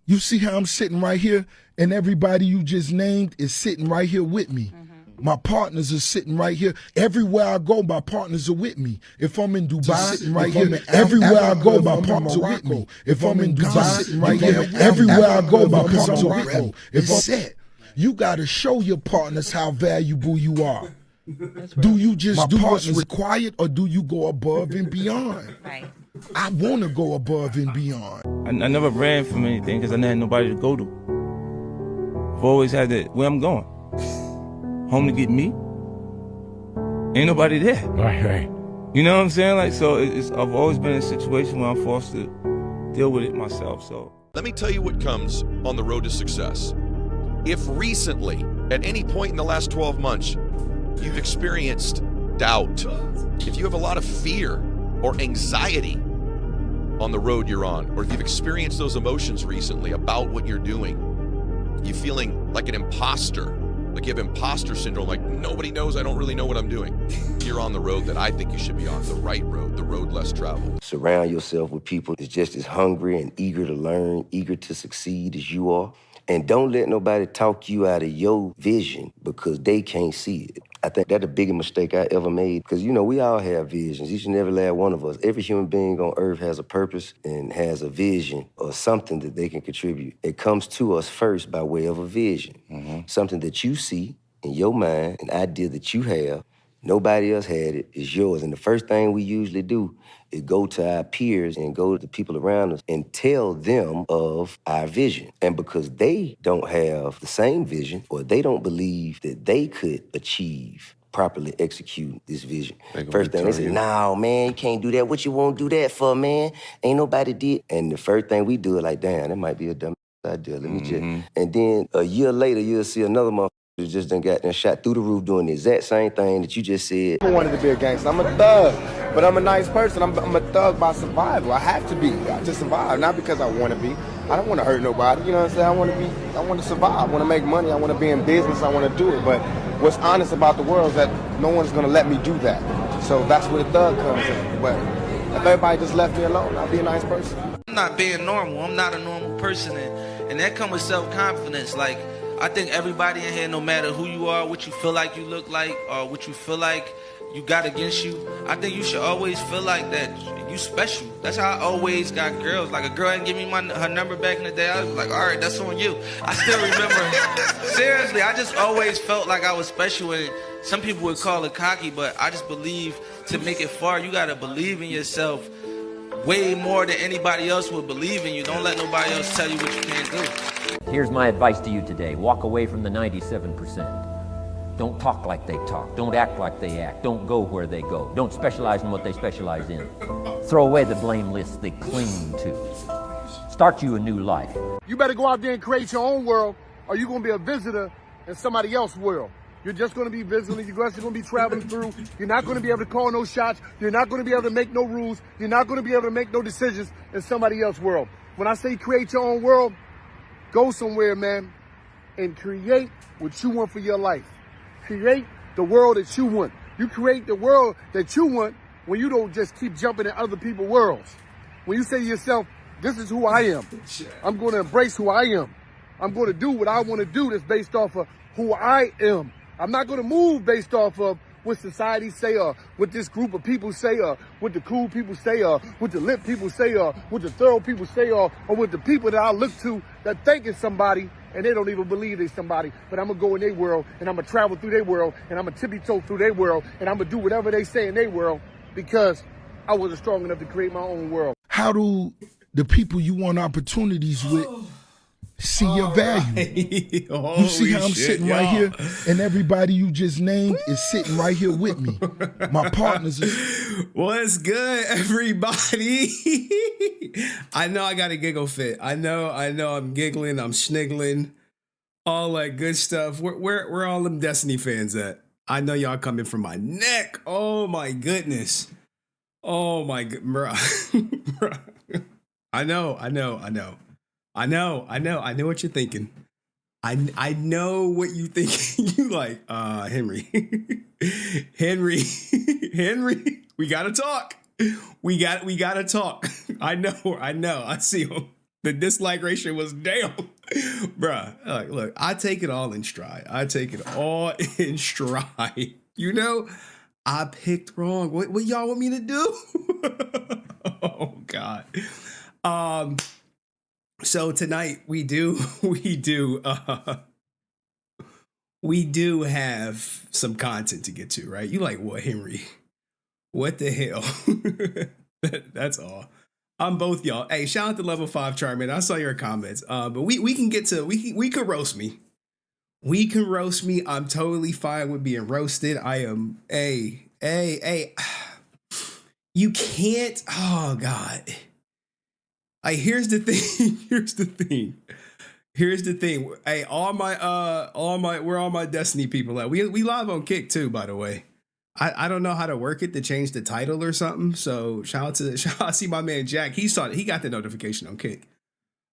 You see how I'm sitting right here, and everybody you just named is sitting right here with me. My partners are sitting right here. Everywhere I go, my partners are with me. If I'm in Dubai, sitting right here. Everywhere I go, my partners are with me. If I'm in Dubai, sitting right here. Everywhere I go, my partners are with me. If I'm set, you gotta show your partners how valuable you are. Do you just do what's required, or do you go above and beyond? Right. I want to go above and beyond. I never ran from anything because I didn't have nobody to go to. I've always had that, where I'm going. Home to get me. Ain't nobody there. Right. You know what I'm saying? Like, so I've always been in a situation where I'm forced to deal with it myself, so. Let me tell you what comes on the road to success. If recently, at any point in the last 12 months, you've experienced doubt, if you have a lot of fear or anxiety on the road you're on, or if you've experienced those emotions recently about what you're doing, you feeling like an imposter, like you have imposter syndrome, like nobody knows, I don't really know what I'm doing. You're on the road that I think you should be on, the right road, the road less traveled. Surround yourself with people that's just as hungry and eager to learn, eager to succeed as you are. And don't let nobody talk you out of your vision because they can't see it. I think that's the biggest mistake I ever made because, you know, we all have visions, each and every last one of us. Every human being on earth has a purpose and has a vision or something that they can contribute. It comes to us first by way of a vision, something that you see in your mind, an idea that you have. Nobody else had it, it's yours. And the first thing we usually do is go to our peers and go to the people around us and tell them of our vision. And because they don't have the same vision or they don't believe that they could achieve, properly execute this vision. First thing they say, no, man, you can't do that. What you won't do that for, man? Ain't nobody did. And the first thing we do is like, damn, that might be a dumb idea. Let me just. And then a year later, you'll see another motherfucker who just done got shot through the roof doing the exact same thing that you just said. I wanted to be a gangster. I'm a thug, but I'm a nice person. I'm a thug by survival. I have to be. I just survive, not because I want to be. I don't want to hurt nobody. You know what I'm saying? I want to survive. I want to make money. I want to be in business. I want to do it. But what's honest about the world is that no one's going to let me do that. So that's where the thug comes in. But if everybody just left me alone, I'll be a nice person. I'm not being normal. I'm not a normal person. And that comes with self-confidence. Like, I think everybody in here, no matter who you are, what you feel like you look like, or what you feel like you got against you, I think you should always feel like that you special. That's how I always got girls. Like, a girl didn't give me her number back in the day, I was like, all right, that's on you. I still remember. Seriously, I just always felt like I was special, and some people would call it cocky, but I just believe to make it far, you got to believe in yourself way more than anybody else would believe in you. Don't let nobody else tell you what you can't do. Here's my advice to you today. Walk away from the 97%. Don't talk like they talk. Don't act like they act. Don't go where they go. Don't specialize in what they specialize in. Throw away the blame list they cling to. Start you a new life. You better go out there and create your own world, or you're going to be a visitor in somebody else's world. You're just going to be visiting. You're just going to be traveling through. You're not going to be able to call no shots. You're not going to be able to make no rules. You're not going to be able to make no decisions in somebody else's world. When I say create your own world, go somewhere, man, and create what you want for your life. Create the world that you want. You create the world that you want when you don't just keep jumping in other people's worlds. When you say to yourself, this is who I am. I'm going to embrace who I am. I'm going to do what I want to do that's based off of who I am. I'm not going to move based off of what society say, or what this group of people say, or what the cool people say, or what the lit people say, or what the thorough people say, or what the people that I look to that think is somebody and they don't even believe they're somebody. But I'm going to go in their world, and I'm going to travel through their world, and I'm going to tippy-toe through their world, and I'm going to do whatever they say in their world because I wasn't strong enough to create my own world. How do the people you want opportunities with see your value? You see how I'm sitting right here, and everybody you just named is sitting right here with me. My partners are... What's good, everybody? I know I got a giggle fit. I know I'm giggling, I'm sniggling, all that good stuff. Where all them Destiny fans at? I know y'all coming from my neck. Oh my goodness. Oh my god, bro. I know what you're thinking. I know what you think. You like, Henry, we gotta talk. We gotta talk. I know. I see him. The dislike ratio was down. Bruh, look, I take it all in stride. You know, I picked wrong. What y'all want me to do? Oh, God. So tonight we do have some content to get to, right? You like, what, Henry? What the hell? That's all. I'm both y'all. Hey, shout out to Level 5 Charmin. I saw your comments. But we can get to we can roast me. We can roast me. I'm totally fine with being roasted. I am you can't, oh God. Here's the thing. Hey, we're all my Destiny people at. We live on Kick too, by the way. I don't know how to work it to change the title or something. So shout out I see my man Jack. He got the notification on Kick.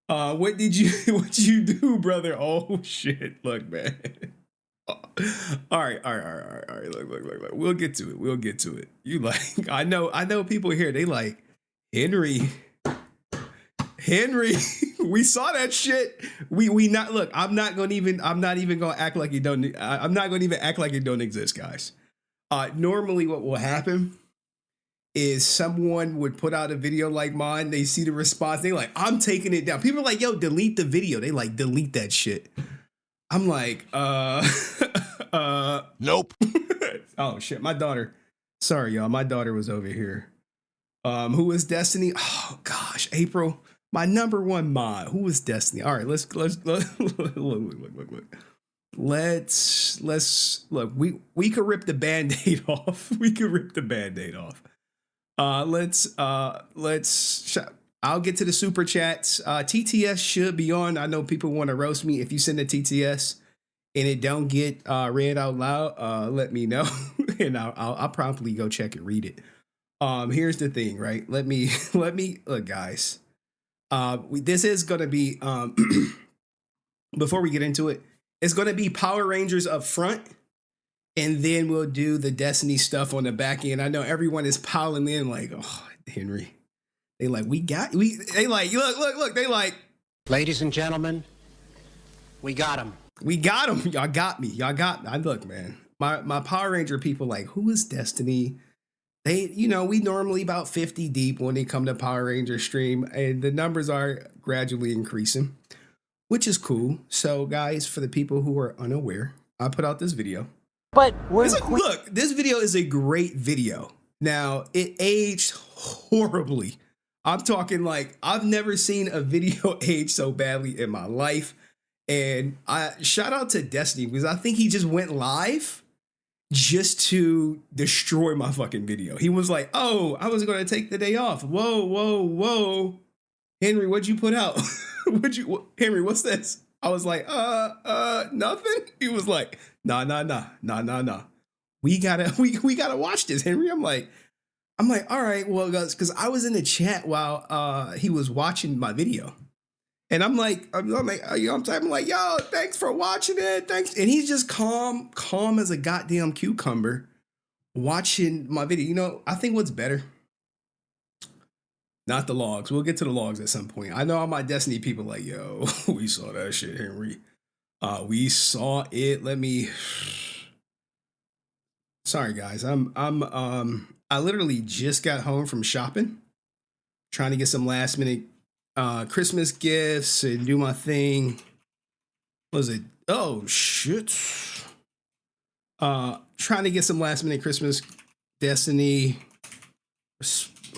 What did you do, brother? Oh shit. Look, man. All right. Look. We'll get to it. You like, I know people here, they like, Henry, we saw that shit. We not, look, I'm not even gonna act like it don't, I'm not gonna even act like it don't exist, guys. Normally what will happen is someone would put out a video like mine. They see the response. They like, I'm taking it down. People are like, yo, delete the video. They like, delete that shit. I'm like, nope. Oh shit. My daughter. Sorry, y'all. My daughter was over here. Who is Destiny? Oh gosh, April. My number one mod. Who is Destiny? All right, let's look. Let's look. We could rip the Band-Aid off. I'll get to the super chats. TTS should be on. I know people want to roast me. If you send a TTS and it don't get read out loud, let me know, and I'll promptly go check and read it. Here's the thing, right? Let me look, guys. This is gonna be before we get into it, it's gonna be Power Rangers up front. And then we'll do the Destiny stuff on the back end. I know everyone is piling in like, oh, Henry. They like, they like, look, they like. Ladies and gentlemen, we got him. Y'all got me. I look, man, my Power Ranger people like, who is Destiny? They, we normally about 50 deep when they come to Power Ranger stream, and the numbers are gradually increasing, which is cool. So guys, for the people who are unaware, I put out this video. But look, this video is a great video. Now, it aged horribly. I'm talking like, I've never seen a video age so badly in my life. And I shout out to Destiny, because I think he just went live just to destroy my fucking video. He was like, oh, I was going to take the day off. Whoa. Henry, what'd you put out? Henry, what's this? I was like, nothing. He was like, nah. We gotta watch this, Henry. I'm like, all right, well, guys, because I was in the chat while he was watching my video, and I'm like, yo, thanks for watching it, thanks. And he's just calm as a goddamn cucumber, watching my video. I think what's better, not the logs. We'll get to the logs at some point. I know all my Destiny people like, yo, we saw that shit, Henry. We saw it. Sorry, guys. I literally just got home from shopping, trying to get some last minute Christmas gifts and do my thing. What was it? Oh shit. Trying to get some last minute Christmas Destiny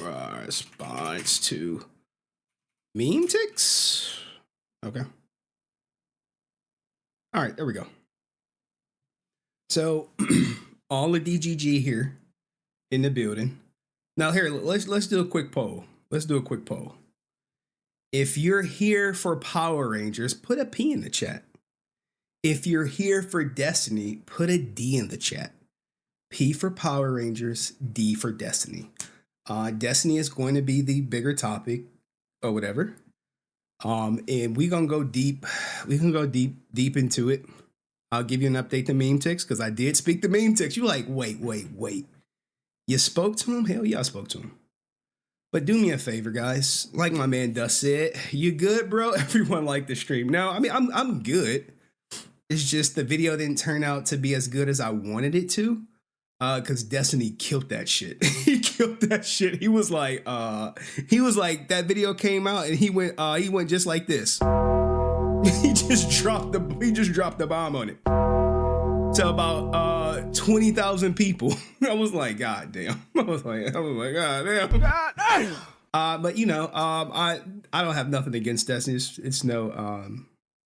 response to Memetix. Okay. All right, there we go. So all the DGG here in the building. Now here, let's do a quick poll. If you're here for Power Rangers, put a P in the chat. If you're here for Destiny, put a D in the chat. P for Power Rangers, D for Destiny. Destiny is going to be the bigger topic or whatever. And we're gonna go deep. We can go deep into it. I'll give you an update to Memetix, because I did speak to Memetix. You like, wait. You spoke to him? Hell yeah, I spoke to him. But do me a favor, guys. Like my man Dust said, you good, bro? Everyone liked the stream. No, I mean, I'm good. It's just the video didn't turn out to be as good as I wanted it to. Because Destiny killed that shit. He killed that shit. He was like, that video came out and he went just like this. He just dropped the bomb on it to about 20,000 people. I was like, God damn. I was like, God damn. God damn. But you know, I don't have nothing against Destiny. It's no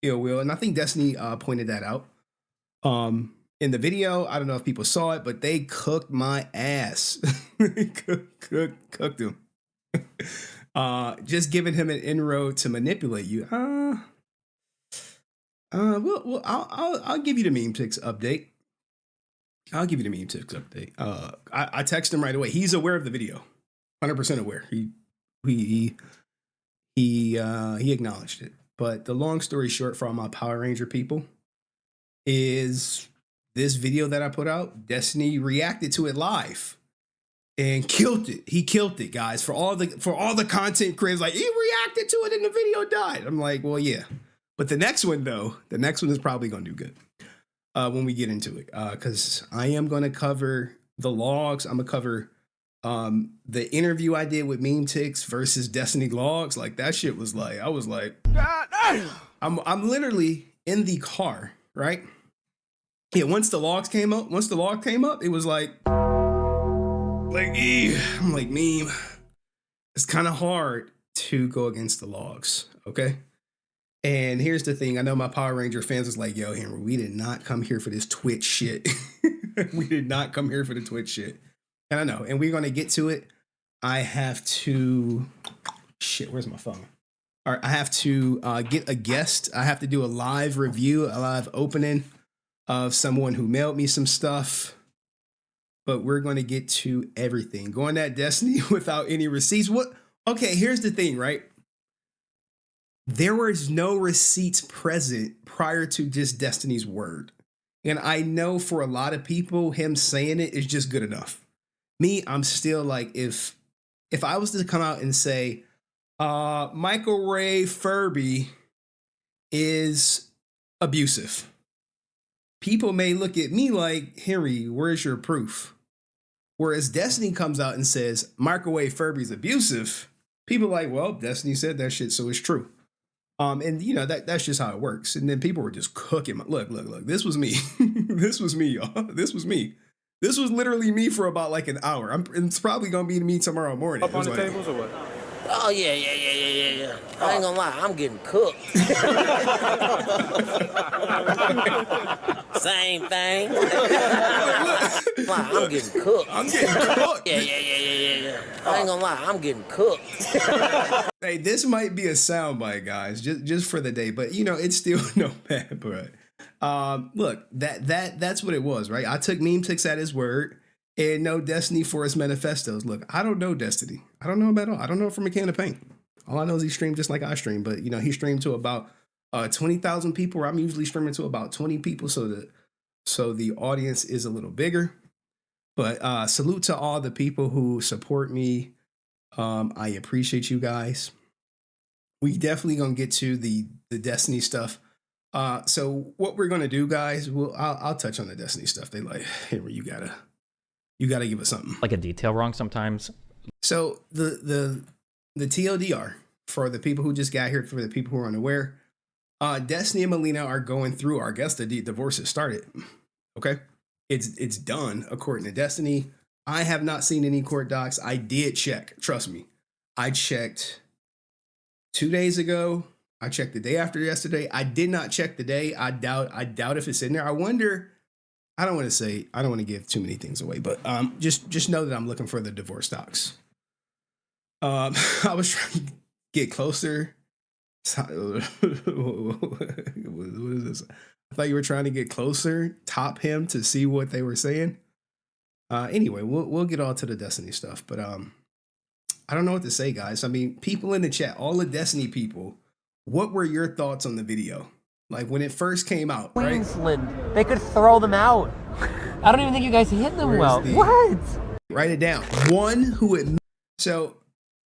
ill will, and I think Destiny pointed that out. In the video, I don't know if people saw it, but they cooked my ass. cooked him. Just giving him an inroad to manipulate you. Well, I'll give you the Memetix update. I text him right away. He's aware of the video, 100% aware. He acknowledged it. But the long story short for all my Power Ranger people is this video that I put out. Destiny reacted to it live and killed it. He killed it, guys. For all the content creators, like, he reacted to it and the video died. I'm like, well, yeah. But the next one, though, is probably going to do good when we get into it. Because I am going to cover the logs. I'm going to cover the interview I did with Memetix versus Destiny logs. Like, that shit was like, I was like, God damn. I'm literally in the car, right? Yeah, once the log came up, it was like, I'm like, Meme, it's kind of hard to go against the logs, okay? And here's the thing. I know my Power Ranger fans was like, yo, Henry, we did not come here for this Twitch shit. We did not come here for the Twitch shit. And I know, and we're going to get to it. I have to, where's my phone? All right, I have to get a guest. I have to do a live review, a live opening of someone who mailed me some stuff. But we're going to get to everything. Going at Destiny without any receipts. What? Okay, here's the thing, right? There was no receipts present prior to just Destiny's word. And I know for a lot of people, him saying it is just good enough. Me, I'm still like, if I was to come out and say, Michael Ray Furby is abusive, people may look at me like, Henry, where's your proof? Whereas Destiny comes out and says, Microwave Furby's abusive, people are like, well, Destiny said that shit, so it's true. And you know, that's just how it works. And then people were just cooking. Look, this was me. This was me, y'all. This was me. This was literally me for about like an hour. It's probably going to be me tomorrow morning. Up on the tables or what? Oh, yeah. I ain't gonna lie, I'm getting cooked. Same thing. I'm getting cooked. Yeah. I ain't gonna lie, I'm getting cooked. Hey, this might be a soundbite, guys, just for the day, but you know, it's still no bad, bro. Look, that's what it was, right? I took Memetix at his word. And no Destiny for his manifestos. Look, I don't know Destiny. I don't know him at all. I don't know him from a can of paint. All I know is he streamed just like I stream. But, you know, he streamed to about 20,000 people. Where I'm usually streaming to about 20 people. So the audience is a little bigger. But salute to all the people who support me. I appreciate you guys. We definitely going to get to the Destiny stuff. So what we're going to do, guys, I'll touch on the Destiny stuff. They like, Henry, you gotta give us something. Like a detail wrong sometimes. So the TLDR, for the people who just got here, for the people who are unaware, Destiny and Melina are going through, or I guess the divorce has started. Okay? It's done, according to Destiny. I have not seen any court docs. I did check. Trust me. I checked 2 days ago. I checked the day after yesterday. I did not check the day. I doubt if it's in there. I wonder. I don't want to give too many things away, but just know that I'm looking for the divorce docs. I was trying to get closer. What is this? I thought you were trying to get closer, top him to see what they were saying. Anyway, we'll get all to the Destiny stuff, but I don't know what to say, guys. I mean, people in the chat, all the Destiny people, what were your thoughts on the video? Like when it first came out, right? Queensland, they could throw them out. I don't even think you guys hit them well. What? Write it down. One who admits. So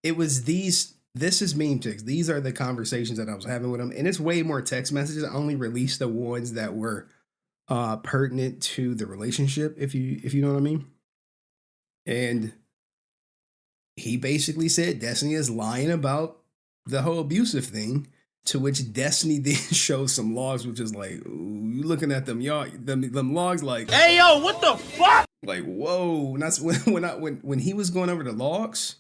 it was these. This is Memetix. These are the conversations that I was having with him, and it's way more text messages. I only released the ones that were pertinent to the relationship, if you know what I mean. And he basically said Destiny is lying about the whole abusive thing, to which Destiny then shows some logs, which is like, ooh, you looking at them, y'all, them logs, like, Hey, yo, what the fuck? like, whoa. And that's when he was going over the logs,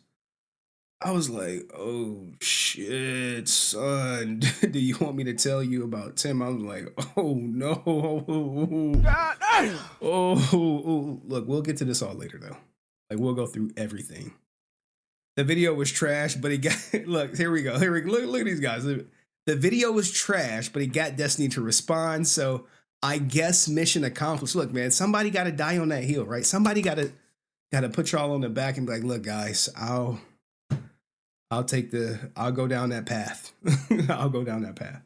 I was like, oh shit, son. Do you want me to tell you about Tim? I was like, oh no. God damn. Oh, look, we'll get to this all later though. Like, we'll go through everything. The video was trash, but he got, look, here we go. Look at these guys. The video was trash, but he got Destiny to respond. So I guess mission accomplished. Look, man, somebody got to die on that hill, right? Somebody got to put y'all on the back and be like, look, guys, I'll go down that path. I'll go down that path.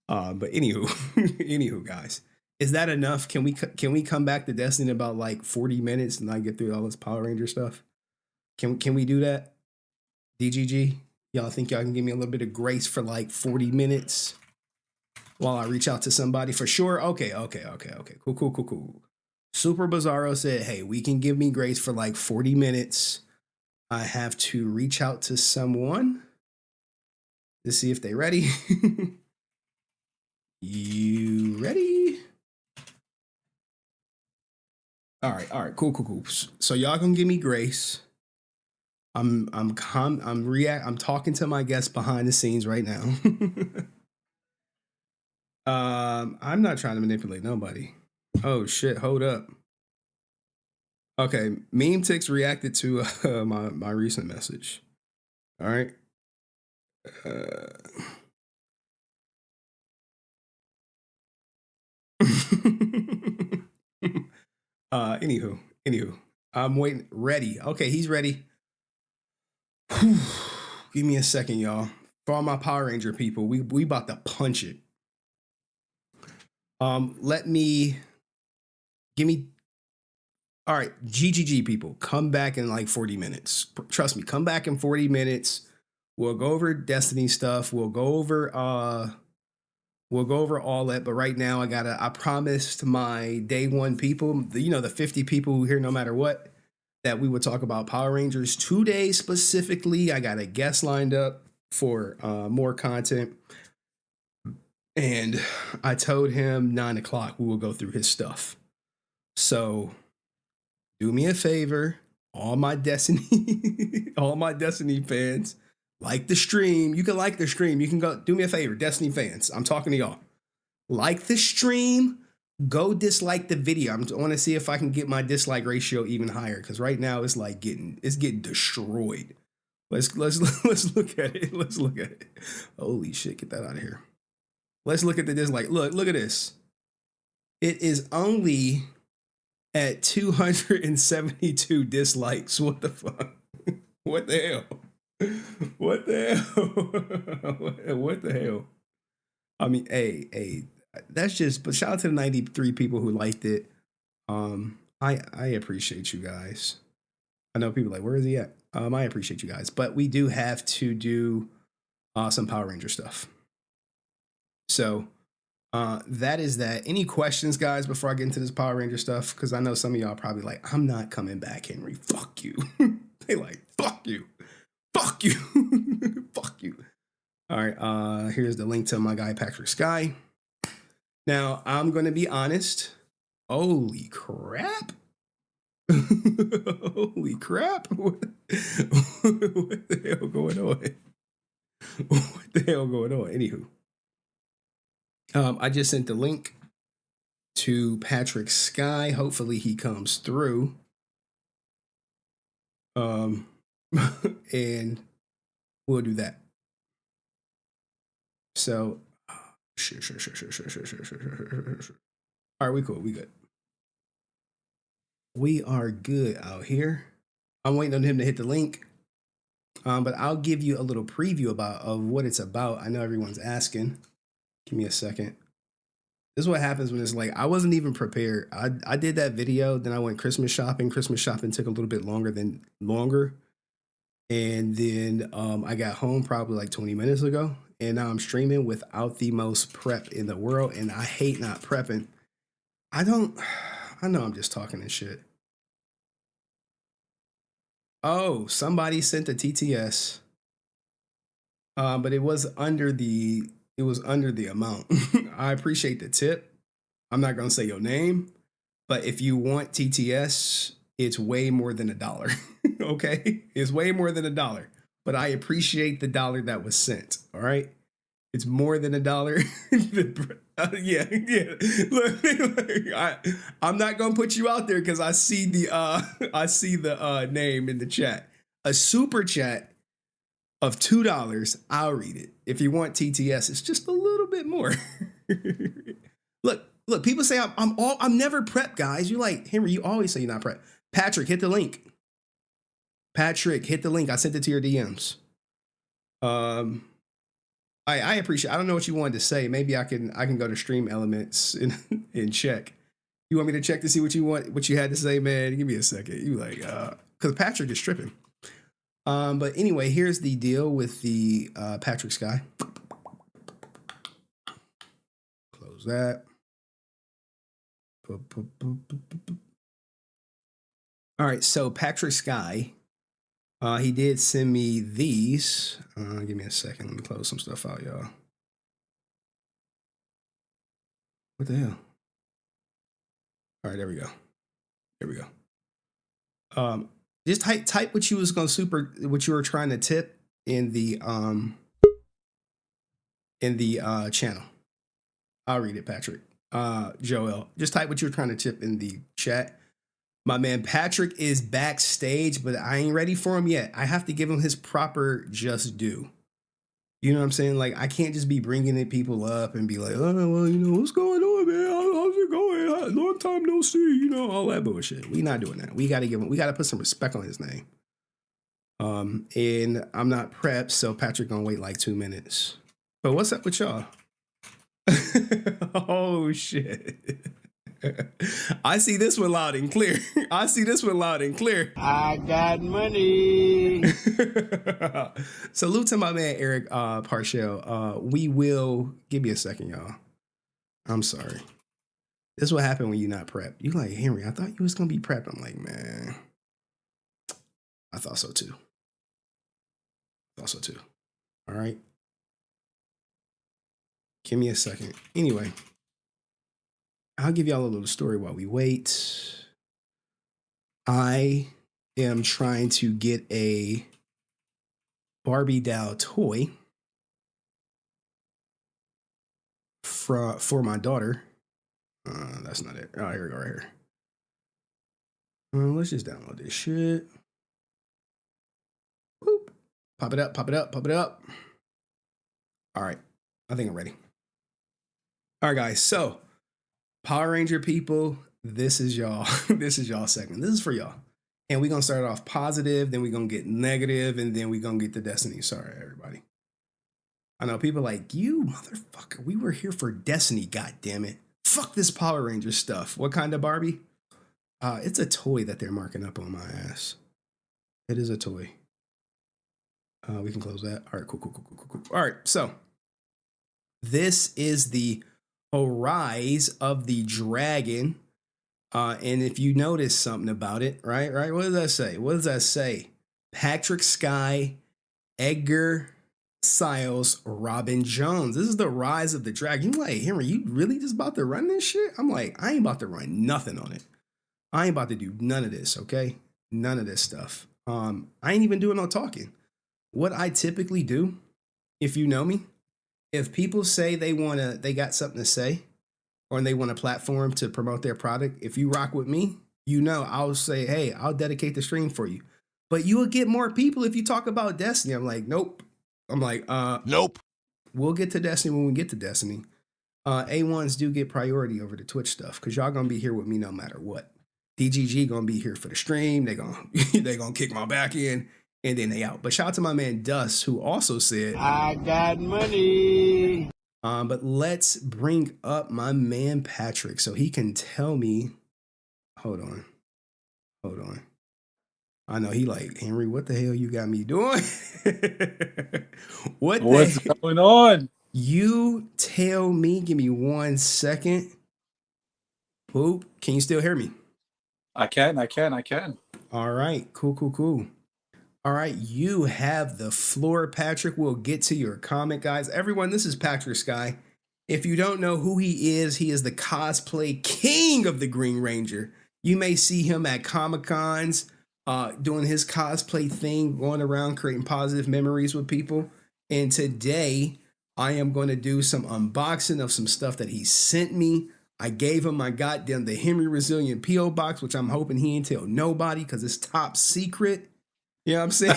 But anywho, guys, is that enough? Can we come back to Destiny in about like 40 minutes and not get through all this Power Ranger stuff? Can we do that? DGG, y'all think y'all can give me a little bit of grace for like 40 minutes while I reach out to somebody for sure? Okay. Cool. Super Bizarro said, hey, we can give me grace for like 40 minutes. I have to reach out to someone to see if they ready. You ready? All right, cool. So y'all gonna give me grace. I'm talking to my guest behind the scenes right now. I'm not trying to manipulate nobody. Oh shit, hold up. Okay, Memetix reacted to my recent message. All right. Anywho, I'm waiting. Ready? Okay, he's ready. Whew. Give me a second, y'all. For all my Power Ranger people, we about to punch it. All right, GGG people, come back in like 40 minutes. Trust me, come back in 40 minutes. We'll go over Destiny stuff. We'll go over all that. But right now, I promised my day one people, the 50 people who hear no matter what, that we would talk about Power Rangers today specifically. I got a guest lined up for more content. And I told him 9 o'clock we will go through his stuff. So do me a favor, all my Destiny fans, like the stream. You can like the stream. You can go do me a favor, Destiny fans. I'm talking to y'all. Like the stream, go dislike the video. I want to see if I can get my dislike ratio even higher, because right now it's like getting destroyed. Let's look at it. Let's look at it. Holy shit, get that out of here. Let's look at the dislike. Look at this. It is only at 272 dislikes. What the fuck? What the hell? What the hell? What the hell? I mean, hey, that's just, but shout out to the 93 people who liked it. I appreciate you guys. I know people are like, where is he at? I appreciate you guys, but we do have to do some Power Ranger stuff. So that is that. Any questions, guys, before I get into this Power Ranger stuff? Because I know some of y'all probably like, I'm not coming back, Henry. Fuck you. They like, fuck you. Fuck you. Fuck you. All right. Here's the link to my guy, Patrick Skye. Now, I'm going to be honest. Holy crap. Holy crap. What the hell going on? What the hell going on? Anywho. I just sent the link to Patrick Skye. Hopefully he comes through. And we'll do that. So, sure. All right, we cool. We good. We are good out here. I'm waiting on him to hit the link. But I'll give you a little preview of what it's about. I know everyone's asking. Give me a second. This is what happens when it's like, I wasn't even prepared. I did that video, then I went Christmas shopping. Christmas shopping took a little bit longer. And then I got home probably like 20 minutes ago. And now I'm streaming without the most prep in the world. And I hate not prepping. I know I'm just talking and shit. Oh, somebody sent a TTS. But it was under the amount. I appreciate the tip. I'm not gonna say your name, but if you want TTS, it's way more than $1. Okay? It's way more than $1. But I appreciate the $1 that was sent. All right. It's more than $1. Yeah. Look, I'm not gonna put you out there because I see the name in the chat. A super chat of $2, I'll read it. If you want TTS, it's just a little bit more. Look, people say I'm never prepped, guys. You're like, Henry, you always say you're not prepped. Patrick, hit the link. Patrick, hit the link. I sent it to your DMs. I appreciate. I don't know what you wanted to say. Maybe I can go to Stream Elements and check. You want me to check to see what you had to say, man? Give me a second. You like, because Patrick is tripping. But anyway, here's the deal with the Patrick Skye. Close that. All right, so Patrick Skye, he did send me these. Give me a second. Let me close some stuff out, y'all. What the hell? All right, there we go. There we go. Just type what you was gonna what you were trying to tip in the channel. I'll read it, Patrick. Joel, just type what you're trying to tip in the chat. My man Patrick is backstage, but I ain't ready for him yet. I have to give him his proper just due. You know what I'm saying? Like, I can't just be bringing people up and be like, oh, well, you know, what's going on, man? How's it going? Long time no see, you know, all that bullshit. We not doing that. We got to put some respect on his name. And I'm not prepped, so Patrick gonna wait like 2 minutes. But what's up with y'all? Oh, shit. I see this one loud and clear. I see this one loud and clear. I got money. Salute to my man Eric Parshell. We will give me a second, y'all. I'm sorry. This is what happened when you're not prepped. You like, Henry, I thought you was gonna be prepped. I'm like, man, I thought so too. All right. Give me a second. Anyway. I'll give y'all a little story while we wait. I am trying to get a Barbie doll toy for my daughter. That's not it. Oh, here we go, right here. Let's just download this shit. Boop. Pop it up, pop it up, pop it up. All right. I think I'm ready. All right, guys. So, Power Ranger people, this is y'all. This is y'all segment. This is for y'all. And we're going to start off positive, then we're going to get negative, and then we're going to get to Destiny. Sorry, everybody. I know people like, you motherfucker, we were here for Destiny, goddammit. Fuck this Power Ranger stuff. What kind of Barbie? It's a toy that they're marking up on my ass. It is a toy. We can close that. All right, cool. All right, so this is the Arise of the Dragon. And if you notice something about it, right? What does that say? Patrick Skye, Edgar Siles, Robin Jones. This is the Rise of the Dragon. You like, Henry, you really just about to run this shit? I'm like, I ain't about to run nothing on it. I ain't about to do none of this, okay? None of this stuff. I ain't even doing no talking. What I typically do, if you know me, if people say they got something to say, or they want a platform to promote their product, if you rock with me, you know, I'll say, hey, I'll dedicate the stream for you. But you will get more people if you talk about Destiny. I'm like, nope. I'm like, nope. We'll get to Destiny when we get to Destiny. A1s do get priority over the Twitch stuff, because y'all gonna be here with me no matter what. DGG gonna be here for the stream. They gonna kick my back in, and then they out. But shout out to my man Dust, who also said, I got money. But let's bring up my man Patrick so he can tell me. Hold on. I know he like, Henry, what the hell you got me doing? What's going on? You tell me. Give me 1 second. Boop. Can you still hear me? I can. All right. Cool. All right. You have the floor, Patrick. We'll get to your comment, guys. Everyone, this is Patrick Skye. If you don't know who he is the cosplay king of the Green Ranger. You may see him at Comic-Cons doing his cosplay thing, going around creating positive memories with people. And today, I am going to do some unboxing of some stuff that he sent me. I gave him my goddamn the HenryResilient P.O. box, which I'm hoping he ain't tell nobody because it's top secret. You know what I'm saying?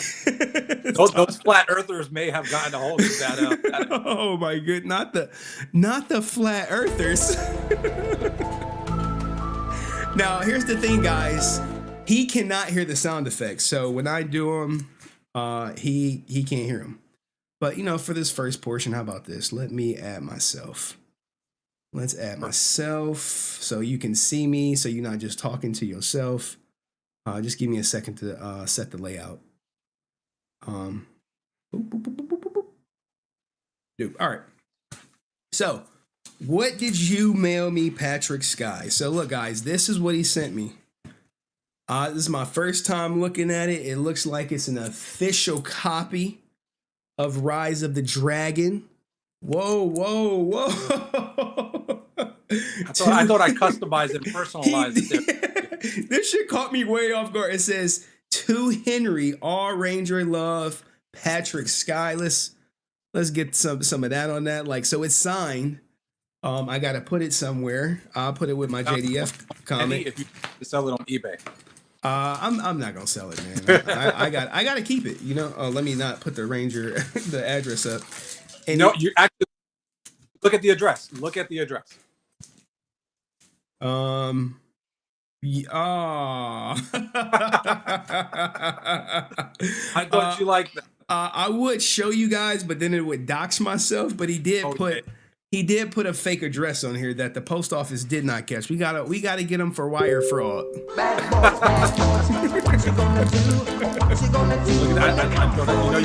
those flat earthers may have gotten a hold of that. Oh my good, not the flat earthers. Now here's the thing, guys. He cannot hear the sound effects, so when I do them, he can't hear them. But you know, for this first portion, how about this? Let me add myself. Let's add myself so you can see me, so you're not just talking to yourself. Just give me a second to set the layout. Boop, boop, boop, boop, boop, boop. Dude, all right. So, what did you mail me, Patrick Skye? So, look, guys, this is what he sent me. This is my first time looking at it. It looks like it's an official copy of Rise of the Dragon. Whoa. I thought I customized and personalized it. This shit caught me way off guard. It says, to Henry, all Ranger love, Patrick Skye. Let's get some of that on that. Like, so it's signed. I gotta put it somewhere. I'll put it with my JDF comic. If you sell it on eBay. I'm not gonna sell it, man. I gotta keep it. You know. Oh, let me not put the Ranger the address up. And no, you actually look at the address. I thought you liked that. I would show you guys, but then it would dox myself. But he did put a fake address on here that the post office did not catch. We gotta get him for wire fraud.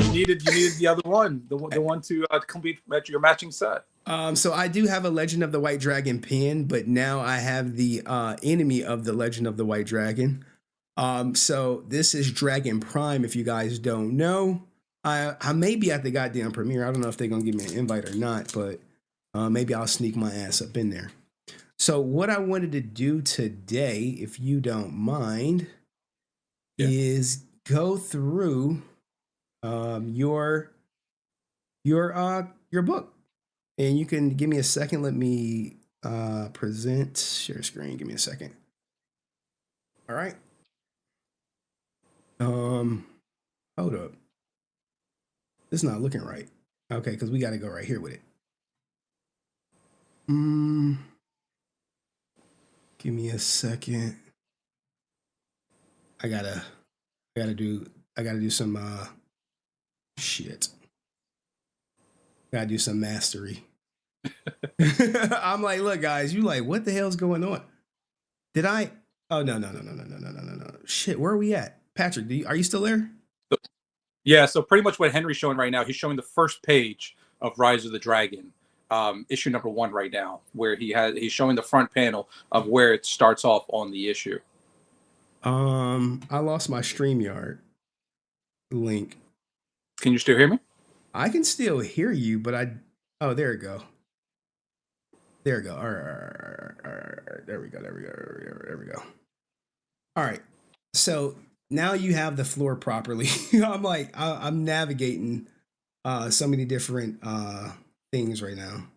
You needed the other one, the one to complete your matching set. So I do have a Legend of the White Dragon pin, but now I have the enemy of the Legend of the White Dragon. So this is Dragon Prime. If you guys don't know, I may be at the goddamn premiere. I don't know if they're gonna give me an invite or not, but maybe I'll sneak my ass up in there. So what I wanted to do today, if you don't mind, is go through your book. And you can give me a second. Let me present, share screen. Give me a second. All right. Hold up. This is not looking right. Okay, because we got to go right here with it. Give me a second. I gotta do some shit. Gotta do some mastery. I'm like, look, guys, you like, what the hell's going on? Did I? Oh no. Shit, where are we at? Patrick, are you still there? Yeah, so pretty much what Henry's showing right now, he's showing the first page of Rise of the Dragon, issue number 1 right now, where he's showing the front panel of where it starts off on the issue. I lost my StreamYard link. Can you still hear me? I can still hear you, but oh, there we go. All right. There we go. All right. So now you have the floor properly. I'm like, I'm navigating so many different things right now.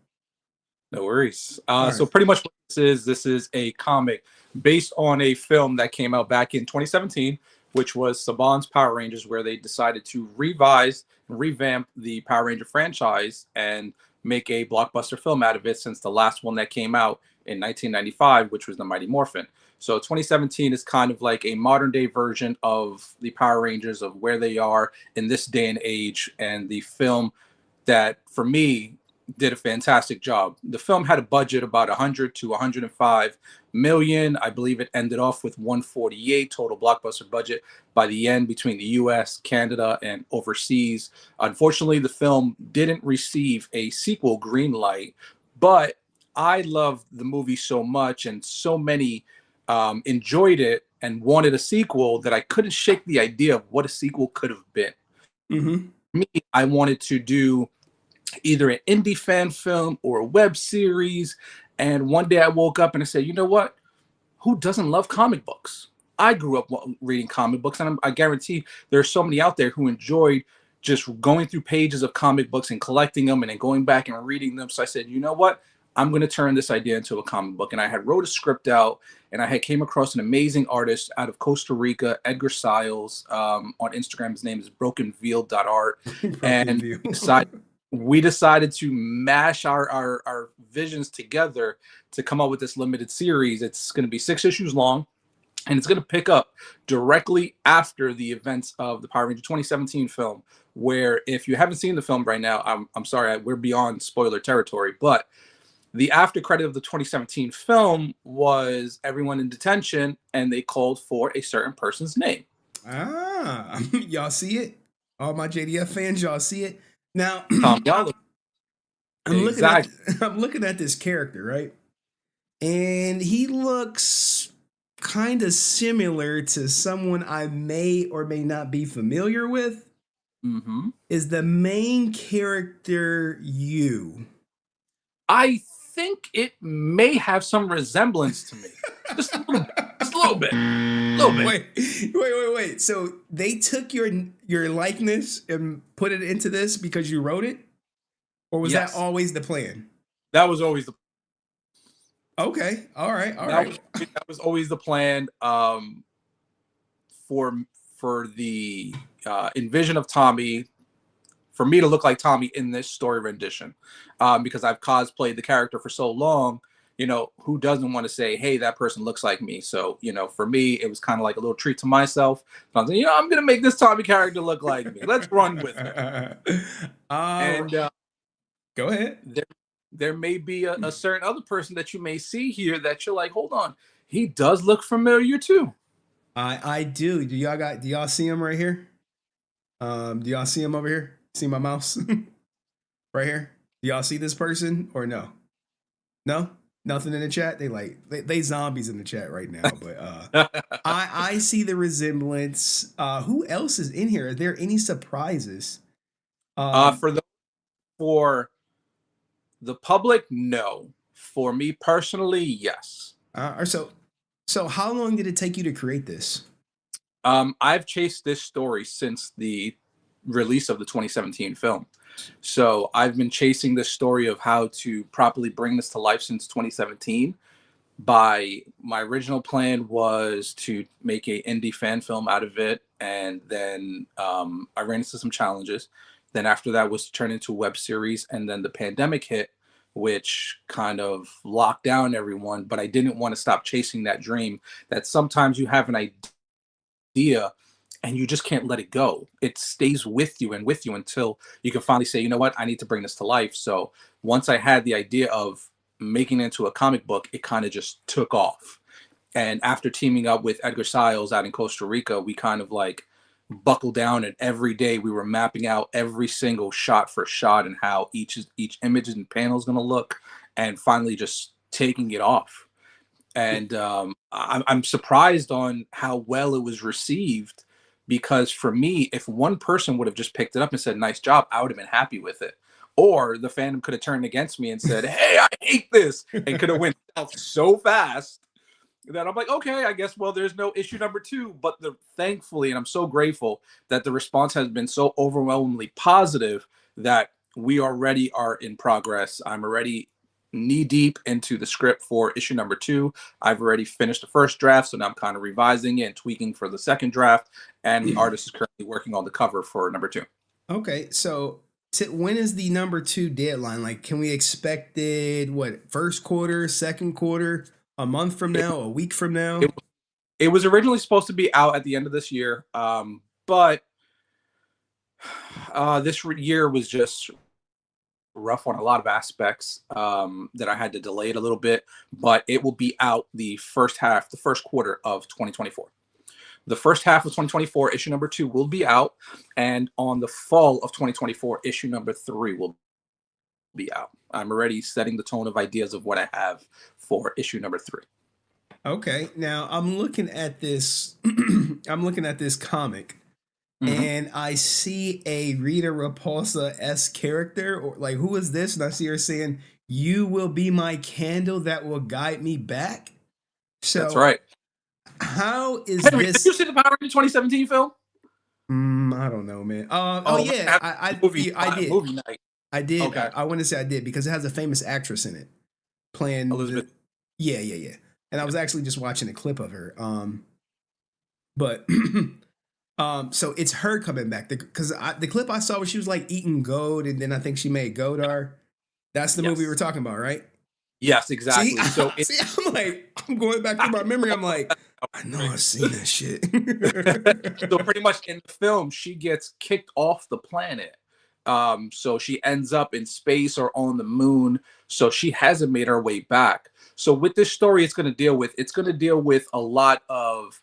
No worries. Right. So pretty much what this is a comic based on a film that came out back in 2017, which was Saban's Power Rangers, where they decided to revise and revamp the Power Ranger franchise and make a blockbuster film out of it, since the last one that came out in 1995, which was the Mighty Morphin. So 2017 is kind of like a modern day version of the Power Rangers, of where they are in this day and age. And the film that, for me, did a fantastic job. The film had a budget about 100 to 105 million. I believe it ended off with 148 total blockbuster budget by the end between the US, Canada, and overseas. Unfortunately, the film didn't receive a sequel green light, but I loved the movie so much, and so many enjoyed it and wanted a sequel, that I couldn't shake the idea of what a sequel could have been. Mm-hmm. Me, I wanted to do either an indie fan film or a web series. And one day I woke up and I said, you know what? Who doesn't love comic books? I grew up reading comic books, and I guarantee there are so many out there who enjoyed just going through pages of comic books and collecting them and then going back and reading them. So I said, you know what? I'm going to turn this idea into a comic book. And I had wrote a script out, and I had came across an amazing artist out of Costa Rica, Edgar Siles. On Instagram, his name is brokenveil.art. And we decided to mash our visions together to come up with this limited series. It's going to be 6 issues long, and it's going to pick up directly after the events of the Power Ranger 2017 film, where if you haven't seen the film right now, I'm sorry, we're beyond spoiler territory, but the after credit of the 2017 film was everyone in detention, and they called for a certain person's name. Y'all see it? All my JDF fans, y'all see it? Now, I'm looking at this character, right? And he looks kind of similar to someone I may or may not be familiar with. Mm-hmm. Is the main character you? I think it may have some resemblance to me. Just a little bit. Just a little bit. Wait. So they took your likeness and put it into this because you wrote it? Or was that always the plan? That was always the Okay. All right. That was always the plan. For the envision of Tommy, for me to look like Tommy in this story rendition, because I've cosplayed the character for so long. You know, who doesn't want to say, hey, that person looks like me? So, you know, for me, it was kind of like a little treat to myself. I was like, I'm going to make this Tommy character look like me. Let's run with it. Go ahead. There may be a certain other person that you may see here that you're like, hold on, he does look familiar too. I do. Do y'all see him right here? Do y'all see him over here? See my mouse? Right here? Do y'all see this person or no? No? Nothing in the chat? They zombies in the chat right now, but I see the resemblance. Who else is in here? Are there any surprises? For the public, no. For me personally, yes. So how long did it take you to create this? I've chased this story since the release of the 2017 film. So I've been chasing this story of how to properly bring this to life since 2017. My original plan was to make a indie fan film out of it, and then I ran into some challenges. Then after that was to turn into a web series, and then the pandemic hit, which kind of locked down everyone. But I didn't want to stop chasing that dream, that sometimes you have an idea and you just can't let it go. It stays with you until you can finally say, you know what, I need to bring this to life. So once I had the idea of making it into a comic book, it kind of just took off. And after teaming up with Edgar Siles out in Costa Rica, we kind of like buckled down, and every day we were mapping out every single shot for shot and how each image and panel is going to look, and finally just taking it off. And I'm surprised on how well it was received, because for me, if one person would have just picked it up and said, nice job, I would have been happy with it. Or the fandom could have turned against me and said, hey, I hate this, and could have went out so fast that I'm like, okay, I guess, well, there's no issue number 2. But thankfully, and I'm so grateful that the response has been so overwhelmingly positive that we already are in progress. I'm already knee deep into the script for issue number 2. I've already finished the first draft, so now I'm kind of revising it and tweaking for the second draft. And the artist is currently working on the cover for number 2. Okay, so when is the number 2 deadline? Like, can we expect it, first quarter, second quarter, a month from now, a week from now? It was originally supposed to be out at the end of this year, but this year was just rough on a lot of aspects that I had to delay it a little bit, but it will be out the first quarter of 2024. The first half of 2024, issue number 2 will be out, and on the fall of 2024, issue number 3 will be out. I'm already setting the tone of ideas of what I have for issue number 3. Okay, now I'm looking at this. I'm looking at this comic, and I see a Rita Repulsa-esque character, or like, who is this? And I see her saying, "You will be my candle that will guide me back." So that's right. How is Henry, this? Did you see the Power Rangers 2017 film? I don't know, man. Yeah, I did. Movie night. I did. Okay. I want to say I did because it has a famous actress in it playing Elizabeth. Yeah. And I was actually just watching a clip of her. But so it's her coming back because the clip I saw where she was like eating goat, and then I think she made Godar. That's the movie we're talking about, right? Yes, exactly. I'm going back through my memory. I'm like, I know I've seen that shit. So pretty much in the film, she gets kicked off the planet. So she ends up in space or on the moon. So she hasn't made her way back. So with this story, it's going to deal with a lot of,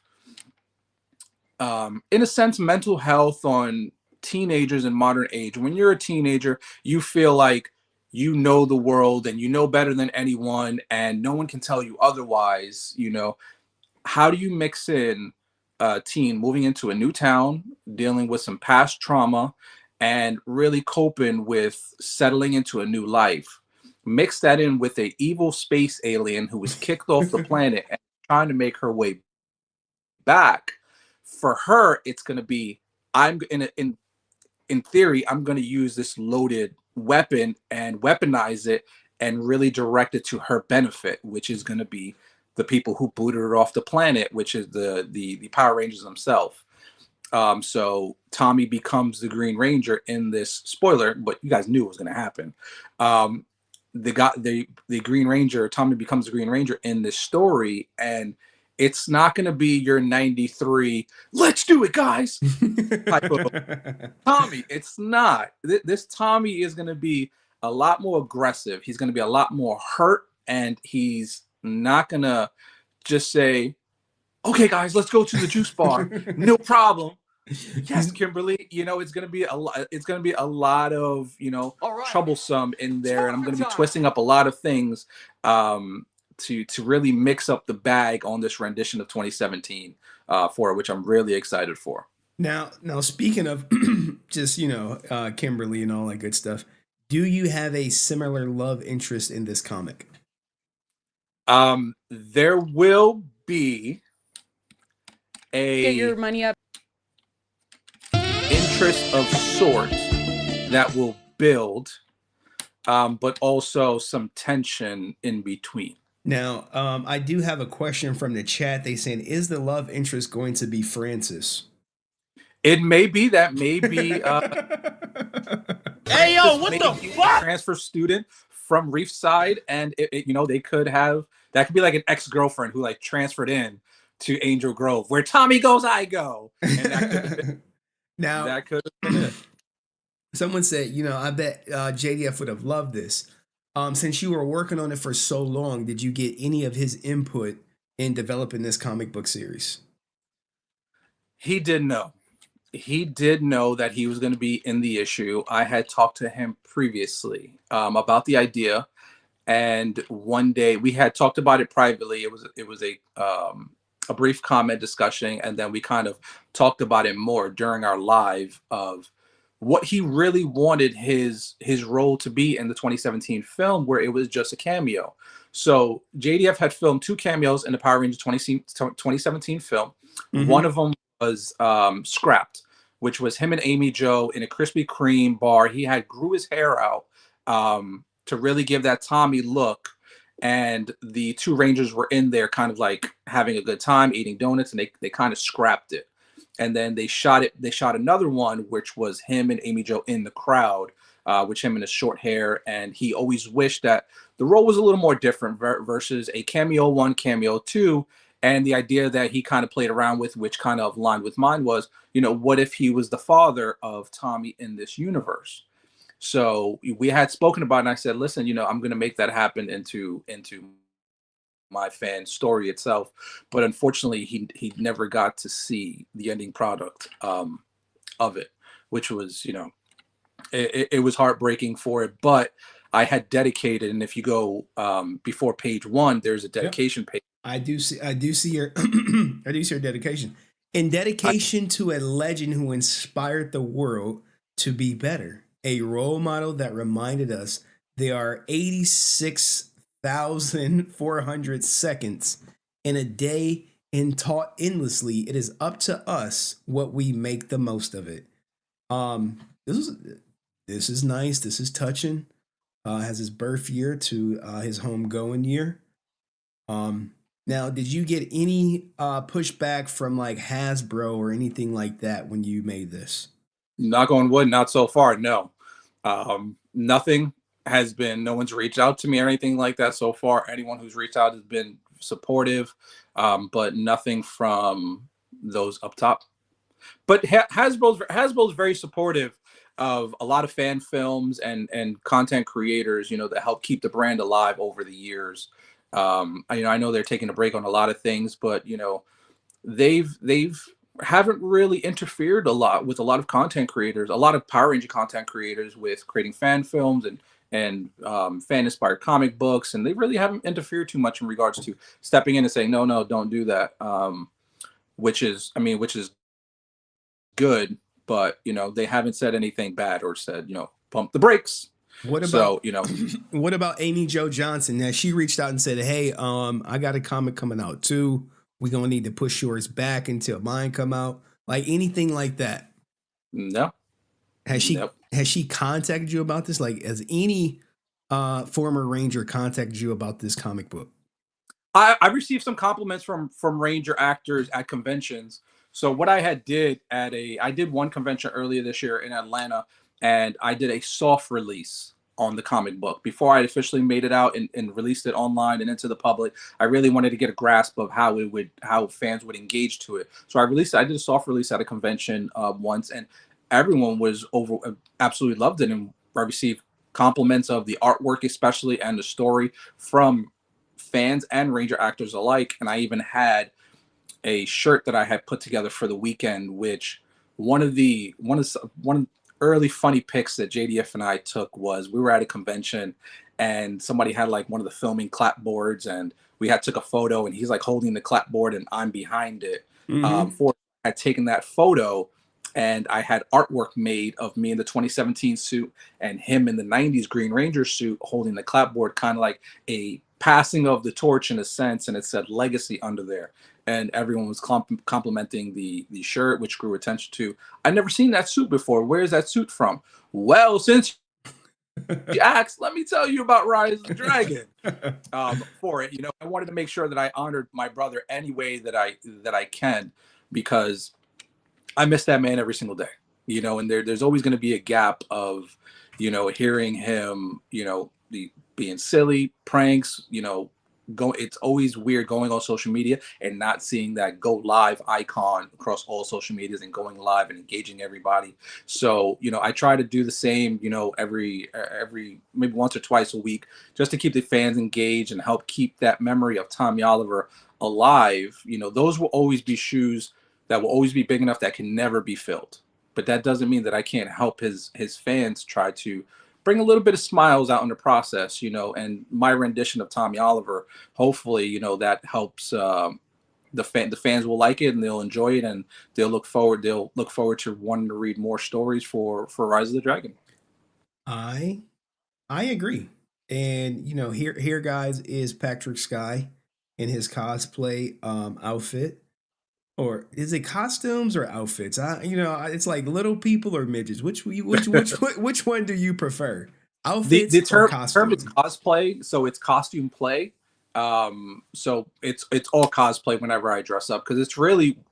in a sense, mental health on teenagers in modern age. When you're a teenager, you feel like you know the world and you know better than anyone, and no one can tell you otherwise. You know, how do you mix in a teen moving into a new town, dealing with some past trauma, and really coping with settling into a new life? Mix that in with an evil space alien who was kicked off the planet and trying to make her way back. For her, it's going to be, in theory, I'm going to use this loaded weapon and weaponize it and really direct it to her benefit, which is going to be the people who booted her off the planet, which is the Power Rangers themselves. So Tommy becomes the Green Ranger in this, spoiler, but you guys knew it was going to happen. The Green Ranger, Tommy becomes the Green Ranger in this story, and it's not going to be your 93, let's do it, guys, type of Tommy. It's not. This Tommy is going to be a lot more aggressive. He's going to be a lot more hurt, and he's not going to just say, okay, guys, let's go to the juice bar. No problem. Yes, Kimberly. You know, it's going to be a lot. It's going to be a lot of, troublesome in there, and I'm going to be twisting up a lot of things to really mix up the bag on this rendition of 2017 for it, which I'm really excited for. Now, speaking of just Kimberly and all that good stuff, do you have a similar love interest in this comic? There will be a get your money up interest of sorts that will build, but also some tension in between. Now, I do have a question from the chat. They saying, is the love interest going to be Francis? It may be. That may be. Hey, yo, what the fuck? Transfer student from Reefside, and they could have, that could be like an ex-girlfriend who like transferred in to Angel Grove, where Tommy goes, I go. And that could have been it. Someone said, I bet JDF would have loved this. Since you were working on it for so long, did you get any of his input in developing this comic book series? He did know. He did know that he was going to be in the issue. I had talked to him previously about the idea, and one day we had talked about it privately. It was a brief comment discussion, and then we kind of talked about it more during our live of what he really wanted his role to be in the 2017 film, where it was just a cameo. So JDF had filmed 2 cameos in the Power Rangers 2017 film. Mm-hmm. One of them was scrapped, which was him and Amy Jo in a Krispy Kreme bar. He had grew his hair out to really give that Tommy look. And the 2 Rangers were in there kind of like having a good time, eating donuts, and they kind of scrapped it. And then they shot another one, which was him and Amy Jo in the crowd, which him in his short hair. And he always wished that the role was a little more different versus a cameo 1, cameo 2. And the idea that he kind of played around with, which kind of aligned with mine, was, what if he was the father of Tommy in this universe? So we had spoken about it, and I said, listen, I'm going to make that happen into my fan story itself. But unfortunately, he never got to see the ending product of it, which was, it was heartbreaking for it. But I had dedicated, and if you go before page 1, there's a dedication page. I do see your I do see your dedication. In dedication to a legend who inspired the world to be better, a role model that reminded us there are 86,400 seconds in a day and taught endlessly. It is up to us what we make the most of it. This is nice. This is touching. Has his birth year to his home going year. Now, did you get any pushback from like Hasbro or anything like that when you made this? Knock on wood, not so far. No, nothing has been. No one's reached out to me or anything like that so far. Anyone who's reached out has been supportive, but nothing from those up top. But Hasbro's very supportive of a lot of fan films and content creators, that help keep the brand alive over the years. I know they're taking a break on a lot of things, but they've haven't really interfered a lot with a lot of content creators, a lot of Power Ranger content creators, with creating fan films and fan inspired comic books, and they really haven't interfered too much in regards to stepping in and saying no, don't do that. Which is good, but they haven't said anything bad or said pump the brakes. What about what about Amy Jo Johnson? Now she reached out and said, "Hey, I got a comic coming out too. We're gonna need to push yours back until mine come out." Like anything like that? No. Has she contacted you about this? Like, has any former Ranger contacted you about this comic book? I received some compliments from Ranger actors at conventions. So what I did one convention earlier this year in Atlanta, and I did a soft release on the comic book before I officially made it out and released it online and into the public. I really wanted to get a grasp of how fans would engage to it. So I did a soft release at a convention once, and everyone absolutely loved it, and I received compliments of the artwork especially and the story from fans and Ranger actors alike. And I even had a shirt that I had put together for the weekend, which one of early funny pics that JDF and I took was we were at a convention and somebody had like one of the filming clapboards, and we took a photo, and he's like holding the clapboard and I'm behind it. I had taken that photo, and I had artwork made of me in the 2017 suit and him in the 90s Green Ranger suit holding the clapboard, kind of like a passing of the torch in a sense, and it said legacy under there. And everyone was complimenting the shirt, which drew attention to. I'd never seen that suit before. Where's that suit from? Well, since you asked, let me tell you about Rise of the Dragon. For it, I wanted to make sure that I honored my brother any way that I can, because I miss that man every single day. And there's always going to be a gap of, hearing him, being silly, pranks, it's always weird going on social media and not seeing that go live icon across all social medias and going live and engaging everybody. So, I try to do the same, every maybe once or twice a week, just to keep the fans engaged and help keep that memory of Tommy Oliver alive. Those will always be shoes that will always be big enough that can never be filled. But that doesn't mean that I can't help his fans try to bring a little bit of smiles out in the process, and my rendition of Tommy Oliver, hopefully, that helps. The fans will like it and they'll enjoy it, and they'll look forward to wanting to read more stories for Rise of the Dragon. I agree. And here guys is Patrick Skye in his cosplay outfit. Or is it costumes or outfits? It's like little people or midgets. Which one do you prefer? Outfits the term, or costumes? Term is cosplay, so it's costume play. So it's all cosplay whenever I dress up, because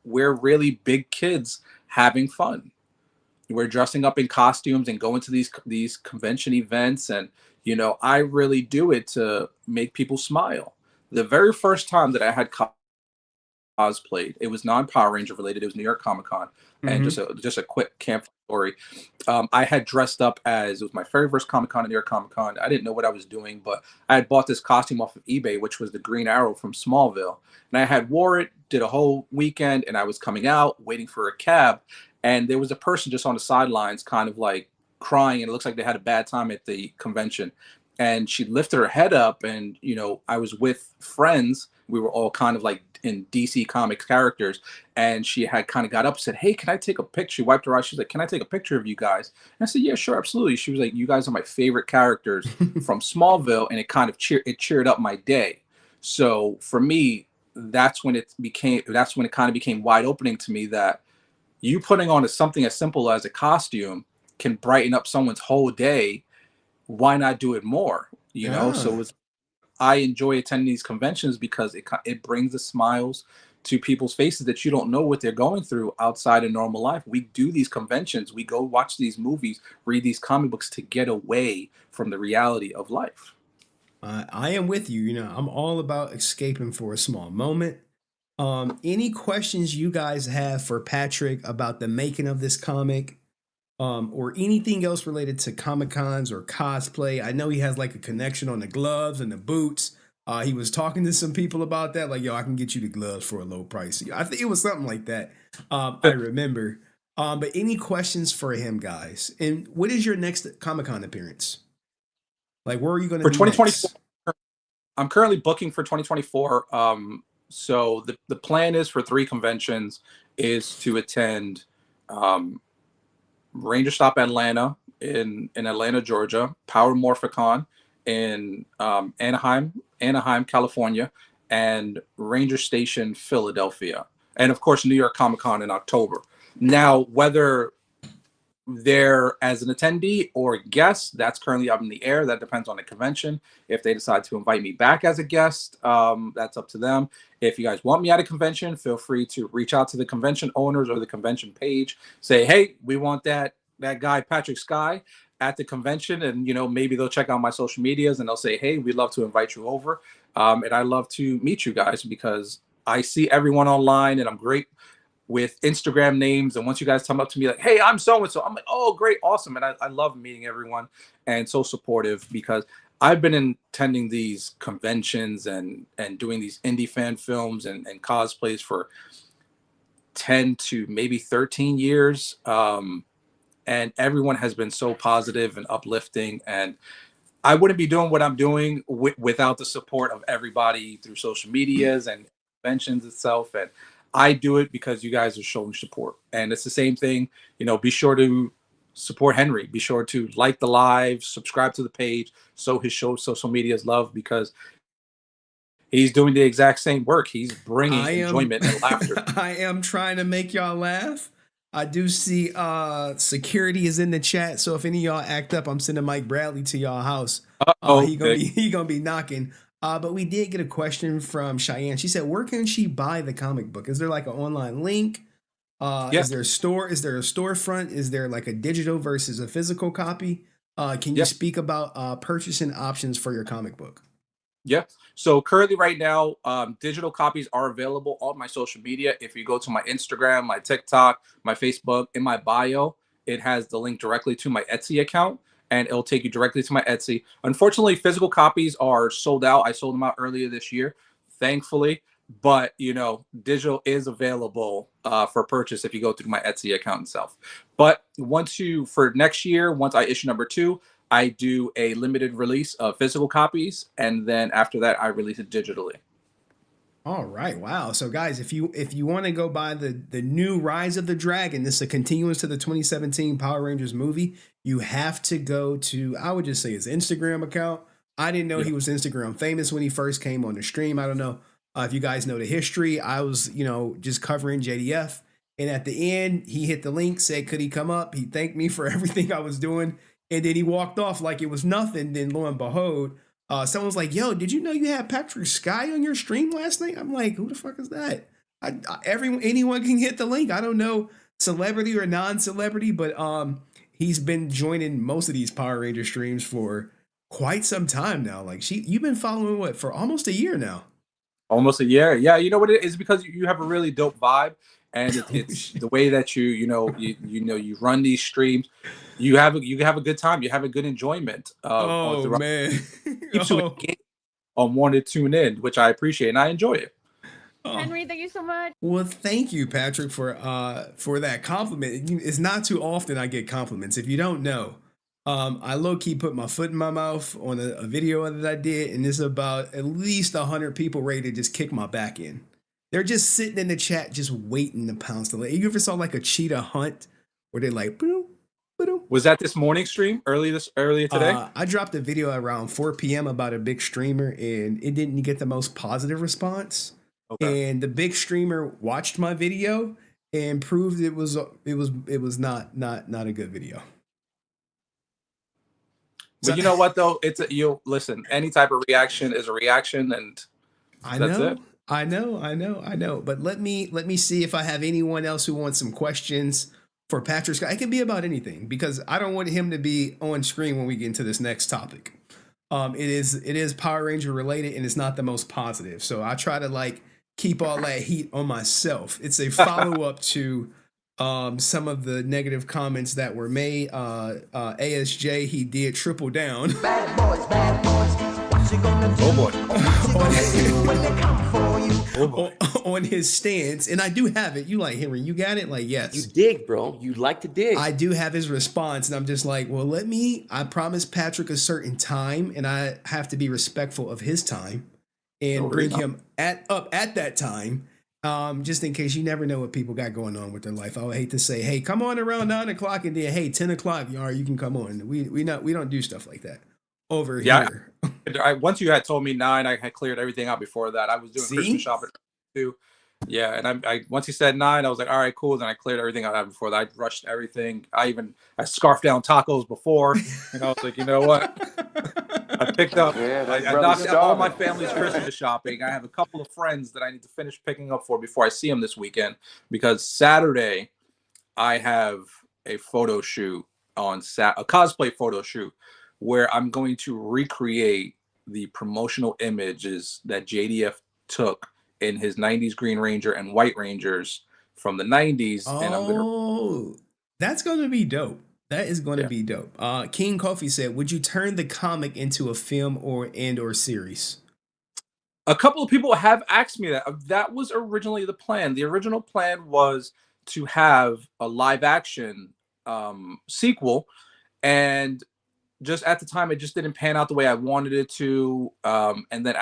we're really big kids having fun. We're dressing up in costumes and going to these convention events, and I really do it to make people smile. The very first time that I had cosplayed. It was non-Power Ranger related. It was New York Comic Con, and just a quick camp story. I had dressed up as, it was my very first Comic Con at New York Comic Con. I didn't know what I was doing, but I had bought this costume off of eBay, which was the Green Arrow from Smallville, and I had wore it, did a whole weekend, and I was coming out waiting for a cab, and there was a person just on the sidelines, kind of like crying, and it looks like they had a bad time at the convention. And she lifted her head up, and I was with friends. We were all kind of like in DC Comics characters, and she had kind of got up and said, "Hey, can I take a picture?" She wiped her eyes. She's like, "Can I take a picture of you guys?" And I said, "Yeah, sure, absolutely." She was like, "You guys are my favorite characters from Smallville," and it kind of cheered up my day. So for me, that's when it kind of became wide opening to me that you putting on something as simple as a costume can brighten up someone's whole day. Why not do it more? So I enjoy attending these conventions because it brings the smiles to people's faces that you don't know what they're going through outside of normal life. We do these conventions, we go watch these movies, read these comic books to get away from the reality of life. I am with you. I'm all about escaping for a small moment. Any questions you guys have for Patrick about the making of this comic? Or anything else related to Comic Cons or cosplay? I know he has like a connection on the gloves and the boots. He was talking to some people about that, like, yo, I can get you the gloves for a low price. I think it was something like that. I remember. But any questions for him, guys? And what is your next Comic Con appearance? Like, where are you going to be 2024? Next? I'm currently booking for 2024. So the plan is for 3 conventions is to attend Ranger Stop Atlanta in Atlanta, Georgia, Power Morphicon in Anaheim, California, and Ranger Station, Philadelphia, and of course New York Comic Con in October. Now, whether they're as an attendee or guest, that's currently up in the air. That depends on the convention. If they decide to invite me back as a guest, that's up to them. If you guys want me at a convention, feel free to reach out to the convention owners or the convention page. Say, hey, we want that guy Patrick Skye at the convention, and maybe they'll check out my social medias and they'll say, hey, we'd love to invite you over. And I'd love to meet you guys because I see everyone online, and I'm great with Instagram names. And once you guys come up to me like, hey, I'm so-and-so, I'm like, oh, great, awesome. And I love meeting everyone and so supportive because I've been attending these conventions and doing these indie fan films and cosplays for 10 to maybe 13 years. And everyone has been so positive and uplifting. And I wouldn't be doing what I'm doing without the support of everybody through social medias and conventions itself. And I do it because you guys are showing support. And it's the same thing, be sure to support Henry. Be sure to like the live, subscribe to the page, so his social media's love, because he's doing the exact same work. He's bringing enjoyment and laughter. I am trying to make y'all laugh. I do see security is in the chat. So if any of y'all act up, I'm sending Mike Bradley to y'all house. He gonna be knocking. But we did get a question from Cheyenne. She said, where can she buy the comic book? Is there like an online link? Is there a store? Is there a storefront? Is there like a digital versus a physical copy? Can you speak about purchasing options for your comic book? Yeah. So currently right now, digital copies are available on my social media. If you go to my Instagram, my TikTok, my Facebook, in my bio, it has the link directly to my Etsy account, and it'll take you directly to my Etsy. Unfortunately, physical copies are sold out. I sold them out earlier this year, thankfully. But, digital is available for purchase if you go through my Etsy account itself. But for next year, once I issue number 2, I do a limited release of physical copies, and then after that, I release it digitally. All right, wow. So, guys, if you want to go buy the new Rise of the Dragon, this is a continuance to the 2017 Power Rangers movie. You have to go to, I would just say, his Instagram account. I didn't know he was Instagram famous when he first came on the stream. I don't know if you guys know the history. I was, just covering JDF, and at the end, he hit the link, said, could he come up? He thanked me for everything I was doing. And then he walked off like it was nothing. Then lo and behold, someone was like, yo, did you know you had Patrick Skye on your stream last night? I'm like, who the fuck is that? Anyone can hit the link. I don't know, celebrity or non-celebrity, but he's been joining most of these Power Ranger streams for quite some time now. Like you've been following for almost a year now. Almost a year. Yeah, you know what it is, because you have a really dope vibe, and it's the way that you run these streams. You have a good time. You have a good enjoyment all Oh throughout. man. Keeps you Oh. engaged on want to tune in, which I appreciate and I enjoy it. Henry, thank you so much. Well, thank you, Patrick, for that compliment. It's not too often I get compliments. If you don't know, I low key put my foot in my mouth on a video that I did, and there's about at least 100 people ready to just kick my back in. They're just sitting in the chat, just waiting to pounce. You ever saw like a cheetah hunt where they're like, boom, boom. Was that this morning stream earlier today? I dropped a video around 4 p.m. about a big streamer, and it didn't get the most positive response. Okay. And the big streamer watched my video and proved it was not a good video. But you know what though? You listen. Any type of reaction is a reaction, and that's it. I know. But let me see if I have anyone else who wants some questions for Patrick Skye. It can be about anything, because I don't want him to be on screen when we get into this next topic. It is Power Ranger related, and it's not the most positive. So I try to keep all that heat on myself. It's a follow up to some of the negative comments that were made. ASJ, he did triple down. Bad boys, what you gonna do? Oh boy. On his stance, and I do have it. You like, Henry, you got it? Like, yes. You dig, bro. You like to dig. I do have his response, and I'm just like, well, I promised Patrick a certain time, and I have to be respectful of his time and bring him up at that time. Just in case, you never know what people got going on with their life. I would hate to say, hey, come on around 9 o'clock, and then, hey, 10 o'clock, you can come on. We don't do stuff like that over here. Once you had told me 9, I had cleared everything out before that. I was doing Christmas shopping too. Yeah, and I once he said 9, I was like, all right, cool. Then I cleared everything out before that. I rushed everything. I scarfed down tacos before, and I was like, you know what? I picked up. I knocked out all my family's Christmas shopping. I have a couple of friends that I need to finish picking up for before I see them this weekend, because Saturday I have a photo shoot a cosplay photo shoot where I'm going to recreate the promotional images that JDF took in his 90s Green Ranger and White Rangers from the 90s. Oh, and I'm that's going to be dope. That is going to be dope. King Coffee said, would you turn the comic into a film or series? A couple of people have asked me that. That was originally the plan. The original plan was to have a live action sequel, and just at the time, it just didn't pan out the way I wanted it to. And then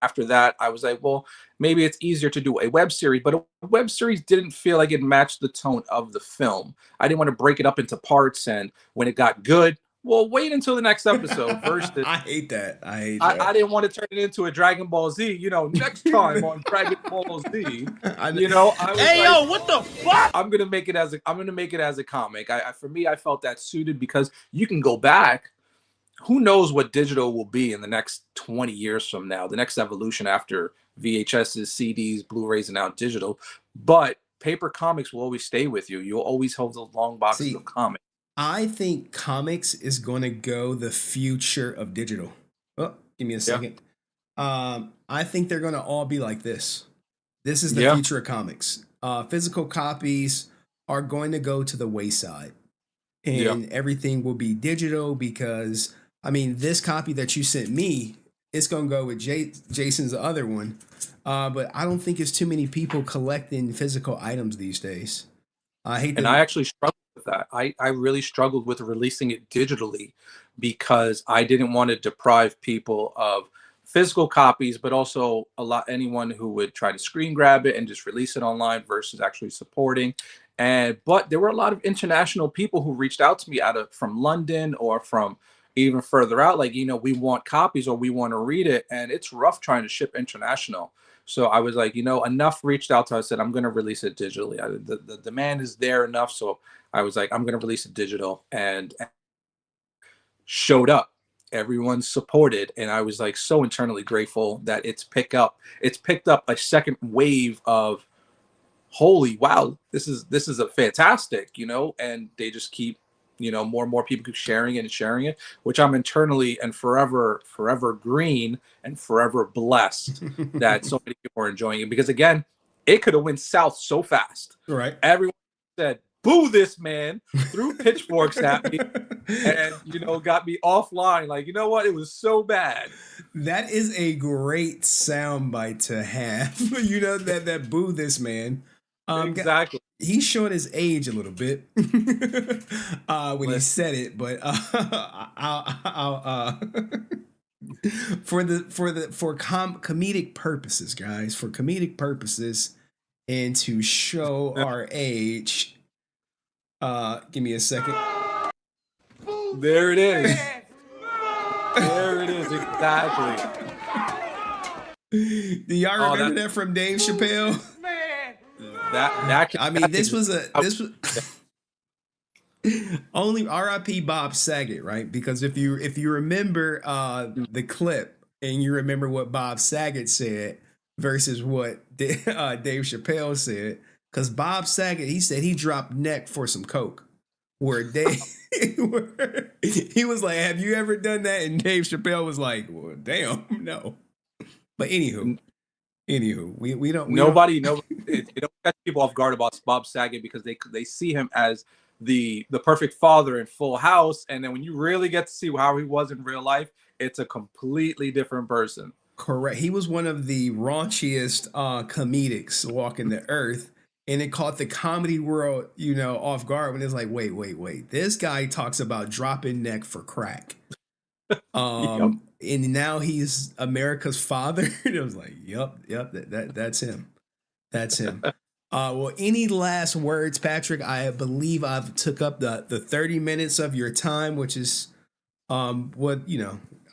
after that, I was like, well, maybe it's easier to do a web series, but a web series didn't feel like it matched the tone of the film. I didn't want to break it up into parts, and when it got good, well, wait until the next episode. Versus, I hate that. I didn't want to turn it into a Dragon Ball Z, next time on Dragon Ball Z. I was what the fuck? I'm gonna make it as a comic. For me, I felt that suited, because you can go back. Who knows what digital will be in the next 20 years from now, the next evolution after VHSs, CDs, Blu-rays, and now digital. But paper comics will always stay with you. You'll always hold those long boxes of comics. I think comics is going to go the future of digital. Oh, give me a second. I think they're going to all be like this. This is the future of comics. Physical copies are going to go to the wayside, and everything will be digital, because this copy that you sent me, it's going to go with Jason's other one. But I don't think there's too many people collecting physical items these days. I actually struggled with that. I really struggled with releasing it digitally, because I didn't want to deprive people of physical copies, but also anyone who would try to screen grab it and just release it online versus actually supporting. But there were a lot of international people who reached out to me from London or from even further out, like, we want copies or we want to read it. And it's rough trying to ship international. So I was like, enough reached out to us. I said, I'm going to release it digitally. The demand is there enough. So I was like, I'm going to release it digital, and showed up. Everyone supported. And I was like, so internally grateful that it's picked up a second wave of, holy wow, this is a fantastic, and they just keep more and more people keep sharing it and sharing it, which I'm internally and forever green and forever blessed that so many people are enjoying it. Because again, it could have went south so fast. Right. Everyone said, "Boo this man," threw pitchforks at me, and got me offline. Like, you know what? It was so bad. That is a great soundbite to have. that boo this man. Exactly. He's showing his age a little bit when he said it, but I'll for comedic purposes, guys, for comedic purposes, and to show our age. Give me a second. There it is. There it is, exactly. Do y'all remember that from Dave Chappelle? This was only R.I.P. Bob Saget, right? Because if you remember the clip and you remember what Bob Saget said versus what Dave Chappelle said, because Bob Saget, he said he dropped neck for some coke. Where Dave, he was like, "Have you ever done that?" And Dave Chappelle was like, "Well, damn, no." But anywho, we don't. Nobody don't catch people off guard about Bob Saget because they see him as the perfect father in Full House, and then when you really get to see how he was in real life, it's a completely different person. Correct. He was one of the raunchiest comedics walking the earth. And it caught the comedy world, off guard when it's like, wait. This guy talks about dropping neck for crack. And now he's America's father. It was like, yep, that's him. That's him. Well, any last words, Patrick? I believe I've took up the 30 minutes of your time, which is how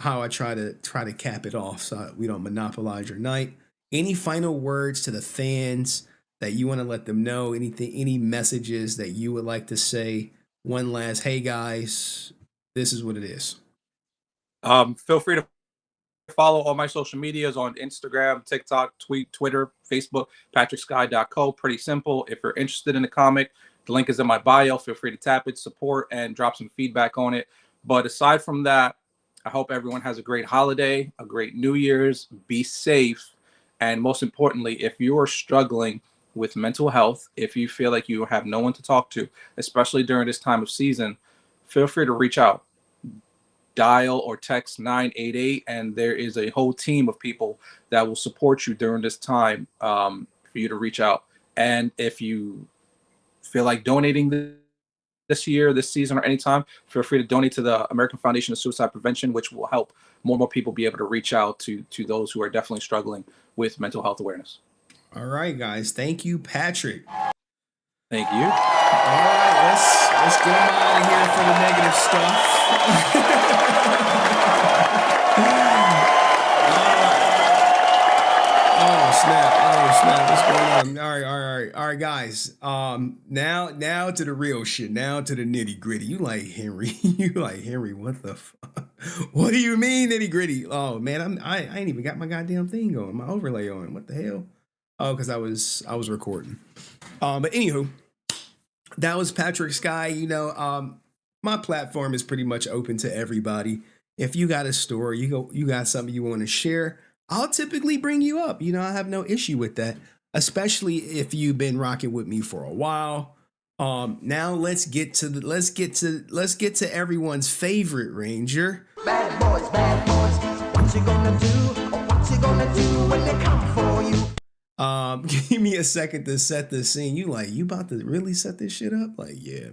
I try to cap it off so we don't monopolize your night. Any final words to the fans that you want to let them know? Any messages that you would like to say? One last, hey guys, this is what it is. Feel free to follow all my social medias on Instagram, TikTok, Twitter, Facebook, patrickskye.co. Pretty simple. If you're interested in the comic, the link is in my bio. Feel free to tap it, support, and drop some feedback on it. But aside from that, I hope everyone has a great holiday, a great New Year's. Be safe. And most importantly, if you are struggling with mental health, if you feel like you have no one to talk to, especially during this time of season, feel free to reach out. Dial or text 988, and there is a whole team of people that will support you during this time for you to reach out. And if you feel like donating this year, this season, or anytime, feel free to donate to the American Foundation of Suicide Prevention, which will help more and more people be able to reach out to those who are definitely struggling with mental health awareness. All right, guys. Thank you, Patrick. Thank you. All right, let's get him out of here for the negative stuff. Oh snap! What's going on? All right, guys. Now to the real shit. Now to the nitty gritty. You like Henry? What the fuck? What do you mean nitty gritty? Oh man, I ain't even got my goddamn thing going. My overlay on. What the hell? Oh, because I was recording. But anywho, that was Patrick Skye. My platform is pretty much open to everybody. If you got a story, you got something you want to share, I'll typically bring you up. I have no issue with that, especially if you've been rocking with me for a while. Now let's get to everyone's favorite Ranger. Bad boys, what you gonna do? What you gonna do when they come for you? Give me a second to set the scene. You about to really set this shit up? Like, yeah,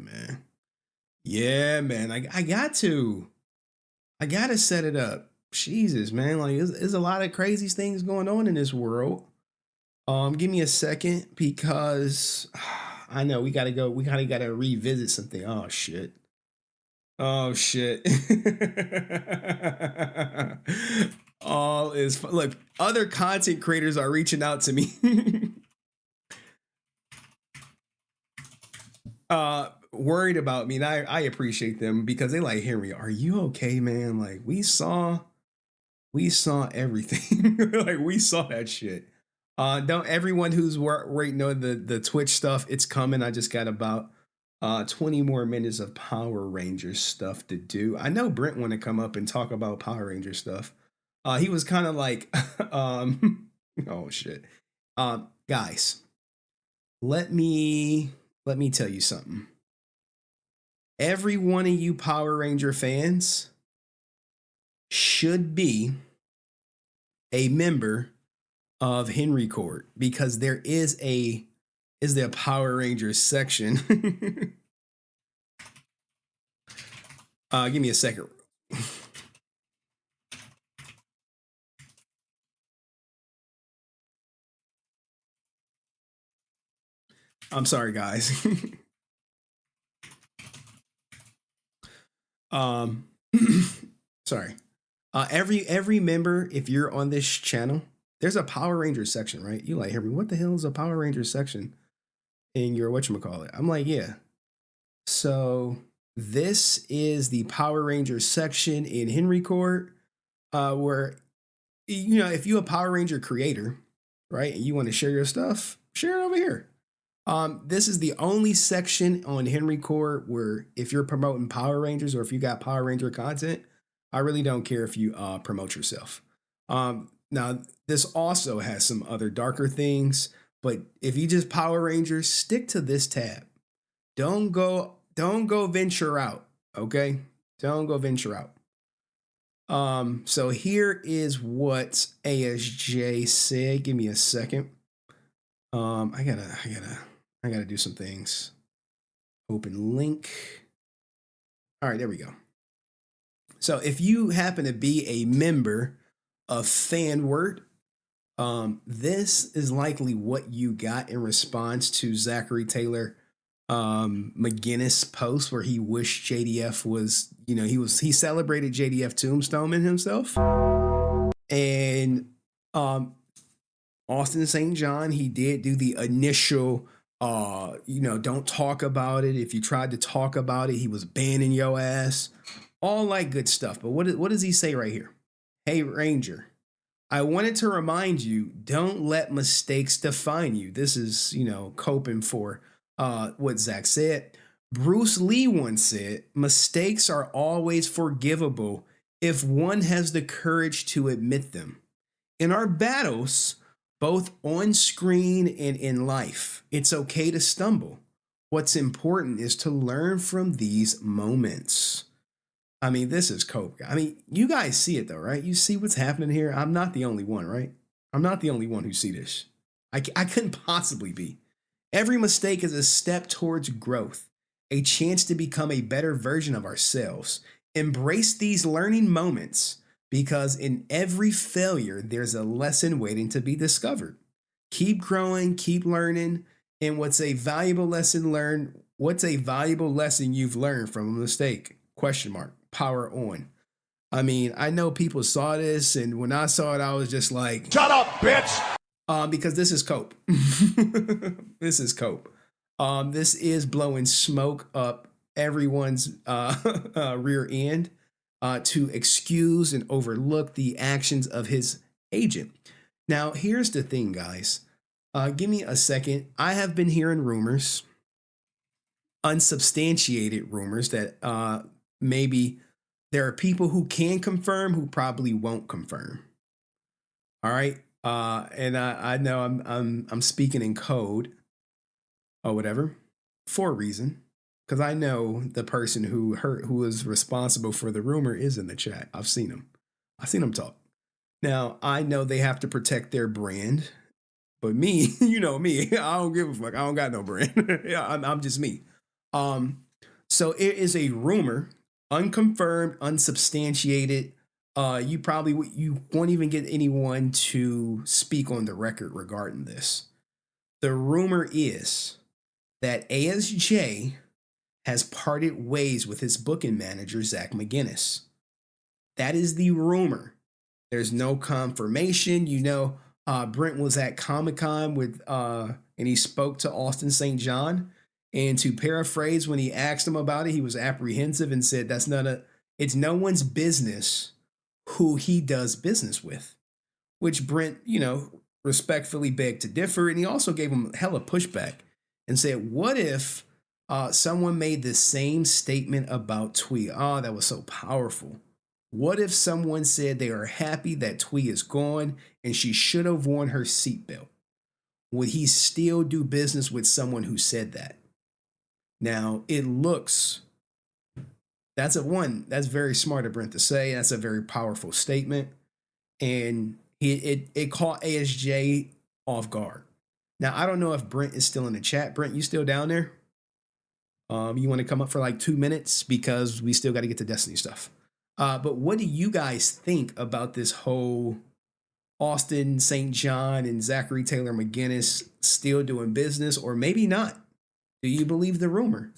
man. I gotta set it up. Jesus, man. Like, there's a lot of crazy things going on in this world. Give me a second because I know we gotta revisit something. Oh shit. All is look, other content creators are reaching out to me. Worried about me, and I appreciate them because they like, Henry, are you okay, man? Like, we saw everything. Like, we saw that shit. Don't everyone who's waiting on the Twitch stuff, it's coming. I just got about 20 more minutes of Power Rangers stuff to do. I know Brent want to come up and talk about Power Ranger stuff. He was kind of like, oh shit. Guys, let me tell you something. Every one of you Power Ranger fans should be a member of Henry Court, because there is a Power Rangers section. Give me a second. I'm sorry, guys. Sorry. Every member, if you're on this channel, there's a Power Rangers section, right? You like, Henry, what the hell is a Power Rangers section in your whatchamacallit? I'm like, yeah. So this is the Power Rangers section in Henry Court, where, you know, if you're a Power Ranger creator, right, and you want to share your stuff, share it over here. This is the only section on Henry Court where if you're promoting Power Rangers or if you got Power Ranger content, I really don't care if you promote yourself. Now, this also has some other darker things, but if you just Power Rangers, stick to this tab. Don't go venture out, okay? Don't go venture out. So here is what ASJ said. Give me a second. I gotta do some things. Open link. All right, there we go. So if you happen to be a member of FanWord, this is likely what you got in response to Zachary Taylor McGinnis post where he wished JDF was, you know, he celebrated JDF tombstoning himself. And Austin St. John, he did do the initial you know, don't talk about it. If you tried to talk about it, he was banning your ass. All that good stuff. But what does he say right here? Hey, Ranger, I wanted to remind you, don't let mistakes define you. This is, you know, coping for what Zach said. Bruce Lee once said, mistakes are always forgivable if one has the courage to admit them. In our battles, both on screen and in life, it's okay to stumble. What's important is to learn from these moments. I mean, this is cope. I mean, you guys see it though, right? You see what's happening here. I'm not the only one, right? I'm not the only one who see this. I couldn't possibly be. Every mistake is a step towards growth, a chance to become a better version of ourselves. Embrace these learning moments, because in every failure, there's a lesson waiting to be discovered. Keep growing, keep learning. And what's a valuable lesson you've learned from a mistake? ? Power on. I mean, I know people saw this, and when I saw it, I was just like, shut up, bitch! Because this is cope. This is cope. This is blowing smoke up everyone's rear end. To excuse and overlook the actions of his agent. Now, here's the thing, guys. Give me a second. I have been hearing rumors, unsubstantiated rumors, that maybe there are people who can confirm who probably won't confirm. All right, and I know I'm speaking in code or whatever for a reason. Because I know the person who was responsible for the rumor is in the chat. I've seen him talk. Now, I know they have to protect their brand. But me, you know me, I don't give a fuck. I don't got no brand. Yeah, I'm just me. So it is a rumor, unconfirmed, unsubstantiated. You won't even get anyone to speak on the record regarding this. The rumor is that ASJ has parted ways with his booking manager, Zach McGinnis. That is the rumor. There's no confirmation. You know, Brent was at Comic-Con with, and he spoke to Austin St. John. And to paraphrase, when he asked him about it, he was apprehensive and said, it's no one's business who he does business with. Which Brent, you know, respectfully begged to differ. And he also gave him hella pushback and said, what if Someone made the same statement about Twee. Oh, that was so powerful. What if someone said they are happy that Twee is gone and she should have worn her seatbelt? Would he still do business with someone who said that? Now, it looks, that's very smart of Brent to say. That's a very powerful statement. And it caught ASJ off guard. Now, I don't know if Brent is still in the chat. Brent, you still down there? You want to come up for like 2 minutes because we still got to get to Destiny stuff. But what do you guys think about this whole Austin St. John and Zachary Taylor McGinnis still doing business, or maybe not? Do you believe the rumor?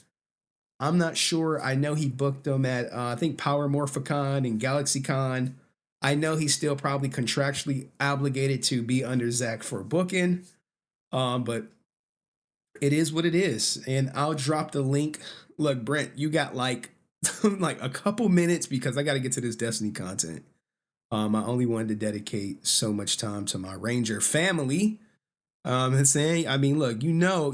I'm not sure. I know he booked them at, I think, Power Morphicon and GalaxyCon. I know he's still probably contractually obligated to be under Zach for booking. But it is what it is. And I'll drop the link. Look, Brent, you got like a couple minutes because I got to get to this Destiny content. I only wanted to dedicate so much time to my Ranger family. And saying, I mean, look, you know,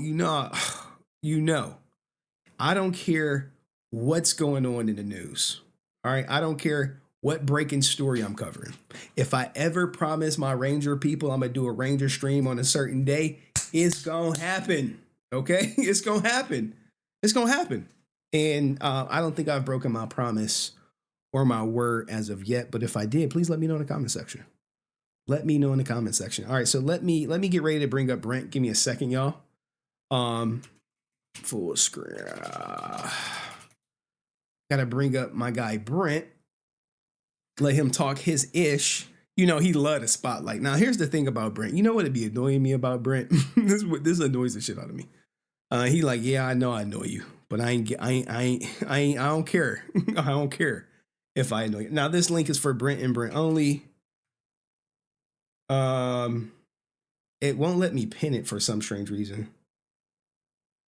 I don't care what's going on in the news. All right. I don't care what breaking story I'm covering. If I ever promise my Ranger people I'm going to do a Ranger stream on a certain day, it's going to happen. Okay. It's going to happen. It's going to happen. And I don't think I've broken my promise or my word as of yet. But if I did, please let me know in the comment section. Let me know in the comment section. All right. So let me get ready to bring up Brent. Give me a second, y'all. Full screen. Gotta bring up my guy Brent. Let him talk his ish. You know, he loved the spotlight. Now, here's the thing about Brent. You know what would be annoying me about Brent? This annoys the shit out of me. He like, yeah, I know I annoy you, but I don't care. I don't care if I annoy you. Now, this link is for Brent and Brent only. It won't let me pin it for some strange reason.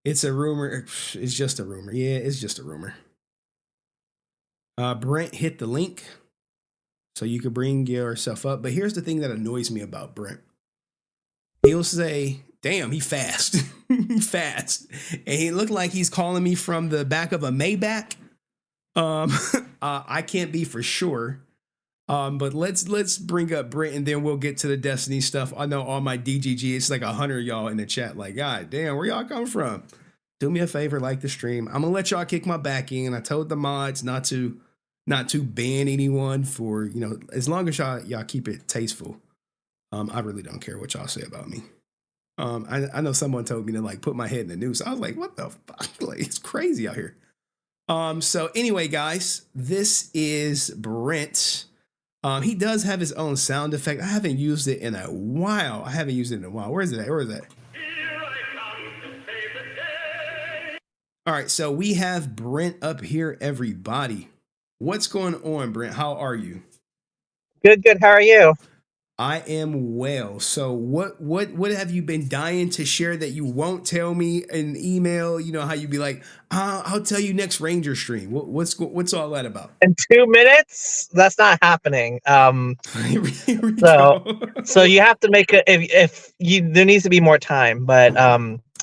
It's a rumor. It's just a rumor. Yeah, it's just a rumor. Brent hit the link so you could bring yourself up. But here's the thing that annoys me about Brent. He'll say, damn, he fast. He fast. And he looked like he's calling me from the back of a Maybach. I can't be for sure. But let's bring up Brent and then we'll get to the Destiny stuff. I know all my DGG, it's like 100 of y'all in the chat. Like, God damn, where y'all come from? Do me a favor, like the stream. I'm gonna let y'all kick my back in. I told the mods not to ban anyone for, you know, as long as y'all keep it tasteful. I really don't care what y'all say about me. I know someone told me to like put my head in the news. I was like, what the fuck? Like, it's crazy out here. So anyway, guys, this is Brent. He does have his own sound effect. I haven't used it in a while. Where is it at? Where is that? All right, so we have Brent up here, everybody. What's going on, Brent? How are you? Good. How are you? I am well. So what have you been dying to share that you won't tell me in email? You know how you'd be like, I'll tell you next Ranger stream. What's all that about? In 2 minutes? That's not happening. So you have to make it if there needs to be more time. But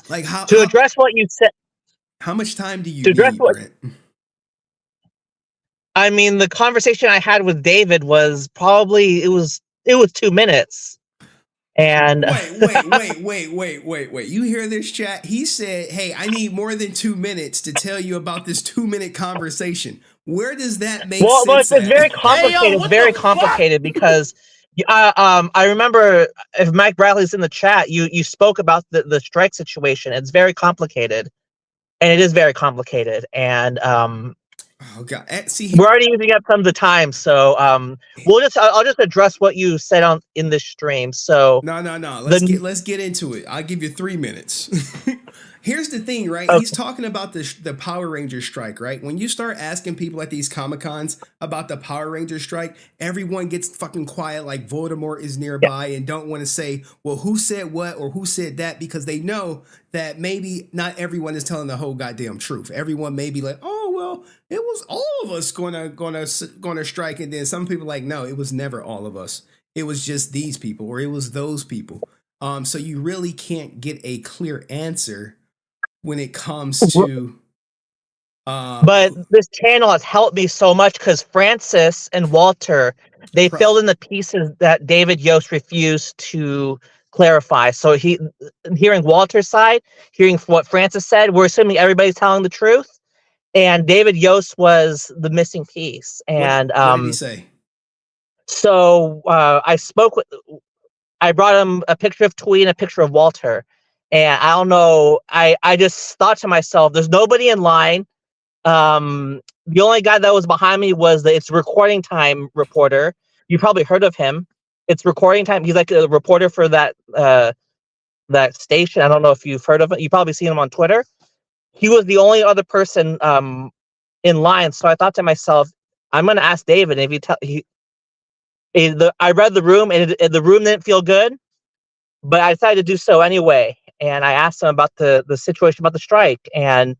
like to address what you said. How much time do you need, Brent? I mean, the conversation I had with David was probably it was 2 minutes. And wait. You hear this, chat? He said, hey, I need more than 2 minutes to tell you about this 2-minute conversation. Where does that make sense? Well, it's very complicated. Hey, yo, it's very complicated because I remember if Mike Bradley's in the chat, you spoke about the strike situation. It's very complicated. And it is very complicated. And oh God, we're already using up tons of time, so I'll just address what you said in this stream. So no. Let's get into it. I'll give you 3 minutes. Here's the thing, right? Okay. He's talking about the Power Ranger strike, right? When you start asking people at these Comic-Cons about the Power Ranger strike, everyone gets fucking quiet like Voldemort is nearby and don't want to say, well, who said what or who said that, because they know that maybe not everyone is telling the whole goddamn truth. Everyone may be like, oh, well, it was all of us gonna strike, and then some people like, no, it was never all of us. It was just these people or it was those people. So you really can't get a clear answer when it comes to but this channel has helped me so much because Francis and Walter, they filled in the pieces that David Yost refused to clarify. So hearing Walter's side, hearing what Francis said, we're assuming everybody's telling the truth. And David Yost was the missing piece. And what did he say? So I brought him a picture of Twee and a picture of Walter. And I don't know, I just thought to myself, there's nobody in line. The only guy that was behind me was It's Recording Time reporter. You probably heard of him. It's Recording Time. He's like a reporter for that station. I don't know if you've heard of it. You've probably seen him on Twitter. He was the only other person in line. So I thought to myself, I'm going to ask David. And if I read the room, and the room didn't feel good, but I decided to do so anyway. And I asked him about the situation about the strike, and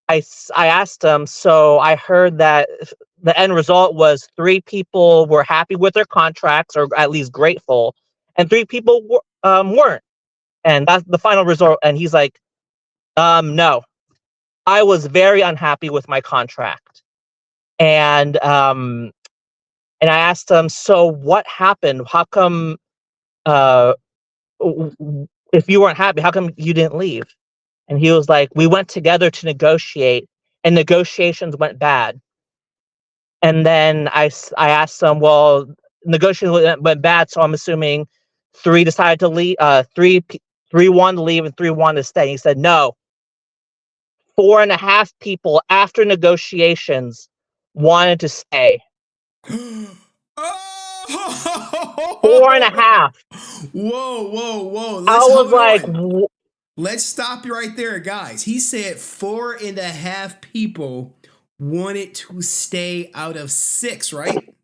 I asked him, so I heard that the end result was 3 people were happy with their contracts, or at least grateful, and 3 people weren't. And that's the final result. And he's like, no, I was very unhappy with my contract. And I asked him, so what happened? How come, if you weren't happy, how come you didn't leave? And he was like, we went together to negotiate, and negotiations went bad. And then I asked him, well, negotiations went bad, so I'm assuming 3 decided to leave, 3 wanted to leave and 3 wanted to stay. He said, no, 4.5 people after negotiations wanted to stay. 4.5. Whoa. I was like, let's stop you right there, guys. He said 4.5 people wanted to stay out of 6, right?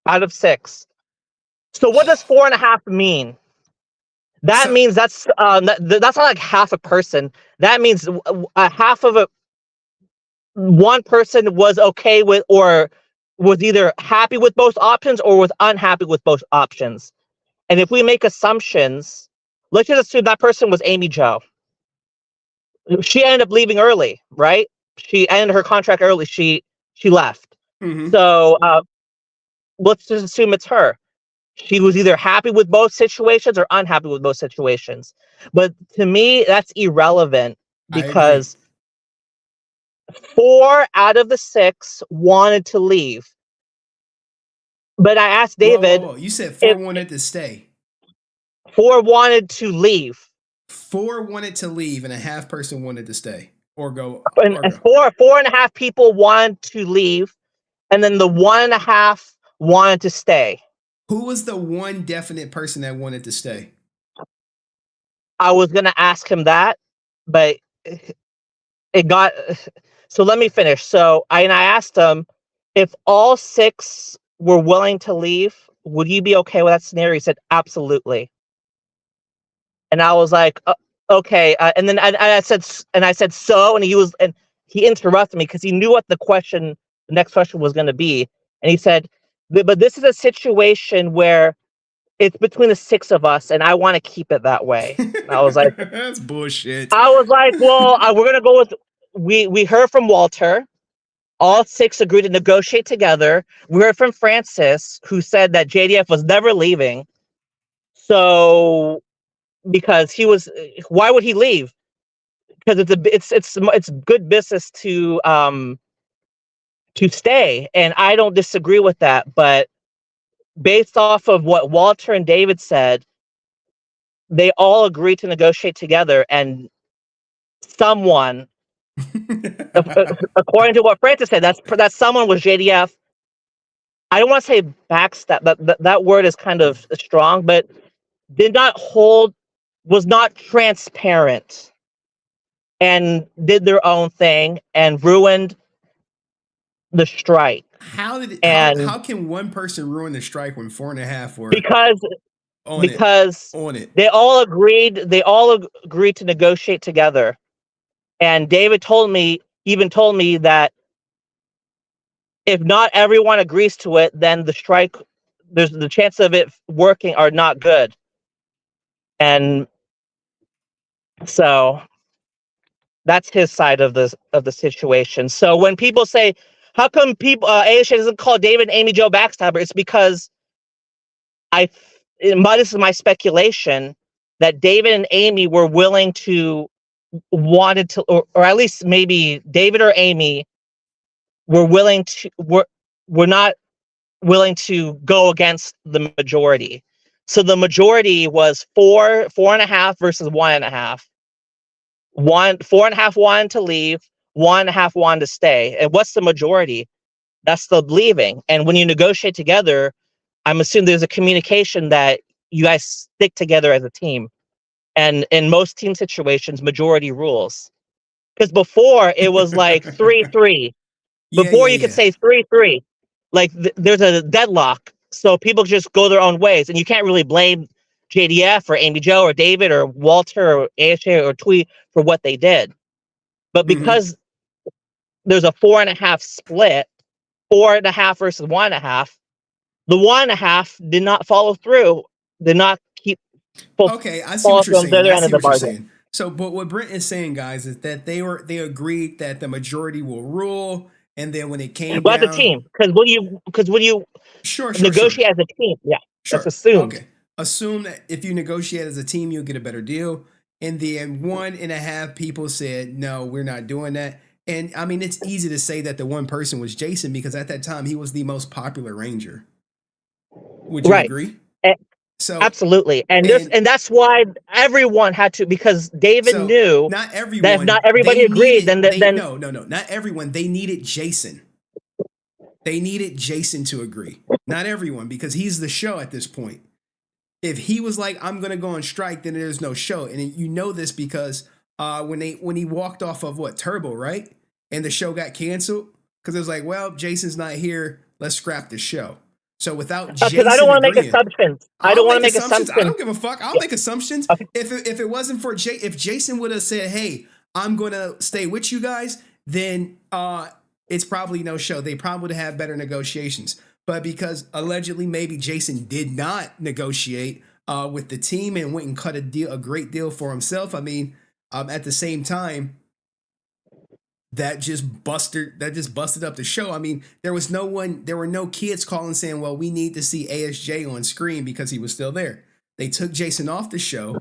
Out of 6. So what does 4.5 mean? That means that's not like half a person. That means half of one person was okay with, or was either happy with both options or was unhappy with both options. And if we make assumptions, let's just assume that person was Amy Jo. She ended up leaving early, right? She ended her contract early. She left. Mm-hmm. So let's just assume it's her. She was either happy with both situations or unhappy with both situations. But to me, that's irrelevant, because 4 out of the 6 wanted to leave. But I asked David. Whoa. You said 4 wanted to stay. 4 wanted to leave. 4 wanted to leave, and a half person wanted to stay or go. And 4.5 people wanted to leave, and then the 1.5 wanted to stay. Who was the one definite person that wanted to stay? I was gonna ask him that, but it got. So let me finish. So I asked him, if all 6 were willing to leave, would you be okay with that scenario? He said, absolutely. And I was like, okay. And then I said, so, and he interrupted me because he knew what the next question was going to be. And he said, but this is a situation where it's between the 6 of us, and I want to keep it that way. And I was like, that's bullshit. I was like, well, we're going to go with, we heard from Walter. All 6 agreed to negotiate together. We heard from Francis, who said that JDF was never leaving. So, because why would he leave? Because it's good business to stay, and I don't disagree with that. But based off of what Walter and David said, they all agreed to negotiate together, and someone, according to what Francis said, that someone was JDF. I don't want to say backstab. That word is kind of strong, but was not transparent, and did their own thing and ruined the strike. How can one person ruin the strike when 4.5 were because on it? They all agreed to negotiate together. And David told me that if not everyone agrees to it, then the strike, there's the chance of it working are not good. And So that's his side of the situation. So when people say, how come people ASJ doesn't call David and Amy Jo backstabber? It's because this is my speculation, that David and Amy were willing to wanted to, or at least maybe David or Amy were not willing to go against the majority. So the majority was 4.5 versus 1.5. 4.5 wanted to leave, 1.5 wanted to stay. And what's the majority? That's the leaving. And when you negotiate together, I'm assuming there's a communication that you guys stick together as a team. And in most team situations, majority rules. Because before it was like 3-3. Before you could say 3-3. Like there's a deadlock. So people just go their own ways. And you can't really blame JDF or Amy Jo or David or Walter or ASJ or Twee for what they did. But because there's a 4.5 split, 4.5 versus 1.5, the 1.5 did not follow through, did not keep Okay, I see what you're saying. I see what you're saying. So, but what Brent is saying, guys, is that they agreed that the majority will rule, and then when it came down, as a team, because when you negotiate as a team, that's assumed. Okay, assume that if you negotiate as a team, you'll get a better deal. And then 1.5 people said, no, we're not doing that. And I mean, it's easy to say that the one person was Jason because at that time he was the most popular Ranger. Would you agree? So absolutely, and that's why everyone had to, because David knew not everyone, that if not everybody agreed, then no, not everyone. They needed Jason. They needed Jason to agree. Not everyone, because he's the show at this point. If he was like, I'm gonna go on strike, then there's no show. And you know this because when he walked off of Turbo, right? And the show got canceled because it was like, well, Jason's not here. Let's scrap the show. So without Jason, I don't want to make assumptions. I don't want to make assumptions. I don't give a fuck. I'll make assumptions. Okay. If it wasn't for if Jason would have said, "Hey, I'm gonna stay with you guys," then it's probably no show. They probably would have better negotiations. But because allegedly maybe Jason did not negotiate with the team and went and cut a great deal for himself. I mean, at the same time, that just busted up the show. I mean, there were no kids calling saying, well, we need to see ASJ on screen because he was still there. They took Jason off the show.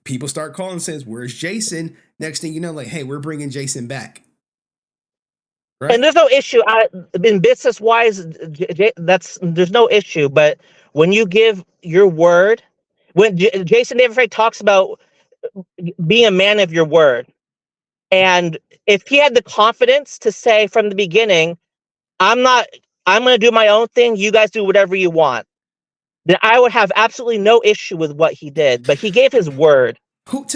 People start calling saying, where's Jason? Next thing you know, like, hey, we're bringing Jason back. Right? And there's no issue. In business wise, there's no issue. But when you give your word, when Jason David Frank talks about being a man of your word, and if he had the confidence to say from the beginning, I'm going to do my own thing, you guys do whatever you want, then I would have absolutely no issue with what he did. But he gave his word. Who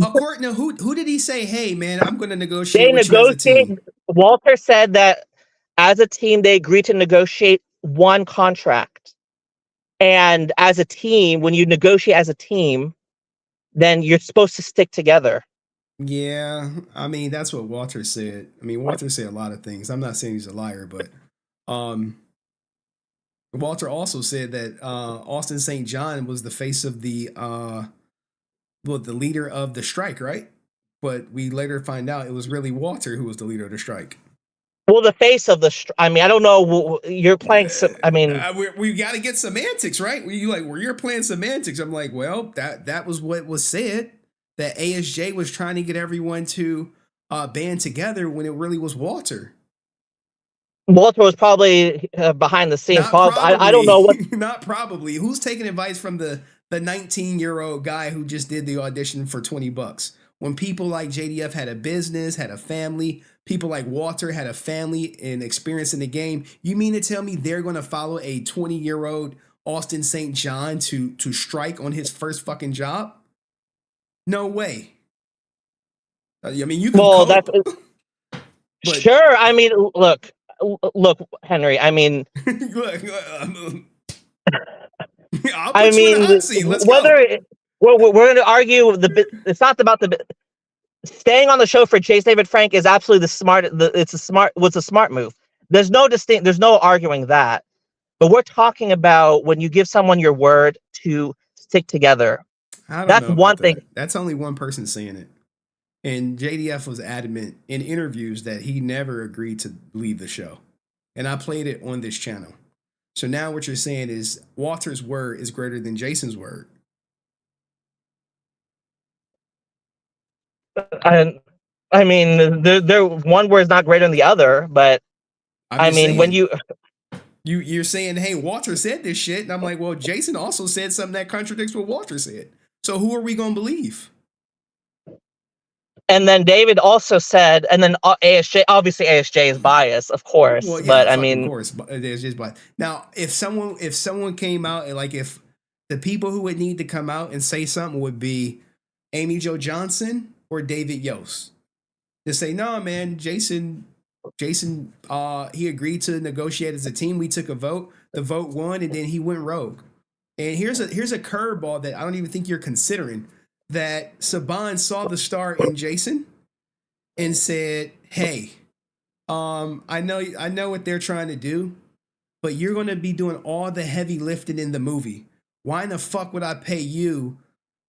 according to who did he say, hey man, I'm going to negotiate with you as a team? Walter said that as a team, they agreed to negotiate one contract. And as a team, when you negotiate as a team, then you're supposed to stick together. Yeah, I mean, that's what Walter said. I mean, Walter said a lot of things. I'm not saying he's a liar, but Walter also said that Austin St. John was the face of the leader of the strike, right? But we later find out it was really Walter who was the leader of the strike. Well, the face of the I mean, I don't know. You're playing I mean, we got to get semantics, right? You're playing semantics. I'm like, well, that was what was said. That ASJ was trying to get everyone to band together when it really was Walter. Walter was probably behind the scenes. I don't know what. Not probably. Who's taking advice from the 19-year-old guy who just did the audition for $20? When people like JDF had a business, had a family, people like Walter had a family and experience in the game. You mean to tell me they're going to follow a 20-year-old Austin St. John to strike on his first fucking job? No way. I mean, you can sure. I mean, look, Henry. I mean, I mean, whether we're going to argue it's not about staying on the show for Chase David Frank is absolutely was a smart move. There's no arguing that. But we're talking about when you give someone your word to stick together. I don't That's know one about thing. that. That's only one person saying it. And JDF was adamant in interviews that he never agreed to leave the show. And I played it on this channel. So now what you're saying is Walter's word is greater than Jason's word. I mean, they're one word is not greater than the other, but I mean, saying, when you're saying, hey, Walter said this shit, and I'm like, well, Jason also said something that contradicts what Walter said. So who are we gonna believe? and then David also said, and then ASJ, obviously ASJ is biased, of course, Well, yeah, but I fucking mean, course, but there's just but now if someone came out and like if the people who would need to come out and say something would be Amy Jo Johnson or David Yost to say, no, man, Jason, he agreed to negotiate as a team. We took a vote, the vote won, and then he went rogue. And here's a curveball that I don't even think you're considering. That Saban saw the star in Jason and said, hey, I know what they're trying to do, but you're going to be doing all the heavy lifting in the movie. Why in the fuck would I pay you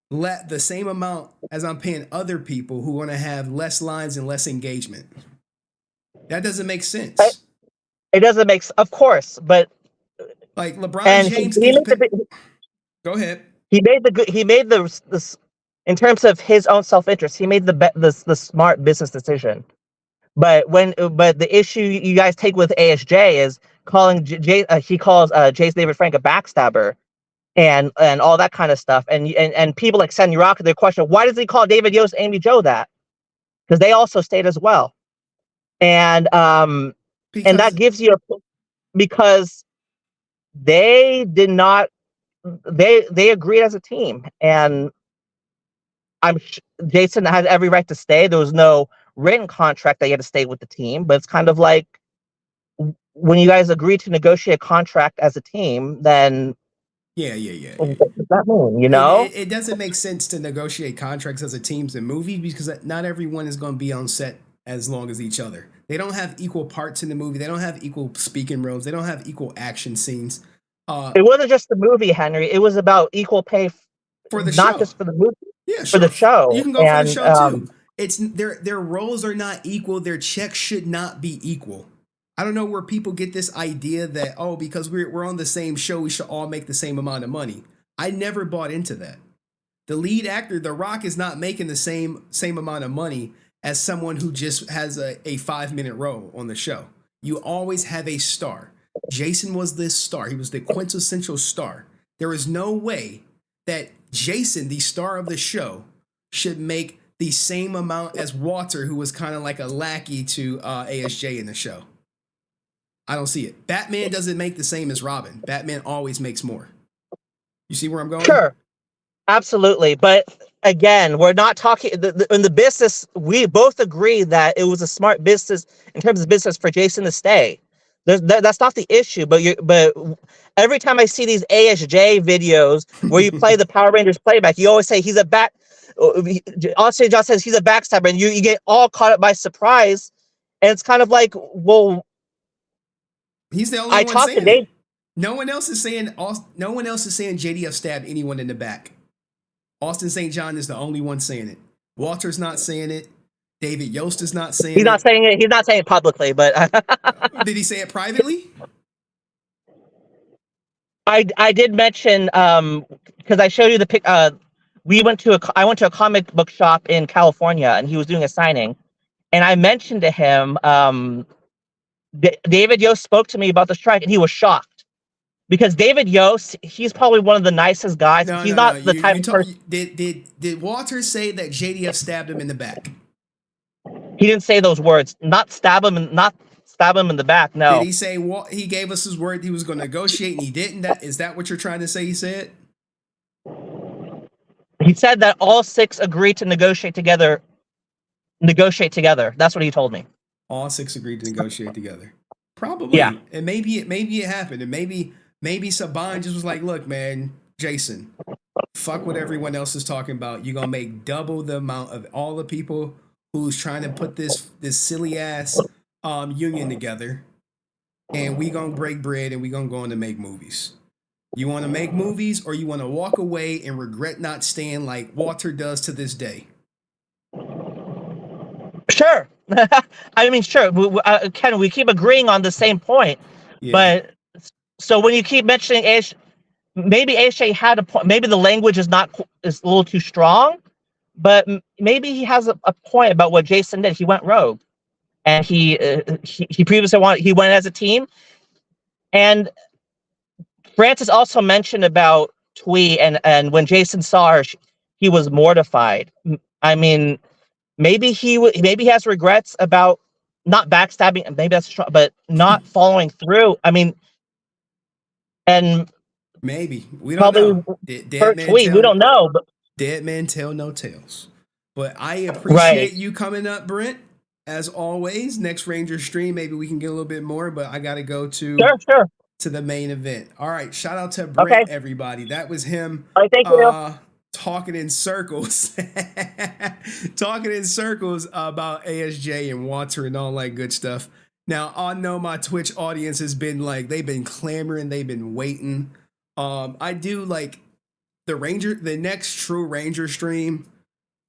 the same amount as I'm paying other people who want to have less lines and less engagement? That doesn't make sense. It doesn't make, of course, but like LeBron James go ahead. He made the in terms of his own self-interest, he made the smart business decision. But the issue you guys take with ASJ is calling he calls Jason David Frank a backstabber and all that kind of stuff. And people like Sandy Rock, they question, why does he call David Yost, Amy Jo that? Because they also stayed as well. And and that gives you because they did not they agreed as a team, and Jason had every right to stay. There was no written contract that he had to stay with the team, but it's kind of like when you guys agree to negotiate a contract as a team, then yeah. What does that mean? You know, it doesn't make sense to negotiate contracts as a teams in movies because not everyone is going to be on set as long as each other. They don't have equal parts in the movie. They don't have equal speaking roles. They don't have equal action scenes. It wasn't just the movie, Henry. It was about equal pay for the not show. just for the movie. Yeah, for the show. You can go for the show too. It's their roles are not equal. Their checks should not be equal. I don't know where people get this idea that because we're on the same show, we should all make the same amount of money. I never bought into that. The lead actor, The Rock, is not making the same amount of money as someone who just has a 5-minute role on the show. You always have a star. Jason was this star. He was the quintessential star. There is no way that Jason, the star of the show, should make the same amount as Walter, who was kind of like a lackey to ASJ in the show. I don't see it. Batman doesn't make the same as Robin. Batman always makes more. You see where I'm going? Sure. Absolutely. But again, we're not talking in the business. We both agree that it was a smart business in terms of business for Jason to stay. That's not the issue. But every time I see these ASJ videos where you play the Power Rangers playback, you always say he's a back. Austin John says he's a backstabber, and you get all caught up by surprise. And it's kind of like, well, he's the only one saying it. No one else is saying JDF stabbed anyone in the back. Austin St. John is the only one saying it. Walter's not saying it. David Yost is not saying it. He's not saying it. He's not saying it publicly, but did he say it privately? I did mention because I showed you the pic. I went to a comic book shop in California, and he was doing a signing, and I mentioned to him David Yost spoke to me about the strike, and he was shocked. Because David Yost, he's probably one of the nicest guys. He's not the type of person. Did Walter say that JDF stabbed him in the back? He didn't say those words. Not stab him in the back. No. Did he say he gave us his word he was going to negotiate and he didn't? Is that what you're trying to say? He said. He said that all 6 agreed to negotiate together. That's what he told me. All 6 agreed to negotiate together. Probably. Yeah. And maybe it happened. And maybe Saban just was like, look, man, Jason, fuck what everyone else is talking about. You're going to make double the amount of all the people who's trying to put this silly ass union together. And we going to break bread and we going to go on to make movies. You want to make movies, or you want to walk away and regret not staying like Walter does to this day? Sure. I mean, sure. Ken, we keep agreeing on the same point, but so when you keep mentioning Ace, maybe AJ had a point. Maybe the language is a little too strong, but maybe he has a point about what Jason did. He went rogue, and he previously went as a team. And Francis also mentioned about Twee, and when Jason saw her, he was mortified. I mean, maybe he has regrets about not backstabbing. Maybe that's strong, but not following through. I mean, and maybe we don't know. Dead man Twee, we don't know. But dead men tell no tales. But I appreciate you coming up, Brent. As always, next Ranger stream, maybe we can get a little bit more. But I got to go to to the main event. All right, shout out to Brent, everybody. That was him. All right, thank you. Talking in circles, talking in circles about ASJ and Walter and all that good stuff. Now, I know my Twitch audience has been like, they've been clamoring, they've been waiting. I do like the next true Ranger stream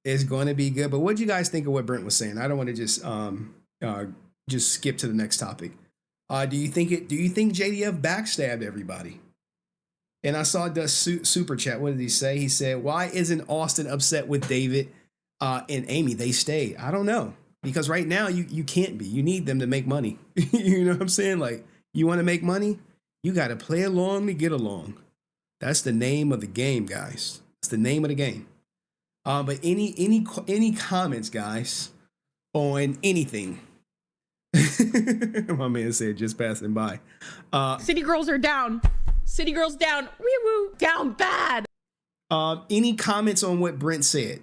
is going to be good. But what do you guys think of what Brent was saying? I don't want to just skip to the next topic. Do you think JDF backstabbed everybody? And I saw the super chat. What did he say? He said, "Why isn't Austin upset with David and Amy? They stayed." I don't know, because right now you can't be. You need them to make money. You know what I'm saying? Like, you want to make money, you got to play along to get along. That's the name of the game, guys. It's the name of the game. But any comments, guys, on anything? My man said, just passing by. City girls are down. City girls down. Wee-woo. Down bad. Any comments on what Brent said?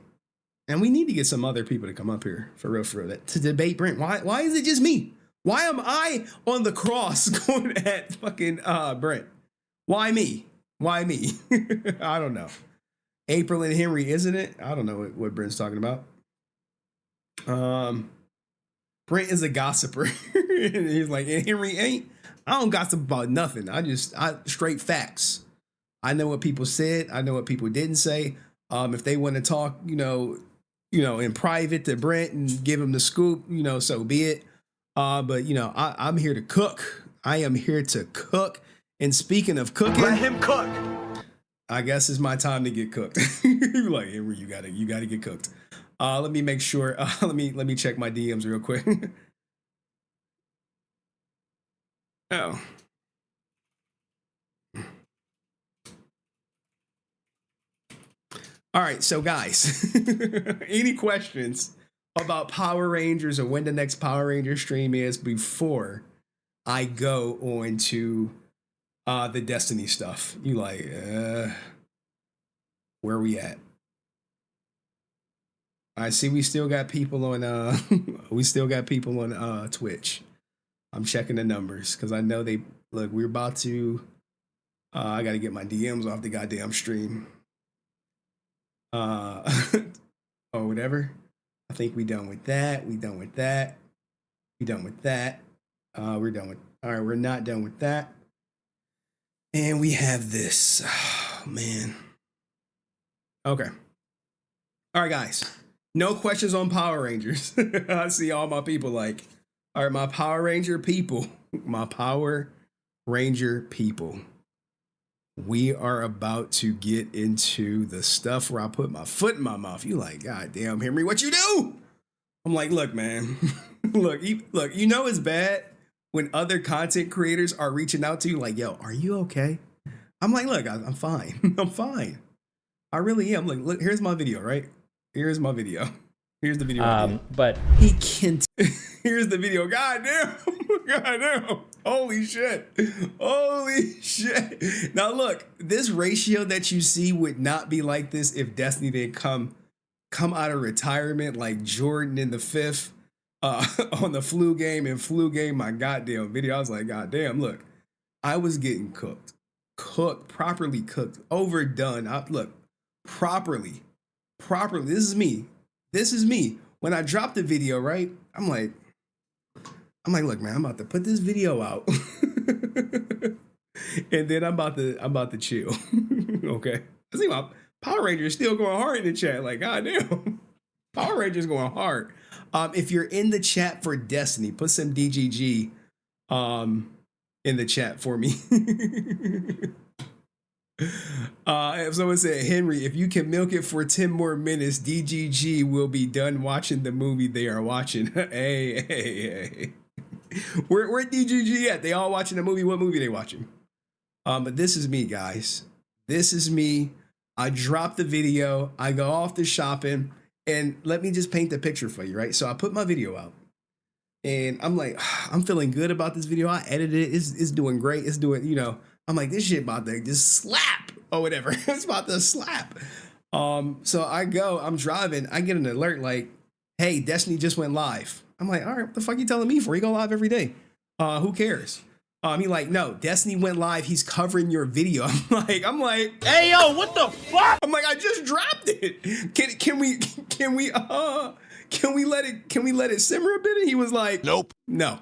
And we need to get some other people to come up here for real, to debate Brent. Why is it just me? Why am I on the cross going at fucking Brent? Why me? Why me? I don't know. April and Henry, isn't it? I don't know what Brent's talking about. Brent is a gossiper. He's like, and Henry ain't. I don't gossip about nothing. I straight facts. I know what people said. I know what people didn't say. If they want to talk, in private to Brent and give him the scoop, so be it. But I'm here to cook. I am here to cook. And speaking of cooking, let him cook. I guess it's my time to get cooked. Like, Henry, you gotta get cooked. Let me make sure. Let me check my DMs real quick. Oh. All right, so guys, any questions about Power Rangers or when the next Power Ranger stream is before I go on to the Destiny stuff? You like, where we at? I see we still got people on Twitch. I'm checking the numbers because I know we're about to I gotta get my DMs off the goddamn stream. Or whatever. I think we done with that. We're done with that. We're done with all right, we're not done with that. And we have this. Oh, man. Okay. All right, guys. No questions on Power Rangers. I see all my people like, all right, my Power Ranger people. We are about to get into the stuff where I put my foot in my mouth. You like, God damn, Henry, what you do? I'm like, look, man. look, it's bad when other content creators are reaching out to you like, yo, are you okay? I'm like, look, I'm fine. I'm fine. I really am. Like, look, here's my video, right? Here's my video. Here's the video. But he can't. Here's the video. God damn. Holy shit. Now look, this ratio that you see would not be like this if Destiny didn't come out of retirement like Jordan in the 5th on the flu game my goddamn video. I was like, God damn, look, I was getting cooked, properly cooked, overdone. Properly. This is me. When I dropped the video, right? I'm like, look, man, I'm about to put this video out. And then I'm about to chill. Okay. I see my Power Rangers still going hard in the chat. Like, goddamn. Power Rangers going hard. If you're in the chat for Destiny, put some DGG in the chat for me. If someone said, Henry, if you can milk it for 10 more minutes, DGG will be done watching the movie they are watching. Hey. Where DGG at? They all watching the movie. What movie they watching? But this is me, guys. This is me. I drop the video. I go off to shopping. And let me just paint the picture for you, right? So I put my video out. And I'm like, I'm feeling good about this video. I edited it. It's doing great. It's doing, I'm like, this shit about to just slap or whatever. It's about to slap. So I'm driving. I get an alert like, hey, Destiny just went live. I'm like, all right, what the fuck you telling me for? He go live every day. Who cares? He like, no, Destiny went live. He's covering your video. I'm like, hey, yo, what the fuck? I'm like, I just dropped it. Can we let it simmer a bit? And he was like, nope. No.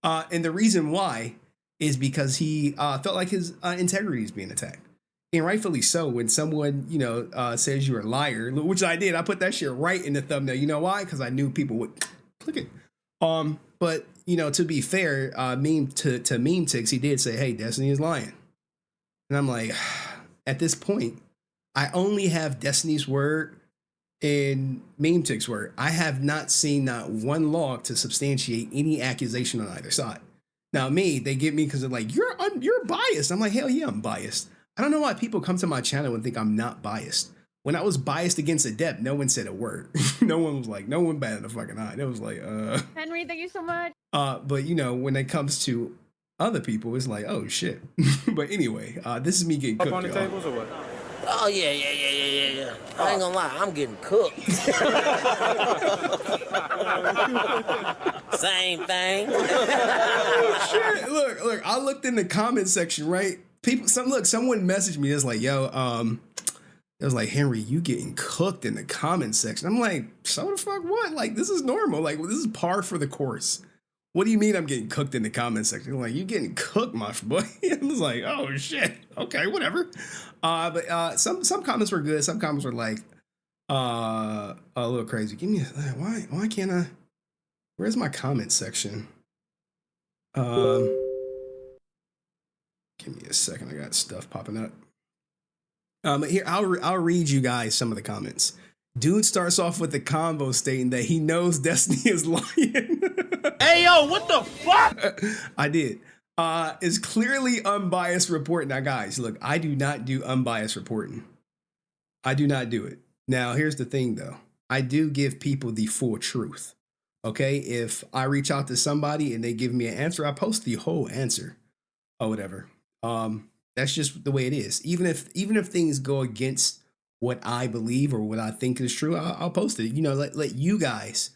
And the reason why is because he felt like his integrity is being attacked. And rightfully so. When someone, says you're a liar, which I did, I put that shit right in the thumbnail. You know why? Because I knew people would click it. But to be fair, to Memetix, he did say, hey, Destiny is lying. And I'm like, at this point, I only have Destiny's word and Memetix word. I have not seen not one log to substantiate any accusation on either side. Now they get me because they're like, you're biased. I'm like, hell yeah, I'm biased. I don't know why people come to my channel and think I'm not biased. When I was biased against Adept, no one said a word. No one batted a fucking eye. It was like, Henry, thank you so much. But when it comes to other people, it's like, oh shit. But anyway, this is me getting cooked. Up on the tables or what? Oh yeah. I ain't gonna lie, I'm getting cooked. Same thing. Shit. Look, I looked in the comment section, right? Someone messaged me. It's like, yo, it was like, Henry, you getting cooked in the comment section. I'm like, so the fuck what? Like, this is normal. Like, this is par for the course. What do you mean I'm getting cooked in the comment section? I'm like, you getting cooked, my boy. I was like, oh shit. Okay, whatever. But some comments were good. Some comments were like a little crazy. Give me why can't I? Where's my comment section? Give me a second. I got stuff popping up. Here, I'll read you guys some of the comments. Dude starts off with the combo stating that he knows Destiny is lying. Hey, yo, what the fuck? I did. Is clearly unbiased reporting. Now, guys, look, I do not do unbiased reporting. I do not do it. Now, here's the thing, though. I do give people the full truth. Okay? If I reach out to somebody and they give me an answer, I post the whole answer or whatever. That's just the way it is. Even if things go against what I believe or what I think is true, I'll post it. Let you guys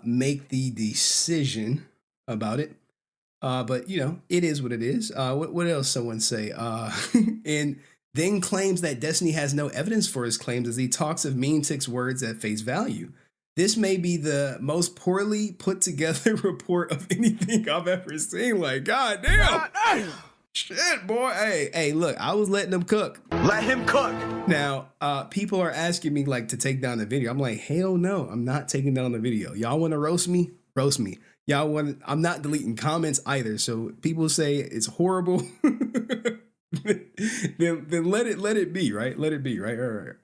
make the decision about it. But it is what it is. What else someone say? And then claims that Destiny has no evidence for his claims as he talks of Memetix words at face value. This may be the most poorly put together report of anything I've ever seen. Like, goddamn. Shit, boy. Hey, look, I was letting him cook. Let him cook. Now, people are asking me like to take down the video. I'm like, hell no, I'm not taking down the video. Y'all want to roast me? Roast me. I'm not deleting comments either. So people say it's horrible. then let it be, right? Let it be, right? All right.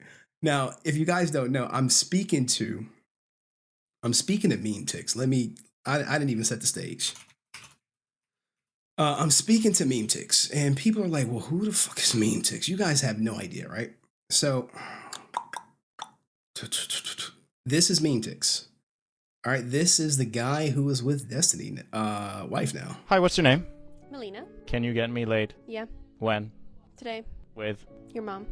Now, if you guys don't know, I'm speaking to Memetix. I didn't even set the stage. I'm speaking to Memetix, and people are like, well, who the fuck is Memetix? You guys have no idea, right? So, this is Memetix. All right, this is the guy who is with Destiny, wife now. Hi, what's your name? Melina. Can you get me laid? Yeah. When? Today. With? Your mom.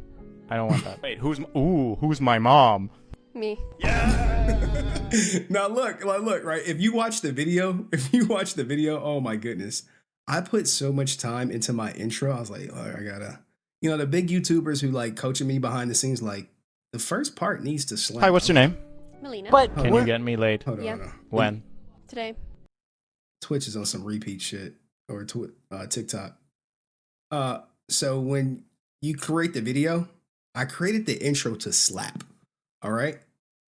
I don't want that. Wait, who's my mom? Me. Yeah. Now look, right? If you watch the video, oh my goodness. I put so much time into my intro. I was like, oh, I gotta, the big YouTubers who like coaching me behind the scenes, like the first part needs to slap. Hi, what's your name? Melina. But can you get me laid? Hold on, Yeah. hold on. When? Today. Twitch is on some repeat shit or TikTok. So when you create the video, I created the intro to slap. All right.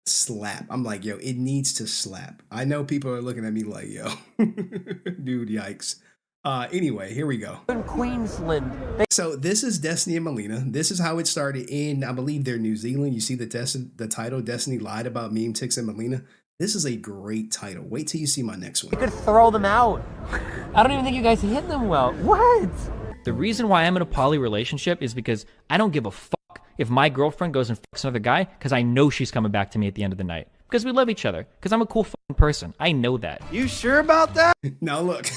Slap. I'm like, yo, it needs to slap. I know people are looking at me like, yo, dude, yikes. Anyway, here we go. In Queensland. So this is Destiny and Melina. This is how it started in, I believe they're New Zealand. You see the title, Destiny lied about Memetix and Melina. This is a great title. Wait till you see my next one. You could throw them out. I don't even think you guys hit them well. What? The reason why I'm in a poly relationship is because I don't give a fuck if my girlfriend goes and fucks another guy, because I know she's coming back to me at the end of the night. Because we love each other. Because I'm a cool fucking person. I know that. You sure about that? Now look.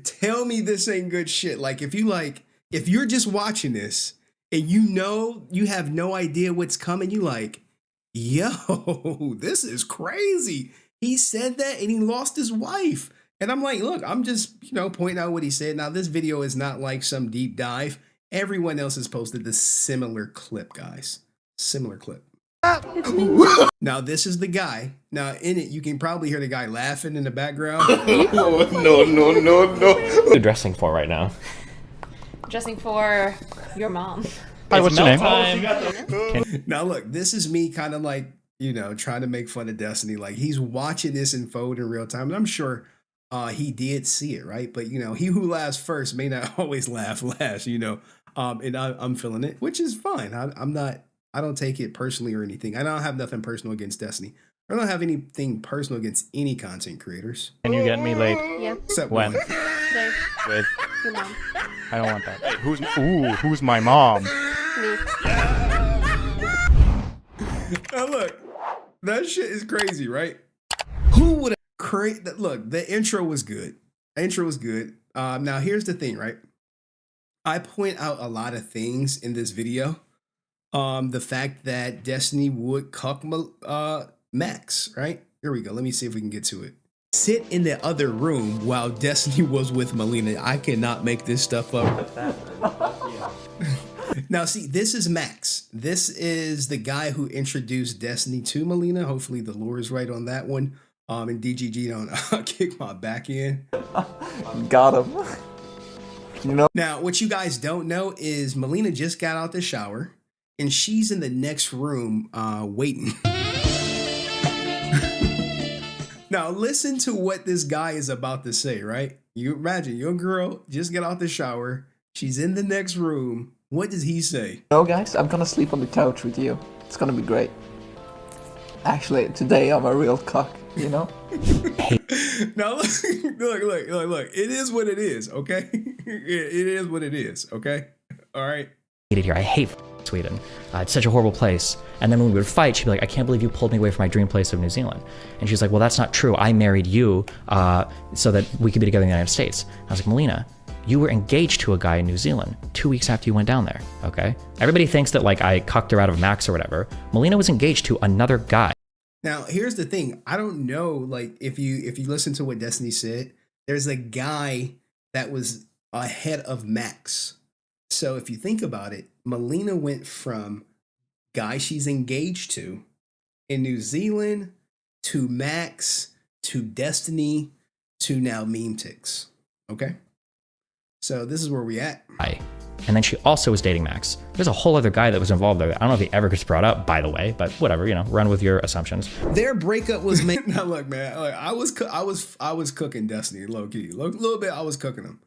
Tell me this ain't good shit. Like if you're just watching this and you know you have no idea what's coming, you like, yo, this is crazy. He said that and he lost his wife. And I'm like, look, I'm just, pointing out what he said. Now, this video is not like some deep dive. Everyone else has posted this similar clip, guys. Similar clip. Now, this is the guy. Now, in it, you can probably hear the guy laughing in the background. No. What are you dressing for right now? Dressing for your mom. Hi, what's your name? Now, look, this is me kind of like, trying to make fun of Destiny. Like, he's watching this in forward in real time. And I'm sure he did see it, right? But, he who laughs first may not always laugh last, and I'm feeling it, which is fine. I don't take it personally or anything. I don't have nothing personal against Destiny. I don't have anything personal against any content creators. Can you get me laid? Yeah. Except when? Today. With? Your mom. I don't want that. Hey, who's my mom? Me. Now look, that shit is crazy, right? Who would have created that? Look, the intro was good. The intro was good. Now here's the thing, right? I point out a lot of things in this video. The fact that Destiny would cuck Max, right? Here we go. Let me see if we can get to it. Sit in the other room while Destiny was with Melina. I cannot make this stuff up. Now, see, this is Max. This is the guy who introduced Destiny to Melina. Hopefully the lore is right on that one. And DGG don't kick my back in. Got him. Now, what you guys don't know is Melina just got out the shower and she's in the next room waiting. Now, listen to what this guy is about to say, right? You imagine your girl just got out the shower. She's in the next room. What does he say? No, guys, I'm gonna sleep on the couch with you. It's gonna be great. Actually, today I'm a real cuck, Now, look. It is what it is, okay? It is what it is, okay? All right? Here. I hate Sweden. It's such a horrible place. And then when we would fight, she'd be like, I can't believe you pulled me away from my dream place of New Zealand. And she's like, well, that's not true. I married you so that we could be together in the United States. I was like, Melina, you were engaged to a guy in New Zealand 2 weeks after you went down there, okay? Everybody thinks that like I cucked her out of Max or whatever. Melina was engaged to another guy. Now, here's the thing. I don't know, like, if you listen to what Destiny said, there's a guy that was ahead of Max. So if you think about it, Melina went from guy she's engaged to in New Zealand to Max to Destiny to now Memetix. Okay? So this is where we at. And then she also was dating Max. There's a whole other guy that was involved there. I don't know if he ever gets brought up, by the way, but whatever, run with your assumptions. Their breakup was made. Now look, man, like, I was cooking Destiny low key. A little bit, I was cooking him.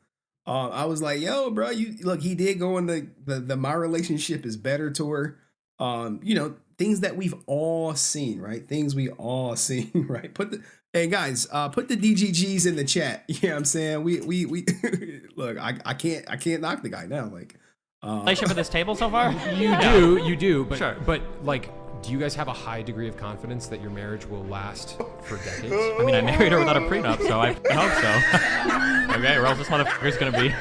I was like, yo, bro, he did go in the my relationship is better tour. Things that we've all seen, right? Things we all seen, right? Hey guys, put the DGGs in the chat. You know what I'm saying? We look, I can't knock the guy now. Like, relationship at this table so far? You do, but sure. But like, do you guys have a high degree of confidence that your marriage will last for decades? I mean, I married her without a prenup, so I hope so. Okay, or else this motherfucker's gonna be.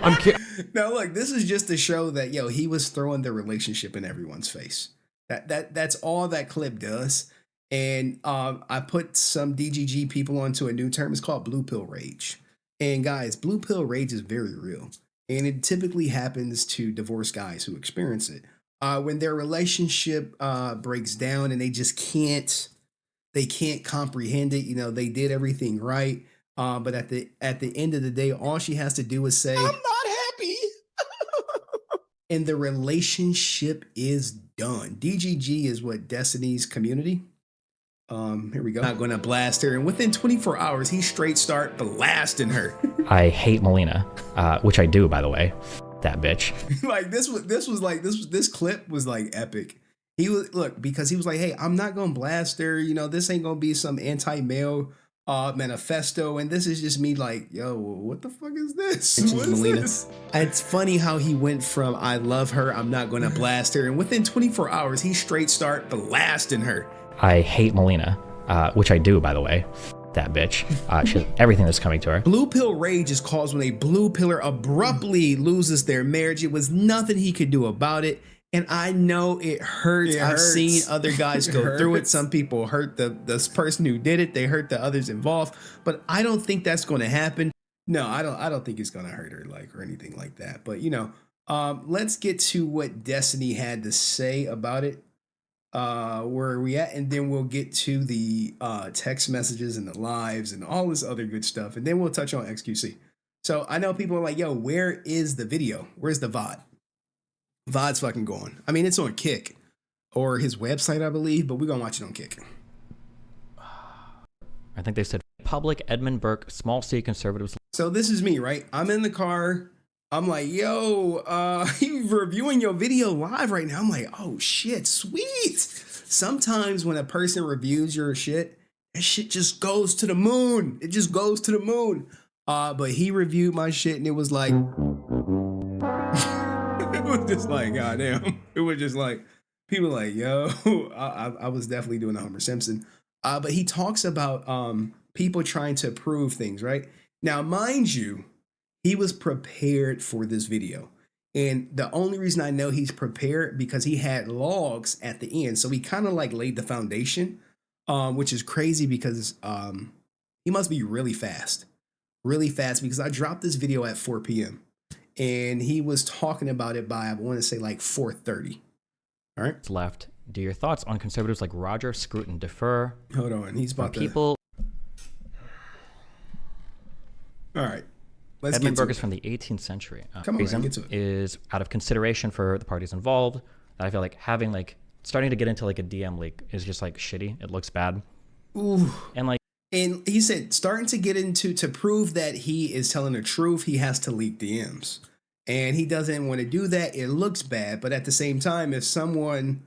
I'm kidding. Now look, this is just to show that he was throwing the relationship in everyone's face. That's all that clip does. And I put some DGG people onto a new term. It's called blue pill rage. And guys, blue pill rage is very real. And it typically happens to divorced guys who experience it. When their relationship breaks down and they just can't comprehend it. They did everything right. But at the end of the day, all she has to do is say, I'm not and the relationship is done. DGG is what Destiny's community. Here we go. Not gonna blast her, and within 24 hours, he straight start blasting her. I hate Melina, which I do, by the way. That bitch. Like this clip was like epic. He was because he was like, hey, I'm not gonna blast her. You know, this ain't gonna be some anti-male manifesto, and this is just me like, yo, what the fuck is this? What is Melina. this? It's funny how he went from I love her, I'm not gonna blast her, and within 24 hours, he straight start blasting her. I hate Melina, which I do, by the way. That bitch. She has everything that's coming to her. Blue pill rage is caused when a blue pillar abruptly loses their marriage. It was nothing he could do about it. And I know it hurts. I've seen other guys go through it. Some people hurt this person who did it. They hurt the others involved. But I don't think that's going to happen. No, I don't think it's going to hurt her or anything like that. But let's get to what Destiny had to say about it. Where are we at? And then we'll get to the text messages and the lives and all this other good stuff. And then we'll touch on XQC. So I know people are like, yo, where is the video? Where's the VOD? VOD's fucking gone. I mean, it's on Kick or his website, I believe, but we're going to watch it on Kick. I think they said public Edmund Burke, small C conservatives. So this is me, right? I'm in the car. I'm like, yo, he's reviewing your video live right now. I'm like, oh shit, sweet. Sometimes when a person reviews your shit, that shit just goes to the moon. It just goes to the moon. But he reviewed my shit and it was like, it was just like, goddamn. It was just like, people like, yo, I was definitely doing a Homer Simpson. But he talks about people trying to prove things, right? Now, mind you, he was prepared for this video. And the only reason I know he's prepared because he had logs at the end. So he kind of like laid the foundation, which is crazy because he must be really fast because I dropped this video at 4 p.m. and he was talking about it by, I want to say like 4:30. All right. Left. Do your thoughts on conservatives like Roger Scruton defer? Hold on. He's about people. All right. Let's Edmund get to Burke is it. from the 18th century. Come on, Reason get to it. is out of consideration for the parties involved. That I feel like having starting to get into like a DM leak is just like shitty. It looks bad. Ooh. And he said starting to get into to prove that he is telling the truth, he has to leak DMs. And he doesn't want to do that. It looks bad, but at the same time, if someone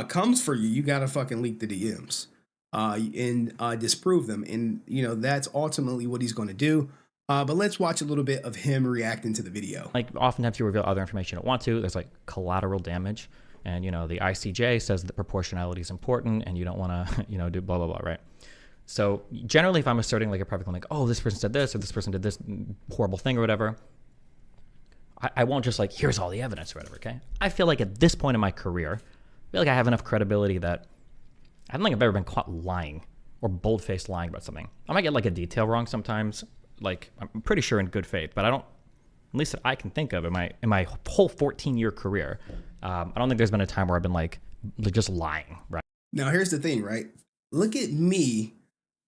comes for you, you gotta fucking leak the DMs and disprove them. And that's ultimately what he's going to do. But let's watch a little bit of him reacting to the video. Like oftentimes you reveal other information you don't want to. There's like collateral damage, and the ICJ says that proportionality is important, and you don't want to do blah blah blah, right? So generally, if I'm asserting like a perfect like, oh, this person said this or this person did this horrible thing or whatever, I won't just like here's all the evidence or whatever. Okay, I feel like at this point in my career, I feel like I have enough credibility that I don't think I've ever been caught lying or bold-faced lying about something. I might get like a detail wrong sometimes. Like I'm pretty sure in good faith, but I don't, at least that I can think of in my whole 14-year career, I don't think there's been a time where I've been like just lying, right? Now here's the thing, right? Look at me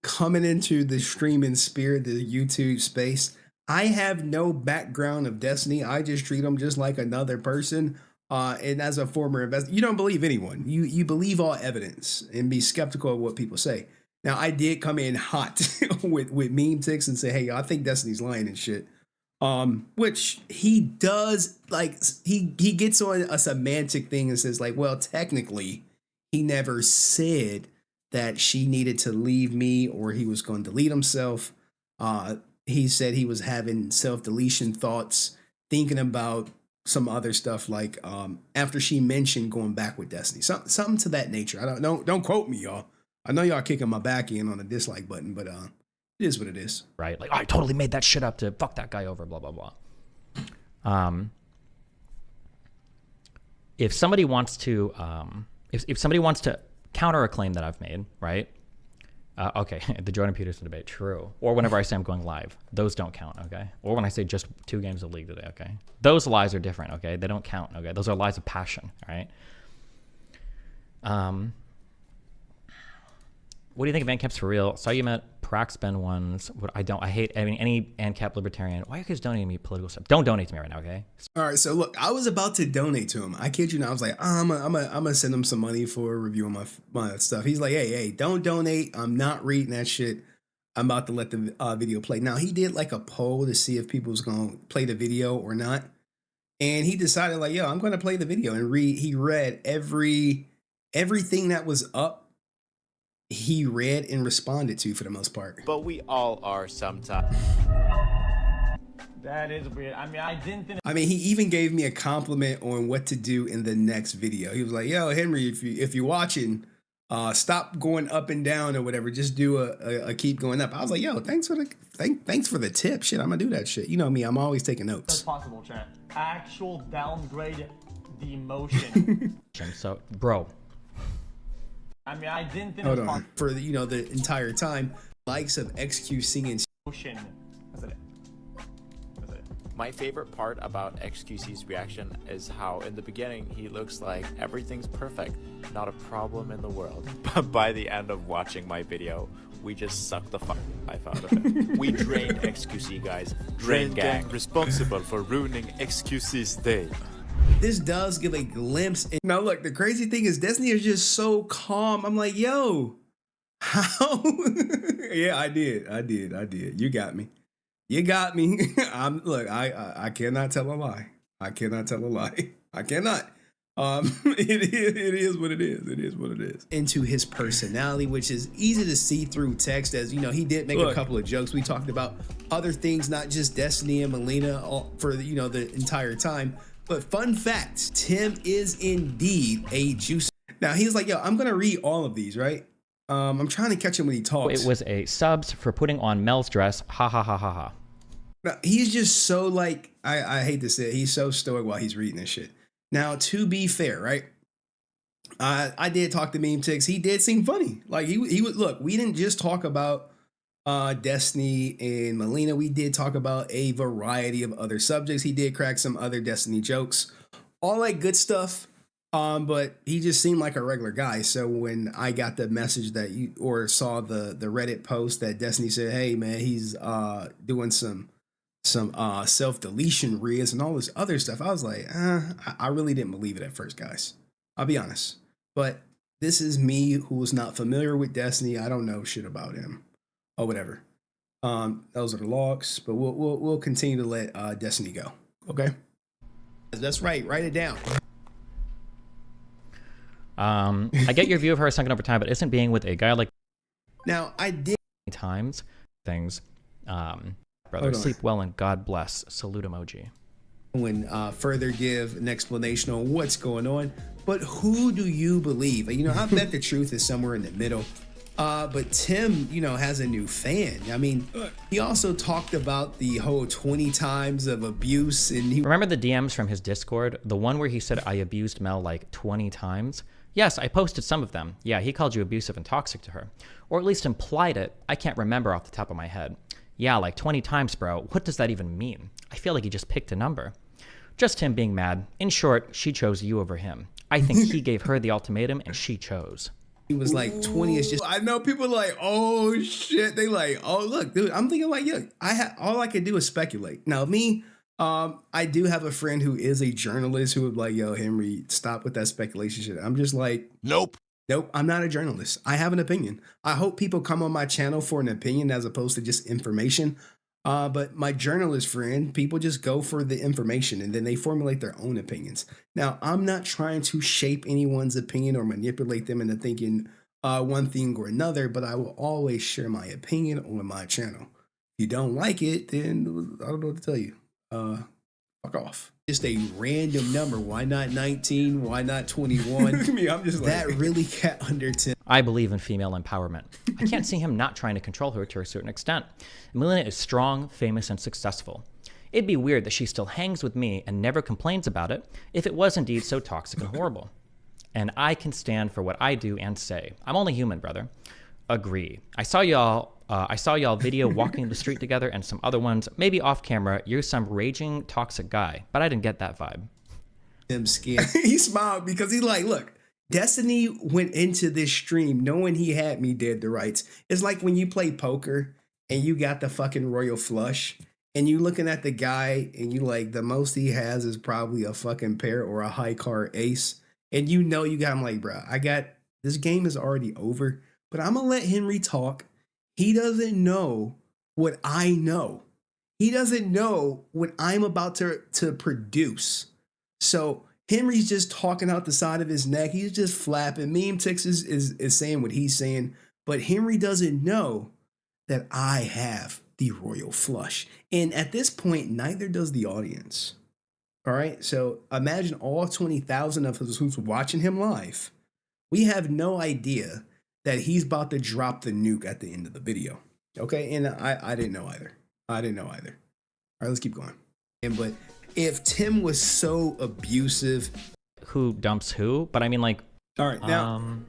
coming into the streaming spirit, the YouTube space. I have no background of Destiny. I just treat them just like another person. And as a former investor, you don't believe anyone. You believe all evidence and be skeptical of what people say. Now, I did come in hot with Memetix and say, hey, I think Destiny's lying and shit. Which he does, like, he gets on a semantic thing and says, like, well, technically, he never said that she needed to leave me or he was going to delete himself. He said he was having self-deletion thoughts, thinking about some other stuff, like after she mentioned going back with Destiny. Something to that nature. Don't quote me, y'all. I know y'all kicking my back in on the dislike button, but it is what it is. Right? Like, I totally made that shit up to fuck that guy over, blah, blah, blah. If somebody wants to, if somebody wants to counter a claim that I've made, right? Okay, the Jordan Peterson debate, true. Or whenever I say I'm going live, those don't count, okay? Or when I say just 2 games of League today, okay? Those lies are different, okay? They don't count, okay? Those are lies of passion, all right? What do you think of ANCAPs for real? Saw you met Praxben ones. What I hate any ANCAP libertarian. Why are you guys donating me political stuff? Don't donate to me right now, okay? All right, so look, I was about to donate to him. I kid you not. I was like, I'm gonna send him some money for reviewing my stuff. He's like, hey, don't donate. I'm not reading that shit. I'm about to let the video play. Now, he did like a poll to see if people was going to play the video or not. And he decided like, yo, I'm going to play the video and read. He read everything that was up. He read and responded to for the most part. But we all are sometimes. That is weird. I mean, I didn't think. I mean, he even gave me a compliment on what to do in the next video. He was like, yo, Henry, if you're watching, stop going up and down or whatever. Just do a keep going up. I was like, yo, thanks for the tip. Shit, I'm gonna do that shit. You know me, I'm always taking notes. That's possible, chat. Actual downgrade demotion. So, bro. I mean, I didn't think. Hold on. For the entire time, likes of XQC and motion. That's it. My favorite part about XQC's reaction is how in the beginning he looks like everything's perfect, not a problem in the world. But by the end of watching my video, we just suck the life out of it. We drain XQC, guys. Drain gang responsible for ruining XQC's day. This does give a glimpse. Now look, the crazy thing is Destiny is just so calm. I'm like, yo, how? Yeah, I did. You got me. You got me. I cannot tell a lie. I cannot. It is what it is. It is what it is. Into his personality, which is easy to see through text, as he did make a couple of jokes. We talked about other things, not just Destiny and Melina, for the entire time. But fun fact, Tim is indeed a juicer. Now he's like, yo, I'm gonna read all of these, right? I'm trying to catch him when he talks. It was a subs for putting on Mel's dress. Ha ha ha ha ha. Now, he's just so like, I hate to say it, he's so stoic while he's reading this shit. Now, to be fair, right? I did talk to Memetix. He did seem funny. Like he would look. We didn't just talk about Destiny and Melina. We did talk about a variety of other subjects. He did crack some other Destiny jokes, all that good stuff. But he just seemed like a regular guy. So when I got the message that saw the Reddit post that Destiny said, hey man, he's doing some self-deletion riz and all this other stuff, I was like, I really didn't believe it at first, guys. I'll be honest. But this is me who was not familiar with Destiny. I don't know shit about him or whatever. Those are the logs, but we'll continue to let Destiny go. Okay. That's right. Write it down. I get your view of her sunken over time, but isn't being with a guy like now I did times things. Brother, sleep well and God bless. Salute emoji. When further give an explanation on what's going on, but who do you believe? I bet the truth is somewhere in the middle. But Tim, has a new fan. I mean, he also talked about the whole 20 times of abuse, and he remember the DMs from his Discord, the one where he said I abused Mel like 20 times. Yes, I posted some of them. Yeah, he called you abusive and toxic to her, or at least implied it. I can't remember off the top of my head. Yeah, like 20 times, bro. What does that even mean? I feel like he just picked a number. Just him being mad. In short, she chose you over him. I think he gave her the ultimatum and she chose. He was like 20 is just. I know people like, oh shit. They like, oh look, dude. I'm thinking like, yeah. All I could do is speculate. Now me, I do have a friend who is a journalist who would be like, yo, Henry, stop with that speculation shit. I'm just like, nope. I'm not a journalist. I have an opinion. I hope people come on my channel for an opinion as opposed to just information. But my journalist friend, people just go for the information and then they formulate their own opinions. Now, I'm not trying to shape anyone's opinion or manipulate them into thinking one thing or another, but I will always share my opinion on my channel. If you don't like it, then I don't know what to tell you. Fuck off. Just a random number. Why not 19? Why not 21? I'm just like, that really got under 10. I believe in female empowerment. I can't see him not trying to control her to a certain extent. Melina is strong, famous, and successful. It'd be weird that she still hangs with me and never complains about it if it was indeed so toxic and horrible. And I can stand for what I do and say. I'm only human, brother. Agree. I saw y'all video walking the street together and some other ones, maybe off camera. You're some raging toxic guy, but I didn't get that vibe. Him scared. He smiled because he's like, look, Destiny went into this stream knowing he had me dead to rights. It's like when you play poker and you got the fucking royal flush and you looking at the guy and you like the most he has is probably a fucking pair or a high card ace. And you know you got him like, bro, I got this game is already over, but I'm gonna let Henry talk. He doesn't know what I know. He doesn't know what I'm about to produce. So Henry's just talking out the side of his neck. He's just flapping. Memetix is saying what he's saying, but Henry doesn't know that I have the royal flush. And at this point, neither does the audience. All right. So imagine all 20,000 of us who's watching him live. We have no idea that he's about to drop the nuke at the end of the video. Okay. And I didn't know either. I didn't know either. All right, let's keep going. But if Tim was so abusive, who dumps who? But I mean, like, all right, now,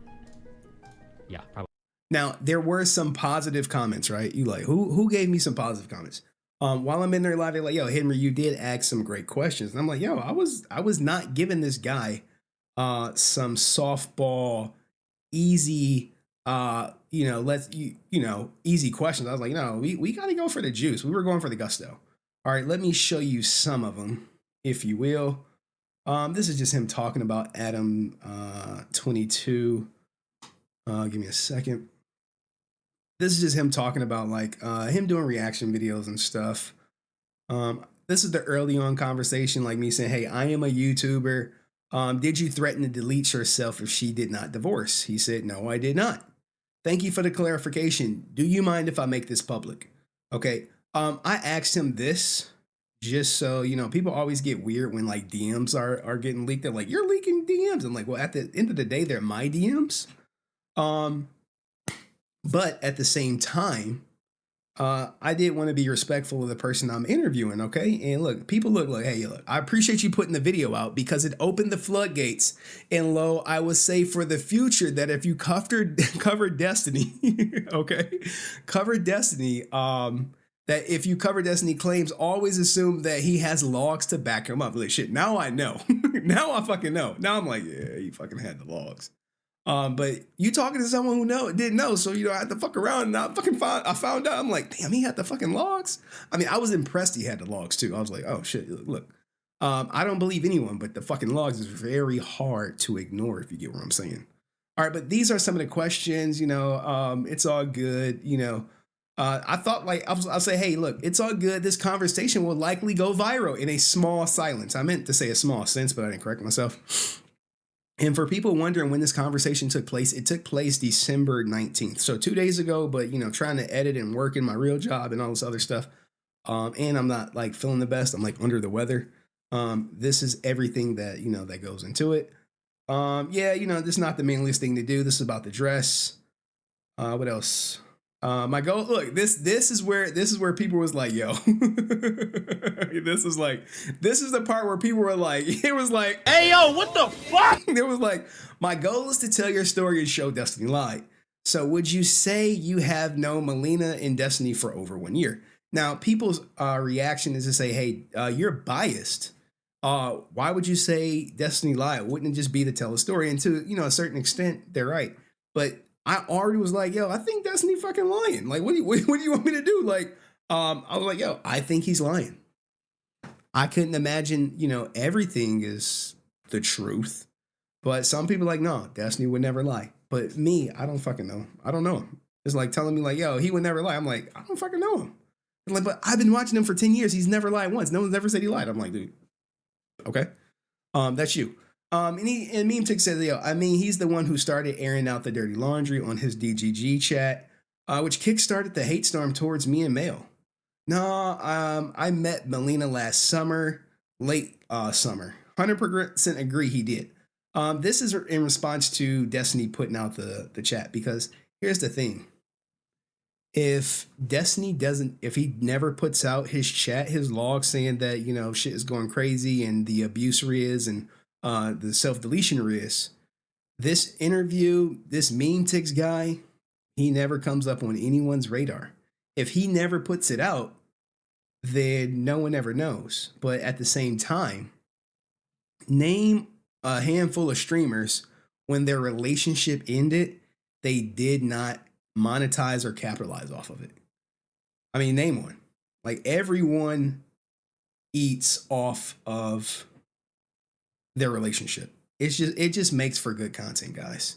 yeah, probably. Now there were some positive comments, right? You like who gave me some positive comments? While I'm in there live, they're like, "Yo, Henry, you did ask some great questions," and I'm like, "Yo, I was not giving this guy some softball, easy, easy questions." I was like, "No, we got to go for the juice. We were going for the gusto." All right, let me show you some of them, if you will. This is just him talking about Adam 22. Give me a second. This is just him talking about like him doing reaction videos and stuff. This is the early on conversation, like me saying, "Hey, I am a YouTuber. Did you threaten to delete yourself if she did not divorce?" He said, "No, I did not. Thank you for the clarification. Do you mind if I make this public?" Okay. I asked him this just so, people always get weird when like DMs are getting leaked. They're like, "You're leaking DMs." I'm like, well, at the end of the day, they're my DMs. But at the same time, I did want to be respectful of the person I'm interviewing. Okay. And look, people look like, "Hey, look, I appreciate you putting the video out because it opened the floodgates. And lo, I would say for the future that if you cover Destiny, okay, cover Destiny, that if you cover Destiny claims, always assume that he has logs to back him up." Like, shit, now I know. Now I fucking know. Now I'm like, yeah, he fucking had the logs. But you talking to someone who didn't know, so I had to fuck around and I found out. I'm like, damn, he had the fucking logs. I mean, I was impressed he had the logs too. I was like, oh shit, look. I don't believe anyone, but the fucking logs is very hard to ignore if you get what I'm saying. All right, but these are some of the questions, it's all good, I thought like I'll say, "Hey, look, it's all good. This conversation will likely go viral in a small silence." I meant to say a small sense, but I didn't correct myself. And for people wondering when this conversation took place, it took place December 19th. So 2 days ago, but trying to edit and work in my real job and all this other stuff. And I'm not like feeling the best. I'm like under the weather. This is everything that, that goes into it. This is not the manliest thing to do. This is about the dress. What else? My goal, look, this is where people was like, "Yo," this is the part where people were like, it was like, "Hey, yo, what the fuck?" It was like, "My goal is to tell your story and show Destiny light. So would you say you have known Melina and Destiny for over 1 year?" Now, people's reaction is to say, "Hey, you're biased. Why would you say Destiny lied? Wouldn't it just be to tell a story?" And to, a certain extent, they're right. But I already was like, "Yo, I think Destiny fucking lying. Like, what do you want me to do?" Like, I was like, "Yo, I think he's lying." I couldn't imagine, everything is the truth. But some people are like, "No, Destiny would never lie." But me, I don't fucking know. I don't know him. It's like telling me like, "Yo, he would never lie." I'm like, I don't fucking know him. I'm like, but I've been watching him for 10 years. He's never lied once. No one's ever said he lied. I'm like, dude, okay. That's you. And Memetix said, "Yo, I mean, he's the one who started airing out the dirty laundry on his DGG chat, which kickstarted the hate storm towards me and Mail." No, I met Melina last summer, late summer. 100% agree he did. This is in response to Destiny putting out the chat, because here's the thing. If Destiny if he never puts out his chat, his log saying that, shit is going crazy and the abuse is and the self-deletion is, this interview, this Memetix guy, he never comes up on anyone's radar. If he never puts it out, then no one ever knows. But at the same time, name a handful of streamers when their relationship ended, they did not monetize or capitalize off of it. I mean, name one. Like everyone eats off of their relationship. It just makes for good content, guys.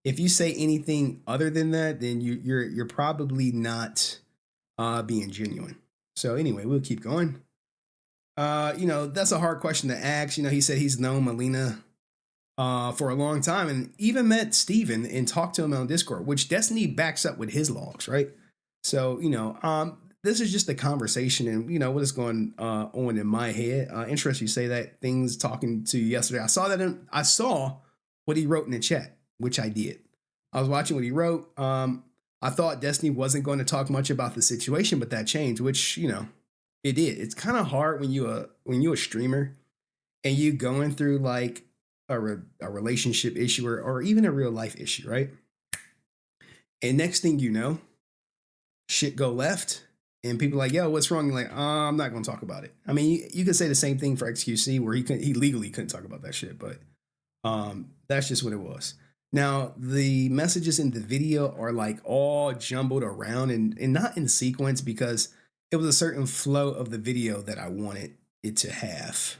If you say anything other than that, then you're probably not being genuine. So anyway, we'll keep going. That's a hard question to ask. He said he's known Melina for a long time and even met Steven and talked to him on Discord, which Destiny backs up with his logs, right? So, this is just a conversation and, what is going on in my head. Interesting you say that, things talking to you yesterday. I saw what he wrote in the chat, which I did. I was watching what he wrote. I thought Destiny wasn't going to talk much about the situation, but that changed, which, it did. It's kind of hard when you a streamer and you going through like a relationship issue or even a real life issue, right? And next thing you know, shit go left and people like, yo, what's wrong? You're like, I'm not going to talk about it. I mean, you could say the same thing for XQC where he legally couldn't talk about that shit, but that's just what it was. Now, the messages in the video are like all jumbled around and not in sequence because it was a certain flow of the video that I wanted it to have.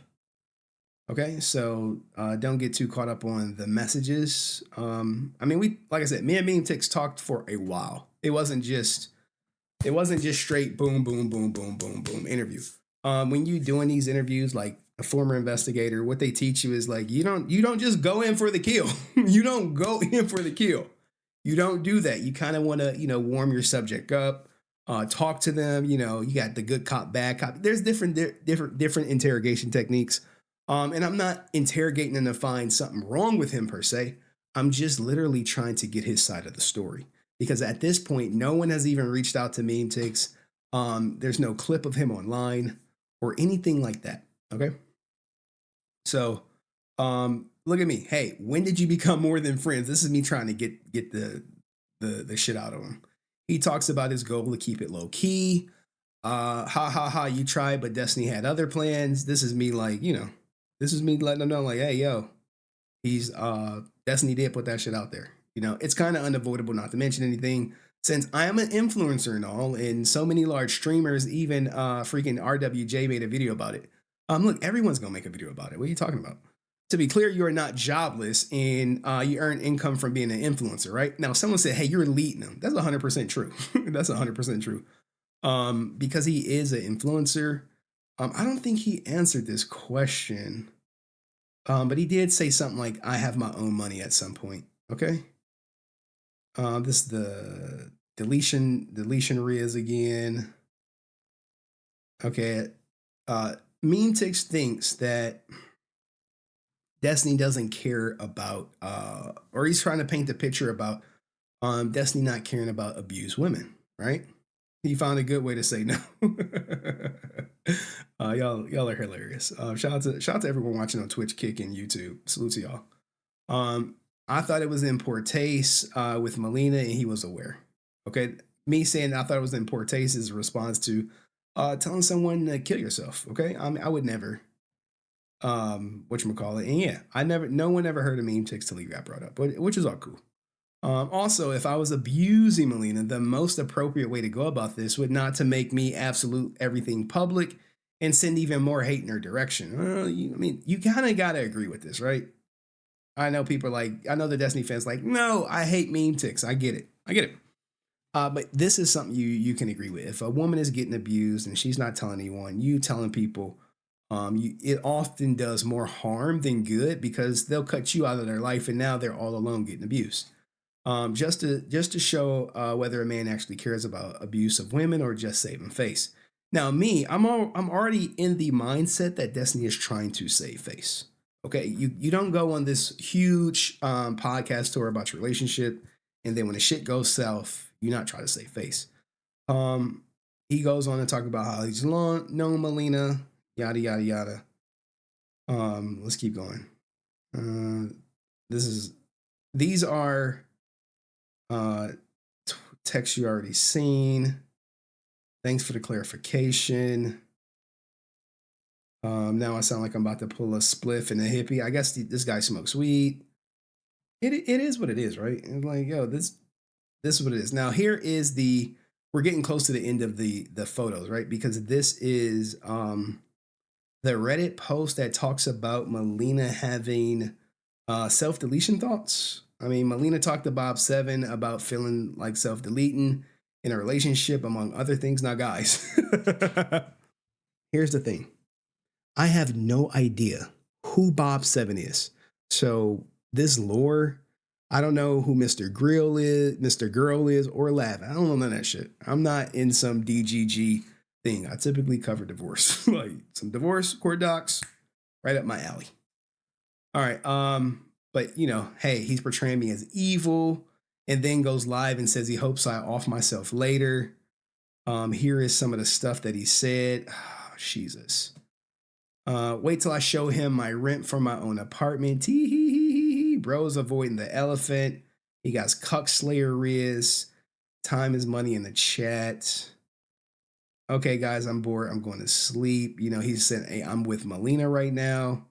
Okay, so don't get too caught up on the messages. Like I said, me and Memetix talked for a while. It wasn't just straight boom, boom, boom, boom, boom, boom interview. When you doing these interviews, like a former investigator, what they teach you is like you don't just go in for the kill. You don't go in for the kill. You don't do that. You kind of want to warm your subject up, talk to them. You got the good cop, bad cop. There's different interrogation techniques. And I'm not interrogating him to find something wrong with him per se. I'm just literally trying to get his side of the story. Because at this point, no one has even reached out to Memetix. There's no clip of him online or anything like that. Okay. So look at me. Hey, when did you become more than friends? This is me trying to get the shit out of him. He talks about his goal to keep it low key. You tried, but Destiny had other plans. This is me like, this is me letting them know like, hey, yo, he's Destiny did put that shit out there. It's kind of unavoidable not to mention anything since I am an influencer and all, and so many large streamers, even freaking RWJ made a video about it. Look, everyone's gonna make a video about it. What are you talking about? To be clear, you are not jobless and you earn income from being an influencer, right? Now, someone said, hey, you're leading them. That's 100% true. That's 100% true. Because he is an influencer. I don't think he answered this question. But he did say something like, I have my own money at some point. Okay. This is the deletion Riz again. Okay. Memetix thinks that Destiny doesn't care about, or he's trying to paint the picture about Destiny not caring about abused women, right? He found a good way to say no. Y'all are hilarious. Shout out to everyone watching on Twitch, Kick, and YouTube. Salute to y'all. I thought it was in poor taste with Melina, and he was aware. Okay, me saying I thought it was in poor taste is a response to telling someone to kill yourself. Okay, I would never. Whatchamacallit. And yeah, no one ever heard of Memetix till he got brought up, which is all cool. Also, if I was abusing Melina, the most appropriate way to go about this would not to make me absolute everything public and send even more hate in her direction. You kind of got to agree with this, right? I know people I know the Destiny fans like, no, I hate Memetix. I get it. But this is something you can agree with. If a woman is getting abused and she's not telling anyone, you telling people, it often does more harm than good because they'll cut you out of their life and now they're all alone getting abused. Just to show whether a man actually cares about abuse of women or just saving face. Now, I'm already in the mindset that Destiny is trying to save face. Okay, you don't go on this huge podcast tour about your relationship, and then when the shit goes south, you not try to save face. He goes on to talk about how he's known Melina, yada yada yada. Let's keep going. These are texts you already seen. Thanks for the clarification. Now I sound like I'm about to pull a spliff in a hippie. I guess this guy smokes weed. It is what it is, right? And like, yo, this is what it is. Now here is we're getting close to the end of the photos, right? Because this is the Reddit post that talks about Melina having self-deletion thoughts. I mean, Melina talked to Bob7 about feeling like self-deleting in a relationship, among other things. Now, guys, here's the thing. I have no idea who Bob7 is. So this lore, I don't know who Mr. Grill is, Mr. Girl is, or Lav. I don't know none of that shit. I'm not in some DGG thing. I typically cover divorce, like some divorce court docs, right up my alley. All right. But you know, hey, he's portraying me as evil, and then goes live and says he hopes I off myself later. Here is some of the stuff that he said. Oh, Jesus. Wait till I show him my rent from my own apartment. Tee hee hee hee hee. Bro's avoiding the elephant. He got Cuck Slayer Riz. Time is money in the chat. Okay, guys, I'm bored. I'm going to sleep. You know, he said, hey, I'm with Melina right now.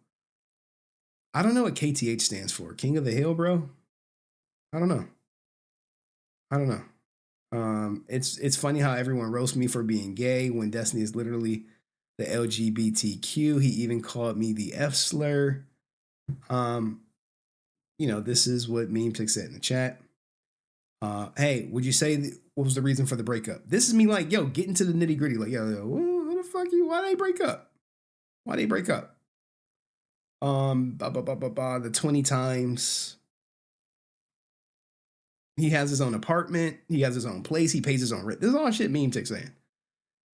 I don't know what KTH stands for. King of the Hill, bro? I don't know. It's funny how everyone roasts me for being gay when Destiny is literally the LGBTQ. He even called me the F slur. You know, this is what Memetix said in the chat. Hey, would you say what was the reason for the breakup? This is me like, yo, get into the nitty gritty. Like, yo, what the fuck you? Why they break up? The 20 times. He has his own apartment. He has his own place. He pays his own rent. This is all shit Memetix saying.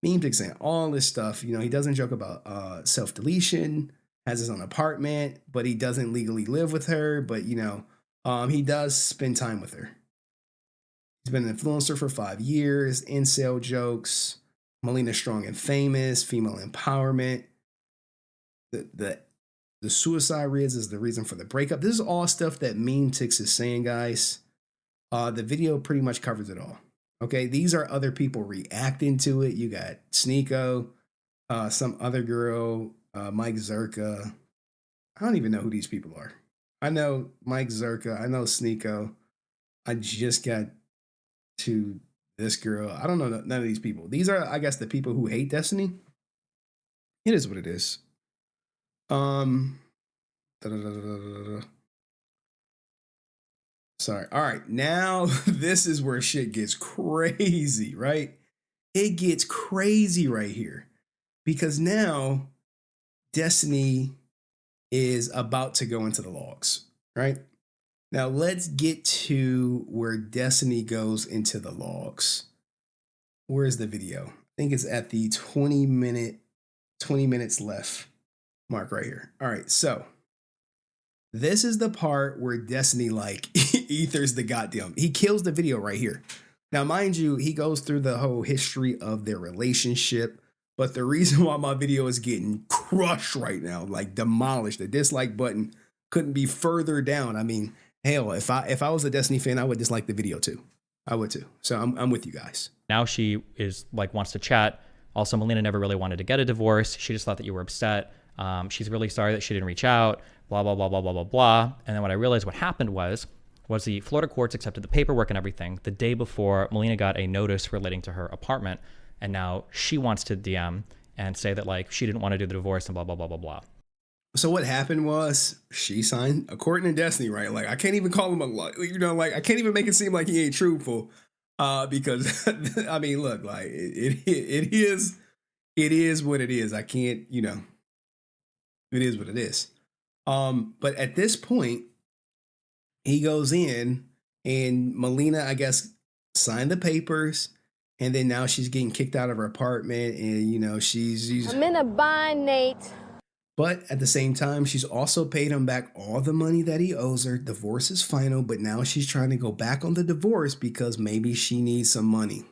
Memetix saying all this stuff. You know, he doesn't joke about self-deletion, has his own apartment, but he doesn't legally live with her. But, you know, he does spend time with her. He's been an influencer for 5 years. Incel jokes. Melina strong and famous. Female empowerment. The suicide riz is the reason for the breakup. This is all stuff that Memetix is saying, guys. The video pretty much covers it all. Okay, these are other people reacting to it. You got Sneeko, some other girl, Mike Zerka. I don't even know who these people are. I know Mike Zerka. I know Sneeko. I just got to this girl. I don't know none of these people. These are, I guess, the people who hate Destiny. It is what it is. Sorry. All right. Now this is where shit gets crazy, right? It gets crazy right here because now Destiny is about to go into the logs, right? Now let's get to where Destiny goes into the logs. Where's the video? I think it's at the 20 minutes left mark right here. All right. So this is the part where Destiny like ethers the goddamn. He kills the video right here. Now, mind you, he goes through the whole history of their relationship. But the reason why my video is getting crushed right now, like demolished, the dislike button couldn't be further down. I mean, hell, if I was a Destiny fan, I would dislike the video too. I would too. So I'm with you guys. Now she is like wants to chat. Also, Melina never really wanted to get a divorce. She just thought that you were upset. She's really sorry that she didn't reach out. Blah, blah, blah, blah, blah, blah, blah. And then what I realized what happened was the Florida courts accepted the paperwork and everything the day before Melina got a notice relating to her apartment. And now she wants to DM and say that like she didn't want to do the divorce and blah, blah, blah, blah, blah. So what happened was she signed, according to Destiny, right? Like I can't even call him like I can't even make it seem like he ain't truthful. Because I mean, look, like it is what it is. I can't, you know, it is what it is. But at this point, he goes in and Melina, I guess, signed the papers, and then now she's getting kicked out of her apartment, and you know, she's I'm in a bind, Nate. But at the same time, she's also paid him back all the money that he owes her. Divorce is final, but now she's trying to go back on the divorce because maybe she needs some money.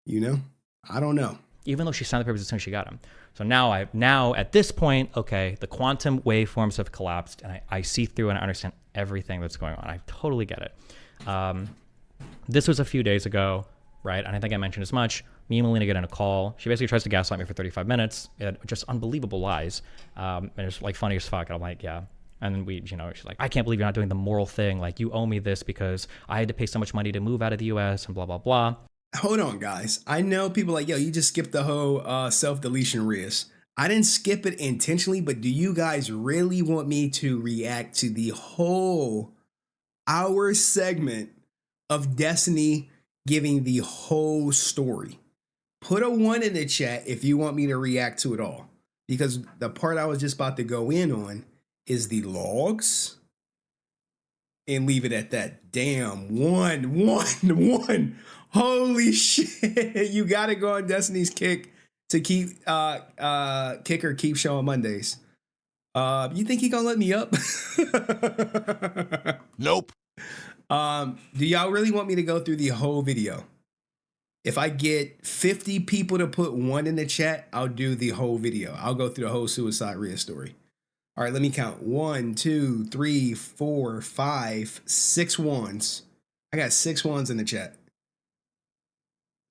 You know? I don't know. Even though she signed the papers as soon as she got them. So now at this point, okay, the quantum waveforms have collapsed, and I see through and I understand everything that's going on. I totally get it. This was a few days ago, right? And I think I mentioned as much. Me and Melina get in a call. She basically tries to gaslight me for 35 minutes. Just unbelievable lies. And it's like funny as fuck. And I'm like, yeah, And then we, you know, she's like, I can't believe you're not doing the moral thing. Like, you owe me this because I had to pay so much money to move out of the US and blah, blah, blah. Hold on, guys. I know people like, yo, you just skipped the whole self-deletion Riz. I didn't skip it intentionally, but do you guys really want me to react to the whole hour segment of Destiny giving the whole story? Put a 1 in the chat if you want me to react to it all. Because the part I was just about to go in on is the logs, and leave it at that. Damn, one. Holy shit. You gotta go on Destiny's kick to keep Kicker keep showing Mondays. You think he gonna let me up? Nope. Do y'all really want me to go through the whole video? If I get 50 people to put 1 in the chat, I'll do the whole video. I'll go through the whole suicide Rhea story. All right, let me count. 1, 2, 3, 4, 5, 6 1s. I got 6 1s in the chat.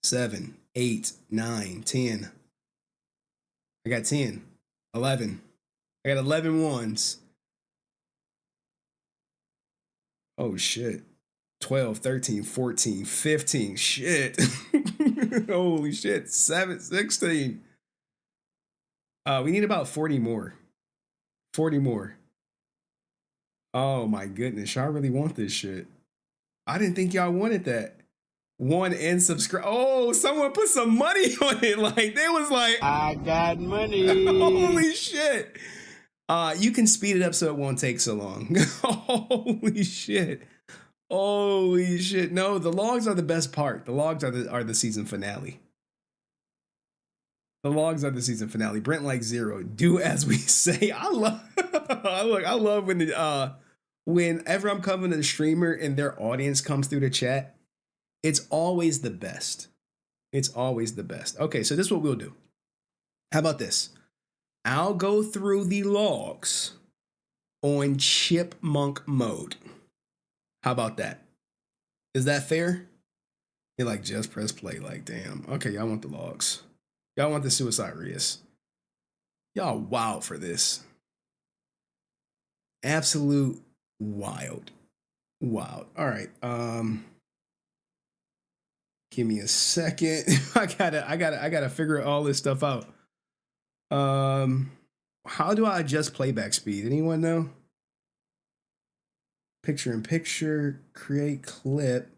7, 8, 9, 10. I got 10, 11. I got 11 1s. Oh, shit. 12, 13, 14, 15. Shit. Holy shit. 7, 16. We need about 40 more. 40 more. Oh my goodness. Y'all really want this shit. I didn't think y'all wanted that. 1 and subscribe. Oh, someone put some money on it. Like, they was like, I got money. Holy shit. You can speed it up so it won't take so long. Holy shit. Holy shit. No, the logs are the best part. The logs are the season finale. The logs are the season finale. Brent like 0. Do as we say. I love I love when the whenever I'm coming to the streamer and their audience comes through the chat, it's always the best. It's always the best. Okay, so this is what we'll do. How about this? I'll go through the logs on chipmunk mode. How about that? Is that fair? You're like, just press play. Like, damn. Okay, y'all want the logs. Y'all want the suicide Rias. Y'all wild for this. Absolute wild. Wild. All right. Give me a second. I gotta figure all this stuff out. How do I adjust playback speed? Anyone know? Picture in picture, create clip.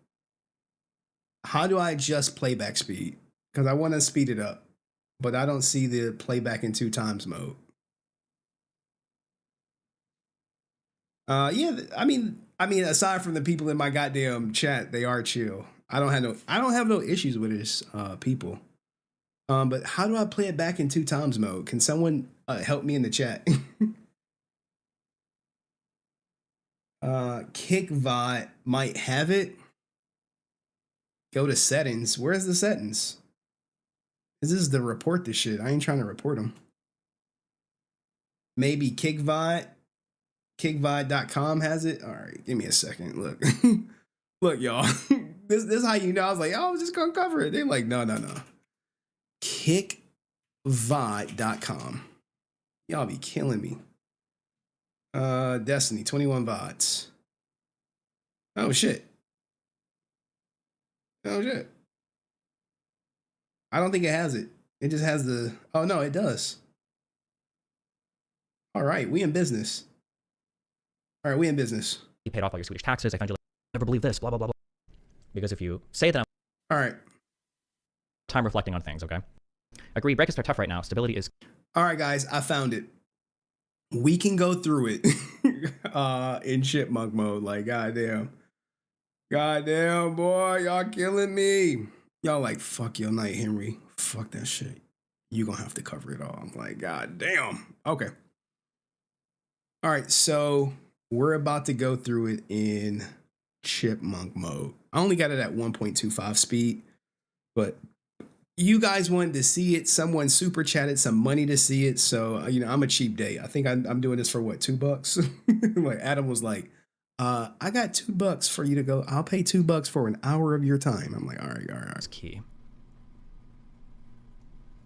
How do I adjust playback speed? Because I want to speed it up, but I don't see the playback in 2 times mode. Yeah, I mean, aside from the people in my goddamn chat, they are chill. I don't have no issues with this people. But how do I play it back in 2 times mode? Can someone help me in the chat? KickVod might have it. Go to settings. Where's the settings? This is the report this shit. I ain't trying to report them. Maybe KickVod. KickVod.com has it. All right, give me a second. Look. Look, y'all. This is how you know. I was like, oh, I was just gonna cover it. They're like, no. KickVod.com. Y'all be killing me. Destiny, 21 VODs. Oh shit. I don't think it has it. It just has the, oh no, it does. All right, we in business. All right, we in business. You paid off all your Swedish taxes. I found you like, never believe this, blah, blah, blah, blah. Because if you say that, all right. Time reflecting on things, okay? Agree, breakfast are tough right now. Stability is. All right, guys, I found it. We can go through it in chipmunk mode. Like, goddamn. Goddamn, boy, y'all killing me. Y'all like, fuck your night, Henry. Fuck that shit. You gonna have to cover it all. I'm like, goddamn. Okay. All right, so we're about to go through it in chipmunk mode. I only got it at 1.25 speed, but you guys wanted to see it. Someone super chatted some money to see it. So, you know, I'm a cheap date. I think I'm doing this for what, $2? Like Adam was like, I got $2 for you to go. I'll pay $2 for an hour of your time. I'm like, all right. That's key.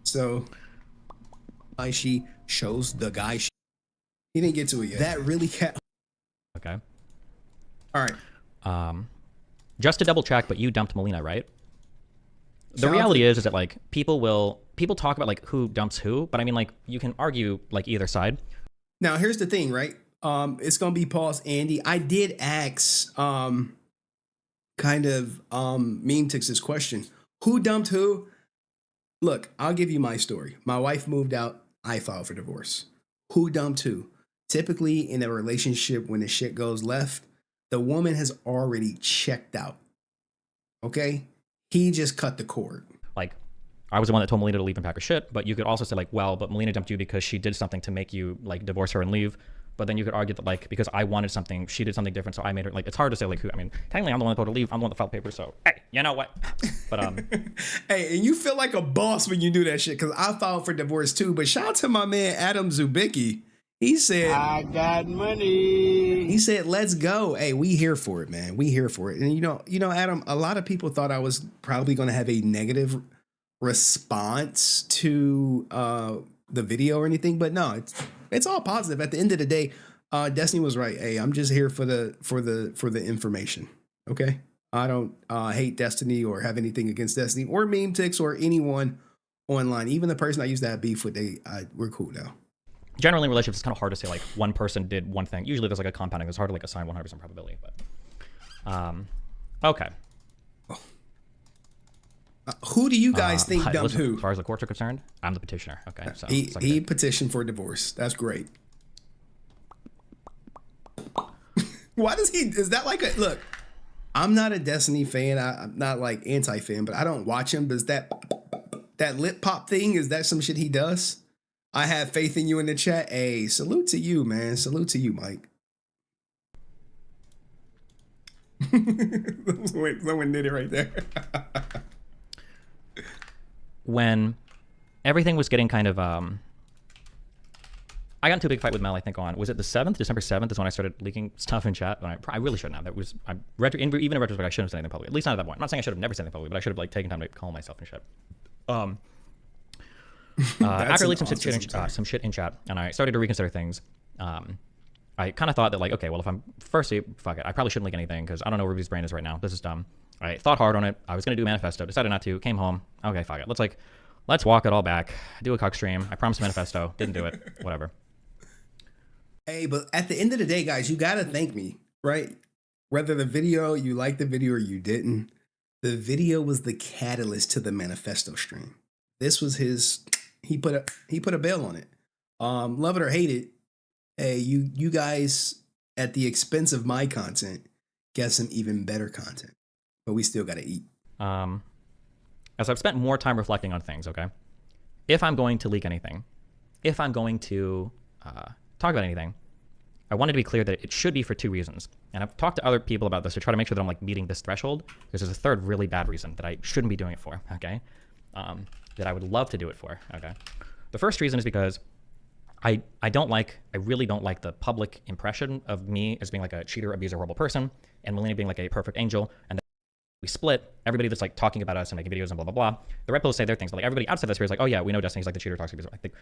So, she shows the guy. He didn't get to it yet. That really Okay. All right. Just to double check, but you dumped Melina, right? The Shout out reality to- is that like people talk about like who dumps who, but I mean like you can argue like either side. Now here's the thing, right? It's gonna be pause, Andy. I did ask Memetix this question. Who dumped who? Look, I'll give you my story. My wife moved out, I filed for divorce. Who dumped who? Typically in a relationship, when the shit goes left, the woman has already checked out. Okay? He just cut the cord. Like, I was the one that told Melina to leave and pack her shit, but you could also say like, well, but Melina dumped you because she did something to make you like divorce her and leave. But then you could argue that like, because I wanted something, she did something different, so I made her, like, it's hard to say like who, I mean, technically I'm the one that told her to leave, I'm the one that filed papers, so, hey, you know what? But, Hey, and you feel like a boss when you do that shit, because I filed for divorce too, but shout out to my man, Adam Zubicki. He said, I got money. He said, let's go. Hey, we here for it, man. We here for it. And you know, Adam, a lot of people thought I was probably going to have a negative response to the video or anything, but no, it's all positive. At the end of the day, Destiny was right. Hey, I'm just here for the information. Okay, I don't hate Destiny or have anything against Destiny or Memetix or anyone online. Even the person I used to have beef with, we're cool now. generally in relationships, it's kind of hard to say like one person did one thing. Usually there's like a compounding. It's hard to like assign 100% probability, but okay. Who do you guys think dumped listen, who? As far as the courts are concerned, I'm the petitioner. Okay, so He petitioned for divorce. That's great. Why does he? Is that like a look? I'm not a Destiny fan. I'm not like anti-fan, but I don't watch him. Does that lip pop thing? Is that some shit he does? I have faith in you in the chat. Hey, salute to you, man. Salute to you, Mike. Someone did it right there. When everything was getting kind of, I got into a big fight with Mel, I think was it the 7th? December 7th is when I started leaking stuff in chat. And I really shouldn't have. That was, even in retrospect, I shouldn't have said anything publicly. At least not at that point. I'm not saying I should have never said anything publicly, but I should have like taken time to call myself and shit. After I leaked some shit in chat, and I started to reconsider things, I kind of thought that like, okay, well, if I'm firstly, fuck it, I probably shouldn't leak anything because I don't know where everybody's brain is right now. This is dumb. I thought hard on it. I was gonna do a manifesto, decided not to. Came home. Okay, fuck it. Let's walk it all back. Do a cuck stream. I promised a manifesto. Didn't do it. Whatever. Hey, but at the end of the day, guys, you gotta thank me, right? Whether the video you liked the video or you didn't, the video was the catalyst to the manifesto stream. This was his. He put a bail on it. Love it or hate it, hey, you guys at the expense of my content get some even better content, but we still gotta eat. As I've spent more time reflecting on things, okay, if I'm going to leak anything, if I'm going to talk about anything, I wanted to be clear that it should be for 2 reasons. And I've talked to other people about this to try to make sure that I'm like meeting this threshold, because there's a third really bad reason that I shouldn't be doing it for, okay? That I would love to do it for, okay? The first reason is because I really don't like the public impression of me as being like a cheater, abuser, horrible person, and Melina being like a perfect angel, and then we split, everybody that's like talking about us and making videos and blah, blah, blah. The right people say their things, but like everybody outside this sphere is like, oh yeah, we know Destiny's like the cheater, toxic abuser. I think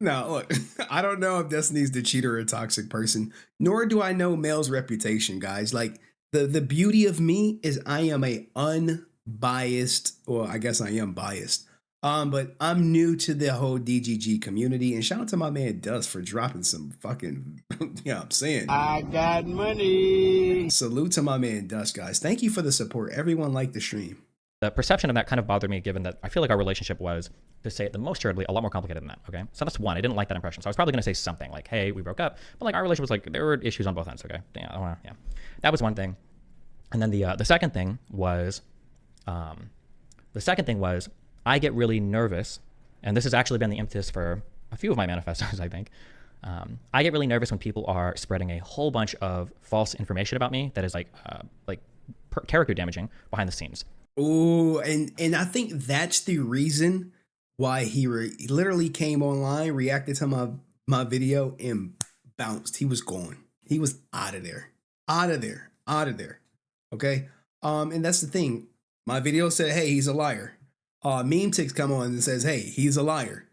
Now, look, I don't know if Destiny's the cheater or a toxic person, nor do I know Mel's reputation, guys. Like, the beauty of me is I am a unbiased, or I guess I am biased, but I'm new to the whole DGG community, and shout out to my man Dust for dropping some fucking, you know what I'm saying? I got money. Salute to my man Dust, guys. Thank you for the support. Everyone liked the stream. the perception of that kind of bothered me, given that I feel like our relationship was, to say it the most charitably, a lot more complicated than that, okay? So that's one. I didn't like that impression. So I was probably going to say something like, hey, we broke up. But like our relationship was like, there were issues on both ends, okay? Yeah. That was one thing. And then the second thing was, I get really nervous, and this has actually been the impetus for a few of my manifestos, I think. I get really nervous when people are spreading a whole bunch of false information about me that is like character damaging behind the scenes. Ooh, and I think that's the reason why he literally came online, reacted to my video, and bounced. He was gone. He was out of there. Okay? And that's the thing. My video said, hey, he's a liar. Memetix come on and says, hey, he's a liar.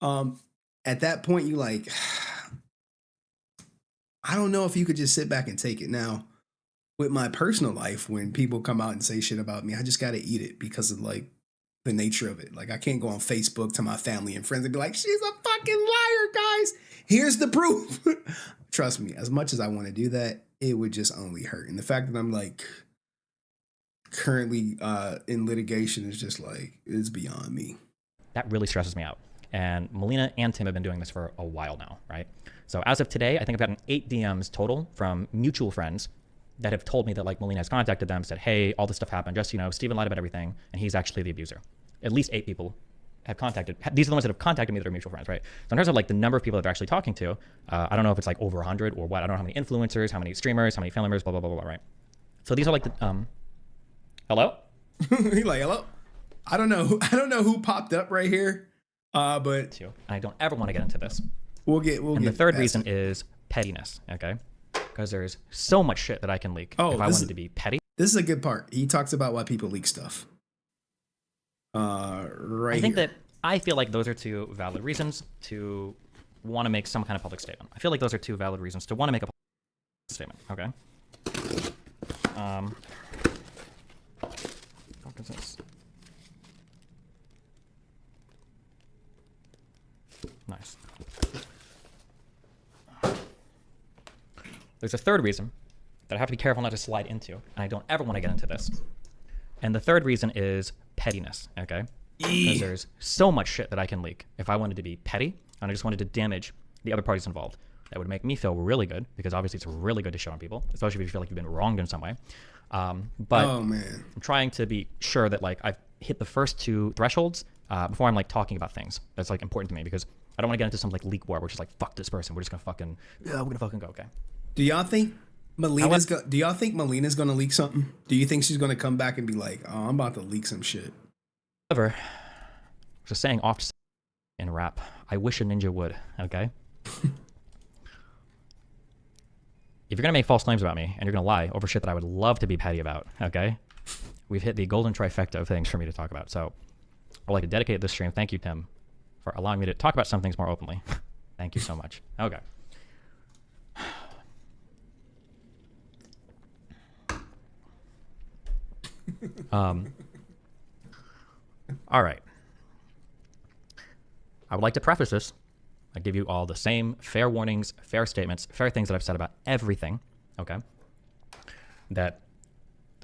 At that point, you like, I don't know if you could just sit back and take it. Now, with my personal life, when people come out and say shit about me, I just got to eat it because of like the nature of it. Like I can't go on Facebook to my family and friends and be like, she's a fucking liar, guys. Here's the proof. Trust me, as much as I want to do that, it would just only hurt. And the fact that I'm like currently in litigation is just like, it's beyond me. That really stresses me out. And Melina and Tim have been doing this for a while now, right? So as of today, I think I've gotten 8 DMs total from mutual friends that have told me that like Melina has contacted them, said, hey, all this stuff happened, just, you know, Steven lied about everything, and he's actually the abuser. At least 8 people have contacted, these are the ones that have contacted me that are mutual friends, right? So in terms of like the number of people that they're actually talking to, I don't know if it's like over 100 or what, I don't know how many influencers, how many streamers, how many family members, blah, blah, blah, blah, right? So these are like the, hello? He's like, hello? I don't know who popped up right here, but. And I don't ever want to get into this. And the third reason is pettiness, okay? Because there's so much shit that I can leak if I wanted to be petty. This is a good part. He talks about why people leak stuff. I think that I feel like those are 2 valid reasons to want to make some kind of public statement. I feel like those are 2 valid reasons to want to make a public statement, okay? What is this? Nice. There's a third reason that I have to be careful not to slide into, and I don't ever want to get into this. And the third reason is pettiness, okay? Because there's so much shit that I can leak if I wanted to be petty, and I just wanted to damage the other parties involved. That would make me feel really good, because obviously it's really good to show on people, especially if you feel like you've been wronged in some way. But oh, man. I'm trying to be sure that like I've hit the first 2 thresholds before I'm like talking about things that's like important to me, because I don't want to get into some like leak war, which is like, fuck this person, we're just gonna fucking, we're gonna fucking go, okay? Do y'all think Melina's gonna leak something? Do you think she's gonna come back and be like, oh, I'm about to leak some shit? However, just saying off in rap, I wish a ninja would, okay? If you're gonna make false claims about me and you're gonna lie over shit that I would love to be petty about, okay? We've hit the golden trifecta of things for me to talk about. So I'd like to dedicate this stream. Thank you, Tim, for allowing me to talk about some things more openly. Thank you so much. Okay. All right. I would like to preface this. I give you all the same fair warnings, fair statements, fair things that I've said about everything, okay? That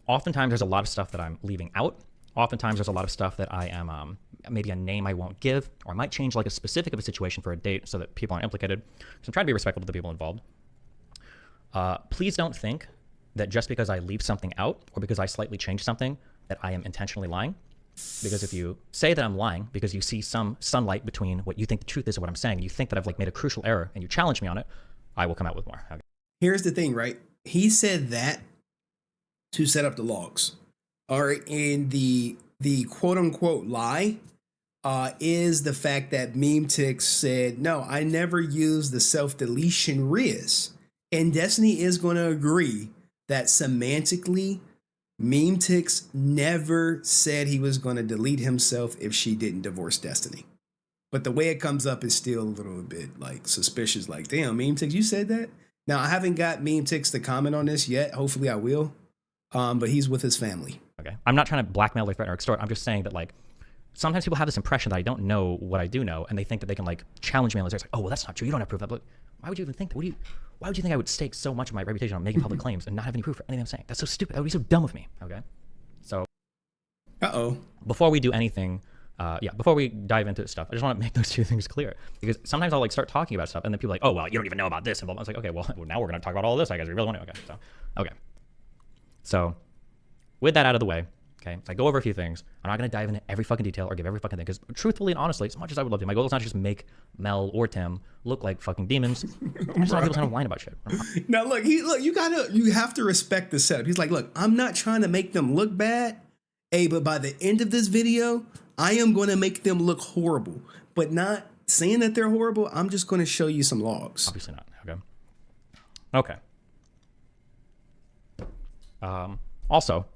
oftentimes there's a lot of stuff that I'm leaving out. Oftentimes there's a lot of stuff that I am, maybe a name I won't give, or I might change like a specific of a situation for a date so that people aren't implicated. So I'm trying to be respectful to the people involved. Please don't think that just because I leave something out or because I slightly change something that I am intentionally lying. Because if you say that I'm lying because you see some sunlight between what you think the truth is and what I'm saying, you think that I've like made a crucial error and you challenge me on it, I will come out with more. Okay. Here's the thing, right? He said that to set up the logs. All right, and the quote unquote lie is the fact that Memetix said, no, I never used the self-deletion Riz. And Destiny is going to agree that semantically, Memetix never said he was going to delete himself if she didn't divorce Destiny. But the way it comes up is still a little bit like suspicious. Like, damn, Memetix, you said that? Now, I haven't got Memetix to comment on this yet. Hopefully I will. But he's with his family. Okay. I'm not trying to blackmail or threaten or extort. I'm just saying that like sometimes people have this impression that I don't know what I do know, and they think that they can like challenge me on this. It's like, oh, well, that's not true. You don't have proof of that. But why would you even think that? Why would you think I would stake so much of my reputation on making public claims and not have any proof for anything I'm saying? That's so stupid. That would be so dumb of me. Okay. So. Before we do anything, before we dive into stuff, I just want to make those 2 things clear, because sometimes I'll like start talking about stuff and then people are like, oh, well, you don't even know about this. And I was like, okay, well, now we're going to talk about all this. I guess we really want to. Okay. So with that out of the way, okay, I go over a few things. I'm not going to dive into every fucking detail or give every fucking thing, because truthfully and honestly, as much as I would love to, my goal is not to just make Mel or Tim look like fucking demons. I just want people kind of whine about shit. Now look, you have to respect the setup. He's like, look, I'm not trying to make them look bad. Hey, but by the end of this video, I am going to make them look horrible, but not saying that they're horrible. I'm just going to show you some logs. Obviously not. Okay. Also,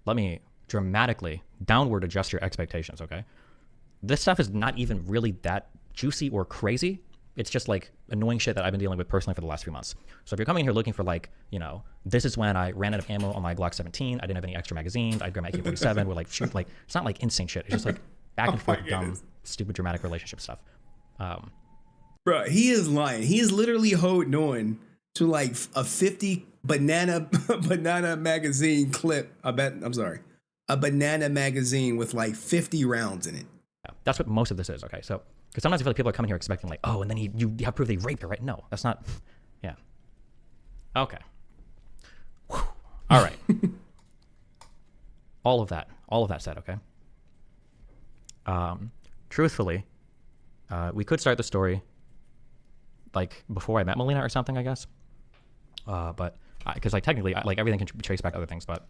let me dramatically downward adjust your expectations, okay? This stuff is not even really that juicy or crazy, it's just like annoying shit that I've been dealing with personally for the last few months. So if you're coming in here looking for like, you know, this is when I ran out of ammo on my Glock 17. I didn't have any extra magazines. I'd grab my AK-47. We're like, shoot, like, it's not like insane shit. It's just like back and forth, dumb, stupid, dramatic relationship stuff. Bro, he is lying. He is literally holding on to like a 50 banana magazine clip. A banana magazine with like 50 rounds in it. Yeah, that's what most of this is. Okay, so because sometimes I feel like people are coming here expecting like, oh, and then you have proof they raped her, right? No, that's not. Yeah. Okay. Whew. All right. all of that said, okay. Truthfully, we could start the story like before I met Melina or something, I guess. But because like technically, like everything can be traced back to other things, but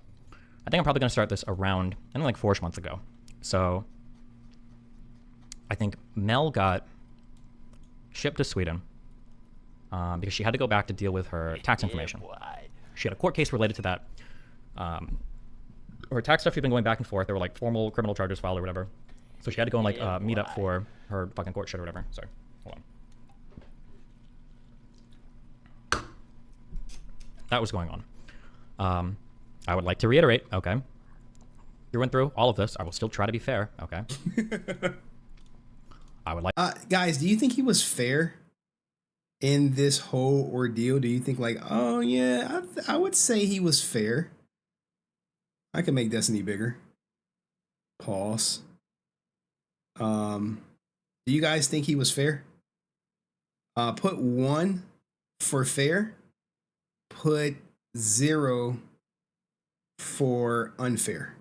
I think I'm probably gonna start this around, I think like 4-ish months ago. So I think Mel got shipped to Sweden because she had to go back to deal with her tax information. She had a court case related to that. Her tax stuff had been going back and forth. There were like formal criminal charges filed or whatever. So she had to go and like meet up for her fucking court shit or whatever. Sorry, hold on. That was going on. I would like to reiterate, okay, through and through all of this, I will still try to be fair, okay? I would like... guys, do you think he was fair in this whole ordeal? Do you think like, oh yeah, I would say he was fair. I can make Destiny bigger. Pause. Do you guys think he was fair? Put 1 for fair. Put 0 for unfair.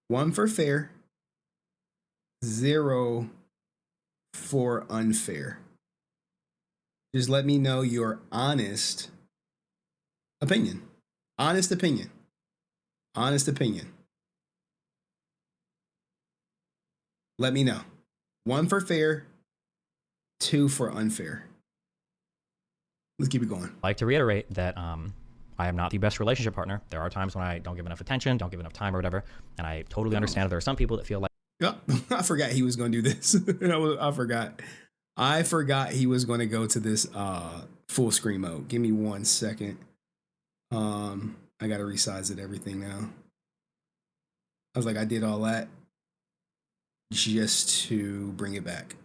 1 for fair. 0 for unfair. Just let me know your honest opinion. Honest opinion. Honest opinion. Let me know. 1 for fair, 2 for unfair. Let's keep it going. I'd like to reiterate that I am not the best relationship partner. There are times when I don't give enough attention, don't give enough time or whatever. And I totally understand that there are some people that feel like... Oh, I forgot he was going to do this. I forgot he was going to go to this full screen mode. Give me 1 second. I got to resize it, everything now. I was like, I did all that just to bring it back.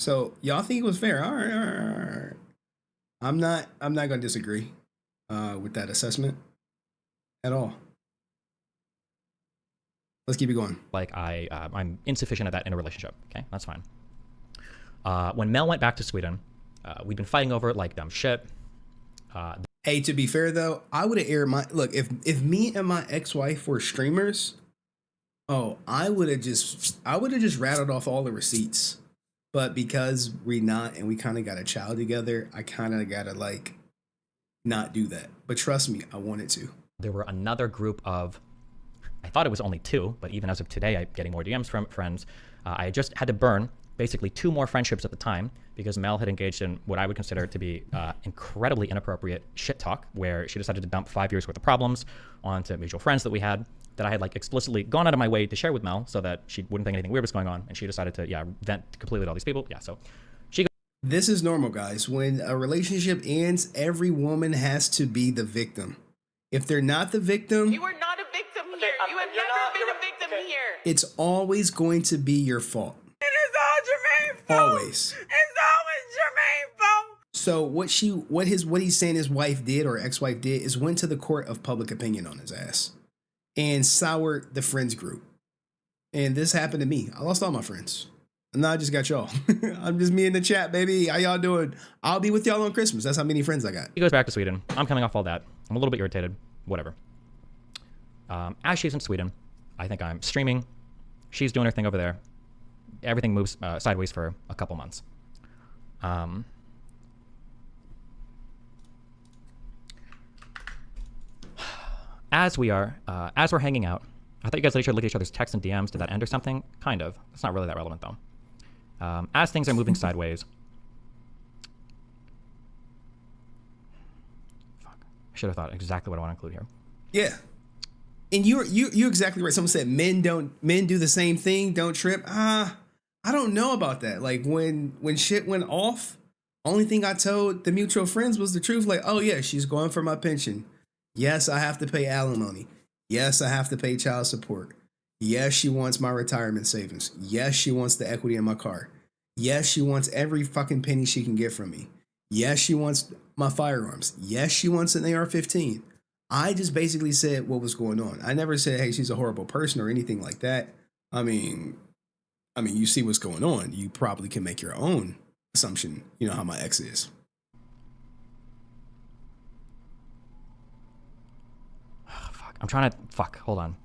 So y'all think it was fair? All right. I'm not gonna disagree with that assessment at all. Let's keep it going. Like I'm insufficient at that in a relationship. Okay, that's fine. When Mel went back to Sweden, we'd been fighting over like dumb shit. Hey, to be fair though, I would have aired my look if me and my ex-wife were streamers. Oh, I would have just rattled off all the receipts. But because we're not and we kind of got a child together, I kind of got to like not do that. But trust me, I wanted to. There were another group of, I thought it was only 2, but even as of today, I'm getting more DMs from friends. I just had to burn basically 2 more friendships at the time because Mel had engaged in what I would consider to be incredibly inappropriate shit talk, where she decided to dump 5 years worth of problems onto mutual friends that we had, that I had like explicitly gone out of my way to share with Mel so that she wouldn't think anything weird was going on, and she decided to vent completely to all these people. Yeah, so she. This is normal, guys. When a relationship ends, every woman has to be the victim. If they're not the victim, You are not a victim here. You have never been a victim here. it's always going to be your fault. It is all Jermaine's fault. Always. It's always Jermaine's fault. So what he's saying his wife did or ex-wife did is went to the court of public opinion on his ass and soured the friends group. And this happened to me. I lost all my friends. And now I just got y'all. I'm just me in the chat, baby. How y'all doing? I'll be with y'all on Christmas. That's how many friends I got. He goes back to Sweden. I'm coming off all that. I'm a little bit irritated. Whatever. As she's in Sweden, I think I'm streaming. She's doing her thing over there. Everything moves sideways for a couple months. As we're hanging out, I thought you guys later look at each other's texts and DMs. Did that end or something? Kind of. It's not really that relevant though. As things are moving sideways. Fuck. I should have thought exactly what I want to include here. Yeah. And you're exactly right. Someone said men do the same thing, don't trip. I don't know about that. Like when shit went off, only thing I told the mutual friends was the truth. Like, oh yeah, she's going for my pension. Yes, I have to pay alimony. Yes, I have to pay child support. Yes, she wants my retirement savings. Yes, she wants the equity in my car. Yes, she wants every fucking penny she can get from me. Yes, she wants my firearms. Yes, she wants an AR-15. I just basically said what was going on. I never said, hey, she's a horrible person or anything like that. I mean, you see what's going on. You probably can make your own assumption. You know how my ex is. I'm trying to, hold on.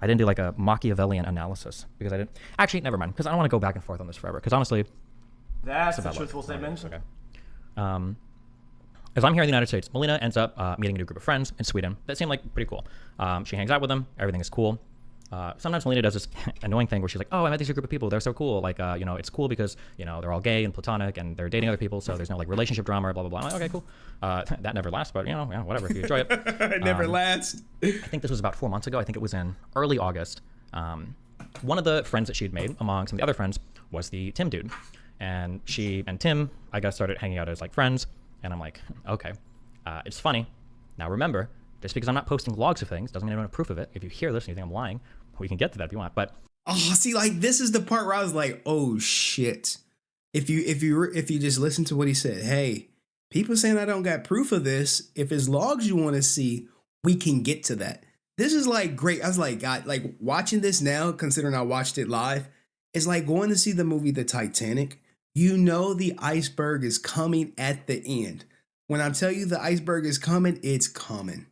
I didn't do like a Machiavellian analysis because I didn't. Actually, never mind, because I don't want to go back and forth on this forever. Because honestly, that's a truthful statement. Okay. As I'm here in the United States, Melina ends up meeting a new group of friends in Sweden that seem like pretty cool. She hangs out with them. Everything is cool. Sometimes Melina does this annoying thing where she's like, oh, I met these group of people. They're so cool. Like, it's cool because, they're all gay and platonic and they're dating other people. So there's no like relationship drama or blah, blah, blah. I'm like, okay, cool. That never lasts, but whatever. If you enjoy it. It never lasts. I think this was about 4 months ago. I think it was in early August. One of the friends that she'd made among some of the other friends was the Tim dude. And she and Tim, I guess, started hanging out as like friends. And I'm like, okay, it's funny. Now remember, just because I'm not posting logs of things doesn't mean I don't have proof of it. If you hear this and you think I'm lying, we can get to that if you want. But see, like this is the part where I was like, oh shit. If you just listen to what he said, hey, people saying I don't got proof of this. If it's logs you want to see, we can get to that. This is like great. I was like, God, like watching this now, considering I watched it live, it's like going to see the movie The Titanic. The iceberg is coming at the end. When I tell you the iceberg is coming, it's coming.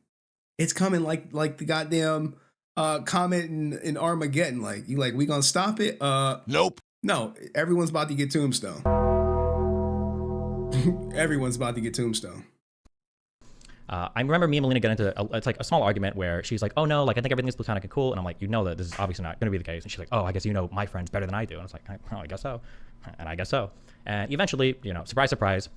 It's coming like the goddamn comment in Armageddon. Like, we gonna stop it? Nope. No, everyone's about to get tombstone. Everyone's about to get tombstone. I remember me and Melina get into it's like a small argument where she's like, oh no, like I think everything is platonic and cool. And I'm like, that this is obviously not going to be the case. And she's like, oh, I guess my friends better than I do. And I was like, oh, I guess so. And I guess so. And eventually, surprise, surprise,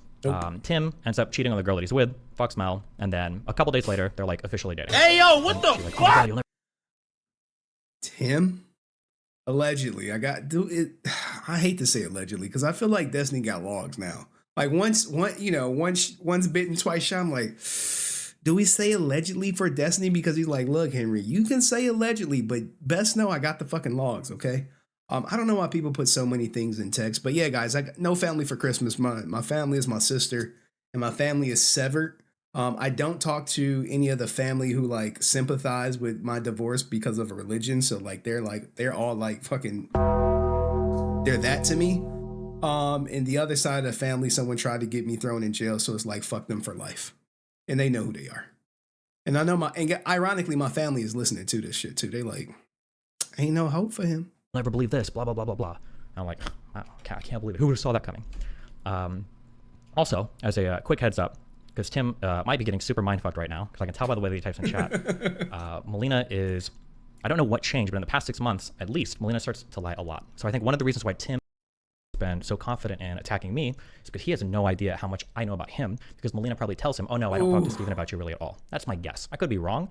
Tim ends up cheating on the girl that he's with, fucks Mel. And then a couple days later, they're like officially dating. Hey, yo, what the like, fuck? Oh, Tim? Allegedly. I hate to say allegedly because I feel like Destiny got logs now. Like once bitten, twice shy. I'm like, do we say allegedly for Destiny? Because he's like, look, Henry, you can say allegedly, but best know I got the fucking logs, okay? I don't know why people put so many things in text, but yeah, guys, I got no family for Christmas. My family is my sister, and my family is severed. I don't talk to any of the family who like sympathize with my divorce because of a religion. So they're all like fucking, they're that to me. And the other side of the family, someone tried to get me thrown in jail. So it's like, fuck them for life. And they know who they are. And I know ironically, my family is listening to this shit too. They like, ain't no hope for him. Never believe this, blah, blah, blah, blah, blah. And I'm like, wow, I can't believe it. Who would have saw that coming? Also, as a quick heads up, because Tim might be getting super mindfucked right now, because I can tell by the way that he types in chat. Melina is, I don't know what changed, but in the past 6 months, at least, Melina starts to lie a lot. So I think one of the reasons why Tim has been so confident in attacking me is because he has no idea how much I know about him, because Melina probably tells him, oh no, I don't talk to Steven about you really at all. That's my guess. I could be wrong,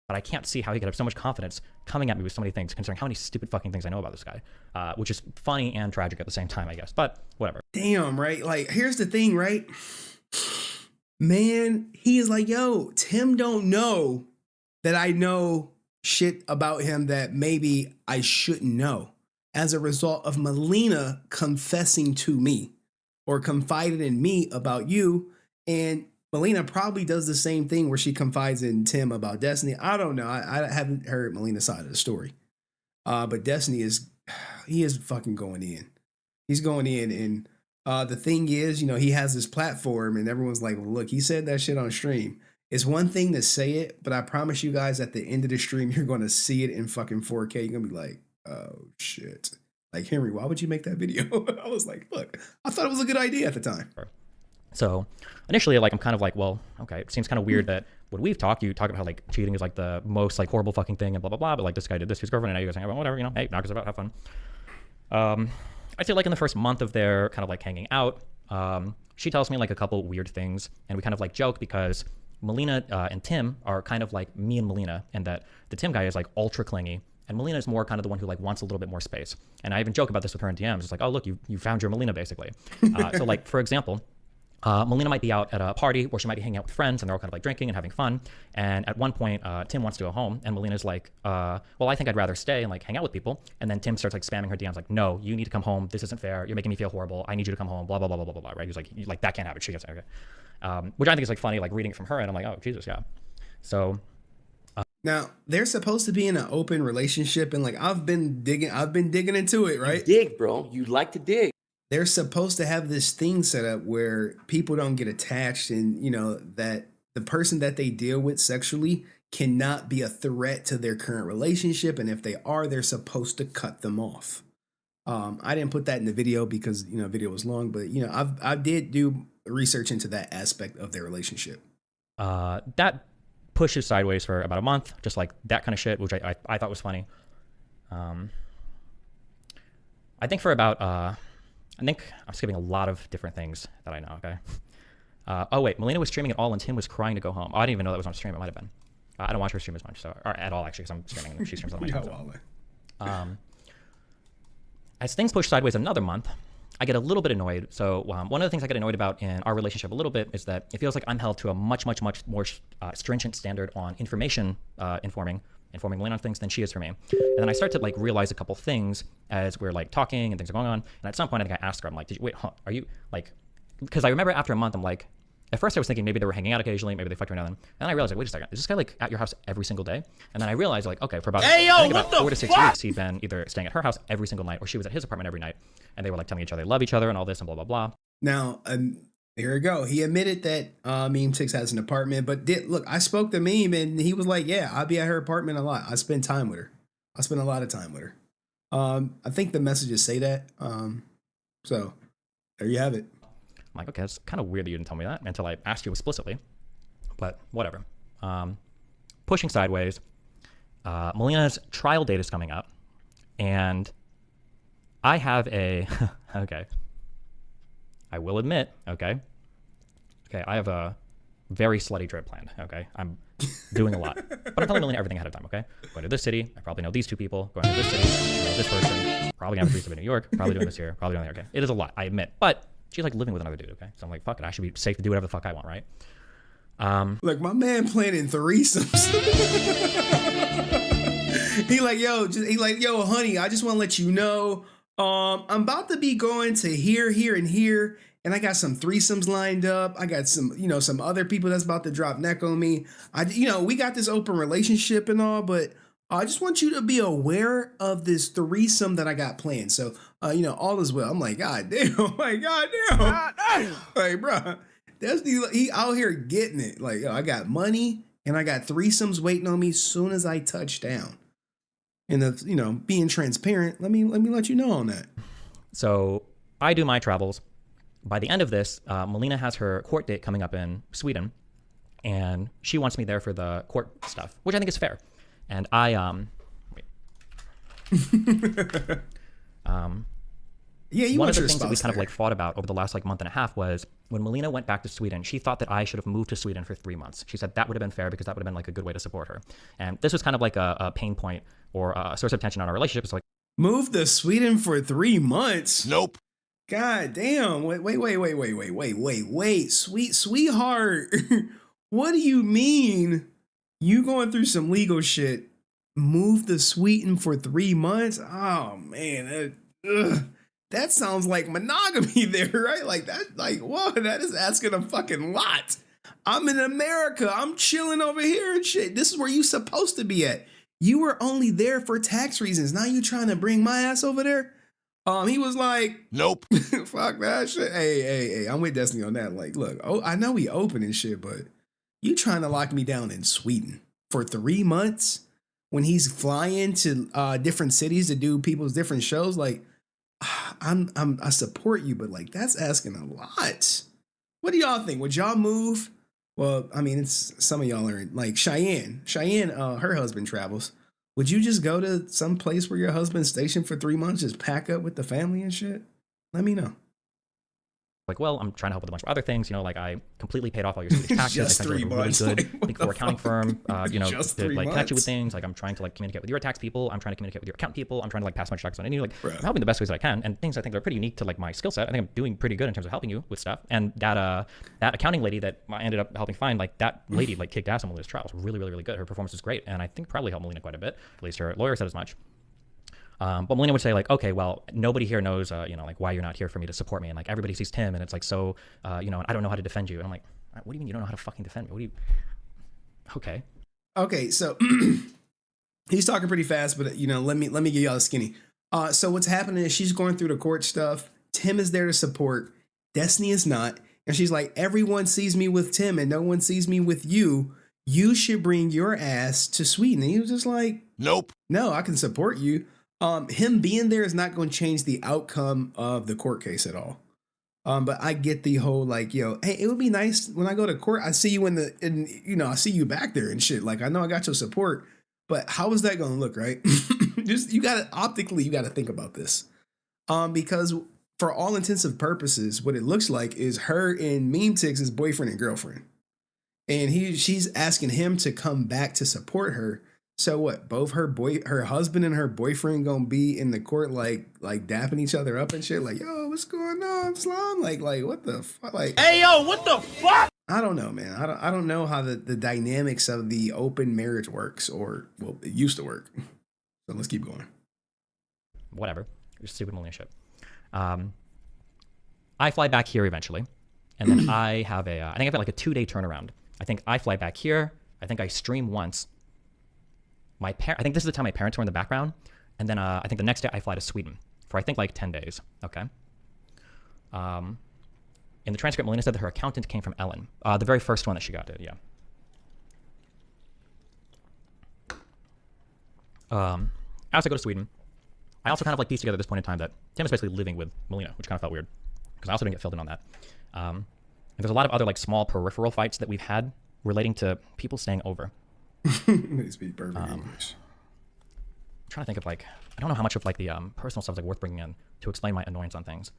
but I can't see how he could have so much confidence coming at me with so many things, considering how many stupid fucking things I know about this guy, which is funny and tragic at the same time, I guess, but whatever. Damn, right? Like, here's the thing, right? Man, he is like, yo, Tim don't know that I know shit about him that maybe I shouldn't know as a result of Melina confessing to me or confided in me about you. And Melina probably does the same thing where she confides in Tim about Destiny. I don't know. I haven't heard Melina's side of the story. But Destiny he is fucking going in. He's going in. And the thing is, he has this platform and everyone's like, well, look, he said that shit on stream. It's one thing to say it, but I promise you guys at the end of the stream, you're going to see it in fucking 4K. You're going to be like, oh shit. Like, Henry, why would you make that video? I was like, look, I thought it was a good idea at the time. So initially, like, I'm kind of like, well, okay, it seems kind of weird that when we've talked, you talk about how like cheating is like the most like horrible fucking thing and blah, blah, blah. But like this guy did this to his girlfriend and now you guys saying, well, whatever, hey, knock us about, have fun. I'd say like in the first month of their kind of like hanging out, she tells me like a couple weird things and we kind of like joke because Melina and Tim are kind of like me and Melina, and that the Tim guy is like ultra clingy, and Melina is more kind of the one who like wants a little bit more space. And I even joke about this with her in DMs. It's like, oh look, you found your Melina basically. So like for example, Melina might be out at a party or she might be hanging out with friends and they're all kind of like drinking and having fun. And at one point, Tim wants to go home and Melina's like, well, I think I'd rather stay and like hang out with people. And then Tim starts like spamming her DMs like, no, you need to come home. This isn't fair. You're making me feel horrible. I need you to come home. Blah, blah, blah, blah, blah, blah, right? He's like, that can't happen. She gets okay. Which I think is like funny, like reading it from her. And I'm like, oh, Jesus, yeah. So. Now they're supposed to be in an open relationship, and like I've been digging into it, right? You dig, bro. You like to dig. They're supposed to have this thing set up where people don't get attached, and you know that the person that they deal with sexually cannot be a threat to their current relationship, and if they are, they're supposed to cut them off. I didn't put that in the video because the video was long, but I did do research into that aspect of their relationship. That pushes sideways for about a month, just like that kind of shit, which I thought was funny. I think for about I think I'm skipping a lot of different things that I know. Okay. Oh wait, Melina was streaming it all, and Tim was crying to go home. Oh, I didn't even know that was on stream. It might have been. I don't watch her stream as much, or at all actually, because I'm streaming and she streams all my time. As things push sideways another month, I get a little bit annoyed. So one of the things I get annoyed about in our relationship a little bit is that it feels like I'm held to a much more stringent standard on information informing Melina on things than she is for me. And then I start to like realize a couple things as we're like talking and things are going on. And at some point I think I asked her, I'm like, wait, are you like, because I remember after a month, I'm like, at first I was thinking maybe they were hanging out occasionally, maybe they fucked every now and then. And then I realized, like, wait a second, is this guy like at your house every single day? And then I realized like, okay, for about, I think about 4 to 6 weeks, he'd been either staying at her house every single night or she was at his apartment every night. And they were like telling each other they love each other and all this and blah, blah, blah. Now, here we go. He admitted that Memetix has an apartment, but look, I spoke to Meme and he was like, yeah, I'll be at her apartment a lot. I spend time with her. I spend a lot of time with her. I think the messages say that. So there you have it. I'm like, okay, it's kind of weird that you didn't tell me that until I asked you explicitly, but whatever. Pushing sideways, Melina's trial date is coming up, and I have a, okay, I will admit, okay, I have a very slutty trip planned, okay? I'm doing a lot, but I'm telling Melina everything ahead of time, okay? Going to this city, I probably know these 2 people. Going to this city, I know this person. Probably gonna have a threesome in New York, probably doing this here, probably doing that, okay? It is a lot, I admit, but she's like living with another dude, okay? So I'm like, fuck it, I should be safe to do whatever the fuck I want, right? Look, my man planning threesomes. He like, yo, honey, I just want to let you know, I'm about to be going to here, and here, and I got some threesomes lined up. I got some, some other people that's about to drop neck on me. We got this open relationship and all, but I just want you to be aware of this threesome that I got planned. So, all is well. I'm like, God damn. Like, God damn. Like, bro, he out here getting it. Like, yo, I got money and I got threesomes waiting on me as soon as I touch down. And being transparent, let me let you know on that. So I do my travels. By the end of this, Melina has her court date coming up in Sweden, and she wants me there for the court stuff, which I think is fair. And I yeah, one of the things that we kind of like fought about over the last like month and a half was when Melina went back to Sweden, she thought that I should have moved to Sweden for 3 months. She said that would have been fair because that would have been like a good way to support her. And this was kind of like a pain point or a source of tension on our relationship. It's like, move to Sweden for 3 months? Nope. God damn. Wait. Sweetheart. What do you mean? You going through some legal shit. Move to Sweden for 3 months? Oh man. That sounds like monogamy there, right? Like that, like, whoa, that is asking a fucking lot. I'm in America. I'm chilling over here and shit. This is where you supposed to be at. You were only there for tax reasons. Now you trying to bring my ass over there? He was like, nope. Fuck that shit. Hey, I'm with Destiny on that. Like, look, I know we open and shit, but you trying to lock me down in Sweden for 3 months when he's flying to different cities to do people's different shows? Like, I support you, but like that's asking a lot. What do y'all think? Would y'all move? Well, I mean, it's some of y'all are like Cheyenne, her husband travels. Would you just go to some place where your husband's stationed for 3 months, just pack up with the family and shit? Let me know. like, well, I'm trying to help with a bunch of other things. You know, like I completely paid off all your Swedish taxes. Just I found you 3 a really months. good Like, what Big the Four accounting firm. You know, Just to 3 like catch you with months. things. Like I'm trying to like communicate with your tax people. I'm trying to communicate with your accountant people. I'm trying to like pass my checks on. And you like, I'm helping the best ways that I can. And things I think that are pretty unique to like my skill set. I think I'm doing pretty good in terms of helping you with stuff. And that accounting lady that I ended up helping find, like that lady like kicked ass on Melina's trial. It was really, really, really good. Her performance is great, and I think probably helped Melina quite a bit. At least her lawyer said as much. But Melina would say like, okay, well, nobody here knows, you know, like why you're not here for me to support me. And like everybody sees Tim and it's like, so, you know, and I don't know how to defend you. And I'm like, what do you mean you don't know how to fucking defend me? What do you, okay. Okay, so he's talking pretty fast, but you know, let me give y'all a skinny. So what's happening is she's going through the court stuff. Tim is there to support. Destiny is not. And she's like, everyone sees me with Tim and no one sees me with you. You should bring your ass to Sweden. And he was just like, nope. No, I can support you. Him being there is not going to change the outcome of the court case at all. But I get the whole like, yo, hey, it would be nice when I go to court, I see you you know, I see you back there and shit. Like, I know I got your support, but how is that going to look, right? Just, you got to optically, you got to think about this. Because for all intents and purposes, what it looks like is her and Memetix's boyfriend and girlfriend. And she's asking him to come back to support her. So what? Both her husband and her boyfriend gonna be in the court like dapping each other up and shit. Like, yo, what's going on, Slime? Like what the fuck? Like, hey, yo, what the fuck? I don't know, man. I don't know how the dynamics of the open marriage works, or well, it used to work. So let's keep going. Whatever. Just stupid Melina shit. I fly back here eventually, and then I have I think I've got like a 2-day turnaround. I think I fly back here. I think I stream once. I think this is the time my parents were in the background, and then I think the next day I fly to Sweden for I think like 10 days. Okay. In the transcript, Melina said that her accountant came from Ellen, the very first one that she got did. Yeah. As I go to Sweden, I also kind of like pieced together at this point in time that Tim is basically living with Melina, which kind of felt weird because I also didn't get filled in on that. And there's a lot of other like small peripheral fights that we've had relating to people staying over. They speak perfect English. I'm trying to think of like, I don't know how much of like the personal stuff is like worth bringing in to explain my annoyance on things.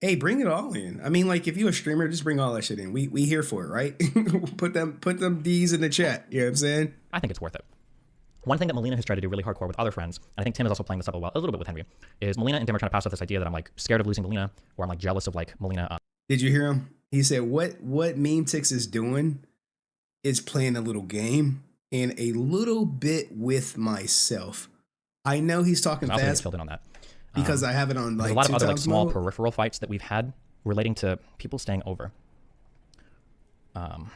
Hey, bring it all in. I mean, like if you're a streamer, just bring all that shit in. We here for it, right? put them D's in the chat. You know what I'm saying? I think it's worth it. One thing that Melina has tried to do really hardcore with other friends, and I think Tim is also playing this up a little bit with Henry, is Melina and Tim are trying to pass off this idea that I'm like scared of losing Melina, or I'm like jealous of like Melina. Did you hear him? He said what Memetix is doing is playing a little game and a little bit with myself. I know he's talking fast. I also filled in on that because I have it on like there's a lot of other like small mode. Peripheral fights that we've had relating to people staying over. I'm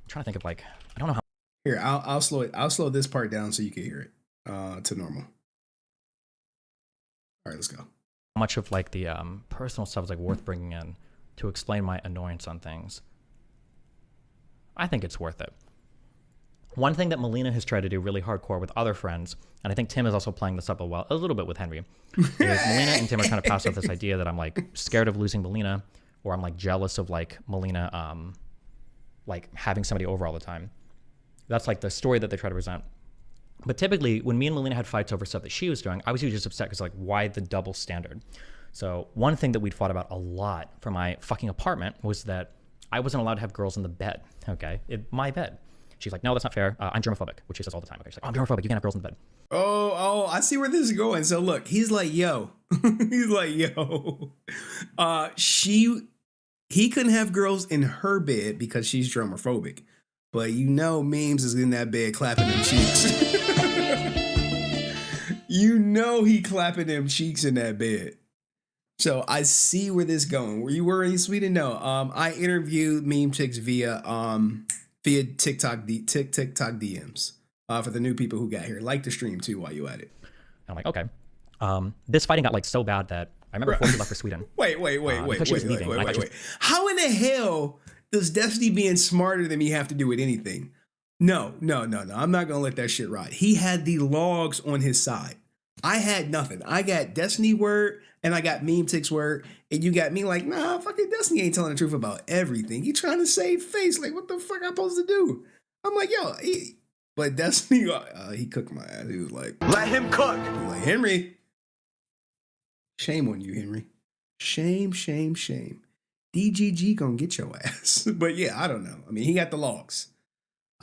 trying to think of like, I don't know how. Here, I'll slow it. I'll slow this part down so you can hear it to normal. All right, let's go. How much of like the personal stuff is like worth bringing in to explain my annoyance on things? I think it's worth it. One thing that Melina has tried to do really hardcore with other friends, and I think Tim is also playing this up a little bit with Henry, is Melina and Tim are trying to pass off this idea that I'm like scared of losing Melina, or I'm like jealous of like Melina like having somebody over all the time. That's like the story that they try to present. But typically, when me and Melina had fights over stuff that she was doing, I was usually just upset because like, why the double standard? So one thing that we'd fought about a lot for my fucking apartment was that I wasn't allowed to have girls in the bed, okay? My bed. She's like, no, that's not fair. I'm germophobic, which she says all the time. Okay, she's like, oh, I'm germophobic. You can't have girls in the bed. Oh, I see where this is going. So look, he's like, yo. He's like, yo. He couldn't have girls in her bed because she's germophobic. But you know Memes is in that bed clapping them cheeks. You know he clapping them cheeks in that bed. So I see where this is going. Were you in Sweden? No. I interviewed Memetix via TikTok DMs for the new people who got here. Like the stream too while you at it. I'm like, okay. This fighting got like so bad that I remember before she left for Sweden. Wait. How in the hell does Destiny being smarter than me have to do with anything? No. I'm not gonna let that shit ride. He had the logs on his side. I had nothing. I got Destiny word and I got Memetix word, and you got me like, nah, fucking Destiny ain't telling the truth about everything. He trying to save face. Like, what the fuck I'm supposed to do? I'm like, yo, but Destiny, he cooked my ass. He was like, let him cook. Like, Henry, shame on you, Henry. Shame. DGG gonna get your ass. But yeah, I don't know. I mean, he got the logs.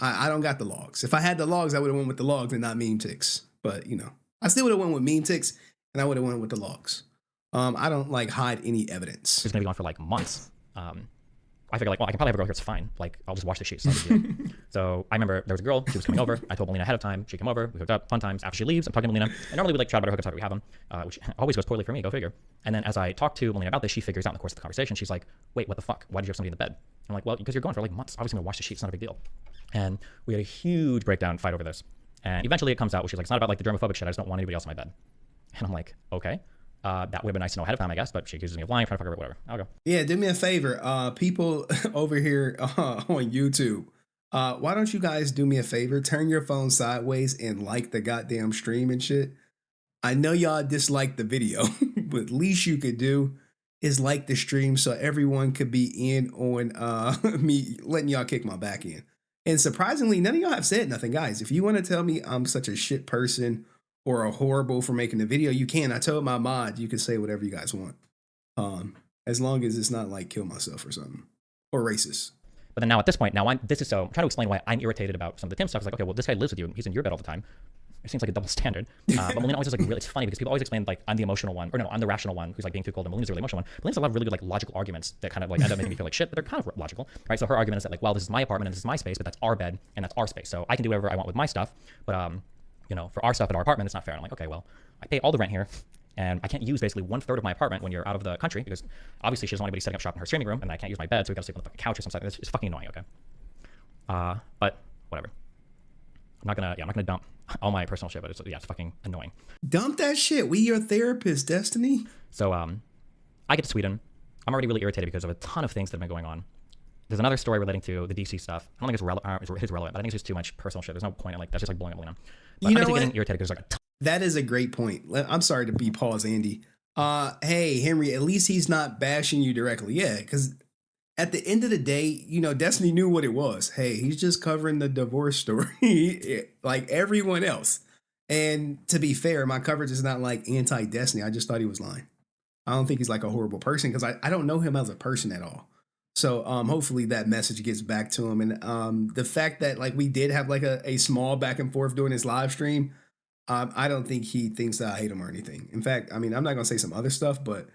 I don't got the logs. If I had the logs, I would have went with the logs and not Memetix. But you know, I still would have went with Memetix and I would have went with the logs. I don't like hide any evidence. It's gonna be gone for like months. I figured like, well, I can probably have a girl here. It's fine. Like, I'll just wash the sheets. Not a big deal. So I remember there was a girl. She was coming over. I told Melina ahead of time. She came over. We hooked up. Fun times. After she leaves, I'm talking to Melina. And normally we like chat about our hookups after we have them, which always goes poorly for me. Go figure. And then as I talk to Melina about this, she figures out in the course of the conversation, she's like, "Wait, what the fuck? Why did you have somebody in the bed?" I'm like, "Well, because you're going for like months. Obviously, gonna wash the sheets. Not a big deal." And we had a huge breakdown fight over this. And eventually it comes out where she's like, "It's not about like the germophobic shit. I just don't want anybody else in my bed." And I'm like, "Okay." That would have been nice to know ahead of time, I guess, but she accuses me of lying, trying to fuck her, whatever. I'll go. Yeah, do me a favor. People over here on YouTube, why don't you guys do me a favor? Turn your phone sideways and like the goddamn stream and shit. I know y'all dislike the video, but least you could do is like the stream so everyone could be in on me letting y'all kick my back in. And surprisingly, none of y'all have said nothing, guys. If you want to tell me I'm such a shit person or a horrible for making the video, you can. I told my mod you can say whatever you guys want, as long as it's not like kill myself or something or racist. But then now at this point, I'm trying to explain why I'm irritated about some of the Tim stuff. It's like, okay, well, this guy lives with you. He's in your bed all the time. It seems like a double standard. But Melina always is like really, it's funny because people always explain like I'm the emotional one, or no, I'm the rational one who's like being too cold, and Melina's the really emotional one. Melina's a lot of really good like logical arguments that kind of like end up making me feel like shit, but they're kind of logical, right? So her argument is that like, well, this is my apartment and this is my space, but that's our bed and that's our space, so I can do whatever I want with my stuff. But you know, for our stuff at our apartment, it's not fair. And I'm like, okay, well, I pay all the rent here, and I can't use basically 1/3 of my apartment when you're out of the country because obviously she doesn't want anybody setting up shop in her streaming room, and I can't use my bed, so we gotta sleep on the fucking couch or something. It's fucking annoying. Okay, but whatever. I'm not gonna dump all my personal shit, but it's fucking annoying. Dump that shit. We your therapist, Destiny. So I get to Sweden. I'm already really irritated because of a ton of things that have been going on. There's another story relating to the DC stuff. I don't think it's relevant, but I think it's just too much personal shit. There's no point in like that's just like blowing up Melina. But You I'm know what? getting irritated because like That is a great point. I'm sorry to be pause, Andy. Hey, Henry, at least he's not bashing you directly. Yeah, because at the end of the day, you know, Destiny knew what it was. Hey, he's just covering the divorce story like everyone else. And to be fair, my coverage is not like anti-Destiny. I just thought he was lying. I don't think he's like a horrible person because I don't know him as a person at all. So hopefully that message gets back to him. And the fact that like we did have like a small back and forth during his live stream, I don't think he thinks that I hate him or anything. In fact, I mean, I'm not going to say some other stuff, but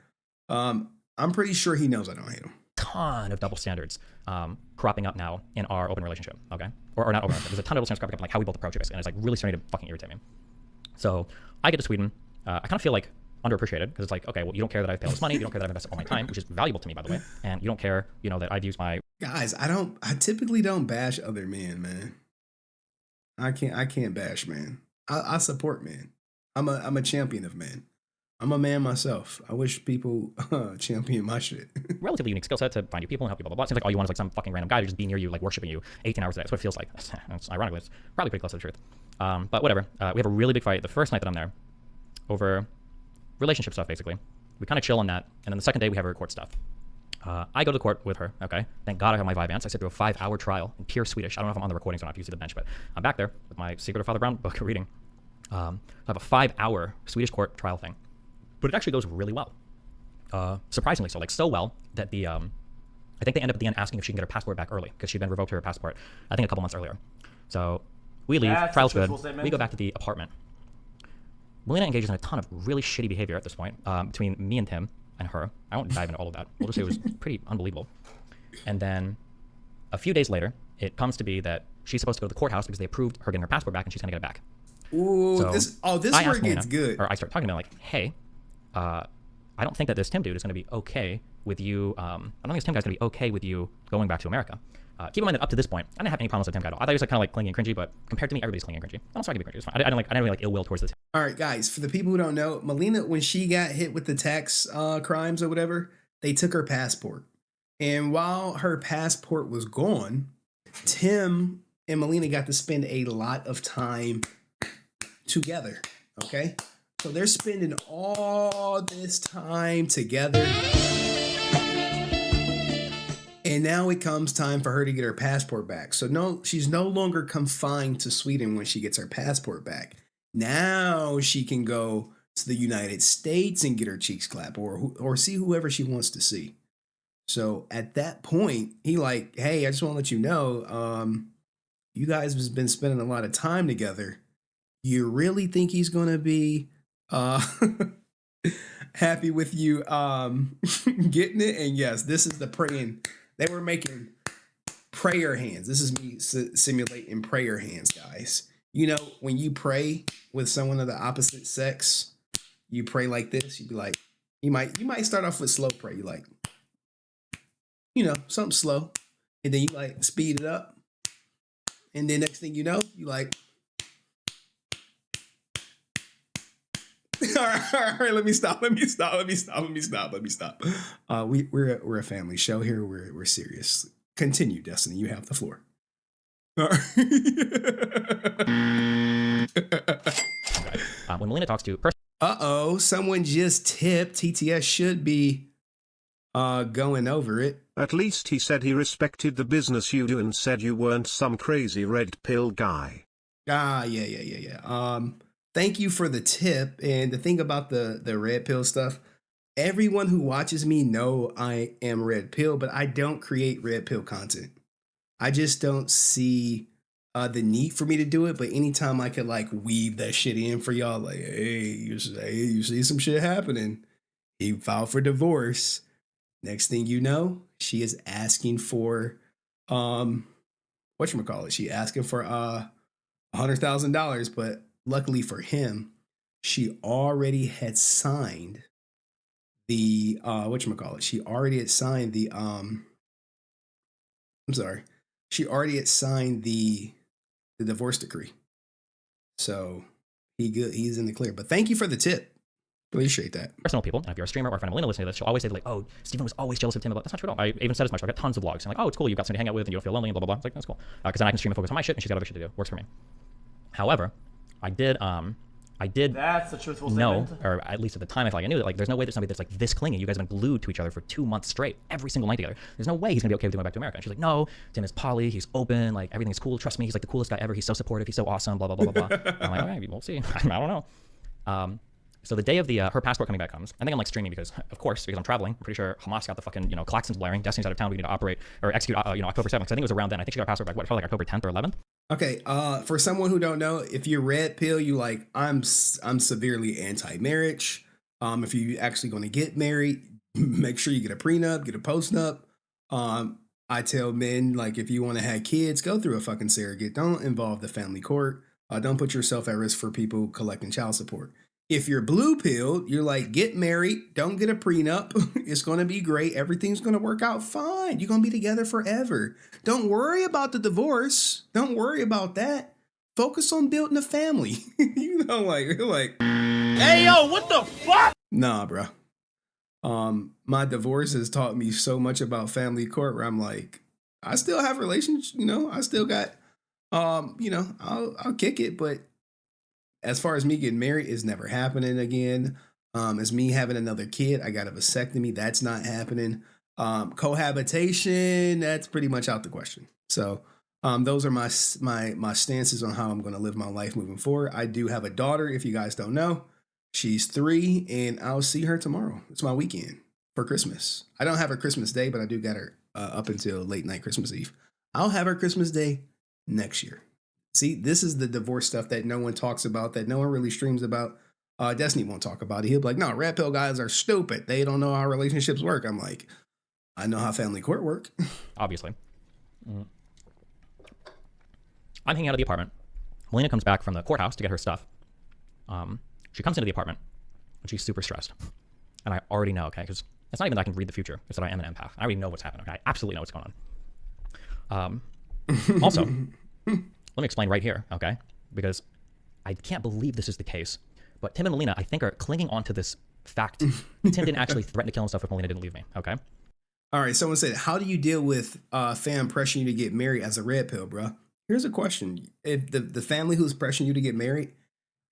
I'm pretty sure he knows I don't hate him. Ton of double standards cropping up now in our open relationship, okay? Or not open relationship. There's a ton of double standards cropping up in like how we both approach this, and it's like really starting to fucking irritate me. So I get to Sweden. I kind of feel like underappreciated because it's like, okay, well, you don't care that I've paid all this money, you don't care that I've invested all my time, which is valuable to me, by the way, and you don't care, you know, that I've used my guys. I typically don't bash other men, man. I can't bash men. I support men. I'm a champion of men. I'm a man myself. I wish people champion my shit. relatively unique skill set to find you people and help you, blah, blah, blah. It seems like all you want is like some fucking random guy to just be near you, like worshiping you 18 hours a day. That's what it feels like. It's ironically, it's probably pretty close to the truth. But whatever. We have a really big fight the first night that I'm there over relationship stuff, basically. We kind of chill on that. And then the second day we have her court stuff. I go to the court with her, okay? Thank God I have my Vyvanse. I sit through a 5-hour trial in pure Swedish. I don't know if I'm on the recordings or not if you see the bench, but I'm back there with my Secret of Father Brown book reading. So I have a 5-hour Swedish court trial thing. But it actually goes really well. Surprisingly so. Like, so well that the, I think they end up at the end asking if she can get her passport back early because she'd been revoked her passport, I think a couple months earlier. So we leave, trial's good. We go back to the apartment. Melina engages in a ton of really shitty behavior at this point between me and Tim and her. I won't dive into all of that. We'll just say it was pretty unbelievable. And then a few days later, it comes to be that she's supposed to go to the courthouse because they approved her getting her passport back and she's going to get it back. Ooh, so this is where it gets good. Or I start talking to her like, hey, I don't think that this Tim dude is going to be okay with you. I don't think this Tim guy's going to be okay with you going back to America. Keep in mind that up to this point, I didn't have any problems with Tim guy at all. I thought he was like, kind of like clingy and cringy, but compared to me, everybody's clingy and cringy. I'm sorry to be cringy. It's fine. I didn't have any like ill will towards the Tim. All right, guys, for the people who don't know, Melina, when she got hit with the tax crimes or whatever, they took her passport. And while her passport was gone, Tim and Melina got to spend a lot of time together, okay? So they're spending all this time together. And now it comes time for her to get her passport back. So no, she's no longer confined to Sweden when she gets her passport back. Now she can go the United States and get her cheeks clapped, or see whoever she wants to see. So at that point, he like, hey, I just want to let you know, you guys has been spending a lot of time together. You really think he's gonna be happy with you getting it? And yes, this is the praying. They were making prayer hands. This is me simulating prayer hands, guys. You know, when you pray with someone of the opposite sex, you pray like this. You'd be like, you might start off with slow prayer. You like, you know, something slow, and then you like speed it up, and then next thing you know, you like, all right, let me stop. We're a family show here. We're serious. Continue, Destiny. You have the floor. When Melina talks to someone just tipped. TTS should be going over it. At least he said he respected the business you do and said you weren't some crazy red pill guy. Yeah. Thank you for the tip. And the thing about the red pill stuff, everyone who watches me know I am red pill, but I don't create red pill content. I just don't see the need for me to do it. But anytime I could like weave that shit in for y'all, like, hey, you see some shit happening. He filed for divorce. Next thing you know, she is asking for whatchamacallit? She asking for $100,000, but luckily for him, she already had signed the whatchamacallit? She already had signed the She already had signed the divorce decree. So he's in the clear. But thank you for the tip. Appreciate that. Personal people, and if you're a streamer or a friend of Melina listening to this, she'll always say like, oh, Stephen was always jealous of Tim. That's not true at all. I even said as much. I got tons of vlogs. I'm like, oh, it's cool. You've got somebody to hang out with and you don't feel lonely and blah, blah, blah. It's like, that's cool. Because then I can stream and focus on my shit and she's got other shit to do. Works for me. However, I did That's the truthful statement. Or at least at the time I felt like I knew that like there's no way there's somebody that's like this clingy. You guys have been glued to each other for 2 months straight, every single night together. There's no way he's gonna be okay with going back to America. And she's like, no, Tim is poly, he's open, like everything's cool. Trust me, he's like the coolest guy ever. He's so supportive, he's so awesome, blah blah blah blah blah. I'm like, okay, we'll see. I don't know. So the day of the her passport coming back comes. I think I'm like streaming because I'm traveling. I'm pretty sure Hamas got the fucking klaxons blaring. Destiny's out of town. We need to operate or execute October 7th. So I think it was around then. I think she got her passport back. Probably like October 10th or 11th. Okay. For someone who don't know, if you're red pill, you like I'm severely anti-marriage. If you actually going to get married, make sure you get a prenup, get a postnup. I tell men like if you want to have kids, go through a fucking surrogate. Don't involve the family court. Don't put yourself at risk for people collecting child support. If you're blue pilled, you're like, get married, don't get a prenup. It's going to be great. Everything's going to work out fine. You're going to be together forever. Don't worry about the divorce. Don't worry about that. Focus on building a family. You're like, hey, yo, what the fuck? Nah, bro. My divorce has taught me so much about family court where I'm like, I still have relationships, I still got, I'll kick it, but as far as me getting married, is never happening again. As me having another kid, I got a vasectomy. That's not happening. Cohabitation, that's pretty much out the question. So those are my stances on how I'm going to live my life moving forward. I do have a daughter, if you guys don't know. She's 3, and I'll see her tomorrow. It's my weekend for Christmas. I don't have her Christmas Day, but I do got her up until late night Christmas Eve. I'll have her Christmas Day next year. See, this is the divorce stuff that no one talks about, that no one really streams about. Destiny won't talk about it. He'll be like, no, red pill guys are stupid. They don't know how relationships work. I'm like, I know how family court work. Obviously. I'm hanging out at the apartment. Melina comes back from the courthouse to get her stuff. She comes into the apartment, and she's super stressed. And I already know, okay, because it's not even that I can read the future. It's that I am an empath. I already know what's happening. Okay? I absolutely know what's going on. Also... Let me explain right here, okay? Because I can't believe this is the case. But Tim and Melina, I think, are clinging on to this fact. Tim didn't actually threaten to kill himself if Melina didn't leave me, okay? All right, someone said, how do you deal with fam pressuring you to get married as a red pill, bro? Here's a question. If the family who's pressuring you to get married,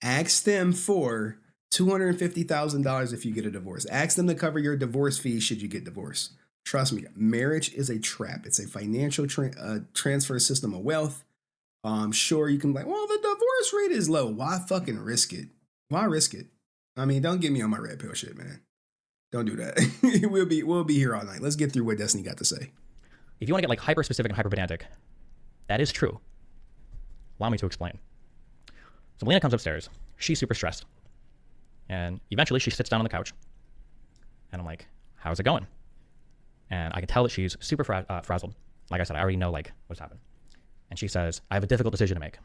ask them for $250,000 if you get a divorce. Ask them to cover your divorce fees should you get divorced. Trust me, marriage is a trap. It's a financial transfer system of wealth. I'm sure you can be like, well, the divorce rate is low. Why fucking risk it? Why risk it? I mean, don't get me on my red pill shit, man. Don't do that. we'll be here all night. Let's get through what Destiny got to say. If you want to get like hyper specific and hyper pedantic, that is true. Allow me to explain. So Melina comes upstairs. She's super stressed. And eventually she sits down on the couch. And I'm like, how's it going? And I can tell that she's super frazzled. Like I said, I already know like what's happened. And she says, I have a difficult decision to make.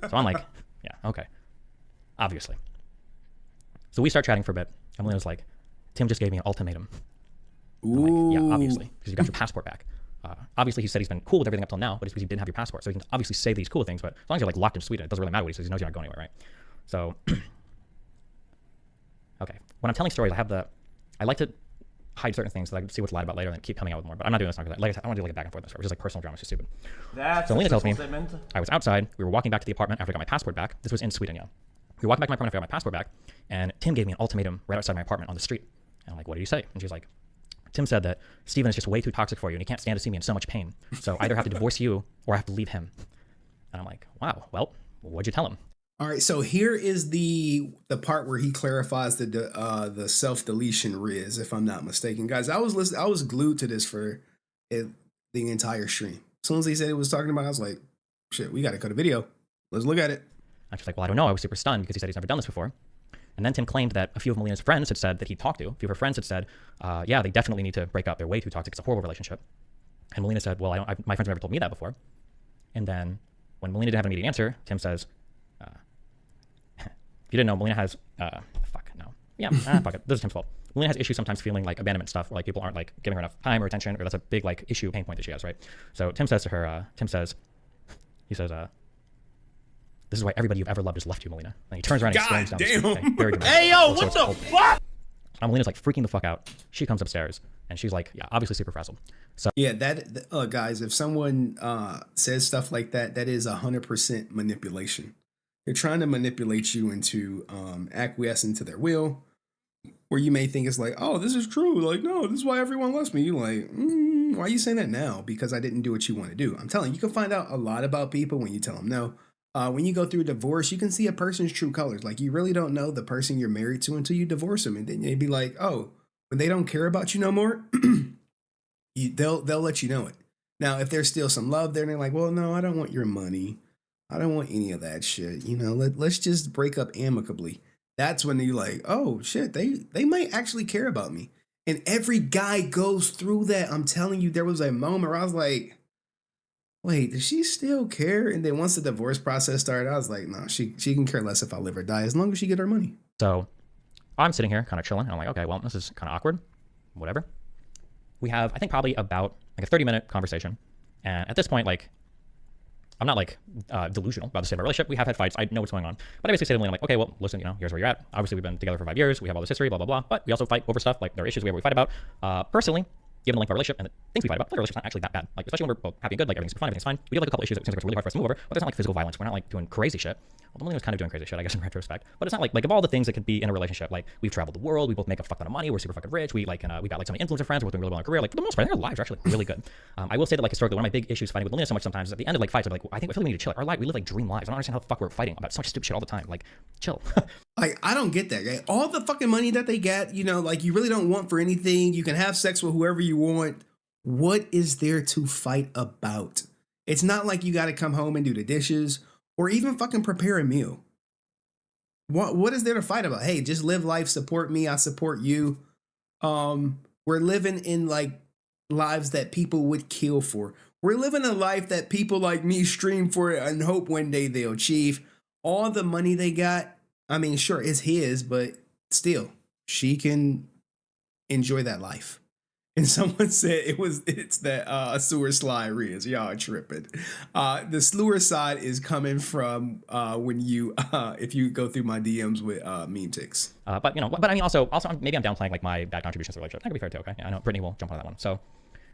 So I'm like, yeah, okay. Obviously. So we start chatting for a bit. And Melina's like, Tim just gave me an ultimatum. I'm like, yeah, obviously, because you got your passport back. Obviously, he said he's been cool with everything up till now, but it's because you didn't have your passport. So he can obviously say these cool things, but as long as you're like locked in Sweden, it doesn't really matter what he says. He knows you're not going anywhere, right? So, okay. When I'm telling stories, I like to hide certain things so I can see what's lied about later and then keep coming out with more. But I'm not doing this now because, like I said, I don't want to do like a back and forth in this, which is like personal drama. It's just stupid. So Melina tells me, I was outside. We were walking back to the apartment after I got my passport back. This was in Sweden, yeah. We were walking back to my apartment after I got my passport back, and Tim gave me an ultimatum right outside my apartment on the street. And I'm like, what did you say? And she's like, Tim said that Steven is just way too toxic for you and he can't stand to see me in so much pain. So I either have to divorce you or I have to leave him. And I'm like, wow, well, what'd you tell him? All right, so here is the part where he clarifies the self-deletion riz, if I'm not mistaken. Guys, I was glued to this for the entire stream. As soon as he said he was talking about it, I was like, shit, we got to cut a video. Let's look at it. And she's like, well, I don't know. I was super stunned because he said he's never done this before. And then Tim claimed that a few of Melina's friends had said that he talked to, a few of her friends had said, yeah, they definitely need to break up. They're way too toxic. It's a horrible relationship. And Melina said, well, my friends have never told me that before. And then when Melina didn't have an immediate answer, Tim says, if you didn't know, Melina has, fuck it. This is Tim's fault. Melina has issues sometimes feeling like abandonment stuff, or like people aren't like giving her enough time or attention, or that's a big like issue, pain point that she has, right? So Tim says to her, this is why everybody you've ever loved has left you, Melina. And he turns around and slams down the street. Okay? Very dramatic. Hey, yo, what the fuck? And Melina's like freaking the fuck out. She comes upstairs and she's like, yeah, obviously super frazzled. So yeah, guys, if someone says stuff like that, that is 100% manipulation. They're trying to manipulate you into acquiescing to their will, where you may think it's like, oh, this is true. Like, no, this is why everyone loves me. You're like, why are you saying that now? Because I didn't do what you want to do. I'm telling you, you can find out a lot about people when you tell them no. When you go through a divorce, you can see a person's true colors. Like, you really don't know the person you're married to until you divorce them. And then you'd be like, oh, when they don't care about you no more, they'll let you know it. Now, if there's still some love there, and they're like, well, no, I don't want your money. I don't want any of that shit. You know, let's just break up amicably. That's when you're like, oh, shit, they might actually care about me. And every guy goes through that. I'm telling you, there was a moment where I was like, wait, does she still care? And then once the divorce process started, I was like, no, she can care less if I live or die as long as she get her money. So I'm sitting here kind of chilling. And I'm like, okay, well, this is kind of awkward. Whatever. We have, I think, probably about like a 30-minute conversation. And at this point, like, I'm not like delusional about the state of our relationship. We have had fights. I know what's going on. But I basically say to Melina, I'm like, okay, well, listen, you know, here's where you're at. Obviously, we've been together for 5 years. We have all this history, blah, blah, blah. But we also fight over stuff. Like, there are issues we fight about. Personally, given the length of our relationship and the things we fight about, the relationship's not actually that bad. Like, especially when we're both happy and good, like everything's fine, everything's fine. We do have like a couple issues that seems like it's really hard for us to move over, but there's not like physical violence. We're not like doing crazy shit. Well, Melina was kind of doing crazy shit, I guess, in retrospect. But it's not like of all the things that could be in a relationship, like we've traveled the world, we both make a fuck ton of money, we're super fucking rich, we like we got like some influencer friends, we're doing really well in our career. Like for the most part, their lives are actually really good. I will say that like historically, one of my big issues fighting with Melina so much sometimes is at the end of like fights, I'm like, I feel like we need to chill. Our life, we live like dream lives. I don't understand how the fuck we're fighting about such stupid shit all the time. Like, chill. Like, I don't get that, right? All the fucking money that they get, you know, like you really don't want for anything. You can have sex with whoever you want. What is there to fight about? It's not like you got to come home and do the dishes or even fucking prepare a meal. What is there to fight about? Hey, just live life, support me, I support you. We're living in like lives that people would kill for. We're living a life that people like me stream for and hope one day they'll achieve. All the money they got, I mean, sure, it's his, but still, she can enjoy that life. And someone said it's that sewer slide Riz. Y'all are tripping. The sewer side is coming from when you if you go through my DMs with Memetix. But you know, but I mean, also maybe I'm downplaying like my bad contributions to the relationship. That could be fair too. Okay, yeah, I know Brittany will jump on that one. So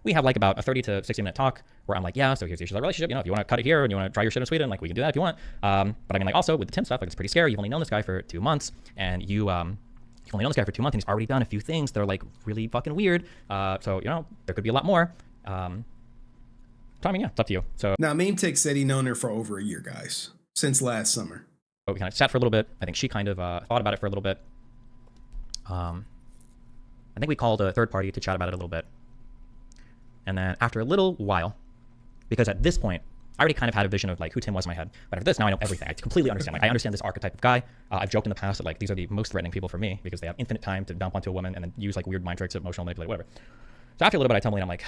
we have like about a 30 to 60 minute talk where I'm like, yeah, so here's the issues of our relationship. You know, if you want to cut it here and you want to try your shit in Sweden, like we can do that if you want. But I mean, like also with the Tim stuff, like it's pretty scary. You've only known this guy for 2 months, and you've only known this guy for 2 months, and he's already done a few things that are like really fucking weird. So you know, there could be a lot more. So I mean, yeah, it's up to you. So now, Memetix said he known her for over a year, guys, since last summer. But we kind of sat for a little bit. I think she kind of thought about it for a little bit, I think we called a third party to chat about it a little bit. And then after a little while, because at this point, I already kind of had a vision of like who Tim was in my head. But after this, now I know everything. I completely understand. Like I understand this archetype of guy. I've joked in the past that like these are the most threatening people for me because they have infinite time to dump onto a woman and then use like weird mind tricks, emotional manipulate, whatever. So after a little bit, I tell Melina, I'm like,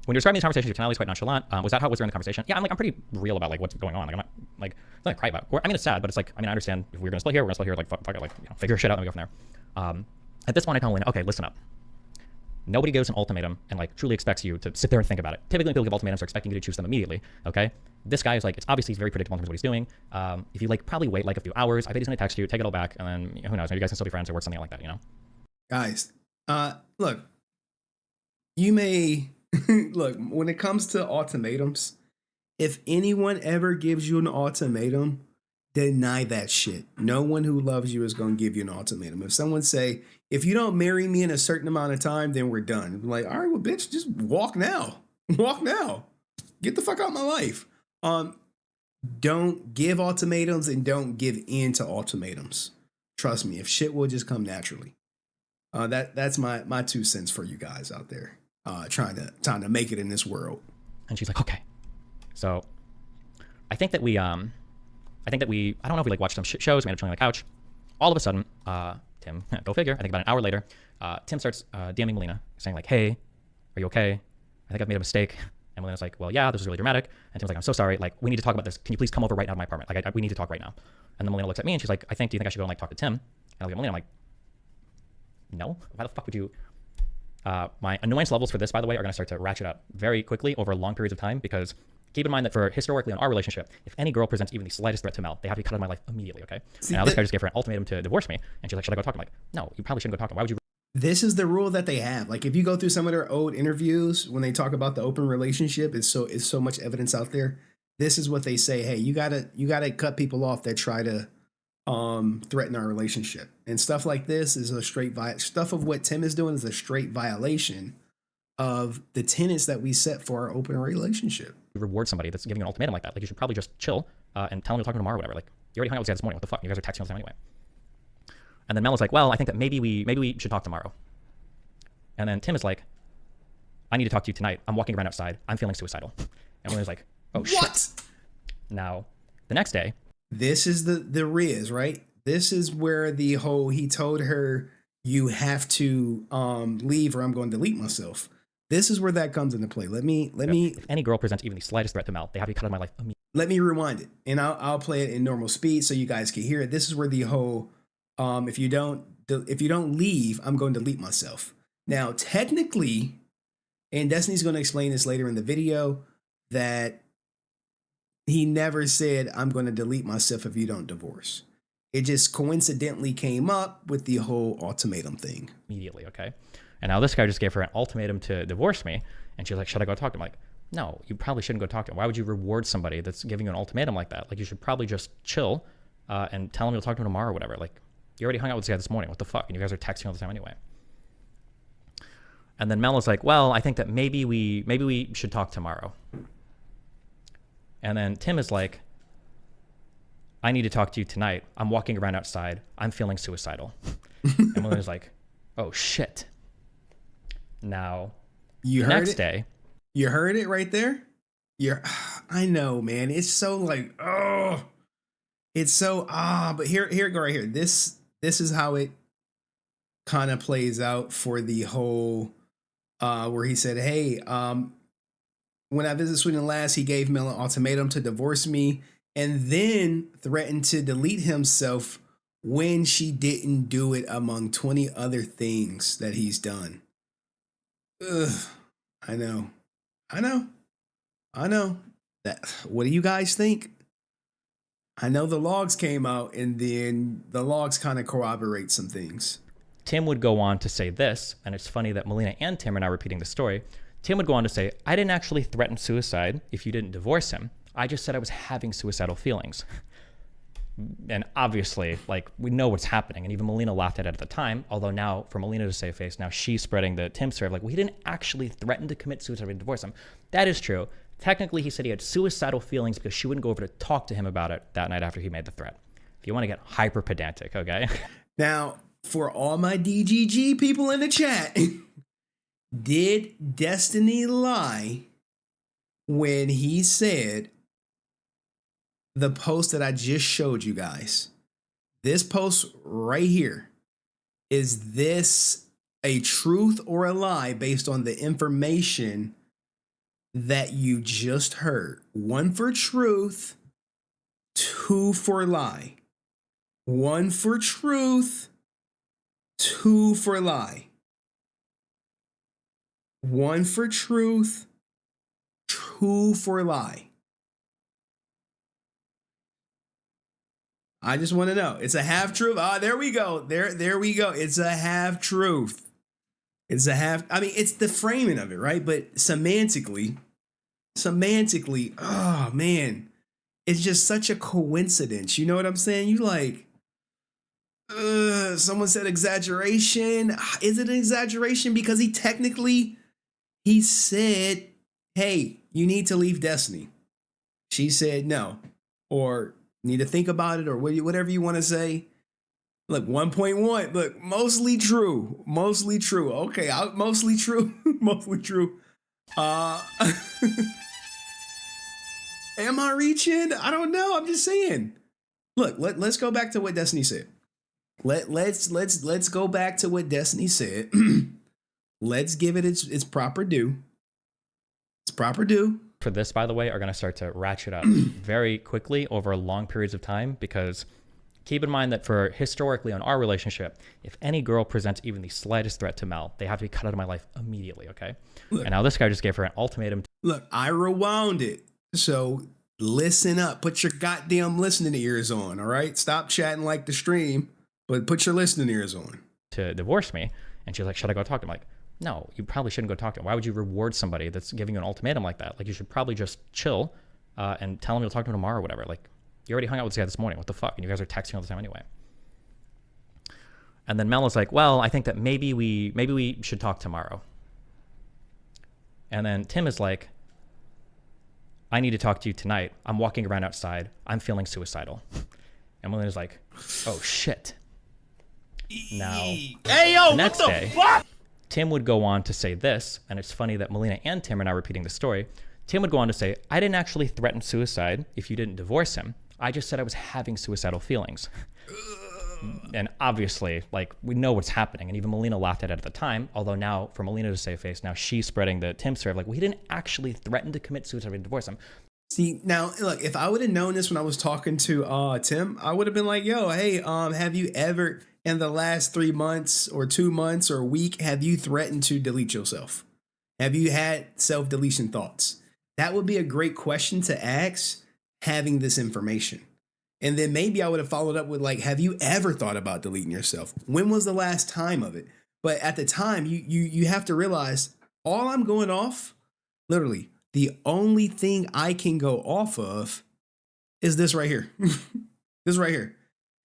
when you're describing these conversations, your tonality is quite nonchalant. Was that how it was during the conversation? Yeah, I'm pretty real about like what's going on. Like I'm not like it's not cry about. Or I mean, it's sad, but it's like I understand if we're gonna split here, we're gonna split here. Like fuck it, like figure shit out and we go from there. At this point, I tell Melina, okay, listen up. Nobody gives an ultimatum and like truly expects you to sit there and think about it. Typically, when people give ultimatums, they're expecting you to choose them immediately. Okay, this guy is like, it's obviously he's very predictable in terms of what he's doing. If you like probably wait like a few hours, I bet he's gonna text you, take it all back, and then who knows? Maybe you guys can still be friends or work something out like that. You know, guys. Look, you may look when it comes to ultimatums. If anyone ever gives you an ultimatum, deny that shit. No one who loves you is going to give you an ultimatum. If someone say, if you don't marry me in a certain amount of time, then we're done. I'm like, all right, well, bitch, just walk now. Walk now. Get the fuck out of my life. Don't give ultimatums and don't give in to ultimatums. Trust me, if shit will just come naturally. That's my 2 cents for you guys out there trying to make it in this world. And she's like, okay. So I think that we I don't know if we like watched some shows, we ended up chilling on the couch. All of a sudden, Tim, go figure, I think about an hour later, Tim starts DMing Melina, saying like, hey, are you okay? I think I've made a mistake. And Melina's like, well, yeah, this is really dramatic. And Tim's like, I'm so sorry. Like, we need to talk about this. Can you please come over right now to my apartment? Like, we need to talk right now. And then Melina looks at me and she's like, do you think I should go and like talk to Tim? And I look at Melina, I'm like, no, why the fuck would you? My annoyance levels for this, by the way, are going to start to ratchet up very quickly over long periods of time because keep in mind that for historically in our relationship, if any girl presents even the slightest threat to Mel, they have to be cut out of my life immediately, okay? See, and now this guy just gave her an ultimatum to divorce me, and she's like, should I go talk to him? I'm like, no, you probably shouldn't go talk to him. Why would you? This is the rule that they have. Like if you go through some of their old interviews, when they talk about the open relationship, it's so much evidence out there. This is what they say. Hey, you gotta cut people off that try to threaten our relationship. And stuff like this is a straight stuff of what Tim is doing is a straight violation of the tenets that we set for our open relationship. Reward somebody that's giving you an ultimatum like that. Like you should probably just chill and tell him you'll talk to him tomorrow or whatever. Like you already hung out with this guy this morning. What the fuck? You guys are texting all the time anyway. And then Mel is like, well, I think that maybe we should talk tomorrow. And then Tim is like, I need to talk to you tonight. I'm walking around outside. I'm feeling suicidal. And Mela's like, oh shit. What? Now, the next day. This is the Riz, right? This is where the whole, he told her, you have to leave or I'm going to delete myself. This is where that comes into play. Let me. If any girl presents even the slightest threat to Mel, they have to be cut out of my life immediately. Let me rewind it, and I'll play it in normal speed so you guys can hear it. This is where the whole, if you don't leave, I'm going to delete myself. Now, technically, and Destiny's going to explain this later in the video, that he never said I'm going to delete myself if you don't divorce. It just coincidentally came up with the whole ultimatum thing. Immediately, okay? And now this guy just gave her an ultimatum to divorce me. And she's like, should I go talk to him? I'm like, no, you probably shouldn't go talk to him. Why would you reward somebody that's giving you an ultimatum like that? Like, you should probably just chill and tell him you'll talk to him tomorrow or whatever. Like, you already hung out with this guy this morning. What the fuck? And you guys are texting all the time anyway. And then Mel is like, well, I think that maybe we should talk tomorrow. And then Tim is like, I need to talk to you tonight. I'm walking around outside. I'm feeling suicidal. And Melina's like, oh shit. Now, you the heard next it? day. You heard it right there? I know, man. It's so like, oh, it's so, but here go right here. This is how it kind of plays out for the whole, where he said, hey, when I visited Sweden last, he gave Mel an ultimatum to divorce me and then threatened to delete himself when she didn't do it, among 20 other things that he's done. Ugh, I know. That. What do you guys think? I know the logs came out and then the logs kind of corroborate some things. Tim would go on to say this, and it's funny that Melina and Tim are now repeating the story. Tim would go on to say, I didn't actually threaten suicide if you didn't divorce him. I just said I was having suicidal feelings. And obviously, like, we know what's happening. And even Melina laughed at it at the time. Although now, for Melina to save face, now she's spreading the Tim story of like, well, he didn't actually threaten to commit suicide and divorce him. That is true. Technically, he said he had suicidal feelings because she wouldn't go over to talk to him about it that night after he made the threat. If you want to get hyper pedantic, okay? Now, for all my DGG people in the chat, did Destiny lie when he said the post that I just showed you guys? This post right here, is this a truth or a lie based on the information that you just heard? 1 for truth, 2 for lie. 1 for truth, 2 for lie. 1 for truth, 2 for lie. I just want to know. It's a half truth. Ah, there we go. There we go. It's a half truth. It's a half. I mean, it's the framing of it, right? But semantically, oh man, it's just such a coincidence. You know what I'm saying? You like, someone said exaggeration. Is it an exaggeration? Because he said, hey, you need to leave Destiny. She said no, or need to think about it, or whatever you want to say. Look, 1.1. Look, mostly true. Okay, mostly true. Mostly true. Am I reaching? I don't know. I'm just saying. Look, let's go back to what Destiny said. Let's go back to what Destiny said. Let's give it its proper due. It's proper due. For this, by the way, are going to start to ratchet up very quickly over long periods of time, because keep in mind that for historically on our relationship, if any girl presents even the slightest threat to Mel, they have to be cut out of my life immediately, okay? Look, and now this guy just gave her an ultimatum. Look, I rewound it. So listen up. Put your goddamn listening ears on, all right? Stop chatting like the stream, but put your listening ears on. To divorce me. And she's like, should I go talk to him? I'm like, no, you probably shouldn't go talk to him. Why would you reward somebody that's giving you an ultimatum like that? Like, you should probably just chill and tell him you'll talk to him tomorrow or whatever. Like, you already hung out with this guy this morning. What the fuck? And you guys are texting all the time anyway. And then Mel is like, well, I think that maybe we should talk tomorrow. And then Tim is like, I need to talk to you tonight. I'm walking around outside. I'm feeling suicidal. And Melina's like, oh shit. Now, hey, yo, the next what the day, fuck? Tim would go on to say this, and it's funny that Melina and Tim are now repeating the story. Tim would go on to say, I didn't actually threaten suicide if you didn't divorce him. I just said I was having suicidal feelings. And obviously, like, we know what's happening. And even Melina laughed at it at the time. Although now, for Melina to save face, now she's spreading the Tim story of like, well, he didn't actually threaten to commit suicide and divorce him. See, now, look, if I would have known this when I was talking to Tim, I would have been like, yo, hey, have you ever, in the last 3 months or 2 months or a week, have you threatened to delete yourself? Have you had self-deletion thoughts? That would be a great question to ask, having this information. And then maybe I would have followed up with like, have you ever thought about deleting yourself? When was the last time of it? But at the time, you have to realize all I'm going off, literally, the only thing I can go off of is this right here. This right here.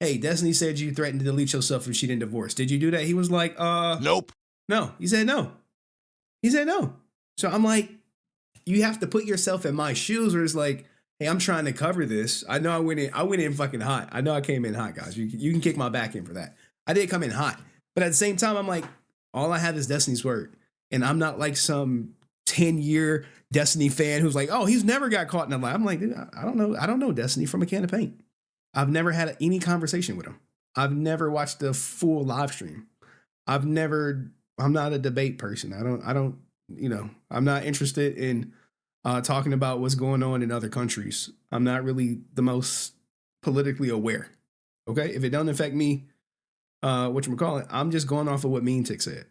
Hey, Destiny said you threatened to delete yourself if she didn't divorce. Did you do that? He was like, nope. No. He said no. He said no. So I'm like, you have to put yourself in my shoes where it's like, hey, I'm trying to cover this. I know I went in fucking hot. I know I came in hot, guys. You can kick my back in for that. I did come in hot. But at the same time, I'm like, all I have is Destiny's word. And I'm not like some 10-year Destiny fan who's like, oh, he's never got caught in a lie. I'm like, dude, I don't know Destiny from a can of paint. I've never had any conversation with him. I've never watched a full live stream. I'm not a debate person. I don't, I'm not interested in talking about what's going on in other countries. I'm not really the most politically aware. Okay. If it doesn't affect me, whatchamacallit, I'm just going off of what Memetix said.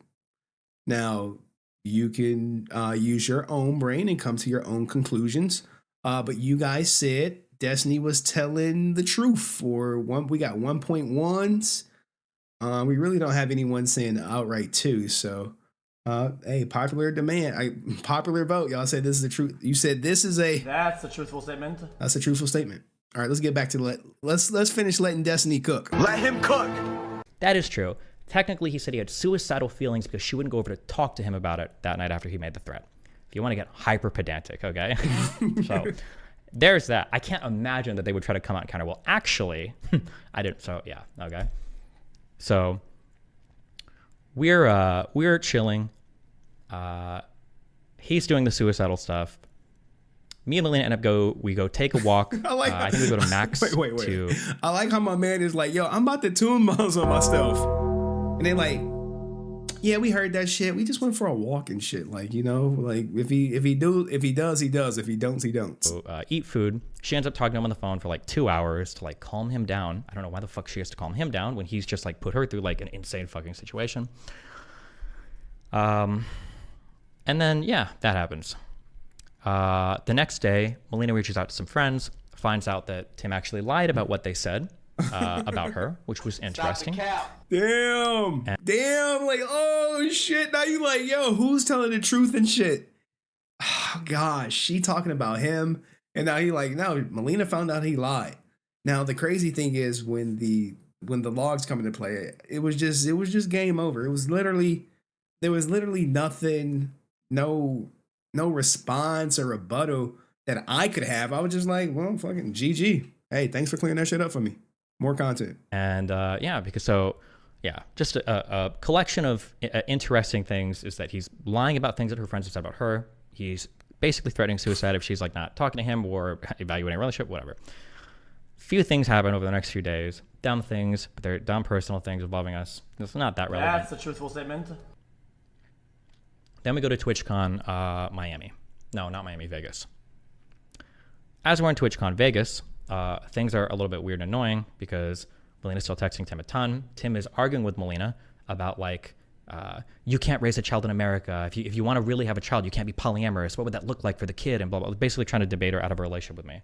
Now, you can use your own brain and come to your own conclusions. But you guys said Destiny was telling the truth. We got 1.1s. We really don't have anyone saying outright 2. So, hey, popular demand, popular vote. Y'all said this is the truth. You said this is That's a truthful statement. That's a truthful statement. All right, let's get back to let's finish letting Destiny cook. Let him cook. That is true. Technically, he said he had suicidal feelings because she wouldn't go over to talk to him about it that night after he made the threat. If you want to get hyper pedantic, okay? So there's that. I can't imagine that they would try to come out and counter, well, actually, I didn't. So yeah, okay. So we're chilling. He's doing the suicidal stuff. Me and Melina end up we go take a walk. I think we go to Max. Wait. I like how my man is like, yo, I'm about to tune miles on myself. And they like, yeah, we heard that shit. We just went for a walk and shit. Like, you know, like if he does, he does. If he don't, he don't. So, eat food. She ends up talking to him on the phone for like 2 hours to like calm him down. I don't know why the fuck she has to calm him down when he's just like put her through like an insane fucking situation. And then yeah, that happens. The next day, Melina reaches out to some friends, finds out that Tim actually lied about what they said about her, which was interesting. Damn, like, oh shit, now you like, yo, who's telling the truth and shit? Oh gosh, she talking about him, and now now Melina found out he lied. Now the crazy thing is when the logs come into play, it was just game over. There was literally nothing, no response or rebuttal that I could have. I was just like, well, fucking GG. Hey, thanks for clearing that shit up for me. More content. And just a collection of interesting things is that he's lying about things that her friends have said about her. He's basically threatening suicide if she's like not talking to him or evaluating a relationship, whatever. Few things happen over the next few days. Dumb things, but they're dumb personal things involving us. It's not that relevant. That's a truthful statement. Then we go to TwitchCon Miami. No, not Miami, Vegas. As we're in TwitchCon Vegas, things are a little bit weird and annoying because Melina's still texting Tim a ton. Tim is arguing with Melina about like, you can't raise a child in America. If you want to really have a child, you can't be polyamorous. What would that look like for the kid? And blah, blah, blah. Basically trying to debate her out of a relationship with me.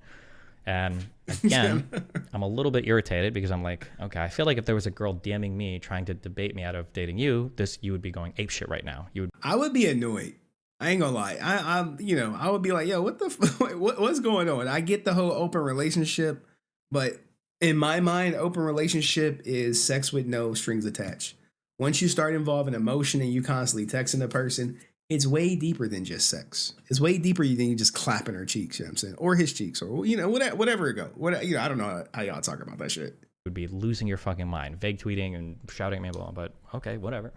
And again, I'm a little bit irritated because I'm like, okay, I feel like if there was a girl DMing me trying to debate me out of dating you, you would be going apeshit right now. I would be annoyed. I ain't gonna lie. I would be like, yo, what's going on? I get the whole open relationship, but in my mind, open relationship is sex with no strings attached. Once you start involving emotion and you constantly texting a person, it's way deeper than just sex. It's way deeper than you just clapping her cheeks, you know what I'm saying? Or his cheeks, or, you know, whatever it go. I don't know how y'all talk about that shit. Would be losing your fucking mind, vague tweeting and shouting at me, blah, but okay, whatever.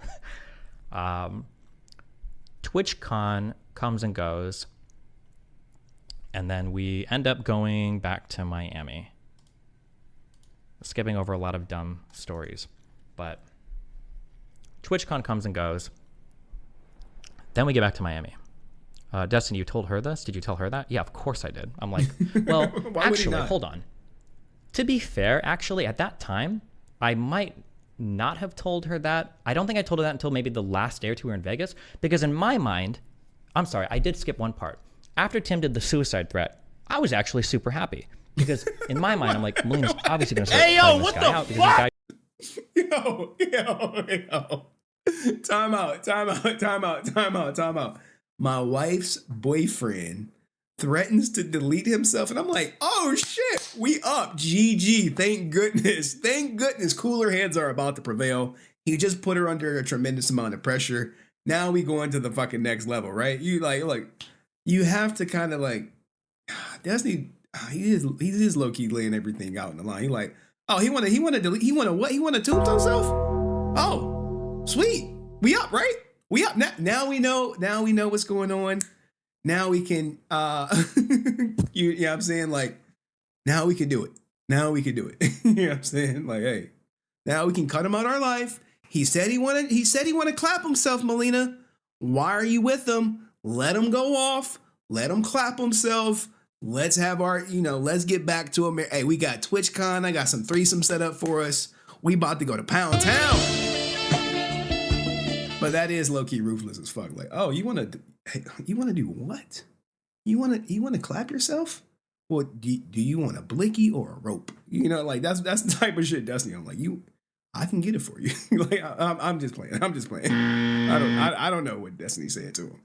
TwitchCon comes and goes, and then we end up going back to Miami. Skipping over a lot of dumb stories, but TwitchCon comes and goes. Then we get back to Miami. Destiny, you told her this? Did you tell her that? Yeah, of course I did. I'm like, well, actually, hold on. To be fair, actually, at that time, I might not have told her that. I don't think I told her that until maybe the last day or two we were in Vegas, because in my mind, I'm sorry, I did skip one part. After Tim did the suicide threat, I was actually super happy. Because in my mind, I'm like, Melina's obviously going to start playing this guy out. Yo. Time out. My wife's boyfriend threatens to delete himself, and I'm like, oh shit, we up. GG. Thank goodness. Cooler heads are about to prevail. He just put her under a tremendous amount of pressure. Now we go into the fucking next level, right? You like you have to kind of like, Destiny, he is low-key laying everything out in the line. He like, oh, he wanna delete, he wanna what? He wanna tube himself? Oh, sweet. We up, right? We up. Now we know what's going on. Now we can you know what I'm saying? Like, now we can do it. You know what I'm saying? Like, hey, now we can cut him out of our life. He said he wanted to clap himself, Melina. Why are you with him? Let him go off. Let him clap himself. Let's have let's get back to him. Hey, we got TwitchCon. I got some threesome set up for us. We about to go to Pound Town. But that is low-key ruthless as fuck. Like, oh, you want to do what? You want to clap yourself? Well, do you want a blicky or a rope? You know, like that's the type of shit Destiny. I'm like, I can get it for you. Like, I'm just playing. I don't know what Destiny said to him.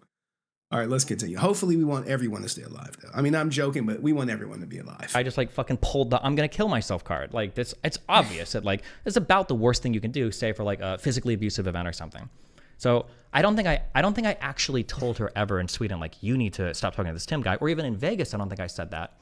All right, let's continue. Hopefully we want everyone to stay alive, though. I mean, I'm joking, but we want everyone to be alive. I just like fucking pulled the I'm gonna kill myself card. Like this, it's obvious that like it's about the worst thing you can do, say for like a physically abusive event or something. So I don't think I actually told her ever in Sweden, like, you need to stop talking to this Tim guy, or even in Vegas, I don't think I said that.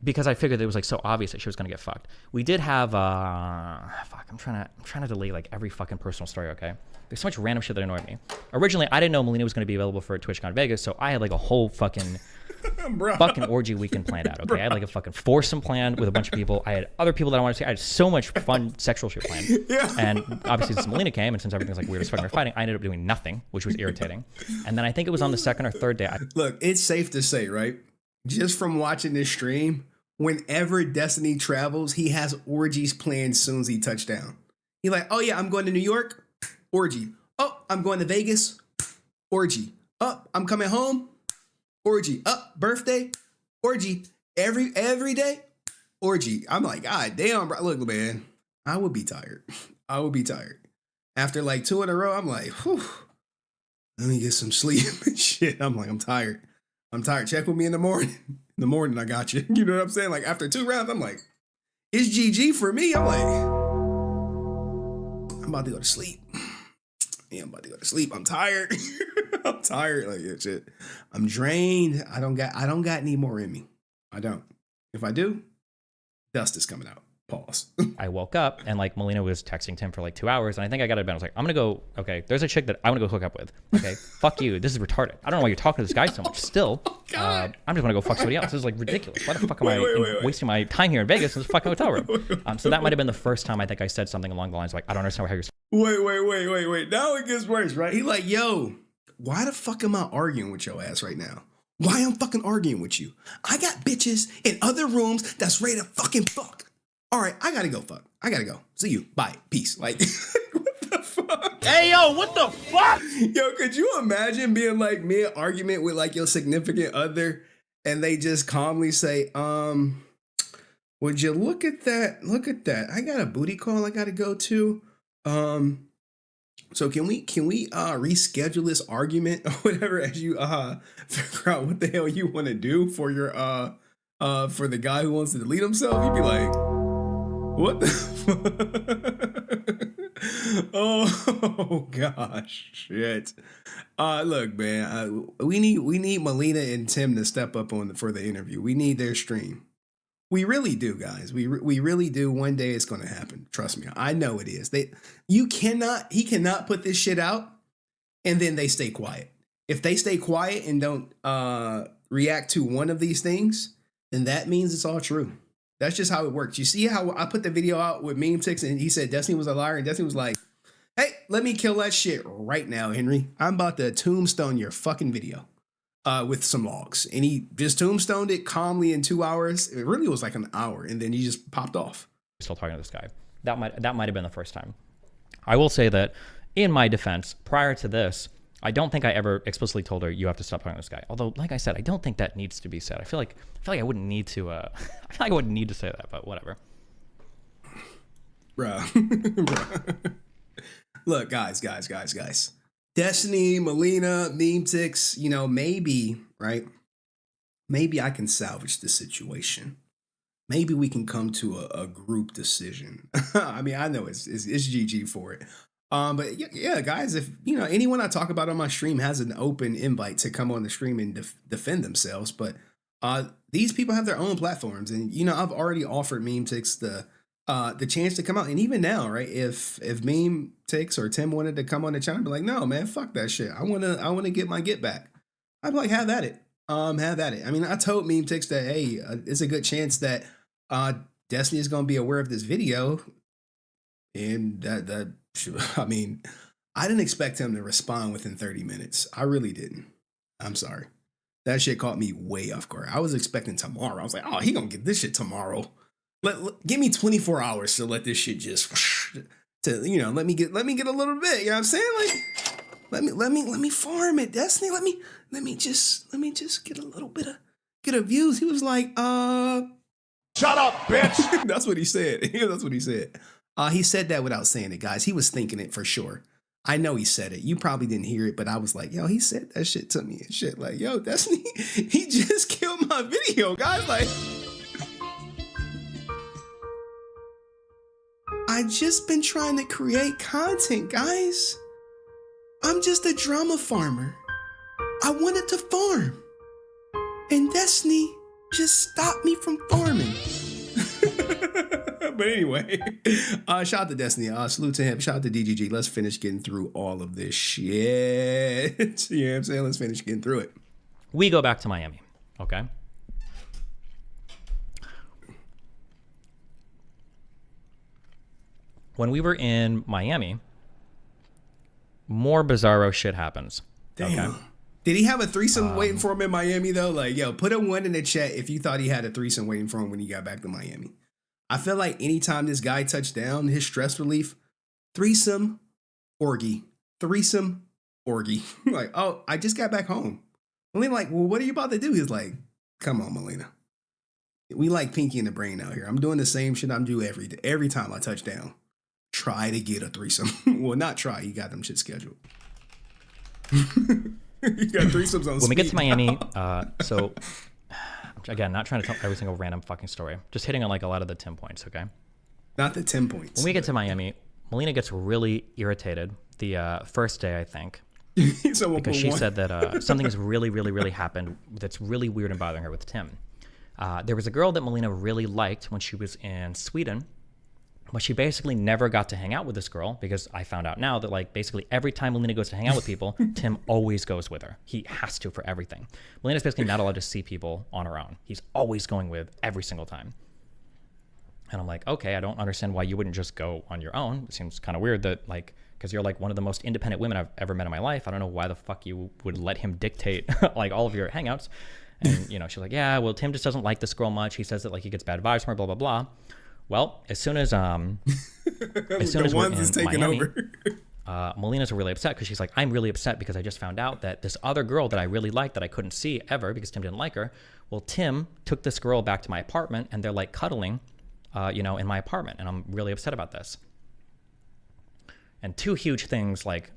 because I figured it was like so obvious that she was gonna get fucked. We did have I'm trying to delete like every fucking personal story, okay? There's so much random shit that annoyed me. Originally, I didn't know Melina was gonna be available for TwitchCon Vegas, so I had like a whole fucking orgy weekend planned out, okay? I had like a fucking foursome planned with a bunch of people. I had other people that I wanted to see. I had so much fun sexual shit planned. Yeah. And obviously since Melina came and since everything's like weird as fucking we're fighting, I ended up doing nothing, which was irritating. And then I think it was on the second or third day. Look, it's safe to say, right? Just from watching this stream, whenever Destiny travels, he has orgies planned as soon as he touched down. He's like, oh yeah, I'm going to New York, orgy. Oh, I'm going to Vegas, orgy. Oh, I'm coming home, orgy. Oh, birthday, orgy. Every day, orgy. I'm like, God damn, bro. Look, man, I would be tired. I would be tired. After like 2 in a row, I'm like, whew, let me get some sleep and shit. I'm like, I'm tired. I'm tired. Check with me in the morning. In the morning, I got you. You know what I'm saying? Like after 2 rounds, I'm like, it's GG for me. I'm like, I'm about to go to sleep. Yeah, I'm about to go to sleep. I'm tired. I'm tired. Like yeah, shit. I'm drained. I don't got any more in me. I don't. If I do, dust is coming out. Pause. I woke up and like Melina was texting Tim for like 2 hours, and I think I got out of bed. I was like, I'm gonna go. Okay, there's a chick that I want to go hook up with. Okay, fuck you. This is retarded. I don't know why you're talking to this guy so much. Still, I'm just gonna go fuck somebody else. This is like ridiculous. Why the fuck am I wasting my time here in Vegas in this fucking hotel room? So that might have been the first time I think I said something along the lines of like, I don't understand how you're. Wait. Now it gets worse, right? He like, yo, why the fuck am I arguing with your ass right now? Why I'm fucking arguing with you? I got bitches in other rooms that's ready to fucking fuck. All right, I gotta go fuck. I gotta go. See you. Bye. Peace. Like, what the fuck? Hey, yo, what the fuck? Yo, could you imagine being like me, an argument with like your significant other, and they just calmly say, would you look at that? Look at that. I got a booty call I gotta go to. So can we reschedule this argument or whatever as you figure out what the hell you want to do for your for the guy who wants to delete himself? You'd be like, what the oh gosh, shit. Look, man, we need Melina and Tim to step up for the interview. We need their stream. We really do, guys. We really do. One day it's going to happen. Trust me. I know it is. He cannot put this shit out and then they stay quiet. If they stay quiet and don't react to one of these things, then that means it's all true. That's just how it works. You see how I put the video out with Memetix and he said Destiny was a liar, and Destiny was like, hey, let me kill that shit right now, Henry. I'm about to tombstone your fucking video with some logs. And he just tombstoned it calmly in 2 hours. It really was like an hour, and then he just popped off. Still talking to this guy. That might have been the first time. I will say that in my defense, prior to this, I don't think I ever explicitly told her you have to stop talking to this guy. Although, like I said, I don't think that needs to be said. I feel like I wouldn't need to. I feel like I wouldn't need to say that, but whatever. Bruh. Look, guys. Destiny, Melina, Memetix, maybe, right? Maybe I can salvage the situation. Maybe we can come to a group decision. I mean, I know it's GG for it. But yeah, guys, if anyone I talk about on my stream has an open invite to come on the stream and defend themselves, but these people have their own platforms, and I've already offered Memetix the chance to come out, and even now, right? If Memetix or Tim wanted to come on the channel, I'd be like, no, man, fuck that shit. I wanna get my get back. I'd be like, have at it. Have at it. I mean, I told Memetix that hey, it's a good chance that Destiny is gonna be aware of this video, and that. I mean, I didn't expect him to respond within 30 minutes. I really didn't. I'm sorry. That shit caught me way off guard. I was expecting tomorrow. I was like, oh, he gonna get this shit tomorrow. Give me 24 hours to let this shit just let me get a little bit. You know what I'm saying? Like, let me farm it, Destiny. Let me just get a little bit of views. He was like, shut up, bitch. That's what he said. That's what he said. He said that without saying it, guys. He was thinking it for sure. I know he said it. You probably didn't hear it, but I was like, yo, he said that shit to me and shit. Like, yo, Destiny, he just killed my video, guys. Like, I just been trying to create content, guys. I'm just a drama farmer. I wanted to farm. And Destiny Just stop me from farming. But anyway, shout out to Destiny. Salute to him. Shout out to DGG. Let's finish getting through all of this shit. You know what I'm saying? Let's finish getting through it. We go back to Miami, okay? When we were in Miami, more bizarro shit happens. Damn. Okay? Did he have a threesome waiting for him in Miami, though? Like, yo, put a 1 in the chat if you thought he had a threesome waiting for him when he got back to Miami. I feel like anytime this guy touched down, his stress relief, threesome, orgy. Threesome, orgy. Like, oh, I just got back home. Melina like, well, what are you about to do? He's like, come on, Melina. We like Pinky in the brain out here. I'm doing the same shit I'm doing every time I touch down. Try to get a threesome. Well, not try. You got them shit scheduled. You got threesomes on When we get to Miami, so again, not trying to tell every single random fucking story. Just hitting on like a lot of the 10 points, okay? Not the 10 points. When we get to Miami, Melina gets really irritated the first day, I think. Because she said that something has really, really, really happened that's really weird and bothering her with Tim. There was a girl that Melina really liked when she was in Sweden, but she basically never got to hang out with this girl because I found out now that like basically every time Melina goes to hang out with people, Tim always goes with her. He has to for everything. Melina's basically not allowed to see people on her own. He's always going with every single time. And I'm like, okay, I don't understand why you wouldn't just go on your own. It seems kind of weird that like, because you're like one of the most independent women I've ever met in my life. I don't know why the fuck you would let him dictate like all of your hangouts. And you know, she's like, yeah, well, Tim just doesn't like this girl much. He says that like he gets bad vibes from her, blah, blah, blah. Well, as soon as we're in Miami, Melina's really upset because she's like, I'm really upset because I just found out that this other girl that I really liked that I couldn't see ever because Tim didn't like her. Well, Tim took this girl back to my apartment and they're like cuddling, you know, in my apartment. And I'm really upset about this. And two huge things like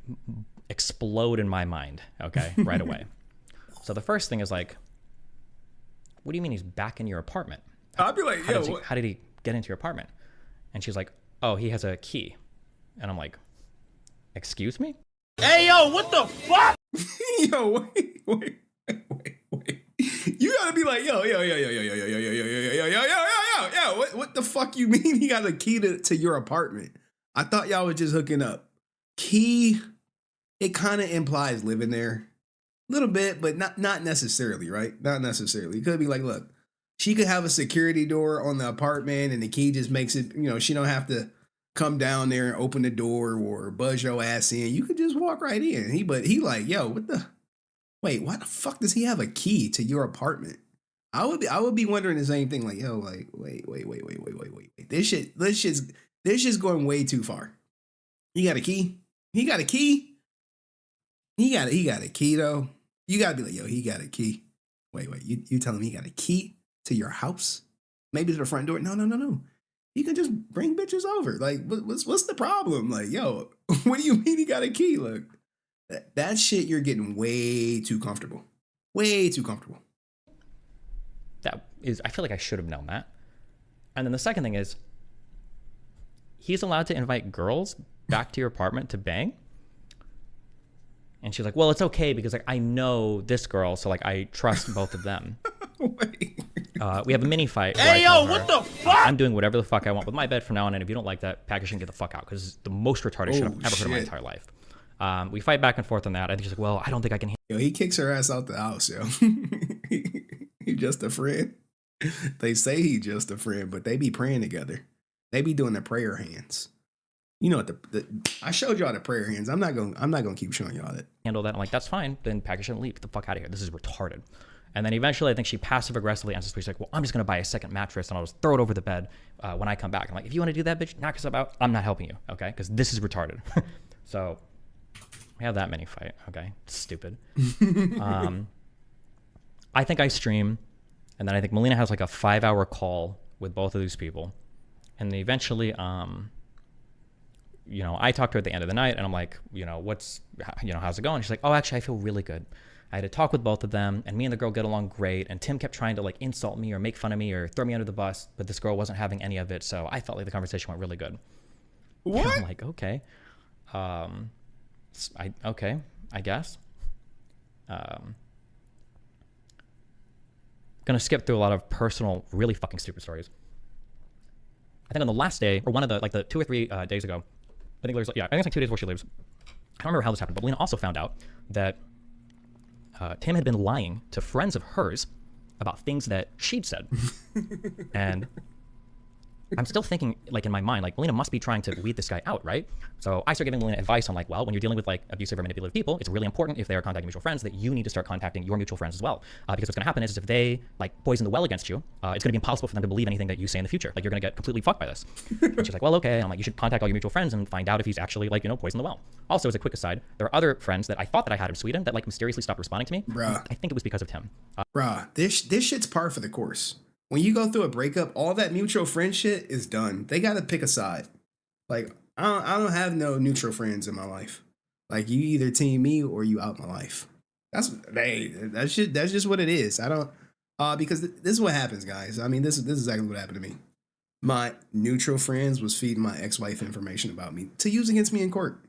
explode in my mind, okay, right away. So the first thing is like, what do you mean he's back in your apartment? I'd be like, how did he get into your apartment? And she's like, oh, he has a key. And I'm like, excuse me? Hey, yo, what the fuck? Yo, wait. You gotta be like, yo, what the fuck you mean he got a key to your apartment? I thought y'all were just hooking up. Key, it kind of implies living there. A little bit, but not necessarily, right? Not necessarily. It could be like, look, she could have a security door on the apartment and the key just makes it, you know, she don't have to come down there and open the door or buzz your ass in. You could just walk right in. But he like, yo, wait, why the fuck does he have a key to your apartment? I would be wondering the same thing. Like, yo, like, wait. This shit's going way too far. He got a key? He got a key? He got a key though. You gotta be like, yo, he got a key. Wait, you telling me he got a key to your house? Maybe to the front door? No. You can just bring bitches over. Like, what's the problem? Like, yo, what do you mean he got a key? Look, that shit, you're getting way too comfortable. Way too comfortable. That is, I feel like I should have known that. And then the second thing is, he's allowed to invite girls back to your apartment to bang? And she's like, well, it's okay because like I know this girl, so like I trust both of them. We have a mini fight. Hey, yo, what the fuck? I'm doing whatever the fuck I want with my bed from now on, and if you don't like that, package and get the fuck out because it's the most retarded shit I've ever heard in my entire life. We fight back and forth on that. I think she's like, well, I don't think I can. Yo, he kicks her ass out the house, yo. He just a friend. They say he just a friend, but they be praying together. They be doing the prayer hands. You know what I showed y'all the prayer hands. I'm not gonna keep showing y'all that. Handle that. I'm like, that's fine. Then package and leave. Get the fuck out of here. This is retarded. And then eventually, I think she passive aggressively answers. She's like, well, I'm just gonna buy a second mattress and I'll just throw it over the bed when I come back. I'm like, if you want to do that, bitch, knock us about. I'm not helping you, okay? Because this is retarded. So we have that mini fight. Okay, it's stupid. I think I stream, and then I think Melina has like a 5-hour call with both of these people, and then eventually, you know, I talked to her at the end of the night and I'm like, you know, how's it going? She's like, oh, actually, I feel really good. I had a talk with both of them and me and the girl get along great. And Tim kept trying to like insult me or make fun of me or throw me under the bus, but this girl wasn't having any of it. So I felt like the conversation went really good. What? And I'm like, okay. Okay, I guess. gonna skip through a lot of personal, really fucking stupid stories. I think on the last day, or one of the, like the 2 or 3 days ago, I think there's, yeah, I think it's like 2 days before she leaves. I don't remember how this happened, but Melina also found out that Tim had been lying to friends of hers about things that she'd said. And I'm still thinking, like, in my mind, like, Melina must be trying to weed this guy out, right? So I start giving Melina advice on, like, well, when you're dealing with, like, abusive or manipulative people, it's really important if they are contacting mutual friends that you need to start contacting your mutual friends as well. Because what's going to happen is if they, like, poison the well against you, it's going to be impossible for them to believe anything that you say in the future. Like, you're going to get completely fucked by this. And she's like, well, okay. And I'm like, you should contact all your mutual friends and find out if he's actually, like, you know, poisoned the well. Also, as a quick aside, there are other friends that I thought that I had in Sweden that, like, mysteriously stopped responding to me. Bruh. I think it was because of Tim. Bruh, this shit's par for the course. When you go through a breakup, all that mutual friend shit is done. They got to pick a side. Like, I don't have no neutral friends in my life. Like, you either team me or you out my life. That's just what it is. I don't, because this is what happens, guys. I mean, this is exactly what happened to me. My neutral friends was feeding my ex-wife information about me to use against me in court.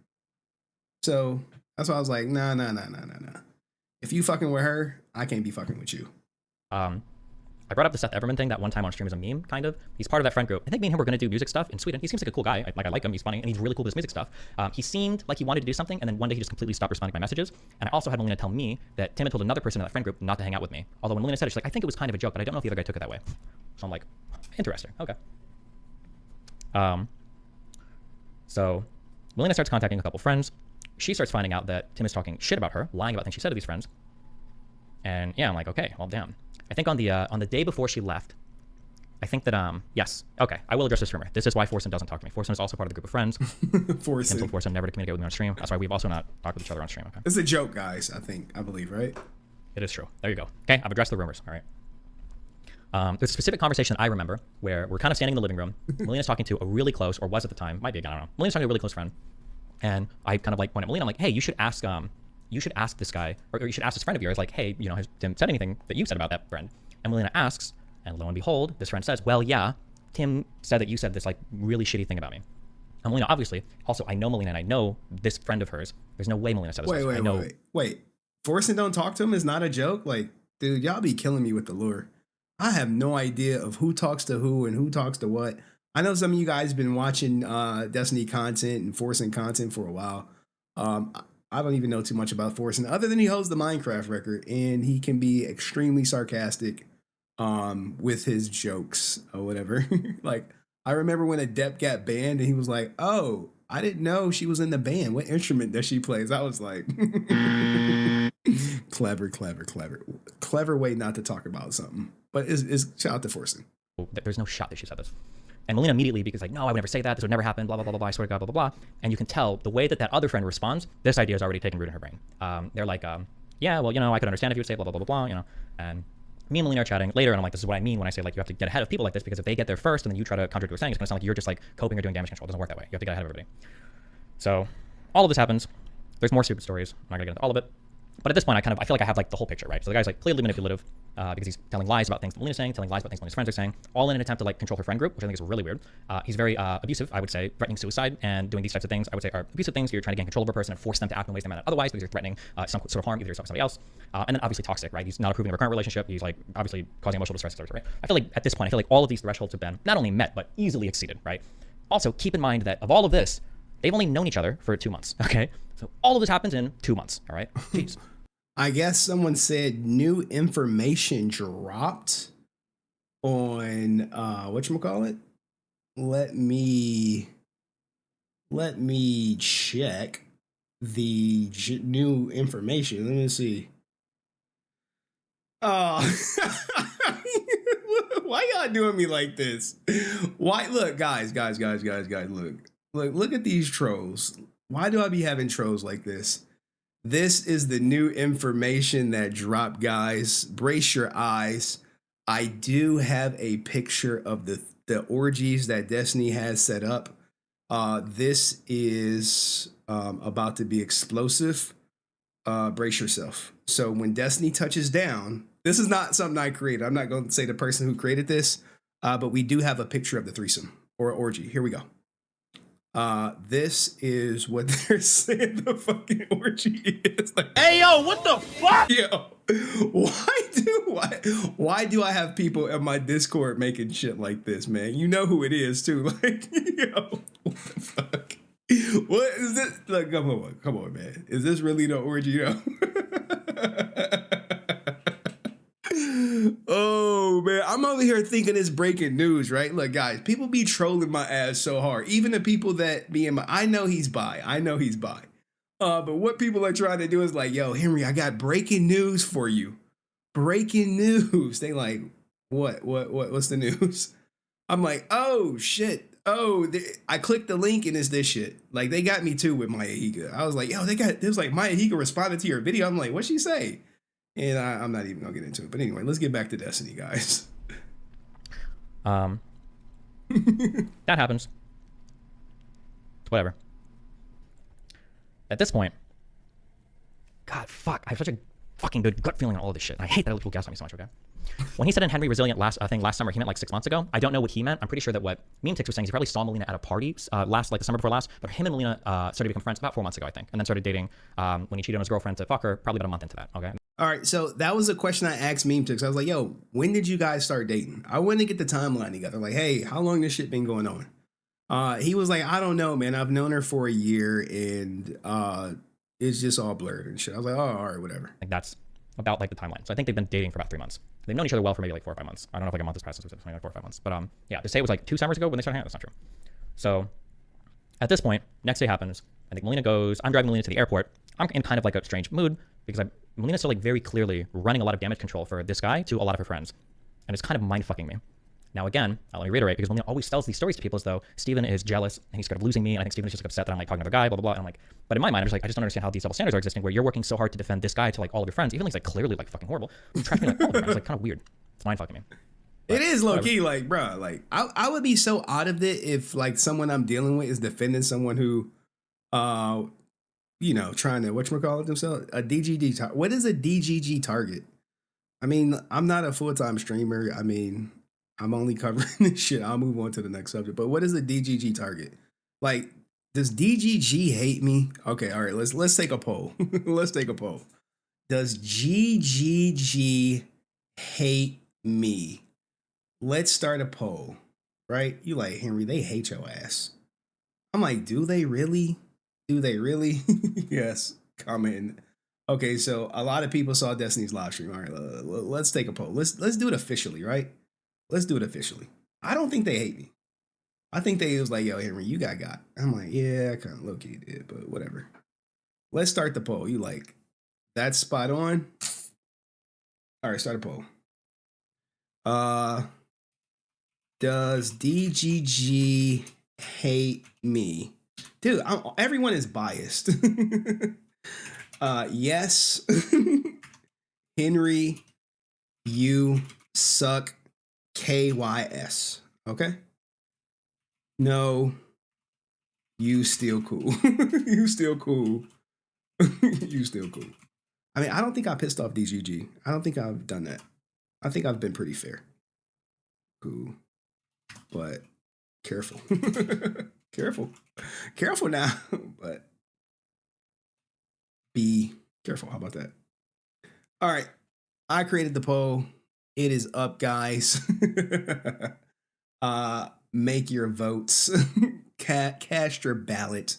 So that's why I was like, nah. If you fucking with her, I can't be fucking with you. I brought up the Seth Everman thing that one time on stream as a meme, kind of. He's part of that friend group. I think me and him were going to do music stuff in Sweden. He seems like a cool guy. I like him. He's funny, and he's really cool with his music stuff. He seemed like he wanted to do something, and then one day he just completely stopped responding to my messages. And I also had Melina tell me that Tim had told another person in that friend group not to hang out with me. Although when Melina said it, she's like, I think it was kind of a joke, but I don't know if the other guy took it that way. So I'm like, interesting. Okay. So Melina starts contacting a couple friends. She starts finding out that Tim is talking shit about her, lying about things she said to these friends. And yeah, I'm like, okay, well, damn. I think on the day before she left, I think that, yes, okay, I will address this rumor. This is why Forsen doesn't talk to me. Forsen is also part of the group of friends. Forsen. Tim told Forsen never to communicate with me on stream. That's why we've also not talked with each other on stream. Okay. It's a joke, guys, I believe, right? It is true. There you go. Okay, I've addressed the rumors. All right. There's a specific conversation I remember where we're kind of standing in the living room. Melina's talking to a really close, or was at the time, might be again, I don't know. Melina's talking to a really close friend. And I kind of like point at Melina, I'm like, hey, you should ask this guy, or you should ask this friend of yours, like, hey, you know, has Tim said anything that you said about that friend? And Melina asks, and lo and behold, this friend says, well, yeah, Tim said that you said this, like, really shitty thing about me. And Melina, obviously, also, I know Melina and I know this friend of hers. There's no way Melina said this. Wait. Forcing don't talk to him is not a joke? Like, dude, y'all be killing me with the lure. I have no idea of who talks to who and who talks to what. I know some of you guys have been watching Destiny content and Forcing content for a while. I don't even know too much about Forcing, other than he holds the Minecraft record, and he can be extremely sarcastic with his jokes or whatever. Like, I remember when Adept got banned and he was like, oh, I didn't know she was in the band. What instrument does she play? I was like, clever way not to talk about something. But it's shout out to Forcing. There's no shot that she said this. And Melina immediately, because like, no, I would never say that. This would never happen. Blah, blah, blah, blah, blah. I swear to God, blah, blah, blah. And you can tell the way that other friend responds, this idea is already taken root in her brain. They're like, yeah, well, you know, I could understand if you would say blah, blah, blah, blah, blah, you know. And me and Melina are chatting later, and I'm like, this is what I mean when I say, like, you have to get ahead of people like this, because if they get there first and then you try to contradict what they're saying, it's going to sound like you're just, like, coping or doing damage control. It doesn't work that way. You have to get ahead of everybody. So all of this happens. There's more stupid stories. I'm not going to get into all of it. But at this point, I feel like I have, like, the whole picture, right? So the guy's, like, clearly manipulative because he's telling lies about things that Melina's saying, telling lies about things Melina's friends are saying, all in an attempt to, like, control her friend group, which I think is really weird. He's very abusive, I would say, threatening suicide and doing these types of things, I would say, are abusive things. You're trying to gain control of a person and force them to act in ways they might not otherwise because you're threatening some sort of harm, either yourself or somebody else. And then obviously toxic, right? He's not approving of a current relationship. He's, like, obviously causing emotional distress, right? I feel like at this point, all of these thresholds have been not only met, but easily exceeded, right? Also, keep in mind that of all of this, they've only known each other for 2 months, okay? So all of this happens in 2 months, all right? Jeez. I guess someone said new information dropped on whatchamacallit? Let me check the new information. Let me see. Oh, why y'all doing me like this? Why? Look, guys, look at these trolls. Why do I be having trolls like this? This is the new information that dropped, guys. Brace your eyes. I do have a picture of the orgies that Destiny has set up. This is about to be explosive. Brace yourself. So when Destiny touches down, this is not something I created. I'm not going to say the person who created this, but we do have a picture of the threesome or orgy. Here we go. This is what they're saying the fucking orgy is. Like, hey, yo, what the fuck? Yo, Why do I have people in my Discord making shit like this, man? You know who it is too. Like, yo, what the fuck? What is this? Like, come on, man. Is this really the orgy? Oh man, I'm over here thinking it's breaking news, right? Look, guys, people be trolling my ass so hard. Even the people that be in my, I know he's bi. But what people are trying to do is like, yo, Henry, I got breaking news for you. Breaking news. They like, what's the news? I'm like, oh shit. I clicked the link and it's this shit. Like, they got me too with Maya Higa. I was like, yo, it was like Maya Higa responded to your video. I'm like, what'd she say? And I'm not even gonna get into it. But anyway, let's get back to Destiny, guys. That happens. Whatever. At this point, God, fuck, I have such a fucking good gut feeling on all of this shit. And I hate that other people gas on me so much, okay? When he said in HenryResilient last summer, he meant like 6 months ago. I don't know what he meant. I'm pretty sure that what Memetix was saying is he probably saw Melina at a party the summer before last, but him and Melina started to become friends about 4 months ago, I think, and then started dating when he cheated on his girlfriend to fuck her probably about a month into that, okay? All right, so that was a question I asked Memetix. I was like, yo, when did you guys start dating? I wanted to get the timeline together. Like, hey, how long this shit been going on? He was like, I don't know, man. I've known her for a year and it's just all blurred and shit. I was like, oh, all right, whatever. Like, that's about like the timeline. So I think they've been dating for about 3 months. They've known each other well for maybe like 4 or 5 months. I don't know if like a month has passed since something like 4 or 5 months. But yeah, to say it was like 2 summers ago when they started hanging out, that's not true. So at this point, next day happens. I think Melina goes, I'm driving Melina to the airport. I'm in kind of like a strange mood because Melina's still like very clearly running a lot of damage control for this guy to a lot of her friends. And it's kind of mind fucking me. Now again, let me reiterate, because Melina always tells these stories to people as though Steven is jealous and he's scared of losing me, and I think Steven is just like upset that I'm like talking to another guy, blah, blah, blah. And I'm like, but in my mind, I'm just like, I just don't understand how these double standards are existing where you're working so hard to defend this guy to like all of your friends, even though he's like clearly like fucking horrible. You trash me like all of your friends. It's like kind of weird. It's mind fucking me. But it is low key, like, bro, like I would be so out of it if like someone I'm dealing with is defending someone who, you know, trying to whatchamacallit themselves, a DGG. What is a DGG target? I mean, I'm not a full-time streamer. I mean, I'm only covering this shit. I'll move on to the next subject. But what is a DGG target? Like, does DGG hate me? Okay, all right. Let's take a poll. Let's take a poll. Does GGG hate me? Let's start a poll. Right? You like, Henry? They hate your ass. I'm like, do they really? Do they really? Yes. Comment. Okay, so a lot of people saw Destiny's live stream. All right, let's take a poll. Let's do it officially, right? Let's do it officially. I don't think they hate me. I think they was like, yo, Henry, you got. I'm like, yeah, I kind of low-key did, but whatever. Let's start the poll. You like, that's spot on? All right, start a poll. Does DGG hate me? Dude, everyone is biased. Yes. Henry, you suck. KYS. Okay? No. You still cool. You still cool. You still cool. I mean, I don't think I pissed off DGG. I don't think I've done that. I think I've been pretty fair. Cool. But careful. Careful. Careful now. But be careful. How about that? All right. I created the poll. It is up, guys. Make your votes. Cast your ballot.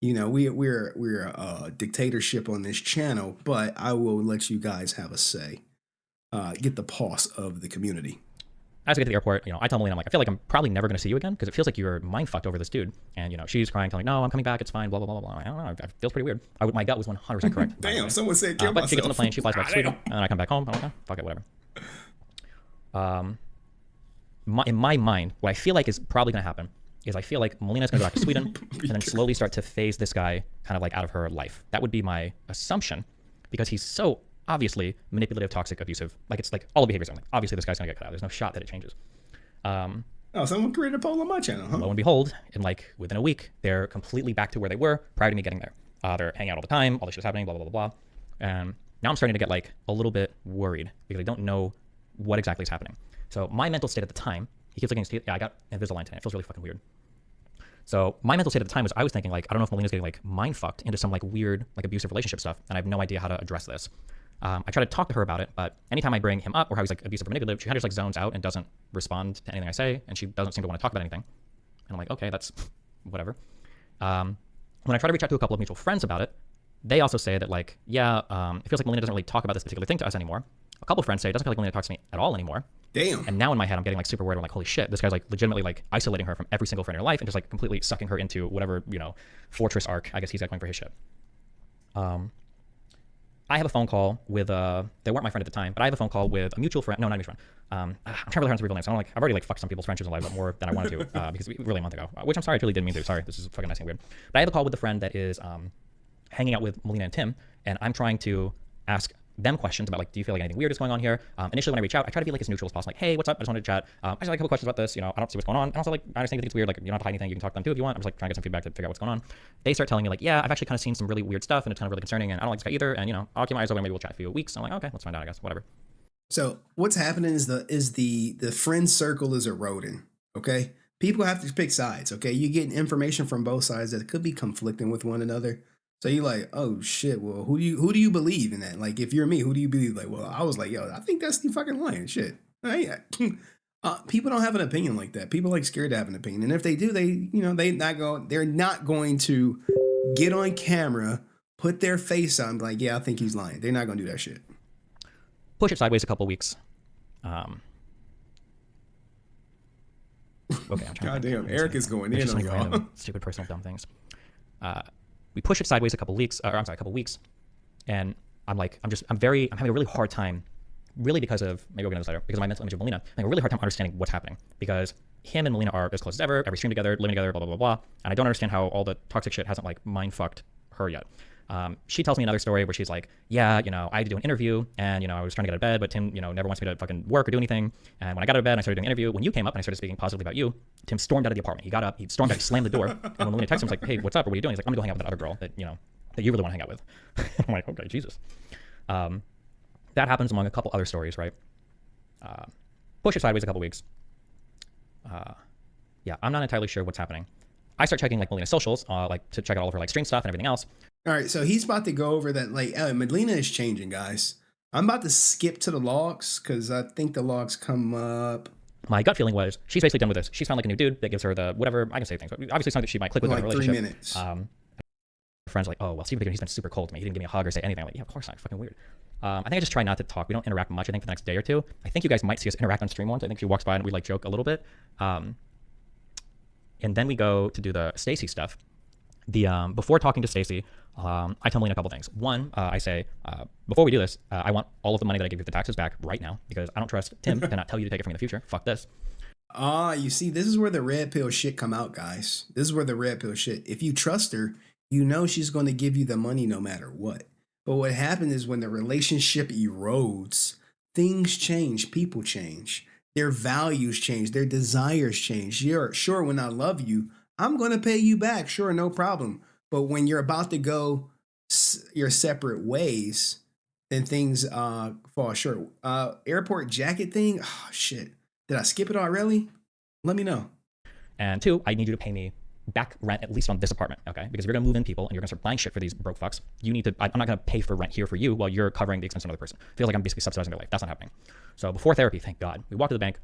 You know, we're a dictatorship on this channel, but I will let you guys have a say. Get the pulse of the community. As I get to the airport, you know, I tell Melina, I'm like, I feel like I'm probably never going to see you again because it feels like you're mind fucked over this dude. And, you know, she's crying, telling me, no, I'm coming back. It's fine. Blah, blah, blah, blah. I don't know. It feels pretty weird. My gut was 100% correct. Damn, someone said kill but myself. she gets on the plane. She flies back to Sweden. And then I come back home. I'm like, oh, fuck it, whatever. In my mind, what I feel like is probably going to happen is I feel like Melina's going to go back to Sweden and then slowly start to phase this guy kind of like out of her life. That would be my assumption because he's so obviously manipulative, toxic, abusive. Like, it's like all the behaviors. I'm like, obviously this guy's going to get cut out. There's no shot that it changes. Oh, someone created a poll on my channel, huh? Lo and behold, in like within a week, they're completely back to where they were prior to me getting there. They're hanging out all the time, all this shit's happening, blah, blah, blah, blah. And now I'm starting to get like a little bit worried because I don't know what exactly is happening. So my mental state at the time, he keeps looking at, yeah, I got Invisalign today. It feels really fucking weird. So my mental state at the time was I was thinking like, I don't know if Melina's getting like mind fucked into some like weird, like abusive relationship stuff. And I have no idea how to address this. I try to talk to her about it, but anytime I bring him up or how he's like abusive or manipulative, she kind of just like zones out and doesn't respond to anything I say, and she doesn't seem to want to talk about anything. And I'm like, okay, that's whatever. When I try to reach out to a couple of mutual friends about it, they also say that like, yeah, it feels like Melina doesn't really talk about this particular thing to us anymore. A couple of friends say it doesn't feel like Melina talks to me at all anymore. Damn. And now in my head, I'm getting like super worried. I'm like, holy shit, this guy's like legitimately like isolating her from every single friend in her life and just like completely sucking her into whatever, you know, fortress arc I guess he's got going for his shit. I have a phone call with, they weren't my friend at the time, but I have a phone call with a mutual friend. No, not a mutual friend. I'm trying to learn some real names. I've already like fucked some people's friendships in life, but more than I wanted to, because really a month ago, which I'm sorry, I really didn't mean to. Sorry, this is fucking messy and weird. But I have a call with the friend that is hanging out with Melina and Tim, and I'm trying to ask them questions about like, do you feel like anything weird is going on here? Initially when I reach out, I try to be like as neutral as possible. Like, hey, what's up? I just wanted to chat. I just like a couple questions about this. You know, I don't see what's going on. And also like, I understand you think it's weird. Like, you don't have to hide anything. You can talk to them too if you want. I'm just like trying to get some feedback to figure out what's going on. They start telling me like, yeah, I've actually kind of seen some really weird stuff and it's kind of really concerning and I don't like this guy either. And you know, I'll keep my eyes open. Maybe we'll chat in a few weeks. I'm like, okay, let's find out, I guess, whatever. So what's happening is the friend circle is eroding. Okay. People have to pick sides. Okay. You're getting information from both sides that could be conflicting with one another. So you're like, oh shit, well, who do you believe in that? Like, if you're me, who do you believe? Like, well, I was like, yo, I think that's the fucking lying shit. People don't have an opinion like that. People are like scared to have an opinion. And if they do, they're not going to get on camera, put their face on, like, yeah, I think he's lying. They're not going to do that shit. Push it sideways a couple weeks. Okay, I'm trying goddamn, Eric is going in on y'all. Stupid personal dumb things. We push it sideways a couple weeks, and I'm having a really hard time, really because of, maybe we'll get into this later, because of my mental image of Melina, I'm having a really hard time understanding what's happening, because him and Melina are as close as ever, every stream together, living together, blah, blah, blah, blah, and I don't understand how all the toxic shit hasn't like mind-fucked her yet. She tells me another story where she's like, yeah, you know, I had to do an interview and, you know, I was trying to get out of bed, but Tim, you know, never wants me to fucking work or do anything. And when I got out of bed and I started doing an interview, when you came up and I started speaking positively about you, Tim stormed out of the apartment. He got up, he stormed out, he slammed the door. And when Melina texted him, he's like, hey, what's up? Or what are you doing? He's like, I'm gonna go hang out with that other girl that, you know, that you really want to hang out with. I'm like, okay, Jesus. That happens among a couple other stories, right? Push it sideways a couple weeks. Yeah, I'm not entirely sure what's happening. I start checking like Melina's socials, like to check out all of her like stream stuff and everything else. All right, so he's about to go over that. Like, Melina is changing, guys. I'm about to skip to the logs because I think the logs come up. My gut feeling was she's basically done with this. She's found like a new dude that gives her the whatever. I can say things, but obviously something that she might click with in a relationship. 3 minutes. Friends are like, oh well, Steve, he's been super cold to me. He didn't give me a hug or say anything. I'm like, yeah, of course not. Fucking weird. I think I just try not to talk. We don't interact much. I think for the next day or two. I think you guys might see us interact on stream once. I think she walks by and we like joke a little bit. And then we go to do the Stacy stuff. Before talking to Stacy, I tell Melina a couple things. One, I say, before we do this, I want all of the money that I give you for the taxes back right now because I don't trust Tim to not tell you to take it from me in the future. Fuck this. You see, this is where the red pill shit come out, guys. This is where the red pill shit. If you trust her, you know she's going to give you the money no matter what. But what happens is when the relationship erodes, things change, people change, their values change, their desires change. Sure, when I love you, I'm going to pay you back. Sure, no problem. But when you're about to go your separate ways, then things fall short. Airport jacket thing. Oh, shit. Did I skip it already? Let me know. And two, I need you to pay me back rent, at least on this apartment, okay? Because if you're going to move in people and you're going to start buying shit for these broke fucks, you need to, I'm not going to pay for rent here for you while you're covering the expense of another person. I feel like I'm basically subsidizing their life. That's not happening. So before therapy, thank God, we walk to the bank.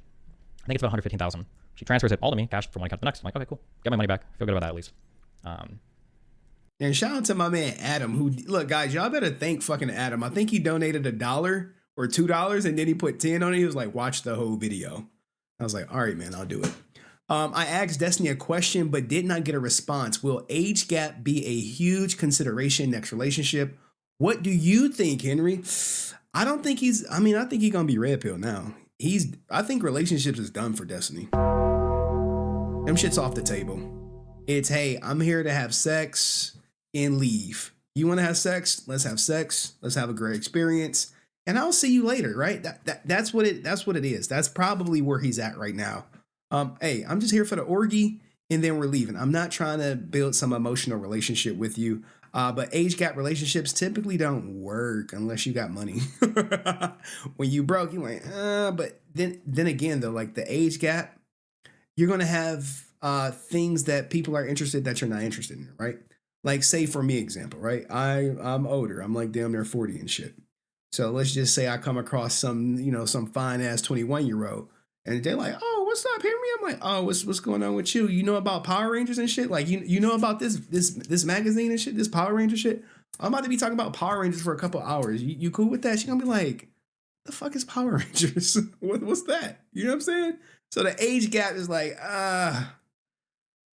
I think it's about $115,000. She transfers it all to me, cash from one account to the next. I'm like, okay, cool. Get my money back. Feel good about that at least. And shout out to my man Adam, who, look, guys, y'all better thank fucking Adam. I think he donated $1 or $2 and then he put 10 on it. He was like, watch the whole video. I was like, all right, man, I'll do it. I asked Destiny a question, but did not get a response. Will age gap be a huge consideration next relationship? What do you think, Henry? I think he's going to be red pill now. I think relationships is done for Destiny. Them shit's off the table. It's, hey, I'm here to have sex and leave. You want to have sex? Let's have sex. Let's have a great experience. And I'll see you later, right? That's what it is. That's probably where he's at right now. Hey, I'm just here for the orgy and then we're leaving. I'm not trying to build some emotional relationship with you. But age gap relationships typically don't work unless you got money. When you broke, you're like, but then again though, like the age gap, you're gonna have things that people are interested that you're not interested in, right? Like say for me example, right? I'm older. I'm like damn near 40 and shit. So let's just say I come across some, some fine ass 21-year-old, and they're like, "Oh, what's up, Henry?" I'm like, "Oh, what's going on with you? You know about Power Rangers and shit? Like, you know about this magazine and shit, this Power Ranger shit? I'm about to be talking about Power Rangers for a couple hours. You cool with that?" She's gonna be like, "The fuck is Power Rangers? What's that?" You know what I'm saying? So the age gap is like, I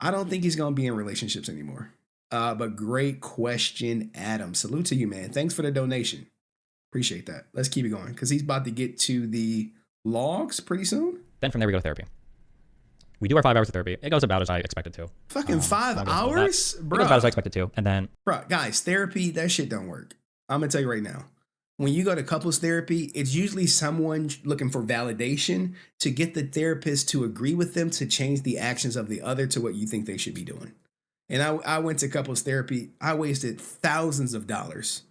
don't think he's gonna be in relationships anymore. But great question, Adam. Salute to you, man. Thanks for the donation. Appreciate that. Let's keep it going because he's about to get to the logs pretty soon. Then from there we go to therapy. We do our 5 hours of therapy. It goes about as I expected to. Fucking 5 hours? Bro. It goes about as I expected to. And then... Bro, guys, therapy, that shit don't work. I'm going to tell you right now. When you go to couples therapy, it's usually someone looking for validation to get the therapist to agree with them to change the actions of the other to what you think they should be doing. And I went to couples therapy. I wasted thousands of dollars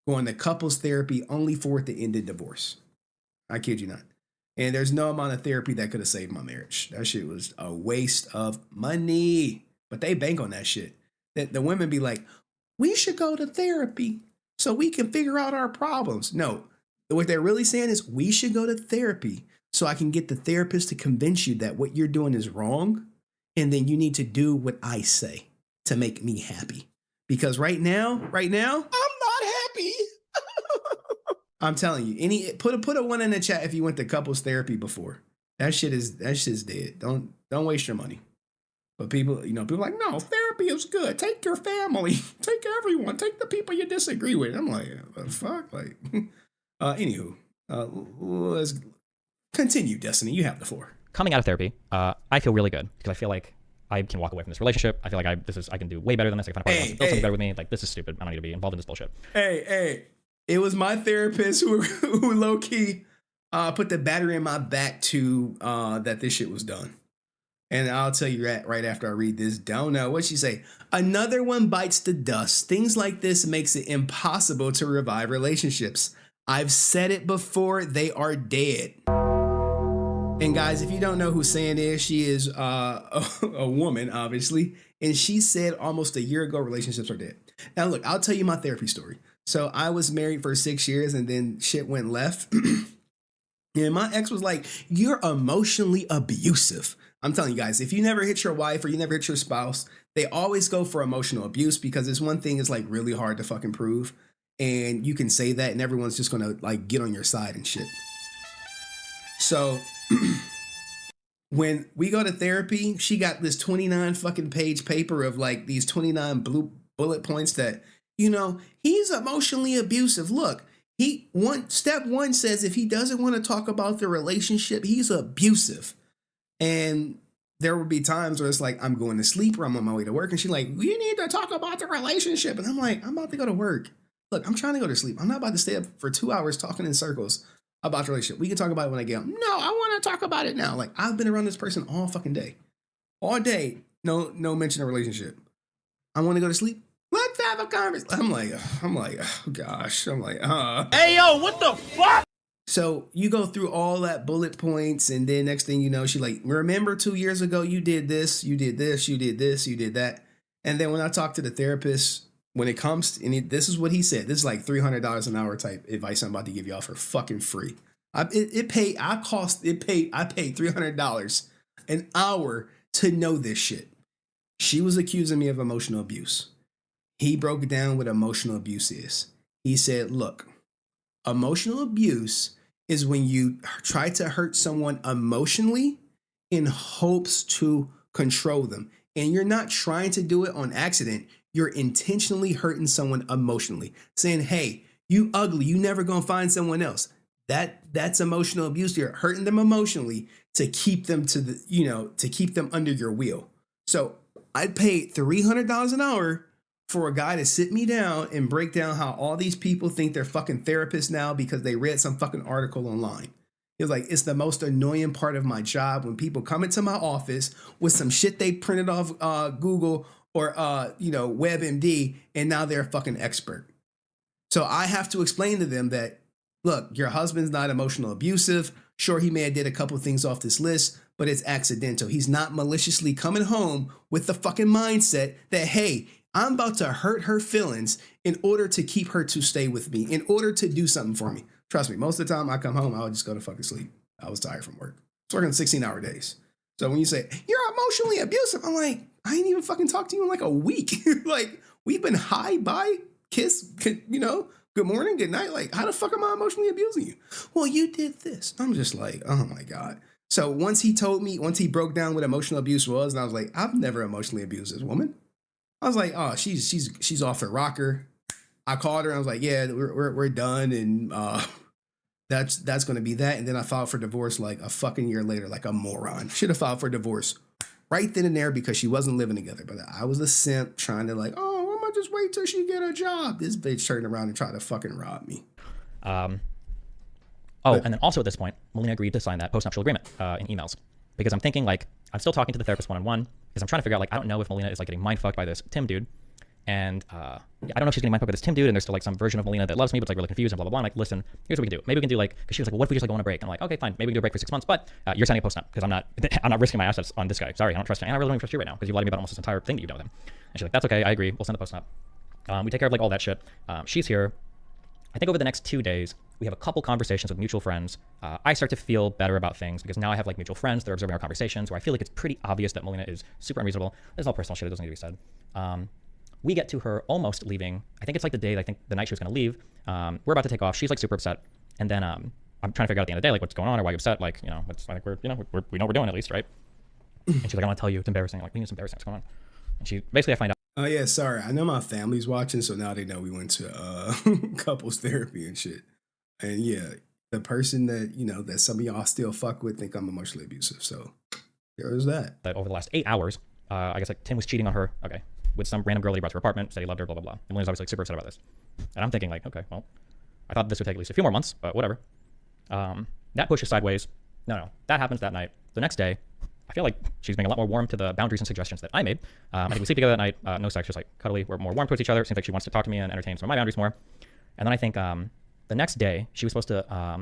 going to couples therapy only for it to end in divorce. I kid you not. And there's no amount of therapy that could have saved my marriage. That shit was a waste of money. But they bank on that shit. That the women be like, "We should go to therapy so we can figure out our problems." No, what they're really saying is we should go to therapy so I can get the therapist to convince you that what you're doing is wrong. And then you need to do what I say to make me happy. Because right now, I'm not happy. I'm telling you, put a 1 in the chat if you went to couples therapy before. That shit's dead. Don't waste your money. But people are like, "No, therapy is good. Take your family, take everyone, take the people you disagree with." I'm like, what the fuck? Like, anywho, let's continue. Destiny, you have the floor. Coming out of therapy, I feel really good because I feel like I can walk away from this relationship. I feel like I can do way better than this. I can find a partner who wants to build something better with me. Like, this is stupid. I don't need to be involved in this bullshit. Hey, it was my therapist who low key put the battery in my back to that this shit was done. And I'll tell you right after I read this. Don't know what she say. Another one bites the dust. Things like this makes it impossible to revive relationships. I've said it before. They are dead. And guys, if you don't know who San is, she is a woman, obviously. And she said almost a year ago, relationships are dead. Now, look, I'll tell you my therapy story. So I was married for 6 years and then shit went left. And my ex was like, "You're emotionally abusive." I'm telling you guys, if you never hit your wife or you never hit your spouse, they always go for emotional abuse because it's one thing is like really hard to fucking prove. And you can say that and everyone's just going to like get on your side and shit. So when we go to therapy, she got this 29 fucking page paper of like these 29 blue bullet points that, he's emotionally abusive. Look, step 1 says if he doesn't want to talk about the relationship, he's abusive. And there would be times where it's like, I'm going to sleep or I'm on my way to work. And she's like, "We need to talk about the relationship." And I'm like, I'm about to go to work. Look, I'm trying to go to sleep. I'm not about to stay up for 2 hours talking in circles about the relationship. We can talk about it when I get home. No, I want to talk about it now. Like, I've been around this person all fucking day. All day. No mention of relationship. I want to go to sleep. Let's have a conversation. I'm like, oh gosh. I'm like, Hey, yo, what the fuck? So you go through all that bullet points, and then next thing you know, she like, "Remember 2 years ago, you did this, you did this, you did this, you did that." And then when I talk to the therapist, when it comes to, this is what he said. This is like $300 an hour type advice I'm about to give y'all for fucking free. I paid $300 an hour to know this shit. She was accusing me of emotional abuse. He broke down what emotional abuse is. He said, "Look, emotional abuse is when you try to hurt someone emotionally in hopes to control them. And you're not trying to do it on accident. You're intentionally hurting someone emotionally, saying, 'Hey, you ugly, you never gonna find someone else.' That's emotional abuse. You're hurting them emotionally to keep them to keep them under your wheel." So I paid $300 an hour for a guy to sit me down and break down how all these people think they're fucking therapists now because they read some fucking article online. It was like, it's the most annoying part of my job when people come into my office with some shit they printed off Google or WebMD, and now they're a fucking expert. So I have to explain to them that, look, your husband's not emotional abusive. Sure, he may have did a couple things off this list, but it's accidental. He's not maliciously coming home with the fucking mindset that, hey, I'm about to hurt her feelings in order to keep her to stay with me, in order to do something for me. Trust me, most of the time I come home, I would just go to fucking sleep. I was tired from work. I was working 16-hour days. So when you say, you're emotionally abusive, I'm like, I ain't even fucking talked to you in like a week. Like, we've been high, bye, kiss, you know, good morning, good night. Like, how the fuck am I emotionally abusing you? Well, you did this. I'm just like, oh my God. So once he broke down what emotional abuse was, and I was like, I've never emotionally abused this woman. I was like, oh, she's off her rocker. I called her and I was like, yeah, we're done, and that's gonna be that. And then I filed for divorce like a fucking year later, like a moron. Should have filed for divorce right then and there because she wasn't living together. But I was a simp trying to like, oh, I'm gonna just wait till she get a job. This bitch turned around and tried to fucking rob me. And then also at this point, Melina agreed to sign that postnuptial agreement in emails, because I'm thinking like, I'm still talking to the therapist one-on-one, because I'm trying to figure out like, I don't know if Melina is like getting mind fucked by this Tim dude, and I don't know if she's getting mind fucked by this Tim dude, and there's still like some version of Melina that loves me, but it's like really confused and blah blah blah. I'm like, listen, here's what we can do. Maybe we can do like, because she was like, well, what if we just like go on a break? And I'm like, okay, fine, maybe we can do a break for 6 months, but you're signing a postnup because I'm not risking my assets on this guy. Sorry, I don't trust you, and I really don't even trust you right now because you lied to me about almost this entire thing that you've done with him. And she's like, that's okay, I agree, we'll send the postnup. We take care of like all that shit. She's here. I think over the next 2 days, we have a couple conversations with mutual friends. I start to feel better about things because now I have like mutual friends that are observing our conversations where I feel like it's pretty obvious that Melina is super unreasonable. This is all personal shit, it doesn't need to be said. We get to her almost leaving. I think it's like the night she was gonna leave. We're about to take off. She's like super upset. And then I'm trying to figure out at the end of the day, like what's going on or why you're upset. Like, you know, I think we know what we're doing at least, right? And she's like, I want to tell you, it's embarrassing. I'm like, it's embarrassing, what's going on? And she basically, I find out. Oh yeah, sorry. I know my family's watching, so now they know we went to couples therapy and shit. And yeah, the person that, you know, that some of y'all still fuck with think I'm emotionally abusive. So there's that. That over the last 8 hours, I guess like Tim was cheating on her, okay, with some random girl that he brought to her apartment, said he loved her, blah, blah, blah. And Melina's obviously like super upset about this. And I'm thinking like, okay, well, I thought this would take at least a few more months, but whatever. That pushes sideways. No, that happens that night. The next day, I feel like she's being a lot more warm to the boundaries and suggestions that I made. I think we sleep together that night, no sex, just like cuddly. We're more warm towards each other. Seems like she wants to talk to me and entertain some of my boundaries more. And then I think the next day, she was supposed to, I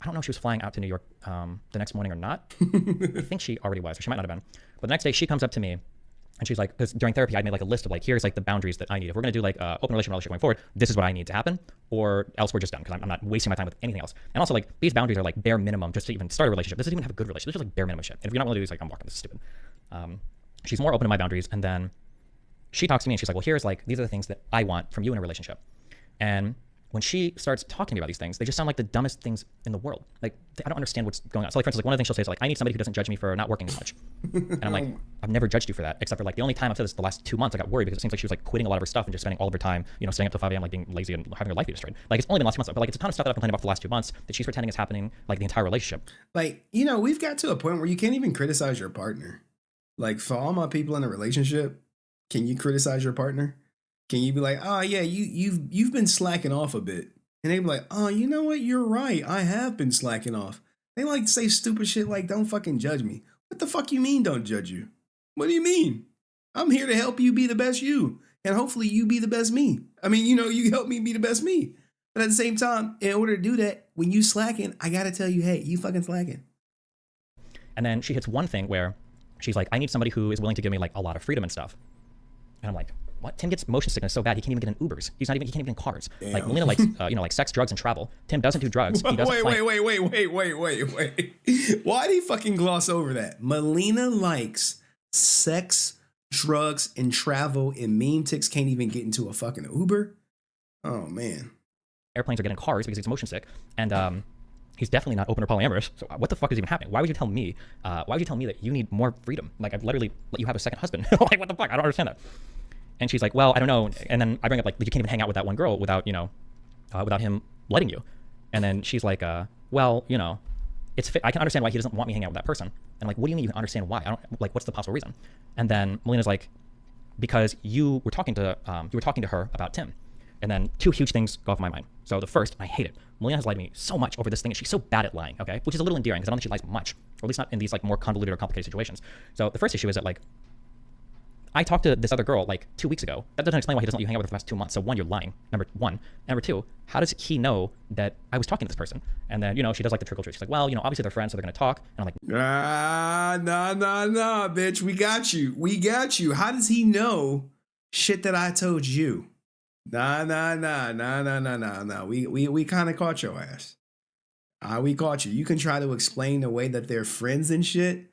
don't know if she was flying out to New York the next morning or not. I think she already was, or she might not have been. But the next day, she comes up to me, and she's like, because during therapy, I made like a list of like, here's like the boundaries that I need. If we're going to do like open relationship going forward, this is what I need to happen, or else we're just done, because I'm not wasting my time with anything else. And also like, these boundaries are like bare minimum just to even start a relationship. This doesn't even have a good relationship. This is like bare minimum shit. And if you're not willing to do this, like, I'm walking, this is stupid. She's more open to my boundaries, and then she talks to me and she's like, well, here's like, these are the things that I want from you in a relationship. And when she starts talking to me about these things, they just sound like the dumbest things in the world. Like, I don't understand what's going on. So like, for instance, like one of the things she'll say is like, I need somebody who doesn't judge me for not working as much. And I'm like, I've never judged you for that, except for like the only time I've said this the last 2 months, I got worried because it seems like she was like quitting a lot of her stuff and just spending all of her time, you know, staying up till 5 a.m., like being lazy and having her life be destroyed. Like, it's only been the last 2 months, but like, it's a ton of stuff that I've complained about for the last 2 months that she's pretending is happening like the entire relationship. Like, you know, we've got to a point where you can't even criticize your partner. Like, for all my people in a relationship, can you criticize your partner? Can you be like, oh yeah, you've been slacking off a bit? And they be like, oh, you know what? You're right. I have been slacking off. They like to say stupid shit like, don't fucking judge me. What the fuck you mean don't judge you? What do you mean? I'm here to help you be the best you. And hopefully you be the best me. I mean, you know, you help me be the best me. But at the same time, in order to do that, when you slacking, I got to tell you, hey, you fucking slacking. And then she hits one thing where she's like, I need somebody who is willing to give me like a lot of freedom and stuff. And I'm like, what? Tim gets motion sickness so bad he can't even get in Ubers. He can't even get in cars. Damn. Like Melina likes, you know, like sex, drugs, and travel. Tim doesn't do drugs. He doesn't wait. Why did he fucking gloss over that? Melina likes sex, drugs, and travel, and Memetix can't even get into a fucking Uber? Oh, man. Airplanes are getting cars because he's motion sick. And he's definitely not open or polyamorous. So what the fuck is even happening? Why would you tell me? Why would you tell me that you need more freedom? Like, I've literally let you have a second husband. Like, what the fuck? I don't understand that. And she's like, well, I don't know. And then I bring up like, you can't even hang out with that one girl without, you know, without him letting you. And then she's like, well, you know, I can understand why he doesn't want me hanging out with that person. And I'm like, what do you mean you can understand why? I don't, like, what's the possible reason? And then Melina's like, because you were talking to her about Tim. And then 2 huge things go off my mind. So the first, and I hate it, Melina has lied to me so much over this thing, and she's so bad at lying, okay? Which is a little endearing, because I don't think she lies much, or at least not in these like more convoluted or complicated situations. So the first issue is that like, I talked to this other girl like 2 weeks ago. That doesn't explain why he doesn't let you hang out with her for the past 2 months. So one, you're lying. Number one. Number two, how does he know that I was talking to this person? And then, you know, she does like the trickle treat. She's like, well, you know, obviously they're friends, so they're going to talk. And I'm like, Nah, bitch. We got you. We got you. How does he know shit that I told you? Nah. We kind of caught your ass. We caught you. You can try to explain the way that they're friends and shit,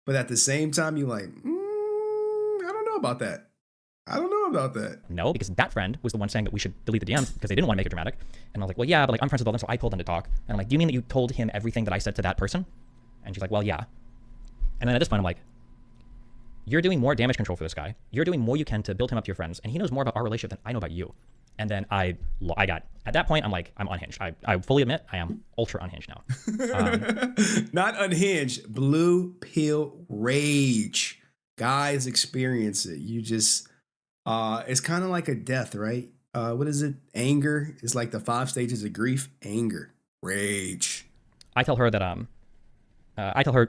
but at the same time, you like, I don't know about that. I don't know about that. No, because that friend was the one saying that we should delete the DMs because they didn't want to make it dramatic. And I was like, well, yeah, but like I'm friends with all them, so I pulled them to talk. And I'm like, do you mean that you told him everything that I said to that person? And she's like, well, yeah. And then at this point, I'm like, you're doing more damage control for this guy. You're doing more you can to build him up to your friends, and he knows more about our relationship than I know about you. And then I got, at that point, I'm like, I'm unhinged. I fully admit I am ultra unhinged now. Not unhinged, blue pill rage. Guys experience it. You just, it's kind of like a death, right? What is it? Anger is like the 5 stages of grief. Anger, rage. I tell her that,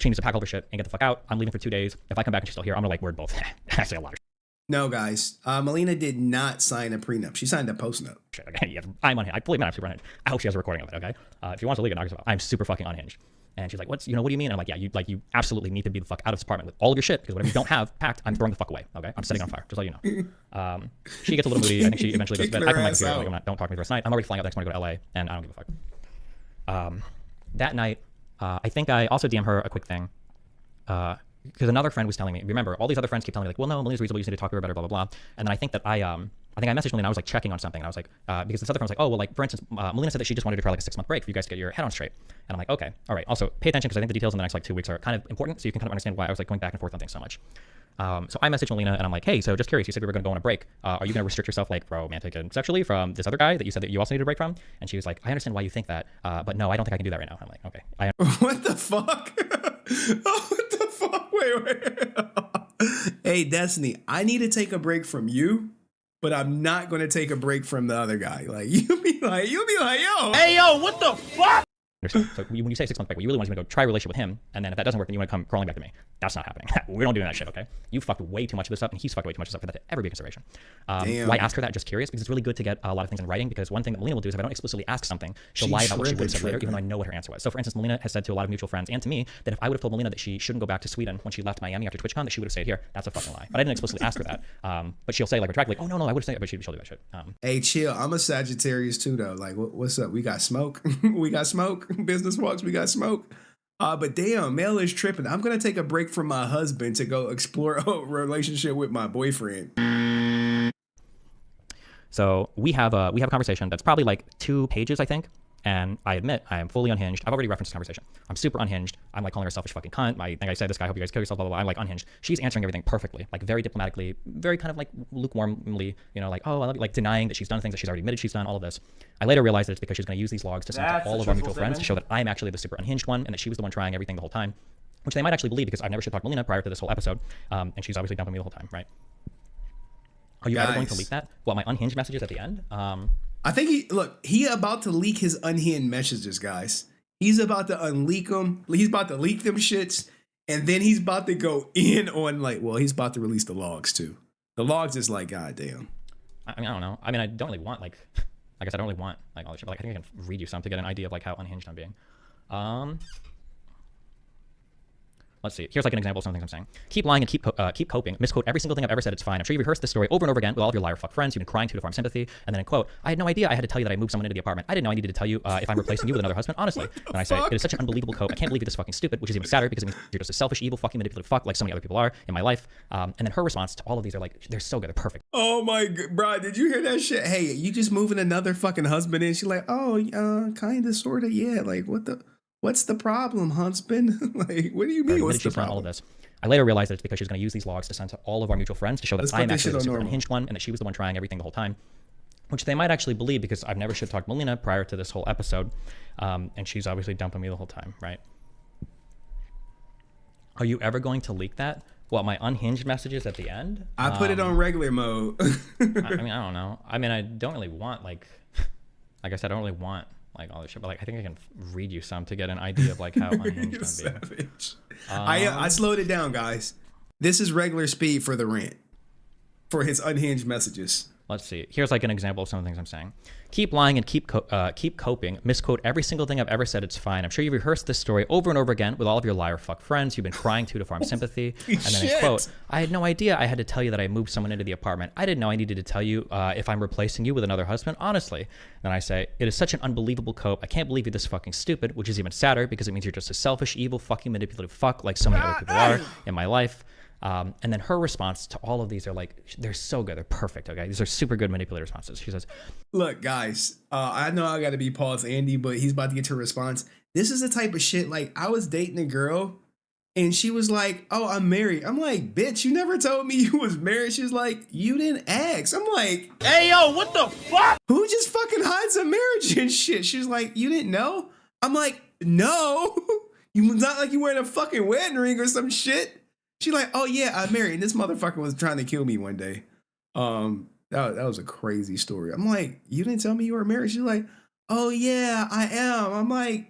she needs to pack all her shit and get the fuck out. I'm leaving for 2 days. If I come back and she's still here, I'm gonna like word both. I say a lot of shit. No, guys. Melina did not sign a prenup. She signed a post note. Okay, yeah, I'm unhinged. I fully admit I'm super unhinged. I hope she has a recording of it, okay? If you want to leak it, knock yourself out. I'm super fucking unhinged. And she's like, what do you mean? And I'm like, yeah, you absolutely need to be the fuck out of this apartment with all of your shit, because whatever you don't have packed, I'm throwing the fuck away, okay? I'm setting it on fire, just so you know. She gets a little moody. I think she eventually goes to bed. I come back here, like, don't talk to me the rest of the night. I'm already flying out next morning to go to LA, and I don't give a fuck. That night, I think I also DM her a quick thing. Because another friend was telling me, remember, all these other friends keep telling me like, well, no, Melina's reasonable, you just need to talk to her better, blah, blah, blah. And then I think that I messaged Melina, and I was like checking on something, and I was like, because this other friend was like, oh, well, like, for instance, Melina said that she just wanted to try like a 6-month break for you guys to get your head on straight. And I'm like, okay, all right. Also, pay attention, because I think the details in the next like 2 weeks are kind of important, so you can kind of understand why I was like going back and forth on things so much. So I messaged Melina, and I'm like, hey, so just curious, you said we were going to go on a break. Are you going to restrict yourself like romantic and sexually from this other guy that you said that you also need a break from? And she was like, I understand why you think that, but no, I don't think I can do that right now. I'm like, okay. What the fuck? What the fuck? Wait. Hey, Destiny, I need to take a break from you, but I'm not going to take a break from the other guy. Like, you'll be like, yo. Hey, yo, what the fuck? So when you say 6 months break, what you really want is to go try a relationship with him, and then if that doesn't work, then you want to come crawling back to me. That's not happening. We don't do that shit, okay? You fucked way too much of this up, and he's fucked way too much of this up for that to ever be a consideration. Why ask her that? Just curious, because it's really good to get a lot of things in writing, because one thing that Melina will do is if I don't explicitly ask something, she'll lie about what she would have said later, even though I know what her answer was. So for instance, Melina has said to a lot of mutual friends and to me that if I would have told Melina that she shouldn't go back to Sweden when she left Miami after TwitchCon, that she would have stayed here. That's a fucking lie. But I didn't explicitly ask her that. But she'll say like retractedly, oh no, I would have stayed, but she'll do that shit. Hey, chill. I'm a Sagittarius too, though. Like, what's up? We got smoke. We got smoke. Business walks. We got smoke. But damn, Mel is tripping. I'm gonna take a break from my husband to go explore a relationship with my boyfriend. So we have a conversation that's probably like 2 pages, I think. And I admit I am fully unhinged. I've already referenced this conversation. I'm super unhinged. I'm like calling her a selfish fucking cunt. I think I said this guy, I hope you guys kill yourself, blah, blah, blah. I'm like unhinged. She's answering everything perfectly, like very diplomatically, very kind of like lukewarmly, you know, like, oh, I love you, like denying that she's done things that she's already admitted she's done, all of this. I later realized that it's because she's going to use these logs to send to all of our mutual friends to show that I'm actually the super unhinged one and that she was the one trying everything the whole time, which they might actually believe because I've never shit talked Melina prior to this whole episode. And she's obviously dumping me the whole time, right? Are you ever going to leak that? What, my unhinged messages at the end? I think he about to leak his unhinged messages, guys. He's about to unleak them. He's about to leak them shits. And then he's about to go in on like, well, he's about to release the logs too. The logs is like, God damn. I mean, I don't know. I mean, I don't really want like I guess I don't really want like all this shit, but like I think I can read you some to get an idea of like how unhinged I'm being. Let's see. Here's like an example of some things I'm saying. Keep lying and keep coping. Misquote every single thing I've ever said. It's fine. I'm sure you've rehearsed this story over and over again with all of your liar fuck friends. You've been crying to farm sympathy. And then in quote, I had no idea I had to tell you that I moved someone into the apartment. I didn't know I needed to tell you if I'm replacing you with another husband. Honestly. And I say, it is such an unbelievable cope. I can't believe you're this fucking stupid, which is even sadder because it means you're just a selfish, evil, fucking manipulative fuck like so many other people are in my life. And then her response to all of these are like, they're so good. They're perfect. Oh my God, bro. Did you hear that shit? Hey, you just moving another fucking husband in? She's like, oh, kind of, sort of, yeah. Like, what's the problem, husband? Like, what do you mean? What's the problem? All of this. I later realized that it's because she's going to use these logs to send to all of our mutual friends to show that I'm actually the super unhinged one and that she was the one trying everything the whole time, which they might actually believe because I've never shit talked Melina prior to this whole episode, and she's obviously dumping me the whole time, right? Are you ever going to leak that? What, my unhinged messages at the end? I put it on regular mode. I mean, I don't know. I mean, I don't really want like I said, I don't really want like all this shit, but like I think I can read you some to get an idea of like how unhinged I'm being. I slowed it down, guys. This is regular speed for the rant. for his unhinged messages. Let's see. Here's like an example of some of the things I'm saying. Keep lying and keep coping. Misquote every single thing I've ever said. It's fine. I'm sure you've rehearsed this story over and over again with all of your liar fuck friends you've been crying to farm sympathy. And then I quote, I had no idea I had to tell you that I moved someone into the apartment. I didn't know I needed to tell you if I'm replacing you with another husband. Honestly. Then I say, it is such an unbelievable cope. I can't believe you're this fucking stupid, which is even sadder because it means you're just a selfish, evil, fucking manipulative fuck like so many other people are in my life. And then her response to all of these are like, they're so good. They're perfect. Okay. These are super good manipulative responses. She says, look, guys, I know I got to be pause Andy, but he's about to get to a response. This is the type of shit. Like, I was dating a girl and she was like, oh, I'm married. I'm like, bitch, you never told me you was married. She's like, you didn't ask. I'm like, hey, yo, what the fuck? Who just fucking hides a marriage and shit? She's like, you didn't know? I'm like, no. You not like you wearing a fucking wedding ring or some shit. She's like, oh yeah, I'm married. And this motherfucker was trying to kill me one day. That was a crazy story. I'm like, you didn't tell me you were married? She's like, oh yeah, I am. I'm like,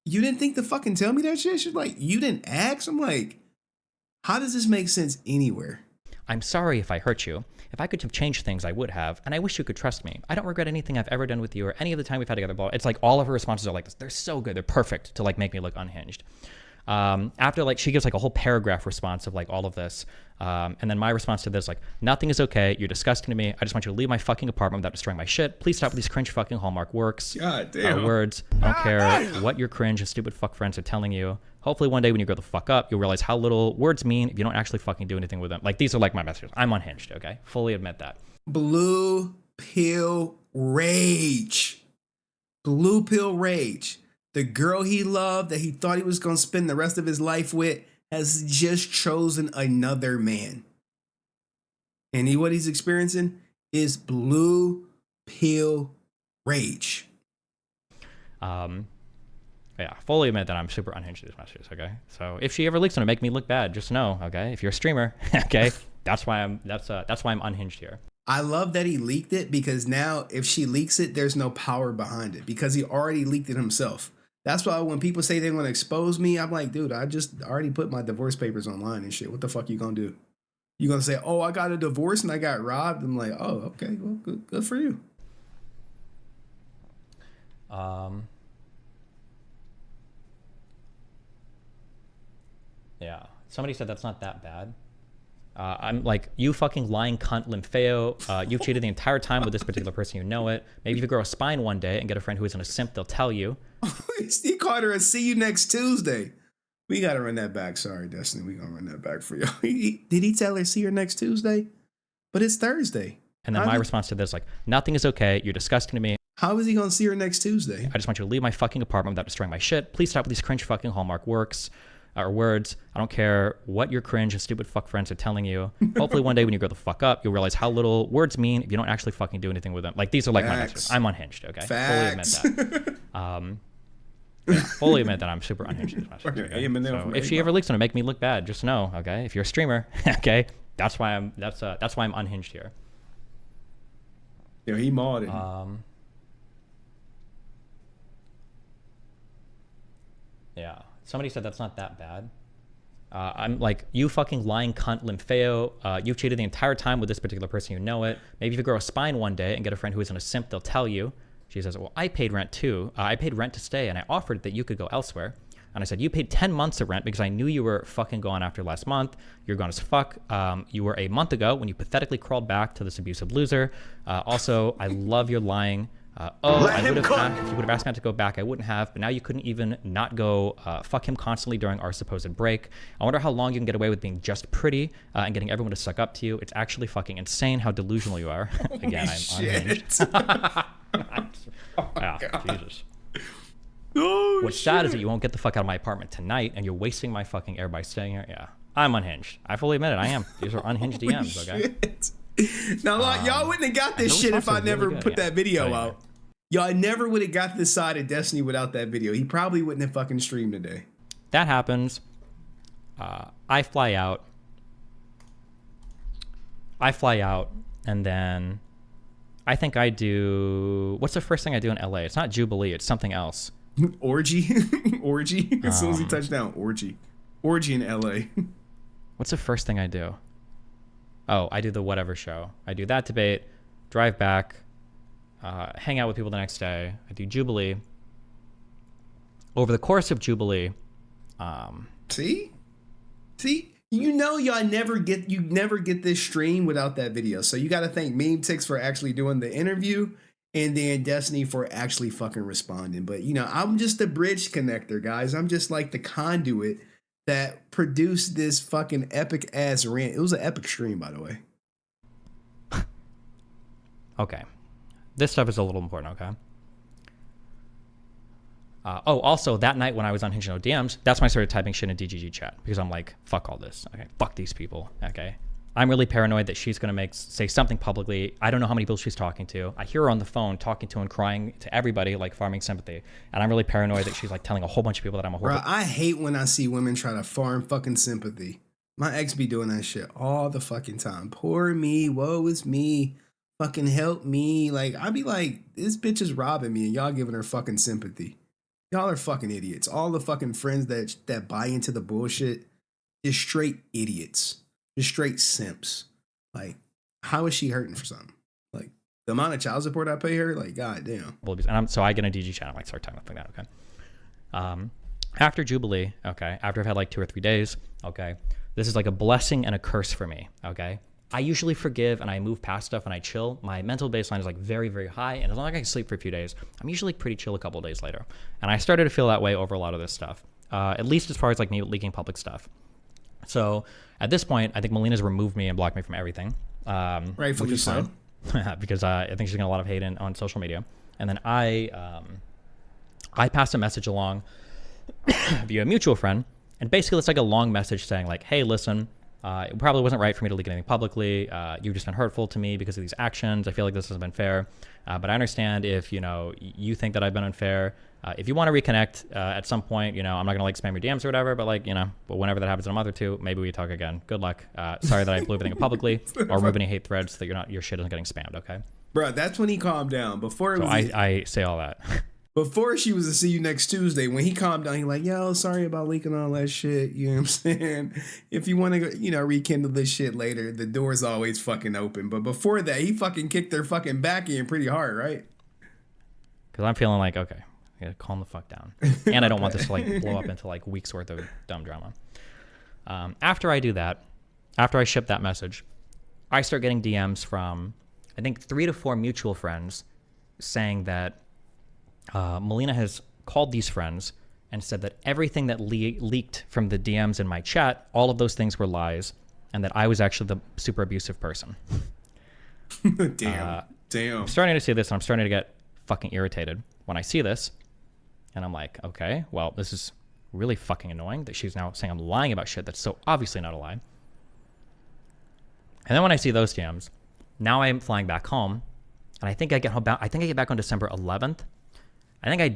you didn't think to fucking tell me that shit? She's like, you didn't ask? I'm like, how does this make sense anywhere? I'm sorry if I hurt you. If I could have changed things, I would have. And I wish you could trust me. I don't regret anything I've ever done with you or any of the time we've had together. It's like all of her responses are like this. They're so good. They're perfect to like make me look unhinged. After like she gives like a whole paragraph response of like all of this, and then my response to this, like, nothing is okay, you're disgusting to me, I just want you to leave my fucking apartment without destroying my shit, please stop with these cringe fucking Hallmark works. God damn. Words, I don't care what your cringe and stupid fuck friends are telling you. Hopefully one day when you grow the fuck up, you'll realize how little words mean if you don't actually fucking do anything with them. Like, these are like my messages. I'm unhinged, okay? Fully admit that. Blue pill rage. Blue pill rage. The girl he loved that he thought he was going to spend the rest of his life with has just chosen another man. And what he's experiencing is blue pill rage. Yeah, fully admit that I'm super unhinged to these messages, okay? So if she ever leaks them to make me look bad, just know, okay? If you're a streamer, okay? That's why I'm unhinged here. I love that he leaked it because now if she leaks it, there's no power behind it because he already leaked it himself. That's why when people say they want to expose me, I'm like, dude, I just already put my divorce papers online and shit. What the fuck you gonna do? You gonna say, oh, I got a divorce and I got robbed? I'm like, oh, okay, well, good for you. Yeah, somebody said that's not that bad. I'm like, you fucking lying cunt lympheo. You've cheated the entire time with this particular person, you know it. Maybe if you grow a spine one day and get a friend who isn't a simp, they'll tell you. He called her a see you next Tuesday. We got to run that back. Sorry, Destiny. We going to run that back for you. Did he tell her see her next Tuesday? But it's Thursday. And then my response to this, like, nothing is okay. You're disgusting to me. How is he going to see her next Tuesday? I just want you to leave my fucking apartment without destroying my shit. Please stop with these cringe fucking Hallmark works. Or words. I don't care what your cringe and stupid fuck friends are telling you. Hopefully one day when you grow the fuck up, you'll realize how little words mean if you don't actually fucking do anything with them. Like, these are like my messages. I'm unhinged, okay? Facts. Fully admit that. Yeah, fully admit that I'm super unhinged in this message. Okay? So if she ever leaks them to make me look bad, just know, okay? If you're a streamer, okay? That's why I'm unhinged here. Yeah, he modded. Yeah. Somebody said that's not that bad. I'm like, you fucking lying cunt lympheo. You've cheated the entire time with this particular person, you know it. Maybe if you grow a spine one day and get a friend who isn't a simp, they'll tell you. She says, well, I paid rent too. I paid rent to stay and I offered that you could go elsewhere. And I said, you paid 10 months of rent because I knew you were fucking gone after last month. You're gone as fuck. You were a month ago when you pathetically crawled back to this abusive loser. Also, I love your lying. I would have, if you would have asked me not to go back, I wouldn't have, but now you couldn't even not go fuck him constantly during our supposed break. I wonder how long you can get away with being just pretty and getting everyone to suck up to you. It's actually fucking insane how delusional you are. Again, I'm unhinged. Yeah, Jesus. Oh, what's sad is that you won't get the fuck out of my apartment tonight and you're wasting my fucking air by staying here. Yeah, I'm unhinged. I fully admit it, I am. These are unhinged DMs, okay? Now, y'all wouldn't have got this shit if I never put that video out. Y'all never would have got this side of Destiny without that video. He probably wouldn't have fucking streamed today. That happens. I fly out, and then I think I do... What's the first thing I do in LA? It's not Jubilee, it's something else. Orgy? Orgy? As soon as he touched down, orgy. Orgy in LA. What's the first thing I do? Oh, I do the whatever show. I do that debate, drive back, hang out with people the next day. I do Jubilee. Over the course of Jubilee, See, you know y'all never get this stream without that video. So you got to thank Memetix for actually doing the interview, and then Destiny for actually fucking responding. But you know, I'm just the bridge connector, guys. I'm just like the conduit that produced this fucking epic ass rant. It was an epic stream, by the way. Okay, this stuff is a little important. Okay. Also, that night when I was on Hinge No DMs, that's when I started typing shit in DGG chat because I'm like, fuck all this. Okay, fuck these people. Okay, I'm really paranoid that she's gonna say something publicly. I don't know how many people she's talking to. I hear her on the phone talking to and crying to everybody, like farming sympathy. And I'm really paranoid that she's like telling a whole bunch of people that I'm a horrible. Bro, I hate when I see women try to farm fucking sympathy. My ex be doing that shit all the fucking time. Poor me, woe is me, fucking help me. Like, I be like, this bitch is robbing me and y'all giving her fucking sympathy. Y'all are fucking idiots. All the fucking friends that buy into the bullshit is straight idiots. Just straight simps. Like, how is she hurting for something? Like, the amount of child support I pay her, like, goddamn. And so I get a DG chat. I'm like, start talking like that. Okay. After Jubilee, okay, after I've had like 2 or 3 days, okay, this is like a blessing and a curse for me. Okay. I usually forgive and I move past stuff and I chill. My mental baseline is like very, very high. And as long as I can sleep for a few days, I'm usually pretty chill a couple of days later. And I started to feel that way over a lot of this stuff, at least as far as like me leaking public stuff. So at this point, I think Melina's removed me and blocked me from everything. Rightfully so. Because I think she's getting a lot of hate on social media. And then I passed a message along via a mutual friend. And basically it's like a long message saying like, hey, listen, it probably wasn't right for me to leak anything publicly. You've just been hurtful to me because of these actions. I feel like this hasn't been fair. But I understand if, you know, you think that I've been unfair. If you want to reconnect at some point, you know, I'm not going to like spam your DMs or whatever, but like, you know, but whenever that happens in a month or two, maybe we talk again. Good luck. Sorry that I blew everything up publicly or remove any hate threads so that your shit isn't getting spammed. Okay. Bro, that's when he calmed down. Before it was I say all that. Before she was to see you next Tuesday, when he calmed down, he like, yo, sorry about leaking all that shit. You know what I'm saying? If you want to, you know, rekindle this shit later, the door's always fucking open. But before that, he fucking kicked their fucking back in pretty hard, right? Because I'm feeling like, okay, I gotta calm the fuck down. And I don't want this to like blow up into like weeks worth of dumb drama. After I do that, after I ship that message, I start getting DMs from, I think 3 to 4 mutual friends saying that Melina has called these friends and said that everything that leaked from the DMs in my chat, all of those things were lies, and that I was actually the super abusive person. Damn. I'm starting to see this, and I'm starting to get fucking irritated when I see this. And I'm like, okay, well, this is really fucking annoying that she's now saying I'm lying about shit that's so obviously not a lie. And then when I see those DMs, now I'm flying back home, and I think I get home I think I get back on December 11th. I think I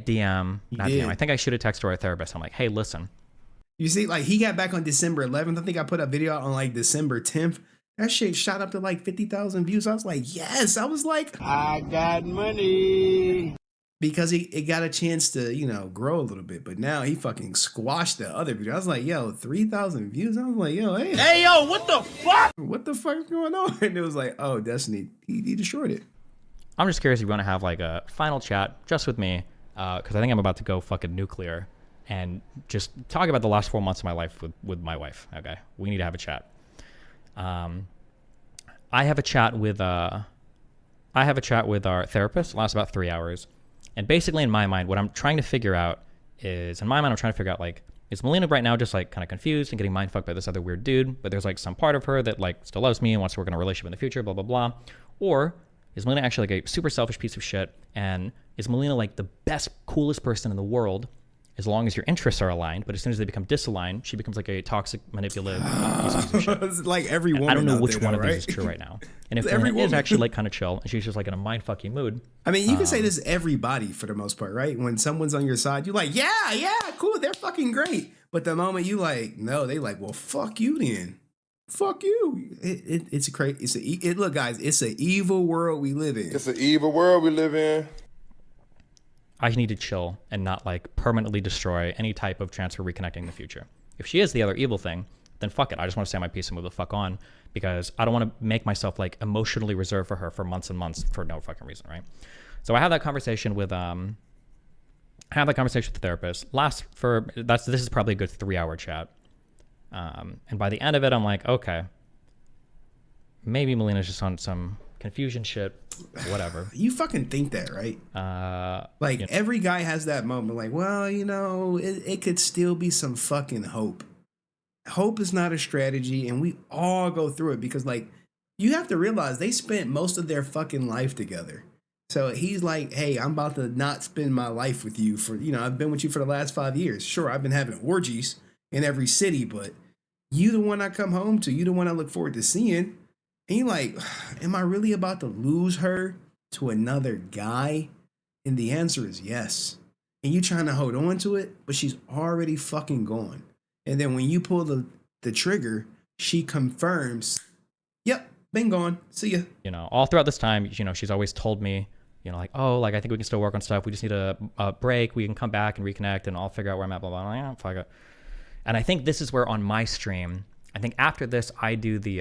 I think I shoot a text to our therapist. I'm like, hey, listen. You see, like, he got back on December 11th. I think I put a video out on like December 10th. That shit shot up to like 50,000 views. I was like, yes. I was like, I got money. Because it got a chance to, you know, grow a little bit. But now he fucking squashed the other video. I was like, yo, 3,000 views? I was like, yo, hey. Hey, yo, what the fuck? What the fuck is going on? And it was like, oh, Destiny, he destroyed it. I'm just curious if you want to have like a final chat just with me, because I think I'm about to go fucking nuclear and just talk about the last 4 months of my life with my wife. Okay, we need to have a chat. I have a chat with our therapist. It lasts about 3 hours, and basically in my mind, what I'm trying to figure out is, like, is Melina right now just like kind of confused and getting mindfucked by this other weird dude, but there's like some part of her that like still loves me and wants to work in a relationship in the future, blah blah blah, or is Melina actually like a super selfish piece of shit? And is Melina like the best, coolest person in the world as long as your interests are aligned? But as soon as they become disaligned, she becomes like a toxic, manipulative piece of shit. It's like every woman. I don't know which one of these is true right now. And if Melina is actually like kind of chill and she's just like in a mind-fucking mood. I mean, you can say this is everybody for the most part, right? When someone's on your side, you're like, yeah, cool, they're fucking great. But the moment you like, no, they like, well, fuck you then. Fuck you. It's crazy. Look, guys, it's an evil world we live in. It's an evil world we live in. I need to chill and not like permanently destroy any type of chance for reconnecting in the future. If she is the other evil thing, then fuck it. I just want to say my piece and move the fuck on, because I don't want to make myself like emotionally reserved for her for months and months for no fucking reason, right? So I had that conversation with the therapist. This is probably a good 3-hour chat. And by the end of it, I'm like, okay, maybe Melina's just on some confusion shit, whatever. You fucking think that, right? Every guy has that moment, like, well, it could still be some fucking hope. Hope is not a strategy, and we all go through it because, like, you have to realize they spent most of their fucking life together. So he's like, hey, I'm about to not spend my life with you for, I've been with you for the last 5 years. Sure, I've been having orgies in every city, but you the one I come home to, you the one I look forward to seeing. And you're like, am I really about to lose her to another guy? And the answer is yes. And you trying to hold on to it, but she's already fucking gone. And then when you pull the trigger, she confirms, yep, been gone. See ya. All throughout this time, she's always told me, like, oh, like, I think we can still work on stuff. We just need a break. We can come back and reconnect and I'll figure out where I'm at, blah, blah, blah. Yeah, fuck it. And I think this is where on my stream, I think after this, I do the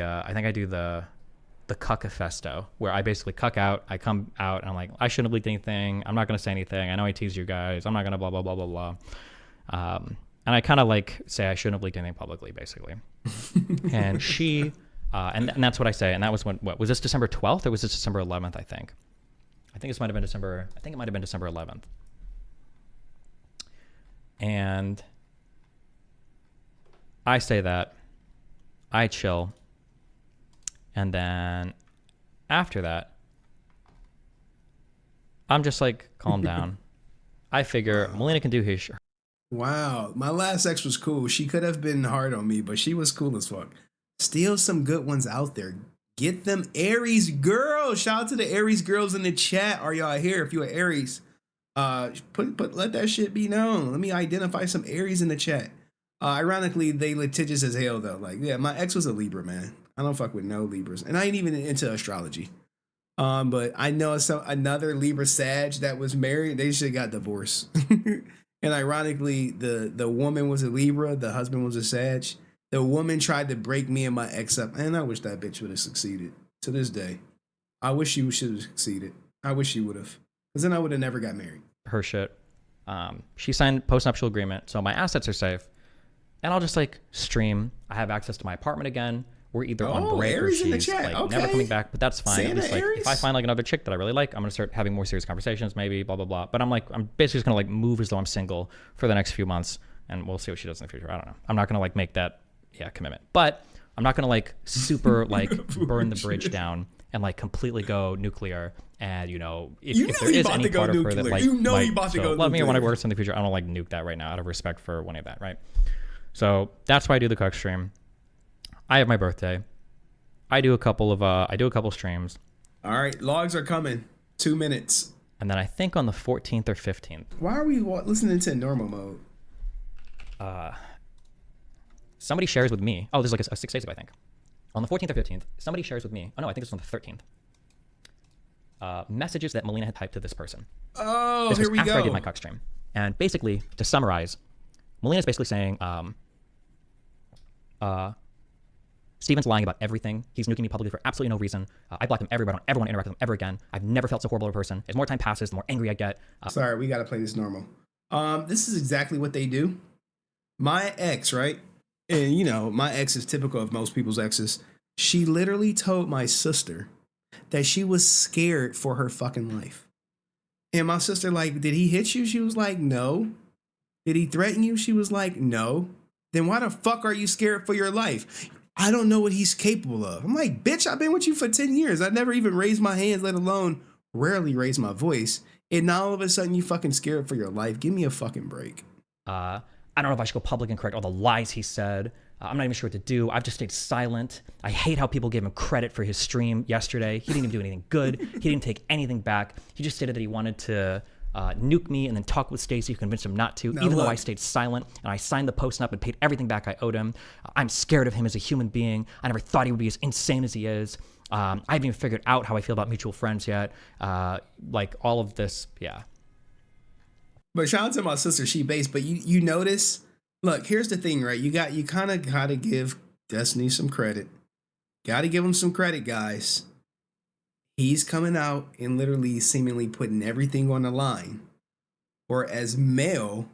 cuckafesto, where I basically cuck out. I come out and I'm like, I shouldn't have leaked anything. I'm not going to say anything. I know I teased you guys. I'm not going to blah, blah, blah, blah, blah. And I kind of like say I shouldn't have leaked anything publicly, basically. And she, and that's what I say. And that was what was this December 12th or was this December 11th, I think? I think it might have been December 11th. And I say that, I chill. And then after that, I'm just like, calm down. I figure Melina can do his. Wow. My last ex was cool. She could have been hard on me, but she was cool as fuck. Still some good ones out there. Get them Aries girls. Shout out to the Aries girls in the chat. Are y'all here? If you're Aries, let that shit be known. Let me identify some Aries in the chat. Ironically, they litigious as hell though. Like, yeah, my ex was a Libra, man. I don't fuck with no Libras, and I ain't even into astrology. But I know another Libra Sag that was married. They should have got divorced. And ironically, the woman was a Libra, the husband was a Sag. The woman tried to break me and my ex up, and I wish that bitch would have succeeded. To this day, I wish she should have succeeded. I wish she would have, because then I would have never got married. Her shit. She signed post-nuptial agreement, so my assets are safe, and I'll just like stream. I have access to my apartment again. We're either on break or she's like never coming back, but that's fine. I'm just like, if I find like another chick that I really like, I'm gonna start having more serious conversations, maybe blah blah blah. But I'm basically just gonna like move as though I'm single for the next few months, and we'll see what she does in the future. I don't know. I'm not gonna like make that commitment, but I'm not gonna like super like burn the bridge down and like completely go nuclear. And if there is any part of her that like love me or want to work in the future, I don't like nuke that right now out of respect for any of that, right? So that's why I do the cuck stream. I have my birthday. I do a couple streams. All right, logs are coming. 2 minutes. And then I think on the 14th or 15th. Why are we listening to normal mode? Somebody shares with me. Oh, this is like a 6 days ago, I think. On the 14th or 15th, somebody shares with me. Oh no, I think it's on the 13th. Messages that Melina had typed to this person. Oh, this here was we after go. I did my cuck stream. And basically, to summarize, Melina's basically saying, Steven's lying about everything. He's nuking me publicly for absolutely no reason. I blocked him everywhere. I don't ever want to interact with him ever again. I've never felt so horrible of a person. As more time passes, the more angry I get. Sorry, we got to play this normal. This is exactly what they do. My ex, right? And my ex is typical of most people's exes. She literally told my sister that she was scared for her fucking life. And my sister, like, did he hit you? She was like, no. Did he threaten you? She was like, no. Then why the fuck are you scared for your life? I don't know what he's capable of. I'm like, bitch, I've been with you for 10 years. I never even raised my hands, let alone rarely raise my voice. And now all of a sudden you fucking scared for your life. Give me a fucking break. I don't know if I should go public and correct all the lies he said. I'm not even sure what to do. I've just stayed silent. I hate how people gave him credit for his stream yesterday. He didn't even do anything good. He didn't take anything back. He just stated that he wanted to nuke me and then talk with Stacy, who convinced him not to, though I stayed silent and I signed the post up and paid everything back I owed him. I'm scared of him as a human being. I never thought he would be as insane as he is. I haven't even figured out how I feel about mutual friends yet. Like all of this, yeah. But shout out to my sister, she based, but you notice, look, here's the thing, right? You kind of gotta give Destiny some credit. Got to give him some credit, guys. He's coming out and literally seemingly putting everything on the line. Or as Mel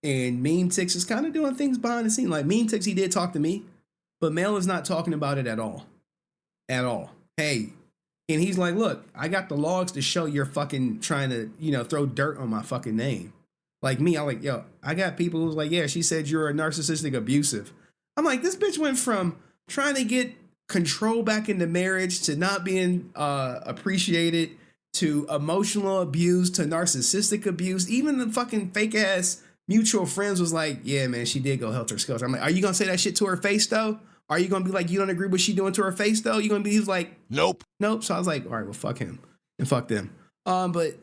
and Memetix is kind of doing things behind the scene. Like Memetix, he did talk to me, but Mel is not talking about it at all. At all. Hey, and he's like, look, I got the logs to show you're fucking trying to, throw dirt on my fucking name. Like me, I'm like, yo, I got people who's like, yeah, she said you're a narcissistic abusive. I'm like, this bitch went from trying to get control back into marriage to not being appreciated to emotional abuse to narcissistic abuse. Even the fucking fake ass mutual friends was like, yeah, man, she did go helter skelter. I'm like, are you gonna say that shit to her face though? Are you gonna be like, you don't agree with what she doing to her face though? You gonna be, he's like, nope. So I was like, all right, well, fuck him and fuck them. But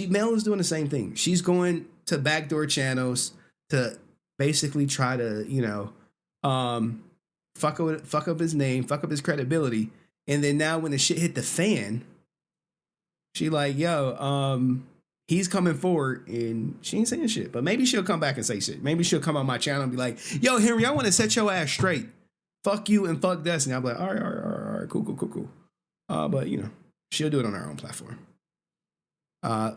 Mel is doing the same thing. She's going to backdoor channels to basically try to, fuck up his name, fuck up his credibility. And then now when the shit hit the fan, she like, yo, he's coming forward and she ain't saying shit. But maybe she'll come back and say shit. Maybe she'll come on my channel and be like, yo, Henry, I want to set your ass straight. Fuck you and fuck Destiny. I'll be like, all right, cool. But she'll do it on her own platform. The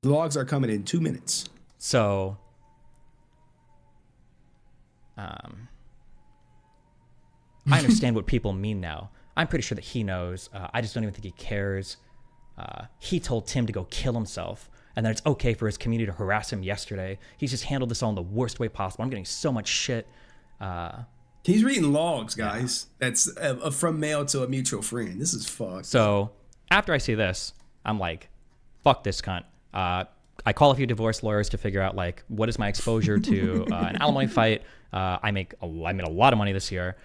logs are coming in 2 minutes. So, I understand what people mean now. I'm pretty sure that he knows. I just don't even think he cares. He told Tim to go kill himself, and that it's okay for his community to harass him yesterday. He's just handled this all in the worst way possible. I'm getting so much shit. He's reading logs, guys. Yeah. That's from mail to a mutual friend. This is fucked. So after I see this, I'm like, fuck this cunt. I call a few divorce lawyers to figure out like what is my exposure to an alimony fight. I made a lot of money this year.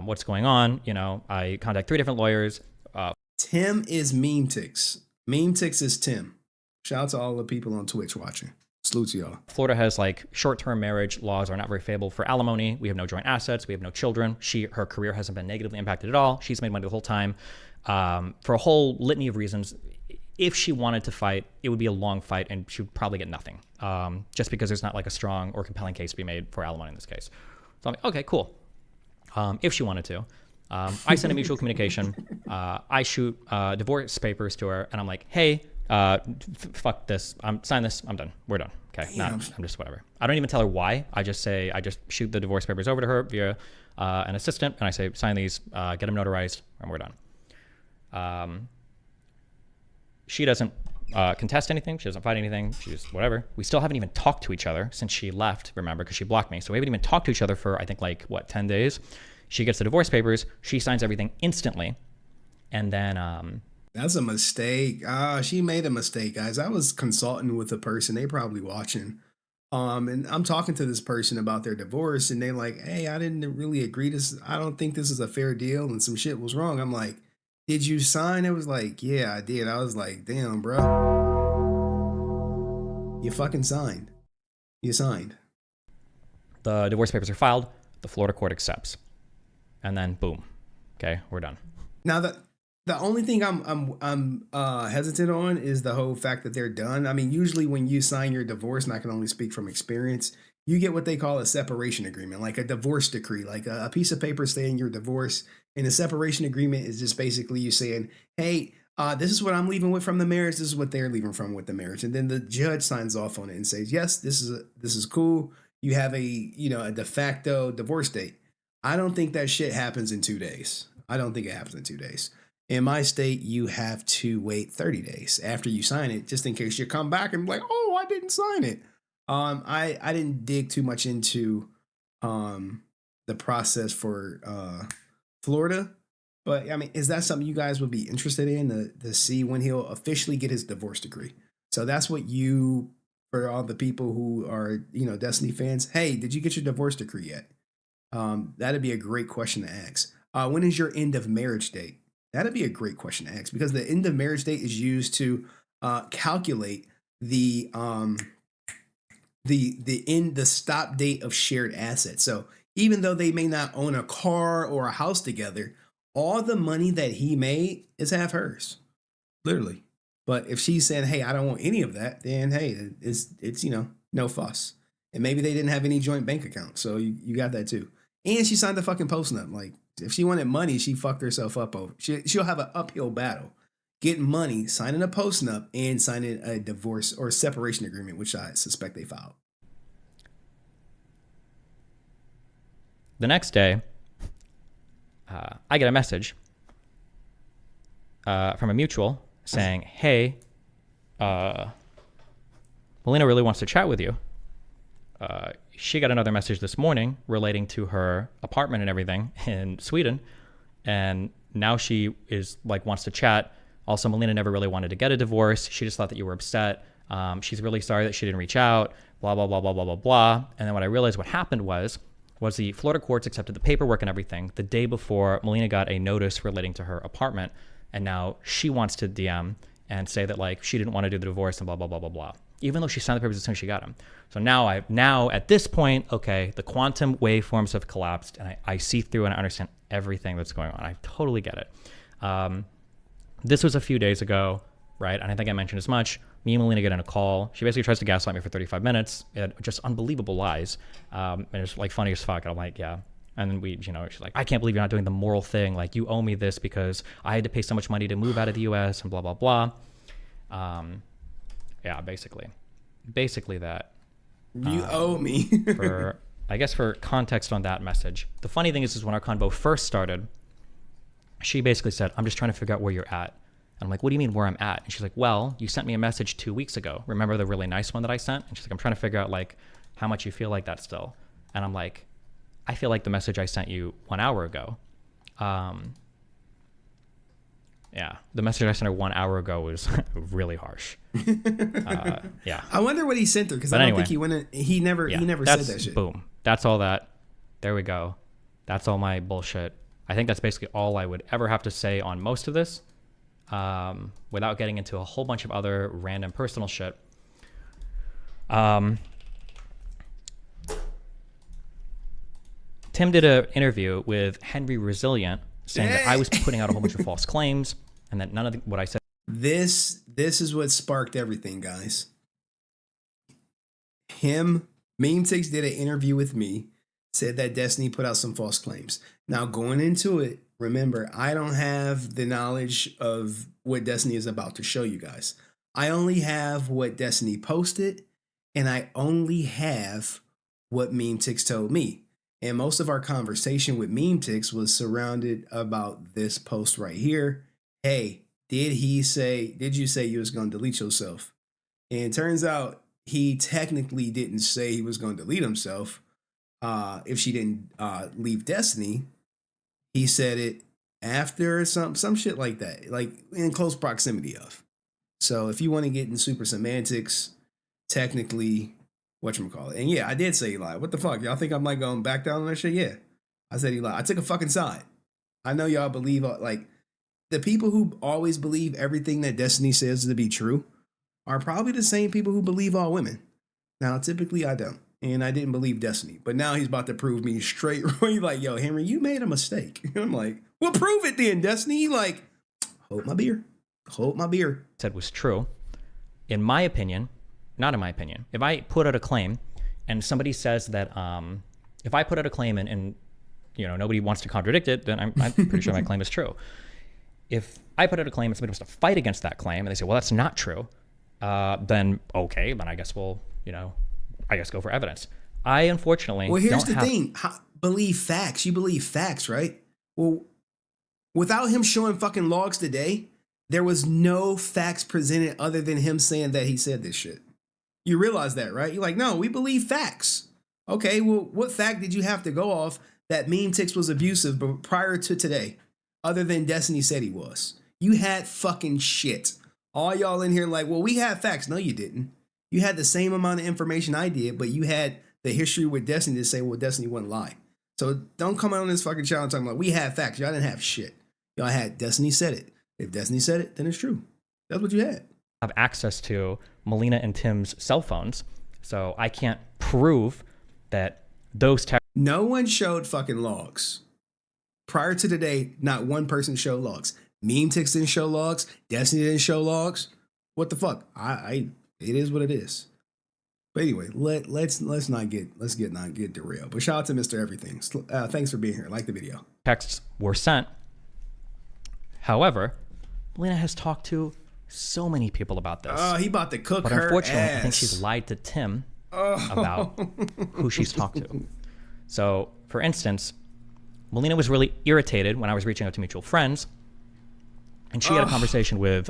What's going on? I contact 3 different lawyers. Tim is Memetix. Memetix is Tim. Shout out to all the people on Twitch watching. Salute to y'all. Florida has like short-term marriage laws are not very favorable for alimony. We have no joint assets. We have no children. Her career hasn't been negatively impacted at all. She's made money the whole time. For a whole litany of reasons, if she wanted to fight, it would be a long fight and she would probably get nothing. Just because there's not like a strong or compelling case to be made for alimony in this case. So I'm like, okay, cool. If she wanted to. I send a mutual communication. I shoot divorce papers to her and I'm like, hey, fuck this. Sign this. I'm done. We're done. Okay. I'm just whatever. I don't even tell her why. I just shoot the divorce papers over to her via an assistant and I say, sign these, get them notarized, and we're done. She doesn't contest anything. She doesn't fight anything. She just whatever. We still haven't even talked to each other since she left, remember, because she blocked me. So we haven't even talked to each other for, I think, 10 days. She gets the divorce papers. She signs everything instantly. And then... That's a mistake. She made a mistake, guys. I was consulting with a person. They probably watching. And I'm talking to this person about their divorce. And they're like, hey, I didn't really agree to I don't think this is a fair deal. And some shit was wrong. I'm like, did you sign? It was like, yeah, I did. I was like, damn, bro. You fucking signed. You signed. The divorce papers are filed. The Florida court accepts. And then boom. Okay, we're done. Now the only thing I'm hesitant on is the whole fact that they're done. I mean, usually when you sign your divorce, and I can only speak from experience, you get what they call a separation agreement, like a divorce decree, like a piece of paper saying you're divorced. And the separation agreement is just basically you saying, hey, this is what I'm leaving with from the marriage. This is what they're leaving from with the marriage. And then the judge signs off on it and says, yes, this is cool. You have a de facto divorce date. I don't think that shit happens in 2 days. I don't think it happens in 2 days. In my state, you have to wait 30 days after you sign it, just in case you come back and be like, oh, I didn't sign it. I didn't dig too much into the process for Florida, but I mean, is that something you guys would be interested in to see when he'll officially get his divorce decree? So that's what for all the people who are, Destiny fans, hey, did you get your divorce decree yet? That'd be a great question to ask. When is your end of marriage date? That'd be a great question to ask because the end of marriage date is used to calculate the stop date of shared assets. So even though they may not own a car or a house together, all the money that he made is half hers, literally. But if she's saying, hey, I don't want any of that, then hey, it's no fuss. And maybe they didn't have any joint bank accounts. So you got that too. And she signed the fucking post-nup. Like, if she wanted money, she fucked herself up over. She'll have an uphill battle getting money, signing a post-nup, and signing a divorce or separation agreement, which I suspect they filed. The next day, I get a message from a mutual saying, hey, Melina really wants to chat with you. She got another message this morning relating to her apartment and everything in Sweden. And now she is like, wants to chat. Also, Melina never really wanted to get a divorce. She just thought that you were upset. She's really sorry that she didn't reach out, blah, blah, blah, blah, blah, blah, blah. And then what I realized what happened was the Florida courts accepted the paperwork and everything the day before Melina got a notice relating to her apartment. And now she wants to DM and say that like she didn't want to do the divorce and blah, blah, blah, blah, blah. Even though she signed the papers as soon as she got them. So now at this point, okay, the quantum waveforms have collapsed and I see through and I understand everything that's going on. I totally get it. This was a few days ago, right? And I think I mentioned as much. Me and Melina get in a call. She basically tries to gaslight me for 35 minutes. Just unbelievable lies. And it's like funny as fuck. And I'm like, yeah. And then she's like, I can't believe you're not doing the moral thing. Like, you owe me this because I had to pay so much money to move out of the US and blah, blah, blah. Yeah, basically that. You owe me. I guess for context on that message. The funny thing is when our convo first started, she basically said, I'm just trying to figure out where you're at. And I'm like, what do you mean where I'm at? And she's like, well, you sent me a message 2 weeks ago. Remember the really nice one that I sent? And she's like, I'm trying to figure out like how much you feel like that still. And I'm like, I feel like the message I sent you 1 hour ago. Yeah, the message I sent her 1 hour ago was really harsh. Yeah. I wonder what he sent her because I don't think he went. He never said that shit. Boom. That's all that. There we go. That's all my bullshit. I think that's basically all I would ever have to say on most of this, without getting into a whole bunch of other random personal shit. Tim did an interview with HenryResilient saying that I was putting out a whole bunch of false claims and that none of what I said. This is what sparked everything, guys. Memetix did an interview with me, said that Destiny put out some false claims. Now, going into it, remember, I don't have the knowledge of what Destiny is about to show you guys. I only have what Destiny posted, and I only have what Memetix told me. And most of our conversation with Memetix was surrounded about this post right here. Hey, did you say you was going to delete yourself? And it turns out he technically didn't say he was going to delete himself. If she didn't leave Destiny, he said it after some shit like that, like in close proximity of. So if you want to get in super semantics, technically, whatchamacallit. And yeah, I did say he lied. What the fuck? Y'all think I'm like going back down on that shit? Yeah. I said he lied. I took a fucking side. I know y'all believe, like, the people who always believe everything that Destiny says to be true are probably the same people who believe all women. Now, typically I don't. And I didn't believe Destiny. But now he's about to prove me straight. He's like, yo, Henry, you made a mistake. And I'm like, well, prove it then, Destiny. Like, hold my beer. Hold my beer. Said was true. In my opinion, not in my opinion, if I put out a claim and somebody says that, if I put out a claim and nobody wants to contradict it, then I'm pretty sure my claim is true. If I put out a claim and somebody wants to fight against that claim and they say, well, that's not true, then okay, then I guess we'll, go for evidence. I unfortunately here's the thing. Believe facts. You believe facts, right? Well, without him showing fucking logs today, there was no facts presented other than him saying that he said this shit. You realize that, right? You're like, no, we believe facts. Okay, well, what fact did you have to go off that Memetix was abusive but prior to today, other than Destiny said he was? You had fucking shit. All y'all in here like, well, we had facts. No, you didn't. You had the same amount of information I did, but you had the history with Destiny to say, well, Destiny wouldn't lie. So don't come out on this fucking channel talking about we had facts. Y'all didn't have shit. Y'all had Destiny said it. If Destiny said it, then it's true. That's what you had. Have access to Melina and Tim's cell phones, so I can't prove that those no one showed fucking logs. Prior to today, not one person showed logs. Memetix didn't show logs. Destiny didn't show logs. What the fuck? It is what it is. But anyway, let's not get derailed. But shout out to Mr. Everything. Thanks for being here. Like the video. Texts were sent. However, Melina has talked to so many people about this. Oh, he about to cook but her unfortunately, ass. I think she's lied to Tim about who she's talked to. So, for instance, Melina was really irritated when I was reaching out to mutual friends, and she had a conversation with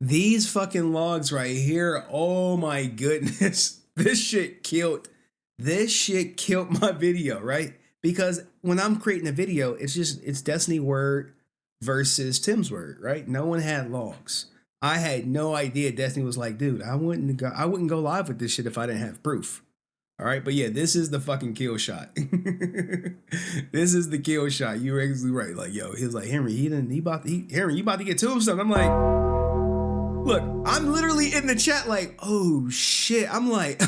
these fucking logs right here. Oh my goodness. This shit killed my video, right? Because when I'm creating a video, it's Destiny word versus Tim's word, right? No one had logs. I had no idea. Destiny was like, dude, I wouldn't go live with this shit if I didn't have proof. All right, but yeah, this is the fucking kill shot. This is the kill shot. You were exactly right. Like, yo, he was like, Henry, Henry, you about to get tombstone. I'm like, look, I'm literally in the chat like, oh shit. I'm like,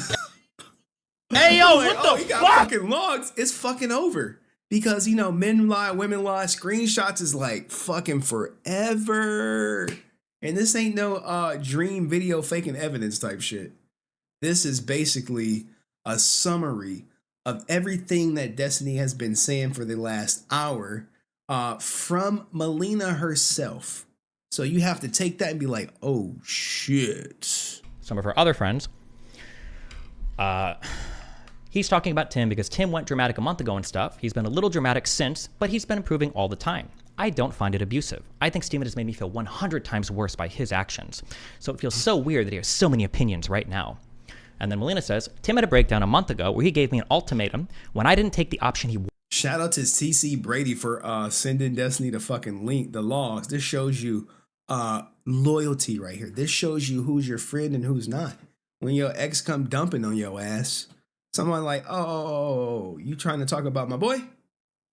hey yo, like, what the he got fuck? fucking logs. It's fucking over. Because, you know, men lie, women lie, screenshots is like fucking forever. And this ain't no dream video faking evidence type shit. This is basically a summary of everything that Destiny has been saying for the last hour from Melina herself. So you have to take that and be like, oh shit. some of her other friends. He's talking about Tim because Tim went dramatic a month ago and stuff. He's been a little dramatic since, but he's been improving all the time. I don't find it abusive. I think Steven has made me feel 100 times worse by his actions. So it feels so weird that he has so many opinions right now. And then Melina says, Tim had a breakdown a month ago where he gave me an ultimatum when I didn't take the option he wanted. Shout out to TC Brady for sending Destiny the fucking link, the logs. This shows you loyalty right here. This shows you who's your friend and who's not. When your ex come dumping on your ass, someone like, oh, you trying to talk about my boy?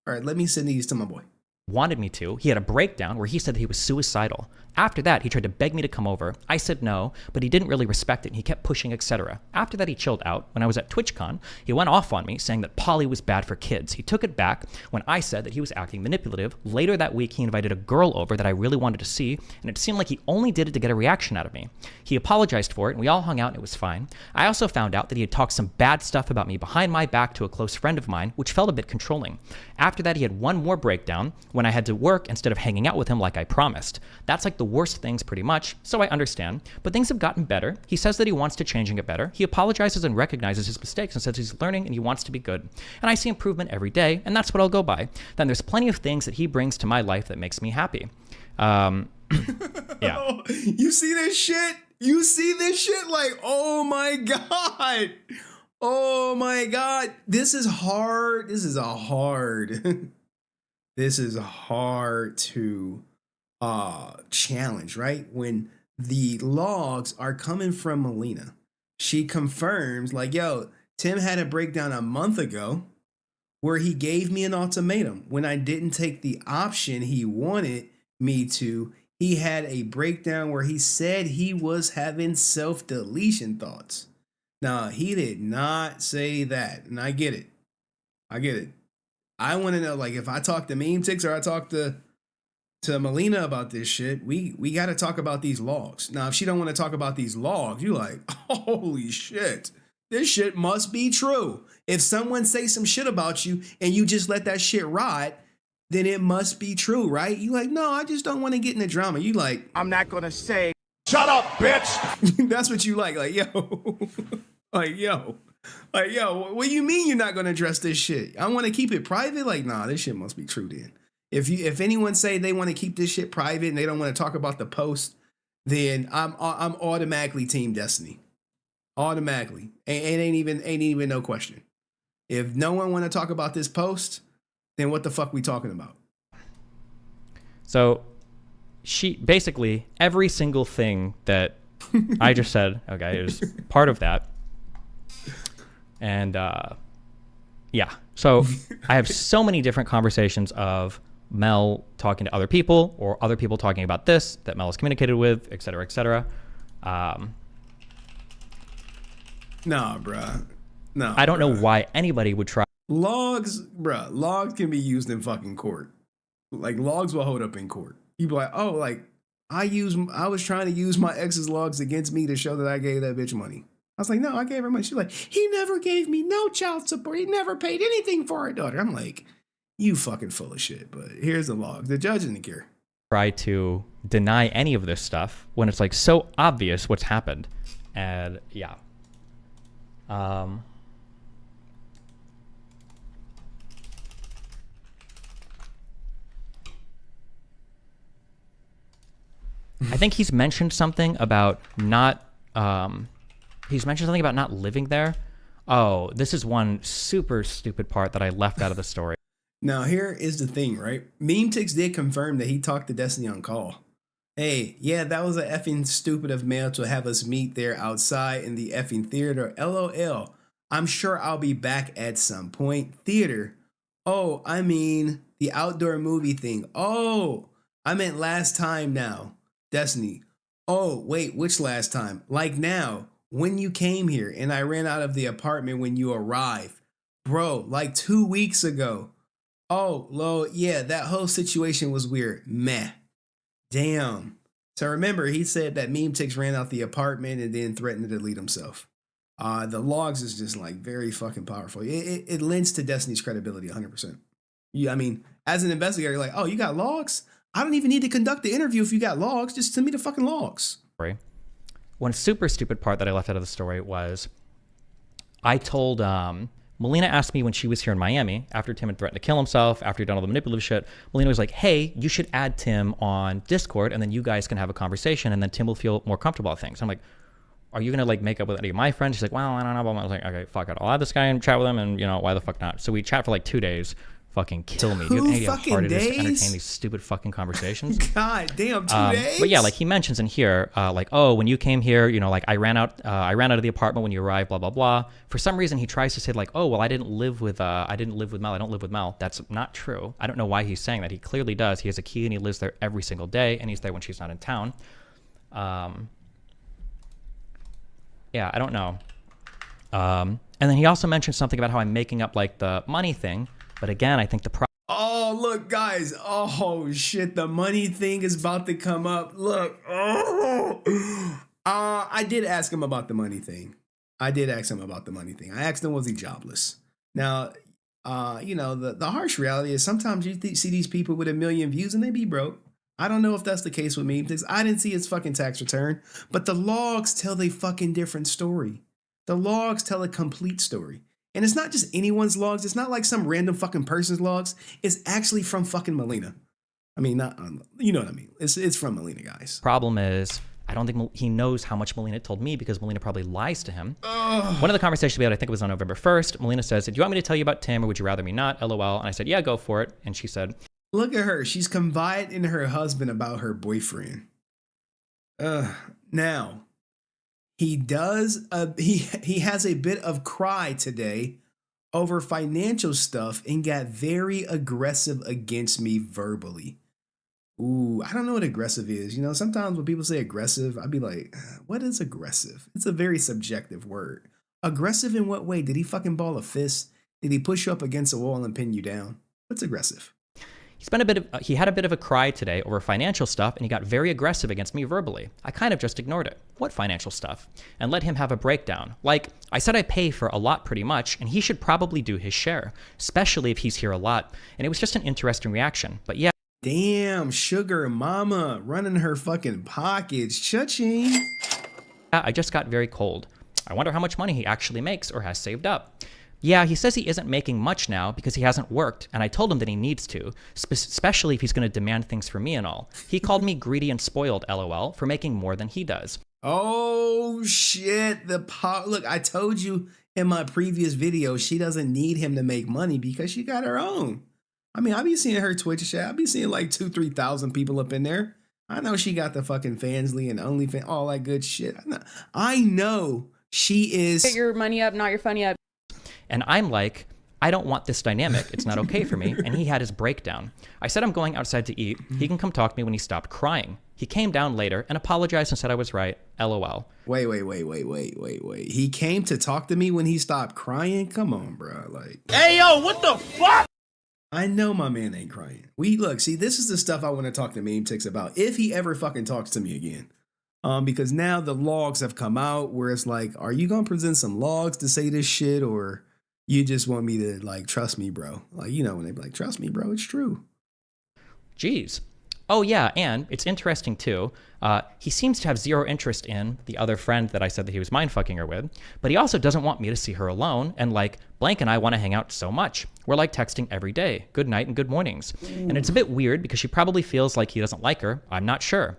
All right, let me send these to my boy. Wanted me to. He had a breakdown where he said that he was suicidal. After that, he tried to beg me to come over. I said no, but he didn't really respect it, and he kept pushing, etc. After that, he chilled out. When I was at TwitchCon, he went off on me, saying that poly was bad for kids. He took it back when I said that he was acting manipulative. Later that week, he invited a girl over that I really wanted to see, and it seemed like he only did it to get a reaction out of me. He apologized for it, and we all hung out, and it was fine. I also found out that he had talked some bad stuff about me behind my back to a close friend of mine, which felt a bit controlling. After that, he had one more breakdown when I had to work instead of hanging out with him like I promised. That's like the worst things pretty much, so I understand. But things have gotten better. He says that he wants to change and get better. He apologizes and recognizes his mistakes and says he's learning and he wants to be good. And I see improvement every day, and that's what I'll go by. Then there's plenty of things that he brings to my life that makes me happy. Yeah. You see this shit? You see this shit? Like, oh my God. Oh my God. This is hard. This is a hard. This is hard to challenge, right? When the logs are coming from Melina, she confirms like, yo, Tim had a breakdown a month ago where he gave me an ultimatum. When I didn't take the option he wanted me to, he had a breakdown where he said he was having self-deletion thoughts. Now, he did not say that, and I get it. I get it. I want to know, like, if I talk to Memetix or I talk to Melina about this shit, we got to talk about these logs. Now, if she don't want to talk about these logs, you're like, holy shit, this shit must be true. If someone say some shit about you and you just let that shit ride, then it must be true, right? You like, no, I just don't want to get in the drama. You like, I'm not going to say, shut up, bitch. That's what you like yo. Like, yo, what do you mean you're not going to address this shit? I want to keep it private. Like, nah, this shit must be true then. If anyone say they want to keep this shit private and they don't want to talk about the post, then I'm automatically Team Destiny. Automatically. Ain't even no question. If no one want to talk about this post, then what the fuck we talking about? So she basically, every single thing that I just said, okay, is part of that. And yeah, so I have so many different conversations of Mel talking to other people or other people talking about this that Mel has communicated with, et cetera, et cetera. Nah, bruh. No, I don't know why anybody would try. Logs, bruh, logs can be used in fucking court. Like, logs will hold up in court. You be like, oh, like, I was trying to use my ex's logs against me to show that I gave that bitch money. I was like, no, I gave her money. She's like, he never gave me no child support. He never paid anything for our daughter. I'm like, you fucking full of shit. But here's the log. The judge didn't care. Try to deny any of this stuff when it's like so obvious what's happened. And yeah. I think he's mentioned something about not living there. Oh, this is one super stupid part that I left out of the story. Now, here is the thing, right? Memetix did confirm that he talked to Destiny on call. Hey, yeah, that was a effing stupid of mail to have us meet there outside in the effing theater. LOL. I'm sure I'll be back at some point. Theater. Oh, I mean, the outdoor movie thing. Oh, I meant last time now. Destiny. Oh, wait, which last time? Like now, when you came here and I ran out of the apartment when you arrived. Bro, like 2 weeks ago. Oh, Lo, yeah, that whole situation was weird. Meh. Damn. So remember, he said that Memetix ran out the apartment and then threatened to delete himself. The logs is just like very fucking powerful. It lends to Destiny's credibility 100%. I mean, as an investigator, you're like, oh, you got logs? I don't even need to conduct the interview if you got logs. Just send me the fucking logs. One super stupid part that I left out of the story was I told Melina asked me when she was here in Miami, after Tim had threatened to kill himself, after he'd done all the manipulative shit, Melina was like, hey, you should add Tim on Discord and then you guys can have a conversation and then Tim will feel more comfortable with things. I'm like, are you going to like make up with any of my friends? She's like, well, I don't know. I was like, okay, fuck it. I'll add this guy and chat with him and, you know, why the fuck not? So we chat for like 2 days. Fucking kill me. Do you have any idea how hard it is to entertain these stupid fucking conversations? God damn, 2 days? But yeah, like he mentions in here, like, oh, when you came here, you know, like I ran out of the apartment when you arrived, blah, blah, blah. For some reason, he tries to say like, oh, well, I didn't live with Mel. I don't live with Mel. That's not true. I don't know why he's saying that. He clearly does. He has a key and he lives there every single day and he's there when she's not in town. Yeah, I don't know. And then he also mentioned something about how I'm making up like the money thing. But again, I think the oh, look, guys. Oh, shit. The money thing is about to come up. Look. Oh. I did ask him about the money thing. I asked him, was he jobless? Now, you know, the harsh reality is sometimes you see these people with 1 million views and they be broke. I don't know if that's the case with me because I didn't see his fucking tax return. But the logs tell a fucking different story. The logs tell a complete story. And it's not just anyone's logs. It's not like some random fucking person's logs. It's actually from fucking Melina. I mean, not, you know what I mean. It's from Melina, guys. Problem is, I don't think he knows how much Melina told me because Melina probably lies to him. One of the conversations we had, I think it was on November 1st, Melina says, do you want me to tell you about Tim or would you rather me not? LOL. And I said, yeah, go for it. And she said, look at her. She's confided in her husband about her boyfriend. Now, he does. He has a bit of cry today over financial stuff and got very aggressive against me verbally. Ooh, I don't know what aggressive is. You know, sometimes when people say aggressive, I'd be like, what is aggressive? It's a very subjective word. Aggressive in what way? Did he fucking ball a fist? Did he push you up against a wall and pin you down? What's aggressive? He had a bit of a cry today over financial stuff and he got very aggressive against me verbally. I kind of just ignored it. What financial stuff? And let him have a breakdown. Like, I said I pay for a lot pretty much and he should probably do his share, especially if he's here a lot. And it was just an interesting reaction. But yeah. Damn, sugar mama running her fucking pockets. Cha-ching. Yeah, I just got very cold. I wonder how much money he actually makes or has saved up. Yeah, he says he isn't making much now because he hasn't worked, and I told him that he needs to, especially if he's going to demand things from me and all. He called me greedy and spoiled, LOL, for making more than he does. Oh, shit. Look, I told you in my previous video, she doesn't need him to make money because she got her own. I mean, I be seeing her Twitch chat. I be seeing like 2,000-3,000 people up in there. I know she got the fucking Fansly and OnlyFans, all that good shit. I know she is. Get your money up, not your funny up. And I'm like, I don't want this dynamic. It's not okay for me. And he had his breakdown. I said I'm going outside to eat. He can come talk to me when he stopped crying. He came down later and apologized and said I was right. LOL. Wait. He came to talk to me when he stopped crying? Come on, bro. Like, hey, yo, what the fuck? I know my man ain't crying. See, this is the stuff I want to talk to Memetix about if he ever fucking talks to me again. Because now the logs have come out where it's like, are you gonna present some logs to say this shit, or you just want me to like trust me, bro? Like, you know, when they be like, trust me, bro, it's true. Jeez. Oh yeah, and it's interesting too. He seems to have zero interest in the other friend that I said that he was mind fucking her with, but he also doesn't want me to see her alone. And like, Blank and I want to hang out so much. We're like texting every day, good night and good mornings. And it's a bit weird because she probably feels like he doesn't like her. I'm not sure.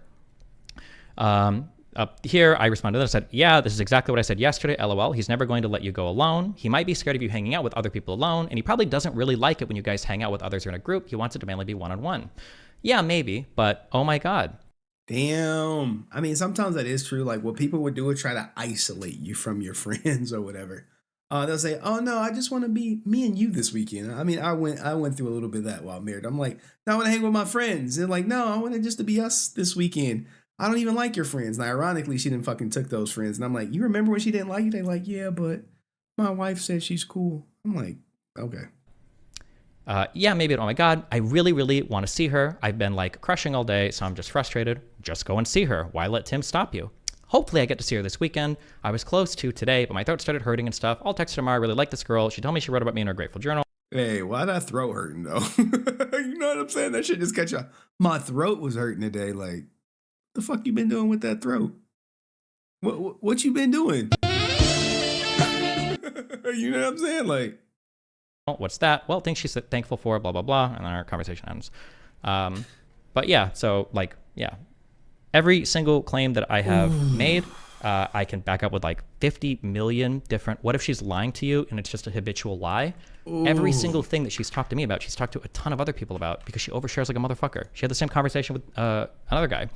Up here, I responded and I said, yeah, this is exactly what I said yesterday. LOL. He's never going to let you go alone. He might be scared of you hanging out with other people alone, and he probably doesn't really like it when you guys hang out with others or in a group. He wants it to mainly be one-on-one. Yeah, maybe, but oh my God. Damn. I mean, sometimes that is true. Like what people would do is try to isolate you from your friends or whatever. They'll say, oh no, I just want to be me and you this weekend. I mean, I went through a little bit of that while married. I'm like, no, I want to hang with my friends. They're like, no, I want it just to be us this weekend. I don't even like your friends. And ironically, she didn't fucking took those friends. And I'm like, you remember when she didn't like you? They're like, yeah, but my wife said she's cool. I'm like, okay. Yeah, maybe. Oh my God, I really, really want to see her. I've been like crushing all day, so I'm just frustrated. Just go and see her. Why let Tim stop you? Hopefully I get to see her this weekend. I was close to today, but my throat started hurting and stuff. I'll text her tomorrow. I really like this girl. She told me she wrote about me in her grateful journal. Hey, why that throat hurting though? You know what I'm saying? That shit just catch up. My throat was hurting today. Like, the fuck you been doing with that throat? What you been doing? You know what I'm saying? Like, what's that? Well, things she's thankful for, blah, blah, blah. And then our conversation ends. But yeah, so like, yeah. Every single claim that I have made, I can back up with like 50 million different, what if she's lying to you and it's just a habitual lie? Every single thing that she's talked to me about, she's talked to a ton of other people about because she overshares like a motherfucker. She had the same conversation with another guy.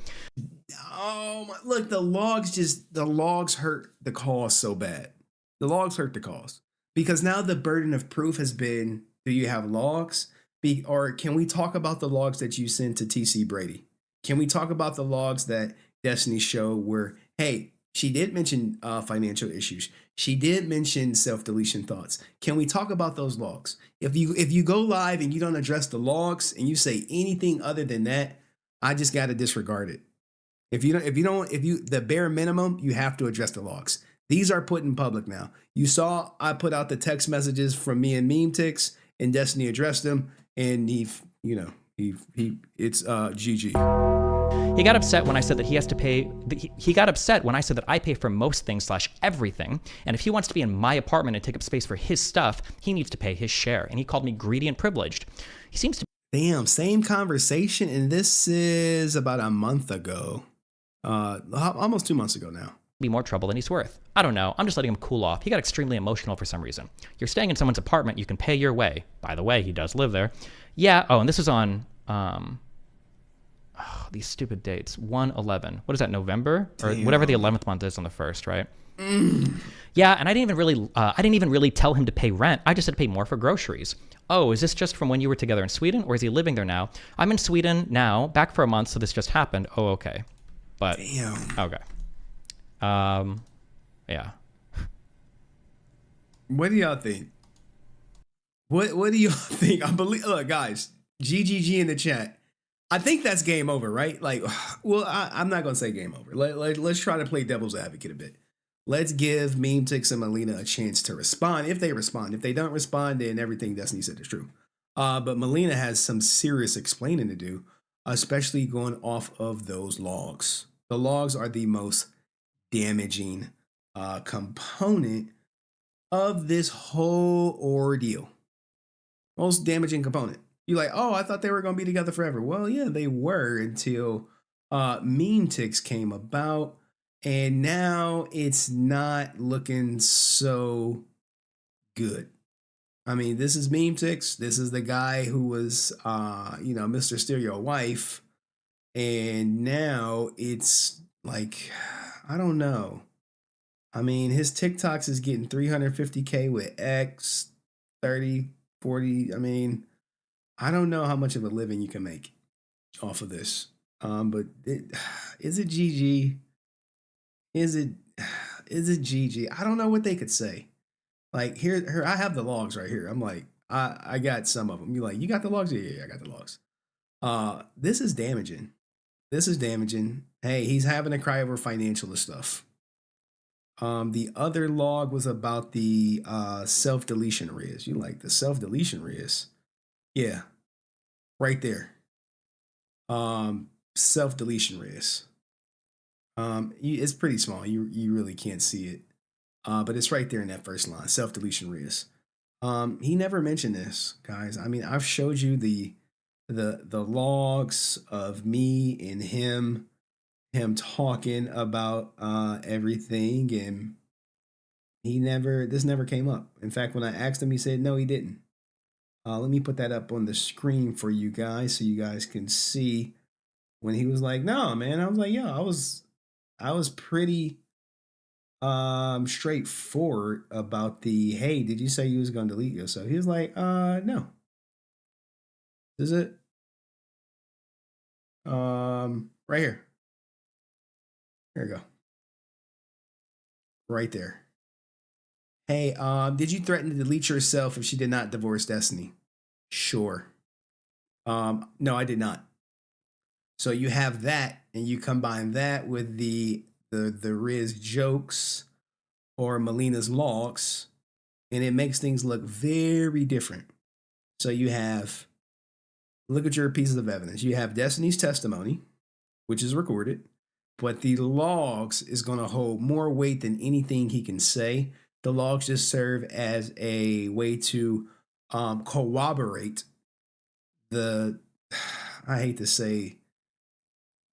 Oh my, look, the logs hurt the cause so bad. The logs hurt the cause because now the burden of proof has been, do you have logs? Or can we talk about the logs that you sent to TC Brady? Can we talk about the logs that Destiny showed where, hey, she did mention financial issues. She did mention self-deletion thoughts. Can we talk about those logs? If you go live and you don't address the logs and you say anything other than that, I just got to disregard it. The bare minimum, you have to address the logs. These are put in public now. You saw I put out the text messages from me and Memetix, and Destiny addressed them, and it's GG. He got upset when I said that he has to pay. He got upset when I said that I pay for most things / everything. And if he wants to be in my apartment and take up space for his stuff, he needs to pay his share. And he called me greedy and privileged. He seems to. Damn, same conversation. And this is about a month ago. Almost 2 months ago now. Be more trouble than he's worth. I don't know. I'm just letting him cool off. He got extremely emotional for some reason. You're staying in someone's apartment. You can pay your way. By the way, he does live there. Yeah. Oh, and this is on. These stupid dates. 1/11. What is that? November or whatever the 11th month is on the 1st, right? Yeah, and I didn't even really tell him to pay rent. I just said pay more for groceries. Oh, is this just from when you were together in Sweden, or is he living there now? I'm in Sweden now, back for a month, so this just happened. Oh, okay. But damn. Okay. Yeah. What do y'all think? What do y'all think? Look, guys, GGG in the chat. I think that's game over, right? Like, well, I'm not gonna say game over. Let's try to play devil's advocate a bit. Let's give Memetix and Melina a chance to respond. If they respond, if they don't respond, then everything Destiny said is true. But Melina has some serious explaining to do, especially going off of those logs. The logs are the most damaging component of this whole ordeal. Most damaging component. You're like, oh, I thought they were going to be together forever. Well, yeah, they were until Memetix came about. And now it's not looking so good. I mean, this is Memetix. This is the guy who was, Mr. Steal Your Wife. And now it's like, I don't know. I mean, his TikToks is getting 350K with X, 30, 40. I mean, I don't know how much of a living you can make off of this. But is it GG? Is it GG? I don't know what they could say. Like here, I have the logs right here. I'm like, I got some of them. You're like, you got the logs? Yeah, I got the logs. This is damaging. This is damaging. Hey, he's having a cry over financial stuff. The other log was about the self-deletion riz. You like the self-deletion riz? Yeah, right there. Self-deletion riz. It's pretty small. You really can't see it. But it's right there in that first line, self-deletion riz. He never mentioned this, guys. I mean, I've showed you the logs of me and him talking about everything, and this never came up. In fact, when I asked him, he said no, he didn't. Let me put that up on the screen for you guys so you guys can see when he was like, no, man. I was like, yeah, I was pretty straightforward about the, hey, did you say you was gonna delete yourself? He was like, no. Is it? Right here. There you go. Right there. Hey, did you threaten to delete yourself if she did not divorce Destiny? Sure. No, I did not. So you have that, and you combine that with the Riz jokes or Melina's logs, and it makes things look very different. So you have, look at your pieces of evidence. You have Destiny's testimony, which is recorded, but the logs is going to hold more weight than anything he can say. The logs just serve as a way to corroborate the, I hate to say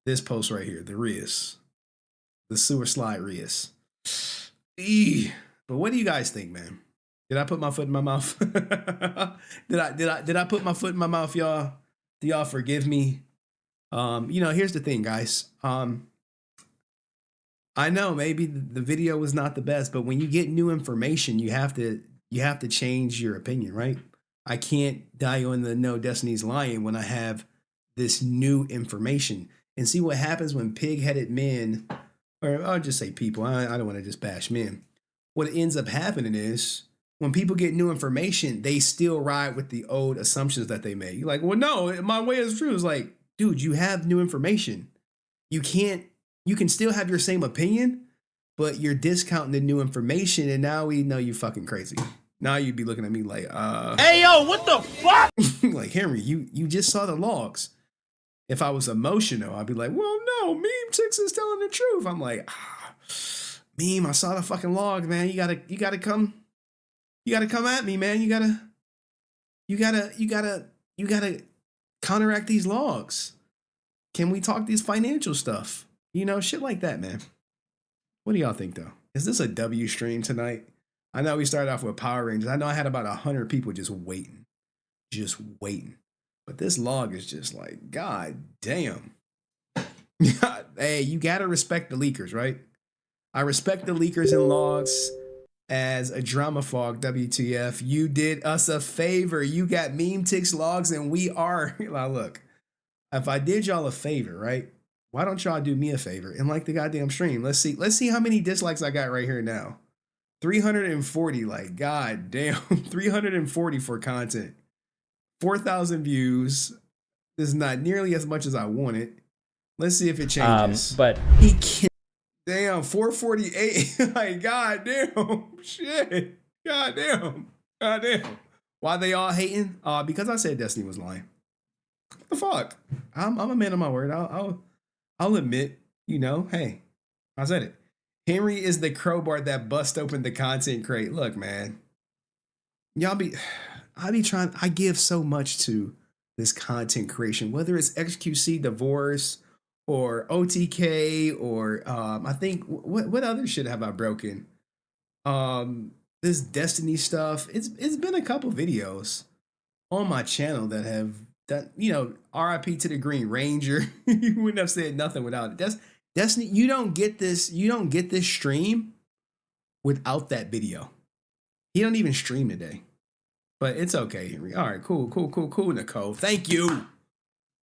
this post right here, the Riz, the sewer slide Riz. But what do you guys think, man? Did I put my foot in my mouth? Did I put my foot in my mouth, y'all? Do y'all forgive me? Here's the thing, guys. I know maybe the video was not the best, but when you get new information, you have to change your opinion, right? I can't die on the no, Destiny's lying when I have this new information. And see what happens when pig-headed men, or I'll just say people, I don't want to just bash men. What ends up happening is when people get new information, they still ride with the old assumptions that they made. You're like, well, no, my way is true. It's like, dude, you have new information. You can still have your same opinion, but you're discounting the new information, and now we know you fucking crazy. Now you'd be looking at me like, hey, yo, what the fuck? Like, Henry, you just saw the logs. If I was emotional, I'd be like, well, no, Memetix is telling the truth. I'm like, Meme, I saw the fucking log, man. You gotta come at me, man. You gotta counteract these logs. Can we talk these financial stuff? Shit like that, man. What do y'all think, though? Is this a W stream tonight? I know we started off with Power Rangers. I know I had about 100 people just waiting. But this log is just like, god damn. Hey, you gotta respect the leakers, right? I respect the leakers and logs as a drama fog. WTF, you did us a favor. You got Memetix logs, and we are. Now look, if I did y'all a favor, right? Why don't y'all do me a favor and like the goddamn stream? Let's see how many dislikes I got right here now. 340, like, god damn. 340 for content. 4,000 views. This is not nearly as much as I wanted. Let's see if it changes. But he can't. Damn, 448. Like, god damn. Shit. God damn. Why they all hating? Because I said Destiny was lying. What the fuck? I'm a man of my word. I'll admit, hey, I said it. Henry is the crowbar that bust open the content crate. Look, man. I give so much to this content creation, whether it's XQC divorce or OTK or I think what other shit have I broken? This Destiny stuff. It's been a couple videos on my channel that have done, RIP to the Green Ranger. You wouldn't have said nothing without it. Destiny, you don't get this stream without that video. He don't even stream today. But it's okay, Henry. All right, cool, Nicole. Thank you.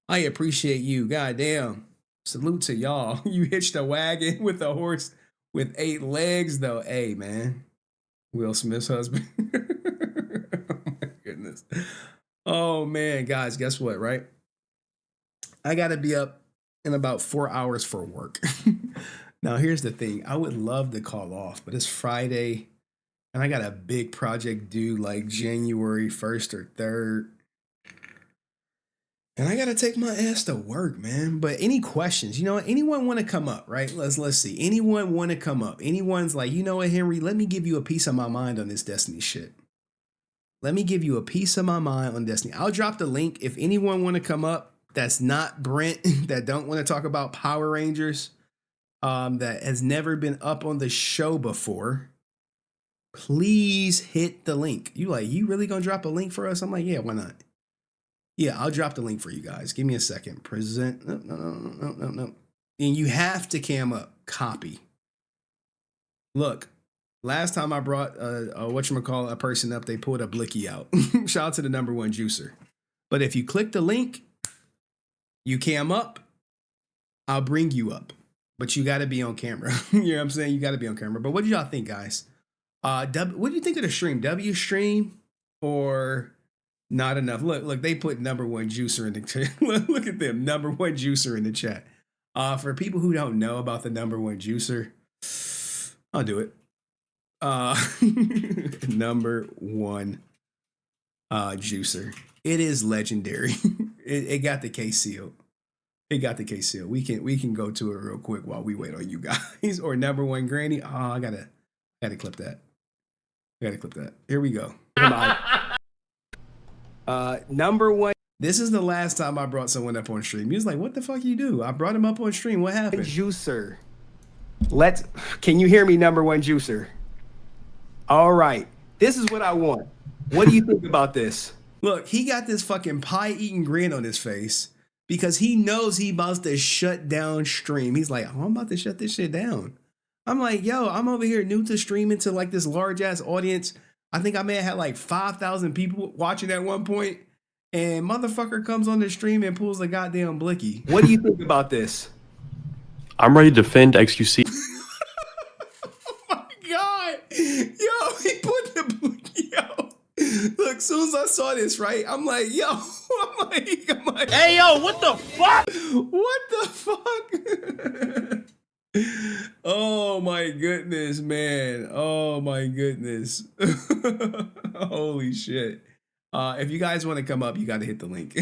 I appreciate you. Goddamn. Salute to y'all. You hitched a wagon with a horse with 8 legs, though. Hey, man. Will Smith's husband. Oh, my goodness. Oh, man. Guys, guess what, right? I got to be up in about 4 hours for work. Now, here's the thing. I would love to call off, but it's Friday, and I got a big project due like January 1st or 3rd. And I got to take my ass to work, man. But any questions? You know, anyone want to come up, right? Let's see. Anyone want to come up? Anyone's like, you know what, Henry? Let me give you a piece of my mind on this Destiny shit. Let me give you a piece of my mind on Destiny. I'll drop the link if anyone want to come up. That's not Brent, that don't want to talk about Power Rangers, that has never been up on the show before. Please hit the link. You really gonna drop a link for us? I'm like, yeah, why not? Yeah, I'll drop the link for you guys. Give me a second. Present. No. And you have to cam up. Copy. Look, last time I brought a person up, they pulled a blicky out. Shout out to the #1 juicer. But if you click the link, you cam up, I'll bring you up. But you got to be on camera. You know what I'm saying? You got to be on camera. But what do y'all think, guys? What do you think of the stream? W stream or not enough? Look, they put #1 juicer in the chat. Look at them, #1 juicer in the chat. For people who don't know about the #1 juicer, I'll do it. #1 juicer. It is legendary. It got the case sealed. It got the case sealed. We can go to it real quick while we wait on you guys. Or #1 granny. Oh, I gotta clip that. Here we go. #1. This is the last time I brought someone up on stream. He was like, what the fuck you do? I brought him up on stream. What happened? Juicer. Can you hear me, #1 juicer? All right. This is what I want. What do you think about this? Look, he got this fucking pie-eating grin on his face because he knows he about to shut down stream. He's like, oh, I'm about to shut this shit down. I'm like, yo, I'm over here new to streaming to like this large-ass audience. I think I may have had like 5,000 people watching at one point. And motherfucker comes on the stream and pulls a goddamn blicky. What do you think about this? I'm ready to defend XQC. Oh my God. Yo, he put the blicky out. Look, soon as I saw this, right, I'm like, yo, I'm like, hey, yo, what the fuck? What the fuck? Oh my goodness, man. Oh my goodness. Holy shit. If you guys want to come up, you got to hit the link.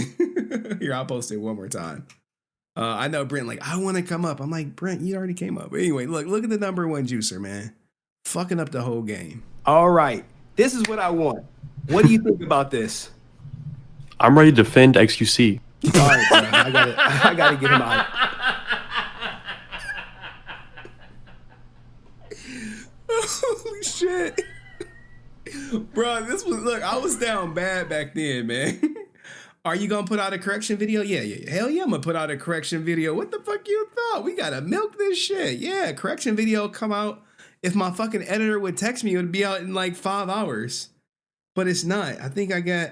Here, I'll post it one more time. I know Brent, like, I want to come up. I'm like, Brent, you already came up. But anyway, look at the #1 juicer, man. Fucking up the whole game. All right. This is what I want. What do you think about this? I'm ready to defend XQC. All right, bro. I gotta get him out. Holy shit. Bro, I was down bad back then, man. Are you gonna put out a correction video? Yeah. Hell yeah, I'm gonna put out a correction video. What the fuck you thought? We gotta milk this shit. Yeah, correction video come out. If my fucking editor would text me, it would be out in like 5 hours. But it's not. I think I got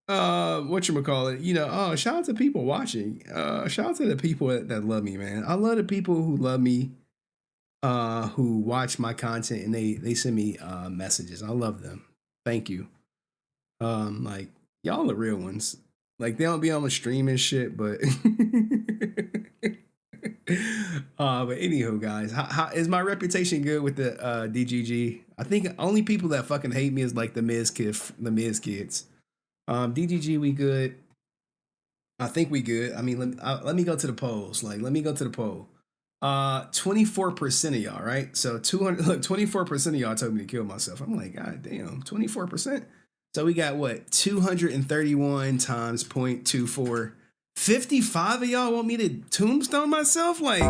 whatchamacallit, you know, shout out to people watching. Shout out to the people that love me, man. I love the people who love me, who watch my content and they send me messages. I love them. Thank you. Like, y'all are real ones. Like, they don't be on the stream and shit, but but anywho, guys, how is my reputation good with the DGG? I think only people that fucking hate me is like the Miz kids. DGG, we good. I think we good. I mean, let me go to the polls. Like, let me go to the poll. 24% of y'all, right? So 24% of y'all told me to kill myself. I'm like, God damn, 24%. So we got what? 231 times 0.24. 55 of y'all want me to tombstone myself? Like,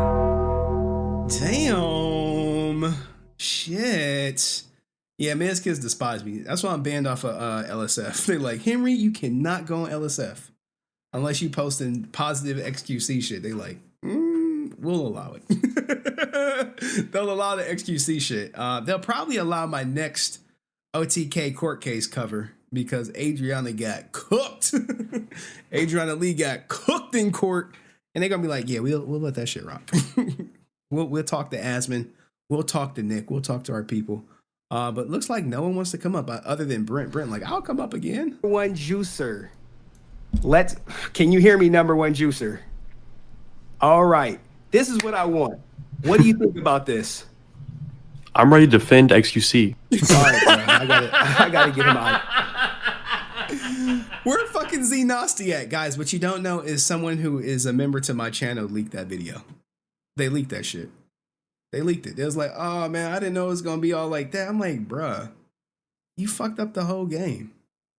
damn. Shit. Yeah, man's kids despise me. That's why I'm banned off of LSF. They're like, Henry, you cannot go on LSF unless you posting positive XQC shit. They like, we'll allow it. They'll allow the XQC shit. They'll probably allow my next OTK court case cover because Adriana got cooked. Adriana Lee got cooked in court, and they're gonna be like, yeah, we'll let that shit rock. We'll talk to Asman. We'll talk to Nick. We'll talk to our people. But looks like no one wants to come up other than Brent. Brent, like, I'll come up again. #1 juicer. Can you hear me, number one juicer? All right. This is what I want. What do you think about this? I'm ready to defend XQC. All right, bro. I gotta get him out. Where fucking Z Nasty at, guys? What you don't know is someone who is a member to my channel leaked that video. They leaked that shit. They leaked it. They was like, oh man, I didn't know it was gonna be all like that. I'm like, bruh, you fucked up the whole game.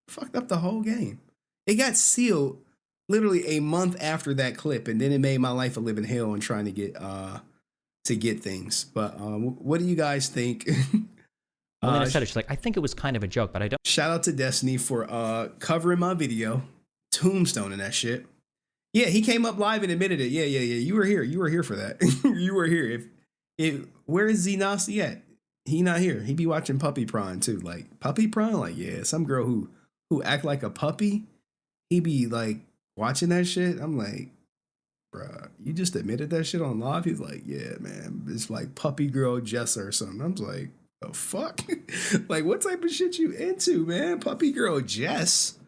Fucked up the whole game. It got sealed literally a month after that clip, and then it made my life a living hell in trying to get things. But what do you guys think? Melina said it. She's like, I think it was kind of a joke, but I don't. Shout out to Destiny for covering my video, tombstoning that shit. Yeah, he came up live and admitted it. Yeah. You were here. You were here for that. You were here. If where is Z Nasty at? He not here. He be watching Puppy Prawn too. Like Puppy Prawn, like yeah, some girl who act like a puppy. He be like watching that shit. I'm like, bruh, you just admitted that shit on live. He's like, yeah, man, it's like Puppy Girl Jessa or something. I'm like, the fuck? Like, what type of shit you into, man? Puppy Girl Jess?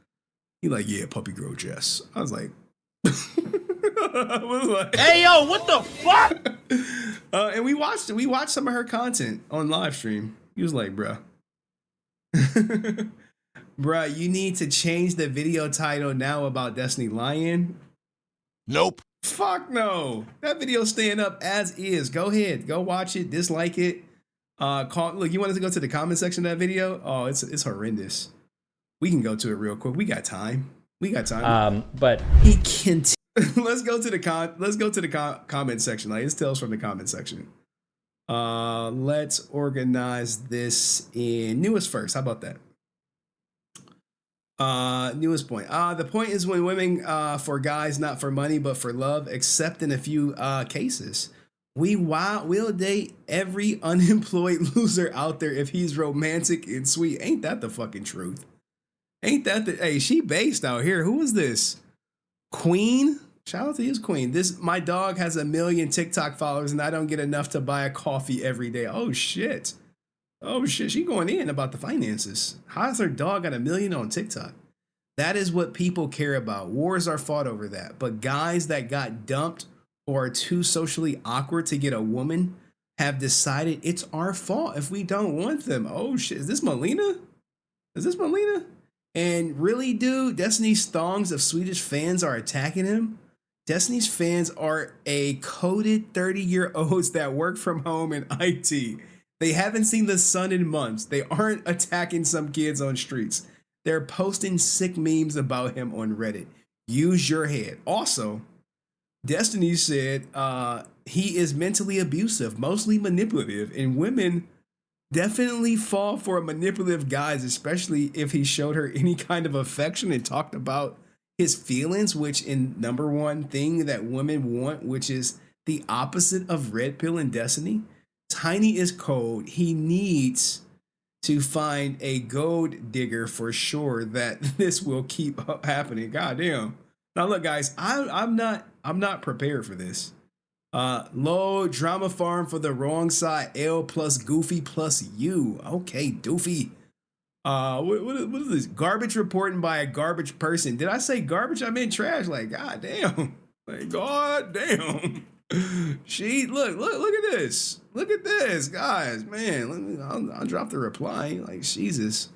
He like, yeah, Puppy Girl Jess. I was like, Hey yo, what the fuck? And we watched some of her content on live stream. He was like, bruh. Bruh, you need to change the video title now about Destiny lying. Nope. Fuck no. That video's staying up as is. Go ahead. Go watch it. Dislike it. Look, you want us to go to the comment section of that video? Oh, it's horrendous. We can go to it real quick. We got time. But he can. Let's go to the comment section. Like, it's tales from the comment section. Let's organize this in newest first. How about that? Newest point. The point is when women, for guys, not for money, but for love, except in a few cases. We'll date every unemployed loser out there if he's romantic and sweet. Ain't that the fucking truth? Ain't that the, hey, she based out here. Who is this? Queen? Shout out to you, Queen. My dog has 1 million TikTok followers and I don't get enough to buy a coffee every day. Oh shit. She going in about the finances. How's her dog got 1 million on TikTok? That is what people care about. Wars are fought over that. But guys that got dumped or are too socially awkward to get a woman have decided it's our fault if we don't want them. Oh shit, is this Melina? And really, dude, Destiny's thongs of Swedish fans are attacking him. Destiny's fans are a coded 30-year-olds that work from home in IT. They haven't seen the sun in months. They aren't attacking some kids on streets. They're posting sick memes about him on Reddit. Use your head. Also, Destiny said he is mentally abusive, mostly manipulative, and women definitely fall for manipulative guys, especially if he showed her any kind of affection and talked about his feelings, which in number one thing that women want, which is the opposite of red pill and Destiny. Tiny is cold. He needs to find a gold digger for sure that this will keep happening. Goddamn. Now look, guys, I'm not prepared for this. Low drama farm for the wrong side. L plus Goofy plus you. Okay, Doofy. What is this? Garbage reporting by a garbage person. Did I say garbage? I meant trash. Like, goddamn. Like, goddamn. She look at this. Look at this, guys. Man, I'll drop the reply. Like, Jesus.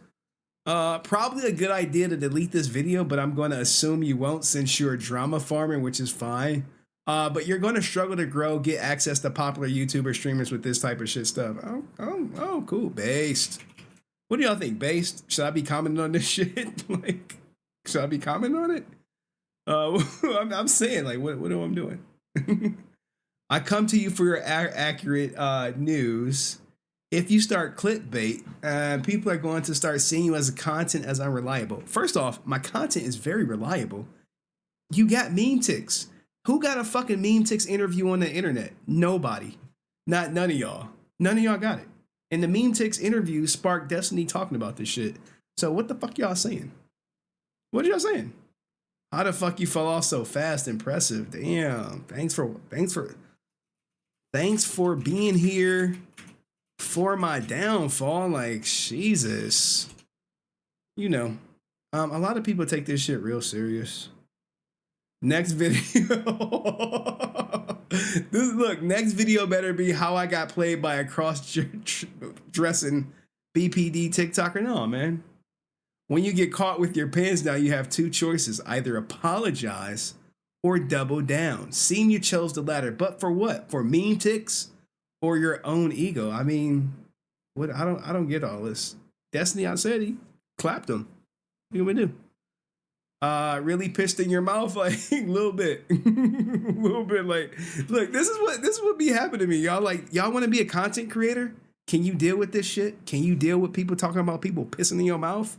Probably a good idea to delete this video, but I'm going to assume you won't since you're drama farming, which is fine. But you're going to struggle to grow, get access to popular YouTuber streamers with this type of shit stuff. Oh, cool. Based. What do y'all think? Based? Should I be commenting on this shit? Like, should I be commenting on it? I'm saying, like, what am I doing? I come to you for your accurate news. If you start clickbait, people are going to start seeing you as a content as unreliable. First off, my content is very reliable. You got Memetix. Who got a fucking Memetix interview on the internet? Nobody. None of y'all. None of y'all got it. And the Memetix interview sparked Destiny talking about this shit. So what the fuck y'all saying? What are y'all saying? How the fuck you fell off so fast? Impressive. Damn. Thanks for being here for my downfall. Like, Jesus. You know, a lot of people take this shit real serious. Next video. Next video better be how I got played by a cross-dressing BPD TikToker. No, man. When you get caught with your pants down, you have two choices. Either apologize or double down. Seem you chose the latter. But for what? For Memetix or your own ego? I mean, what? I don't get all this. Destiny, I said he clapped him. What do we do? Really pissed in your mouth, like a little bit, like, look, this is what be happening to me, y'all. Like, y'all want to be a content creator? Can you deal with this shit? Can you deal with people talking about people pissing in your mouth?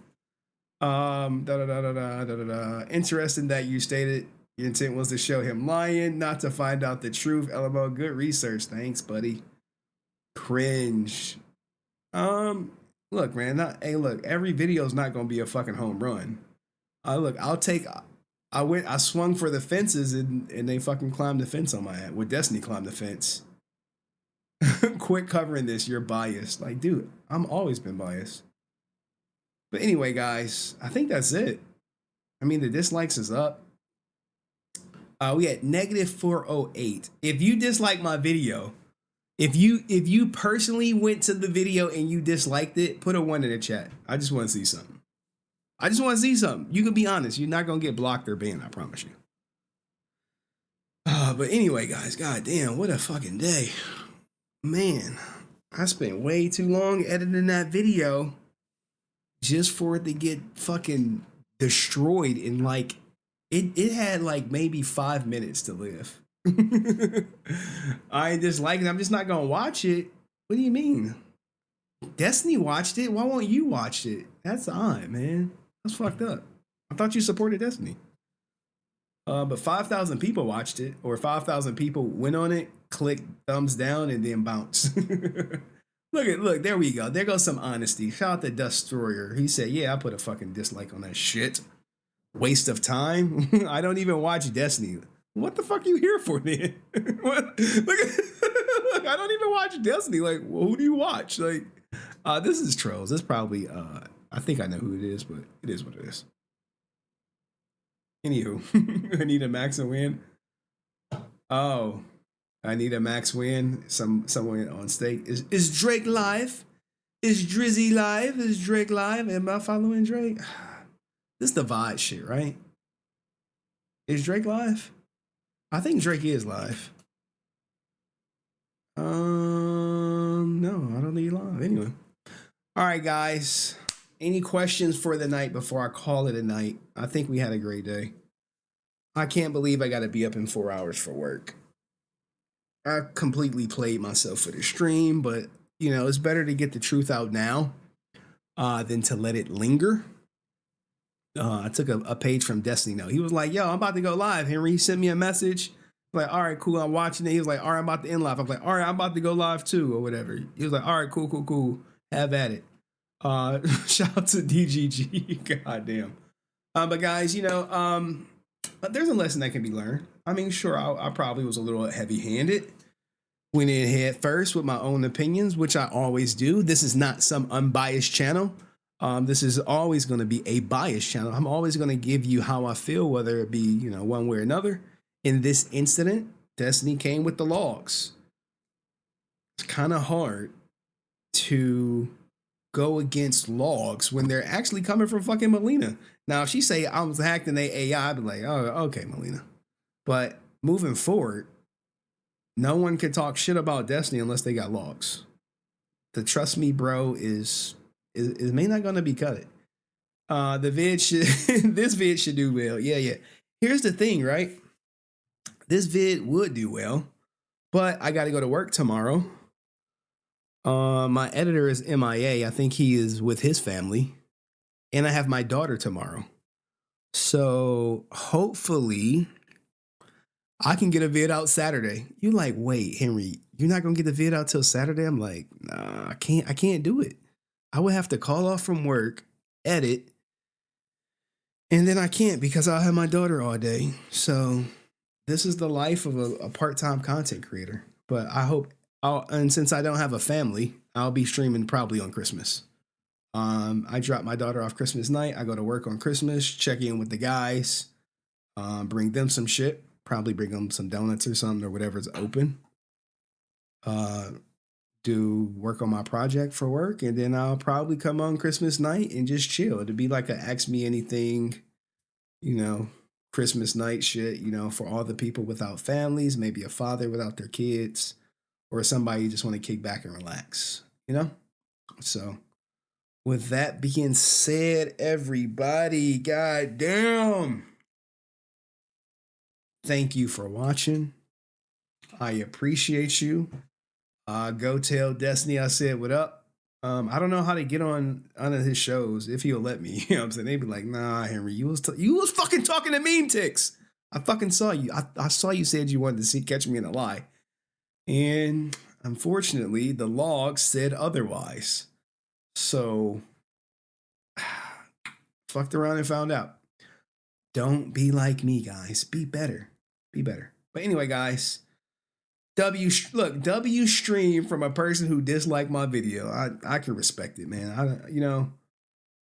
Interesting that you stated your intent was to show him lying, not to find out the truth. LMO, good research. Thanks, buddy. Cringe. Look, man, look, every video is not gonna be a fucking home run. I swung for the fences and they fucking climbed the fence on my head. Well, Destiny climbed the fence. Quit covering this. You're biased. Like, dude, I'm always been biased. But anyway, guys, I think that's it. I mean, the dislikes is up. We had -408. If you dislike my video, if you personally went to the video and you disliked it, put a 1 in the chat. I just want to see something. I just want to see something. You can be honest. You're not going to get blocked or banned, I promise you. But anyway, guys, goddamn, what a fucking day. Man, I spent way too long editing that video just for it to get fucking destroyed in like, it had like maybe 5 minutes to live. I just like it. I'm just not going to watch it. What do you mean? Destiny watched it. Why won't you watch it? That's odd, man. That's fucked up. I thought you supported Destiny. But 5,000 people watched it, or 5,000 people went on it, clicked thumbs down, and then bounced. Look, there we go. There goes some honesty. Shout out to Destroyer. He said, yeah, I put a fucking dislike on that shit. Waste of time. I don't even watch Destiny. What the fuck are you here for, then? Look, I don't even watch Destiny. Like, well, who do you watch? Like, this is trolls. This probably, I think I know who it is, but it is what it is. Anywho, I need a max and win. Oh, I need a max win. Someone on stake. Is Drake live? Is Drizzy live? Is Drake live? Am I following Drake? This is the vibe shit, right? Is Drake live? I think Drake is live. No, I don't think he's live. Anyway. All right, guys. Any questions for the night before I call it a night? I think we had a great day. I can't believe I got to be up in 4 hours for work. I completely played myself for the stream, but, you know, it's better to get the truth out now than to let it linger. I took a page from Destiny Note. He was like, yo, I'm about to go live, Henry. He sent me a message. Like, all right, cool, I'm watching it. He was like, all right, I'm about to end live. I'm like, all right, I'm about to go live too, or whatever. He was like, all right, cool. Have at it. Shout out to DGG. Goddamn. But guys, you know, there's a lesson that can be learned. I mean, sure, I probably was a little heavy-handed. Went in head first with my own opinions, which I always do. This is not some unbiased channel. This is always going to be a biased channel. I'm always going to give you how I feel, whether it be, you know, one way or another. In this incident, Destiny came with the logs. It's kind of hard to go against logs when they're actually coming from fucking Melina. Now, if she say I was hacked in the AI, I'd be like, oh, okay, Melina. But moving forward, no one can talk shit about Destiny unless they got logs. The trust me, bro, is may not gonna be cut. The vid should this vid should do well. Yeah. Here's the thing, right? This vid would do well, but I got to go to work tomorrow. My editor is MIA. I think he is with his family, and I have my daughter tomorrow. So hopefully I can get a vid out Saturday. You're like, wait, Henry, you're not gonna get the vid out till Saturday? I'm like, nah, I can't do it. I would have to call off from work, edit, and then I can't because I'll have my daughter all day. So this is the life of a part-time content creator. But I hope, and since I don't have a family, I'll be streaming probably on Christmas. I drop my daughter off Christmas night. I go to work on Christmas, check in with the guys. Bring them some shit. Probably bring them some donuts or something or whatever's open. Do work on my project for work, and then I'll probably come on Christmas night and just chill. It'd be like a ask me anything, Christmas night shit, for all the people without families, maybe a father without their kids, or somebody you just want to kick back and relax, So, with that being said, everybody, goddamn, thank you for watching. I appreciate you. Go tell Destiny I said what up. I don't know how to get on his shows if he'll let me. You know what I'm saying? They'd be like, nah, Henry, you was fucking talking to Memetix. I fucking saw you. I saw you said you wanted to catch me in a lie. And unfortunately, the log said otherwise. So, fucked around and found out. Don't be like me, guys. Be better. Be better. But anyway, guys, W stream from a person who disliked my video. I can respect it, man.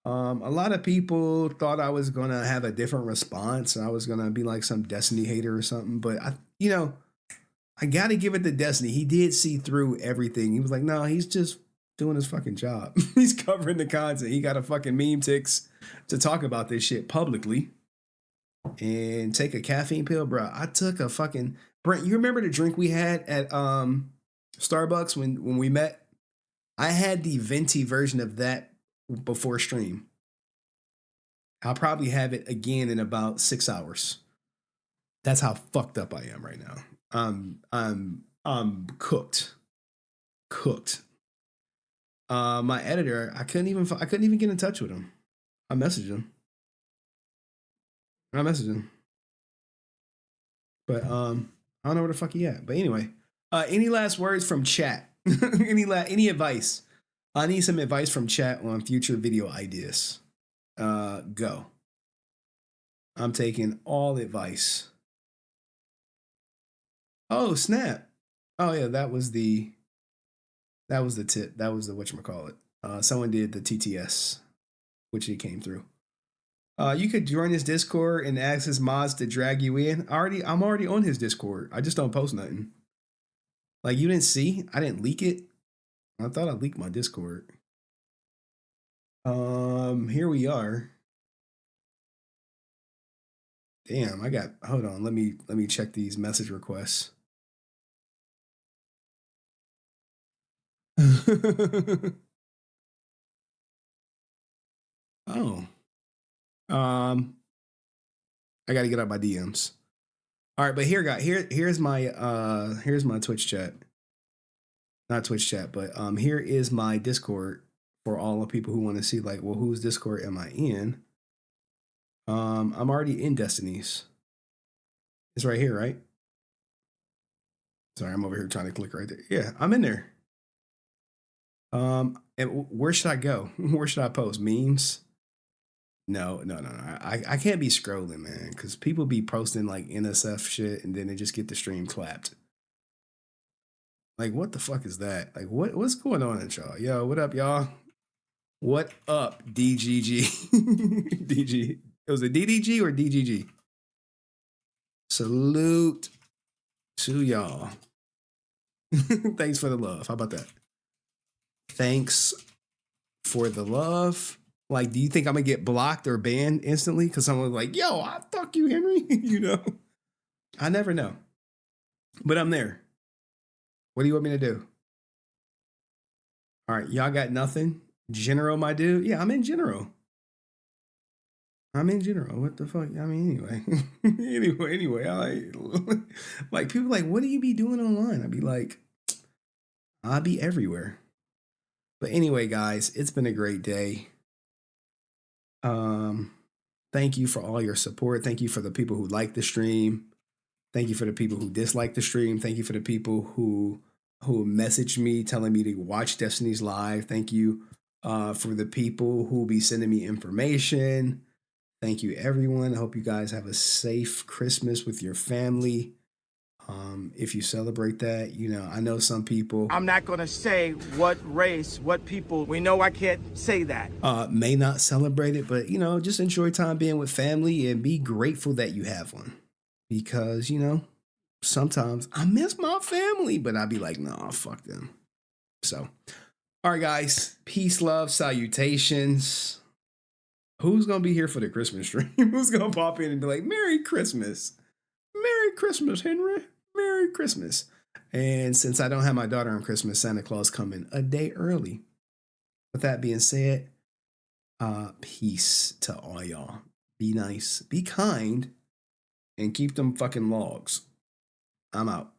A lot of people thought I was gonna have a different response. I was gonna be like some Destiny hater or something. But I gotta give it to Destiny. He did see through everything. He was like, no, he's just doing his fucking job. He's covering the content. He got a fucking Memetix to talk about this shit publicly. And take a caffeine pill, bro. I took a fucking Brent. You remember the drink we had at Starbucks when we met? I had the venti version of that before stream. I'll probably have it again in about 6 hours. That's how fucked up I am right now. I'm cooked. My editor, I couldn't even get in touch with him. I messaged him. But I don't know where the fuck he at. But anyway, any last words from chat? any advice? I need some advice from chat on future video ideas. Go. I'm taking all advice. Oh, snap. Oh yeah, that was the tip. That was the whatchamacallit. Someone did the TTS, which he came through. You could join his Discord and ask his mods to drag you in. I'm already on his Discord. I just don't post nothing. Like, you didn't see? I didn't leak it. I thought I leaked my Discord. Here we are. Damn, hold on, let me check these message requests. Oh. I gotta get out my DMs. All right, but here's my Twitch chat. Not Twitch chat, but here is my Discord for all the people who want to see, like, well, whose Discord am I in? I'm already in Destiny's. It's right here, right? Sorry, I'm over here trying to click right there. Yeah, I'm in there. And where should I go? Where should I post? Memes? No. I can't be scrolling, man, because people be posting like NSF shit and then they just get the stream clapped. Like, what the fuck is that? Like, what's going on in y'all? Yo, what up, y'all? What up, DGG? DG. It was a DDG or DGG? Salute to y'all. Thanks for the love. How about that? Thanks for the love. Like, do you think I'm gonna get blocked or banned instantly because someone's like, yo, I fuck you, Henry? I never know. But I'm there. What do you want me to do? All right, y'all got nothing? General, my dude? Yeah, I'm in general. What the fuck? I mean, anyway. I like people like, what do you be doing online? I'd be like, I'll be everywhere. But anyway, guys, it's been a great day. Thank you for all your support. Thank you for the people who like the stream. Thank you for the people who dislike the stream. Thank you for the people who messaged me telling me to watch Destiny's live. Thank you for the people who will be sending me information. Thank you, everyone. I hope you guys have a safe Christmas with your family. If you celebrate that, you know, I know some people I'm not going to say what race, what people. We know I can't say that. may not celebrate it, but, you know, just enjoy time being with family and be grateful that you have one. Because, you know, sometimes I miss my family, but I'd be like, nah, fuck them. So, all right, guys, peace, love, salutations. Who's going to be here for the Christmas stream? Who's going to pop in and be like, Merry Christmas? Merry Christmas, Henry. Merry Christmas. And since I don't have my daughter on Christmas, Santa Claus coming a day early. With that being said, peace to all y'all. Be nice, be kind, and keep them fucking logs. I'm out.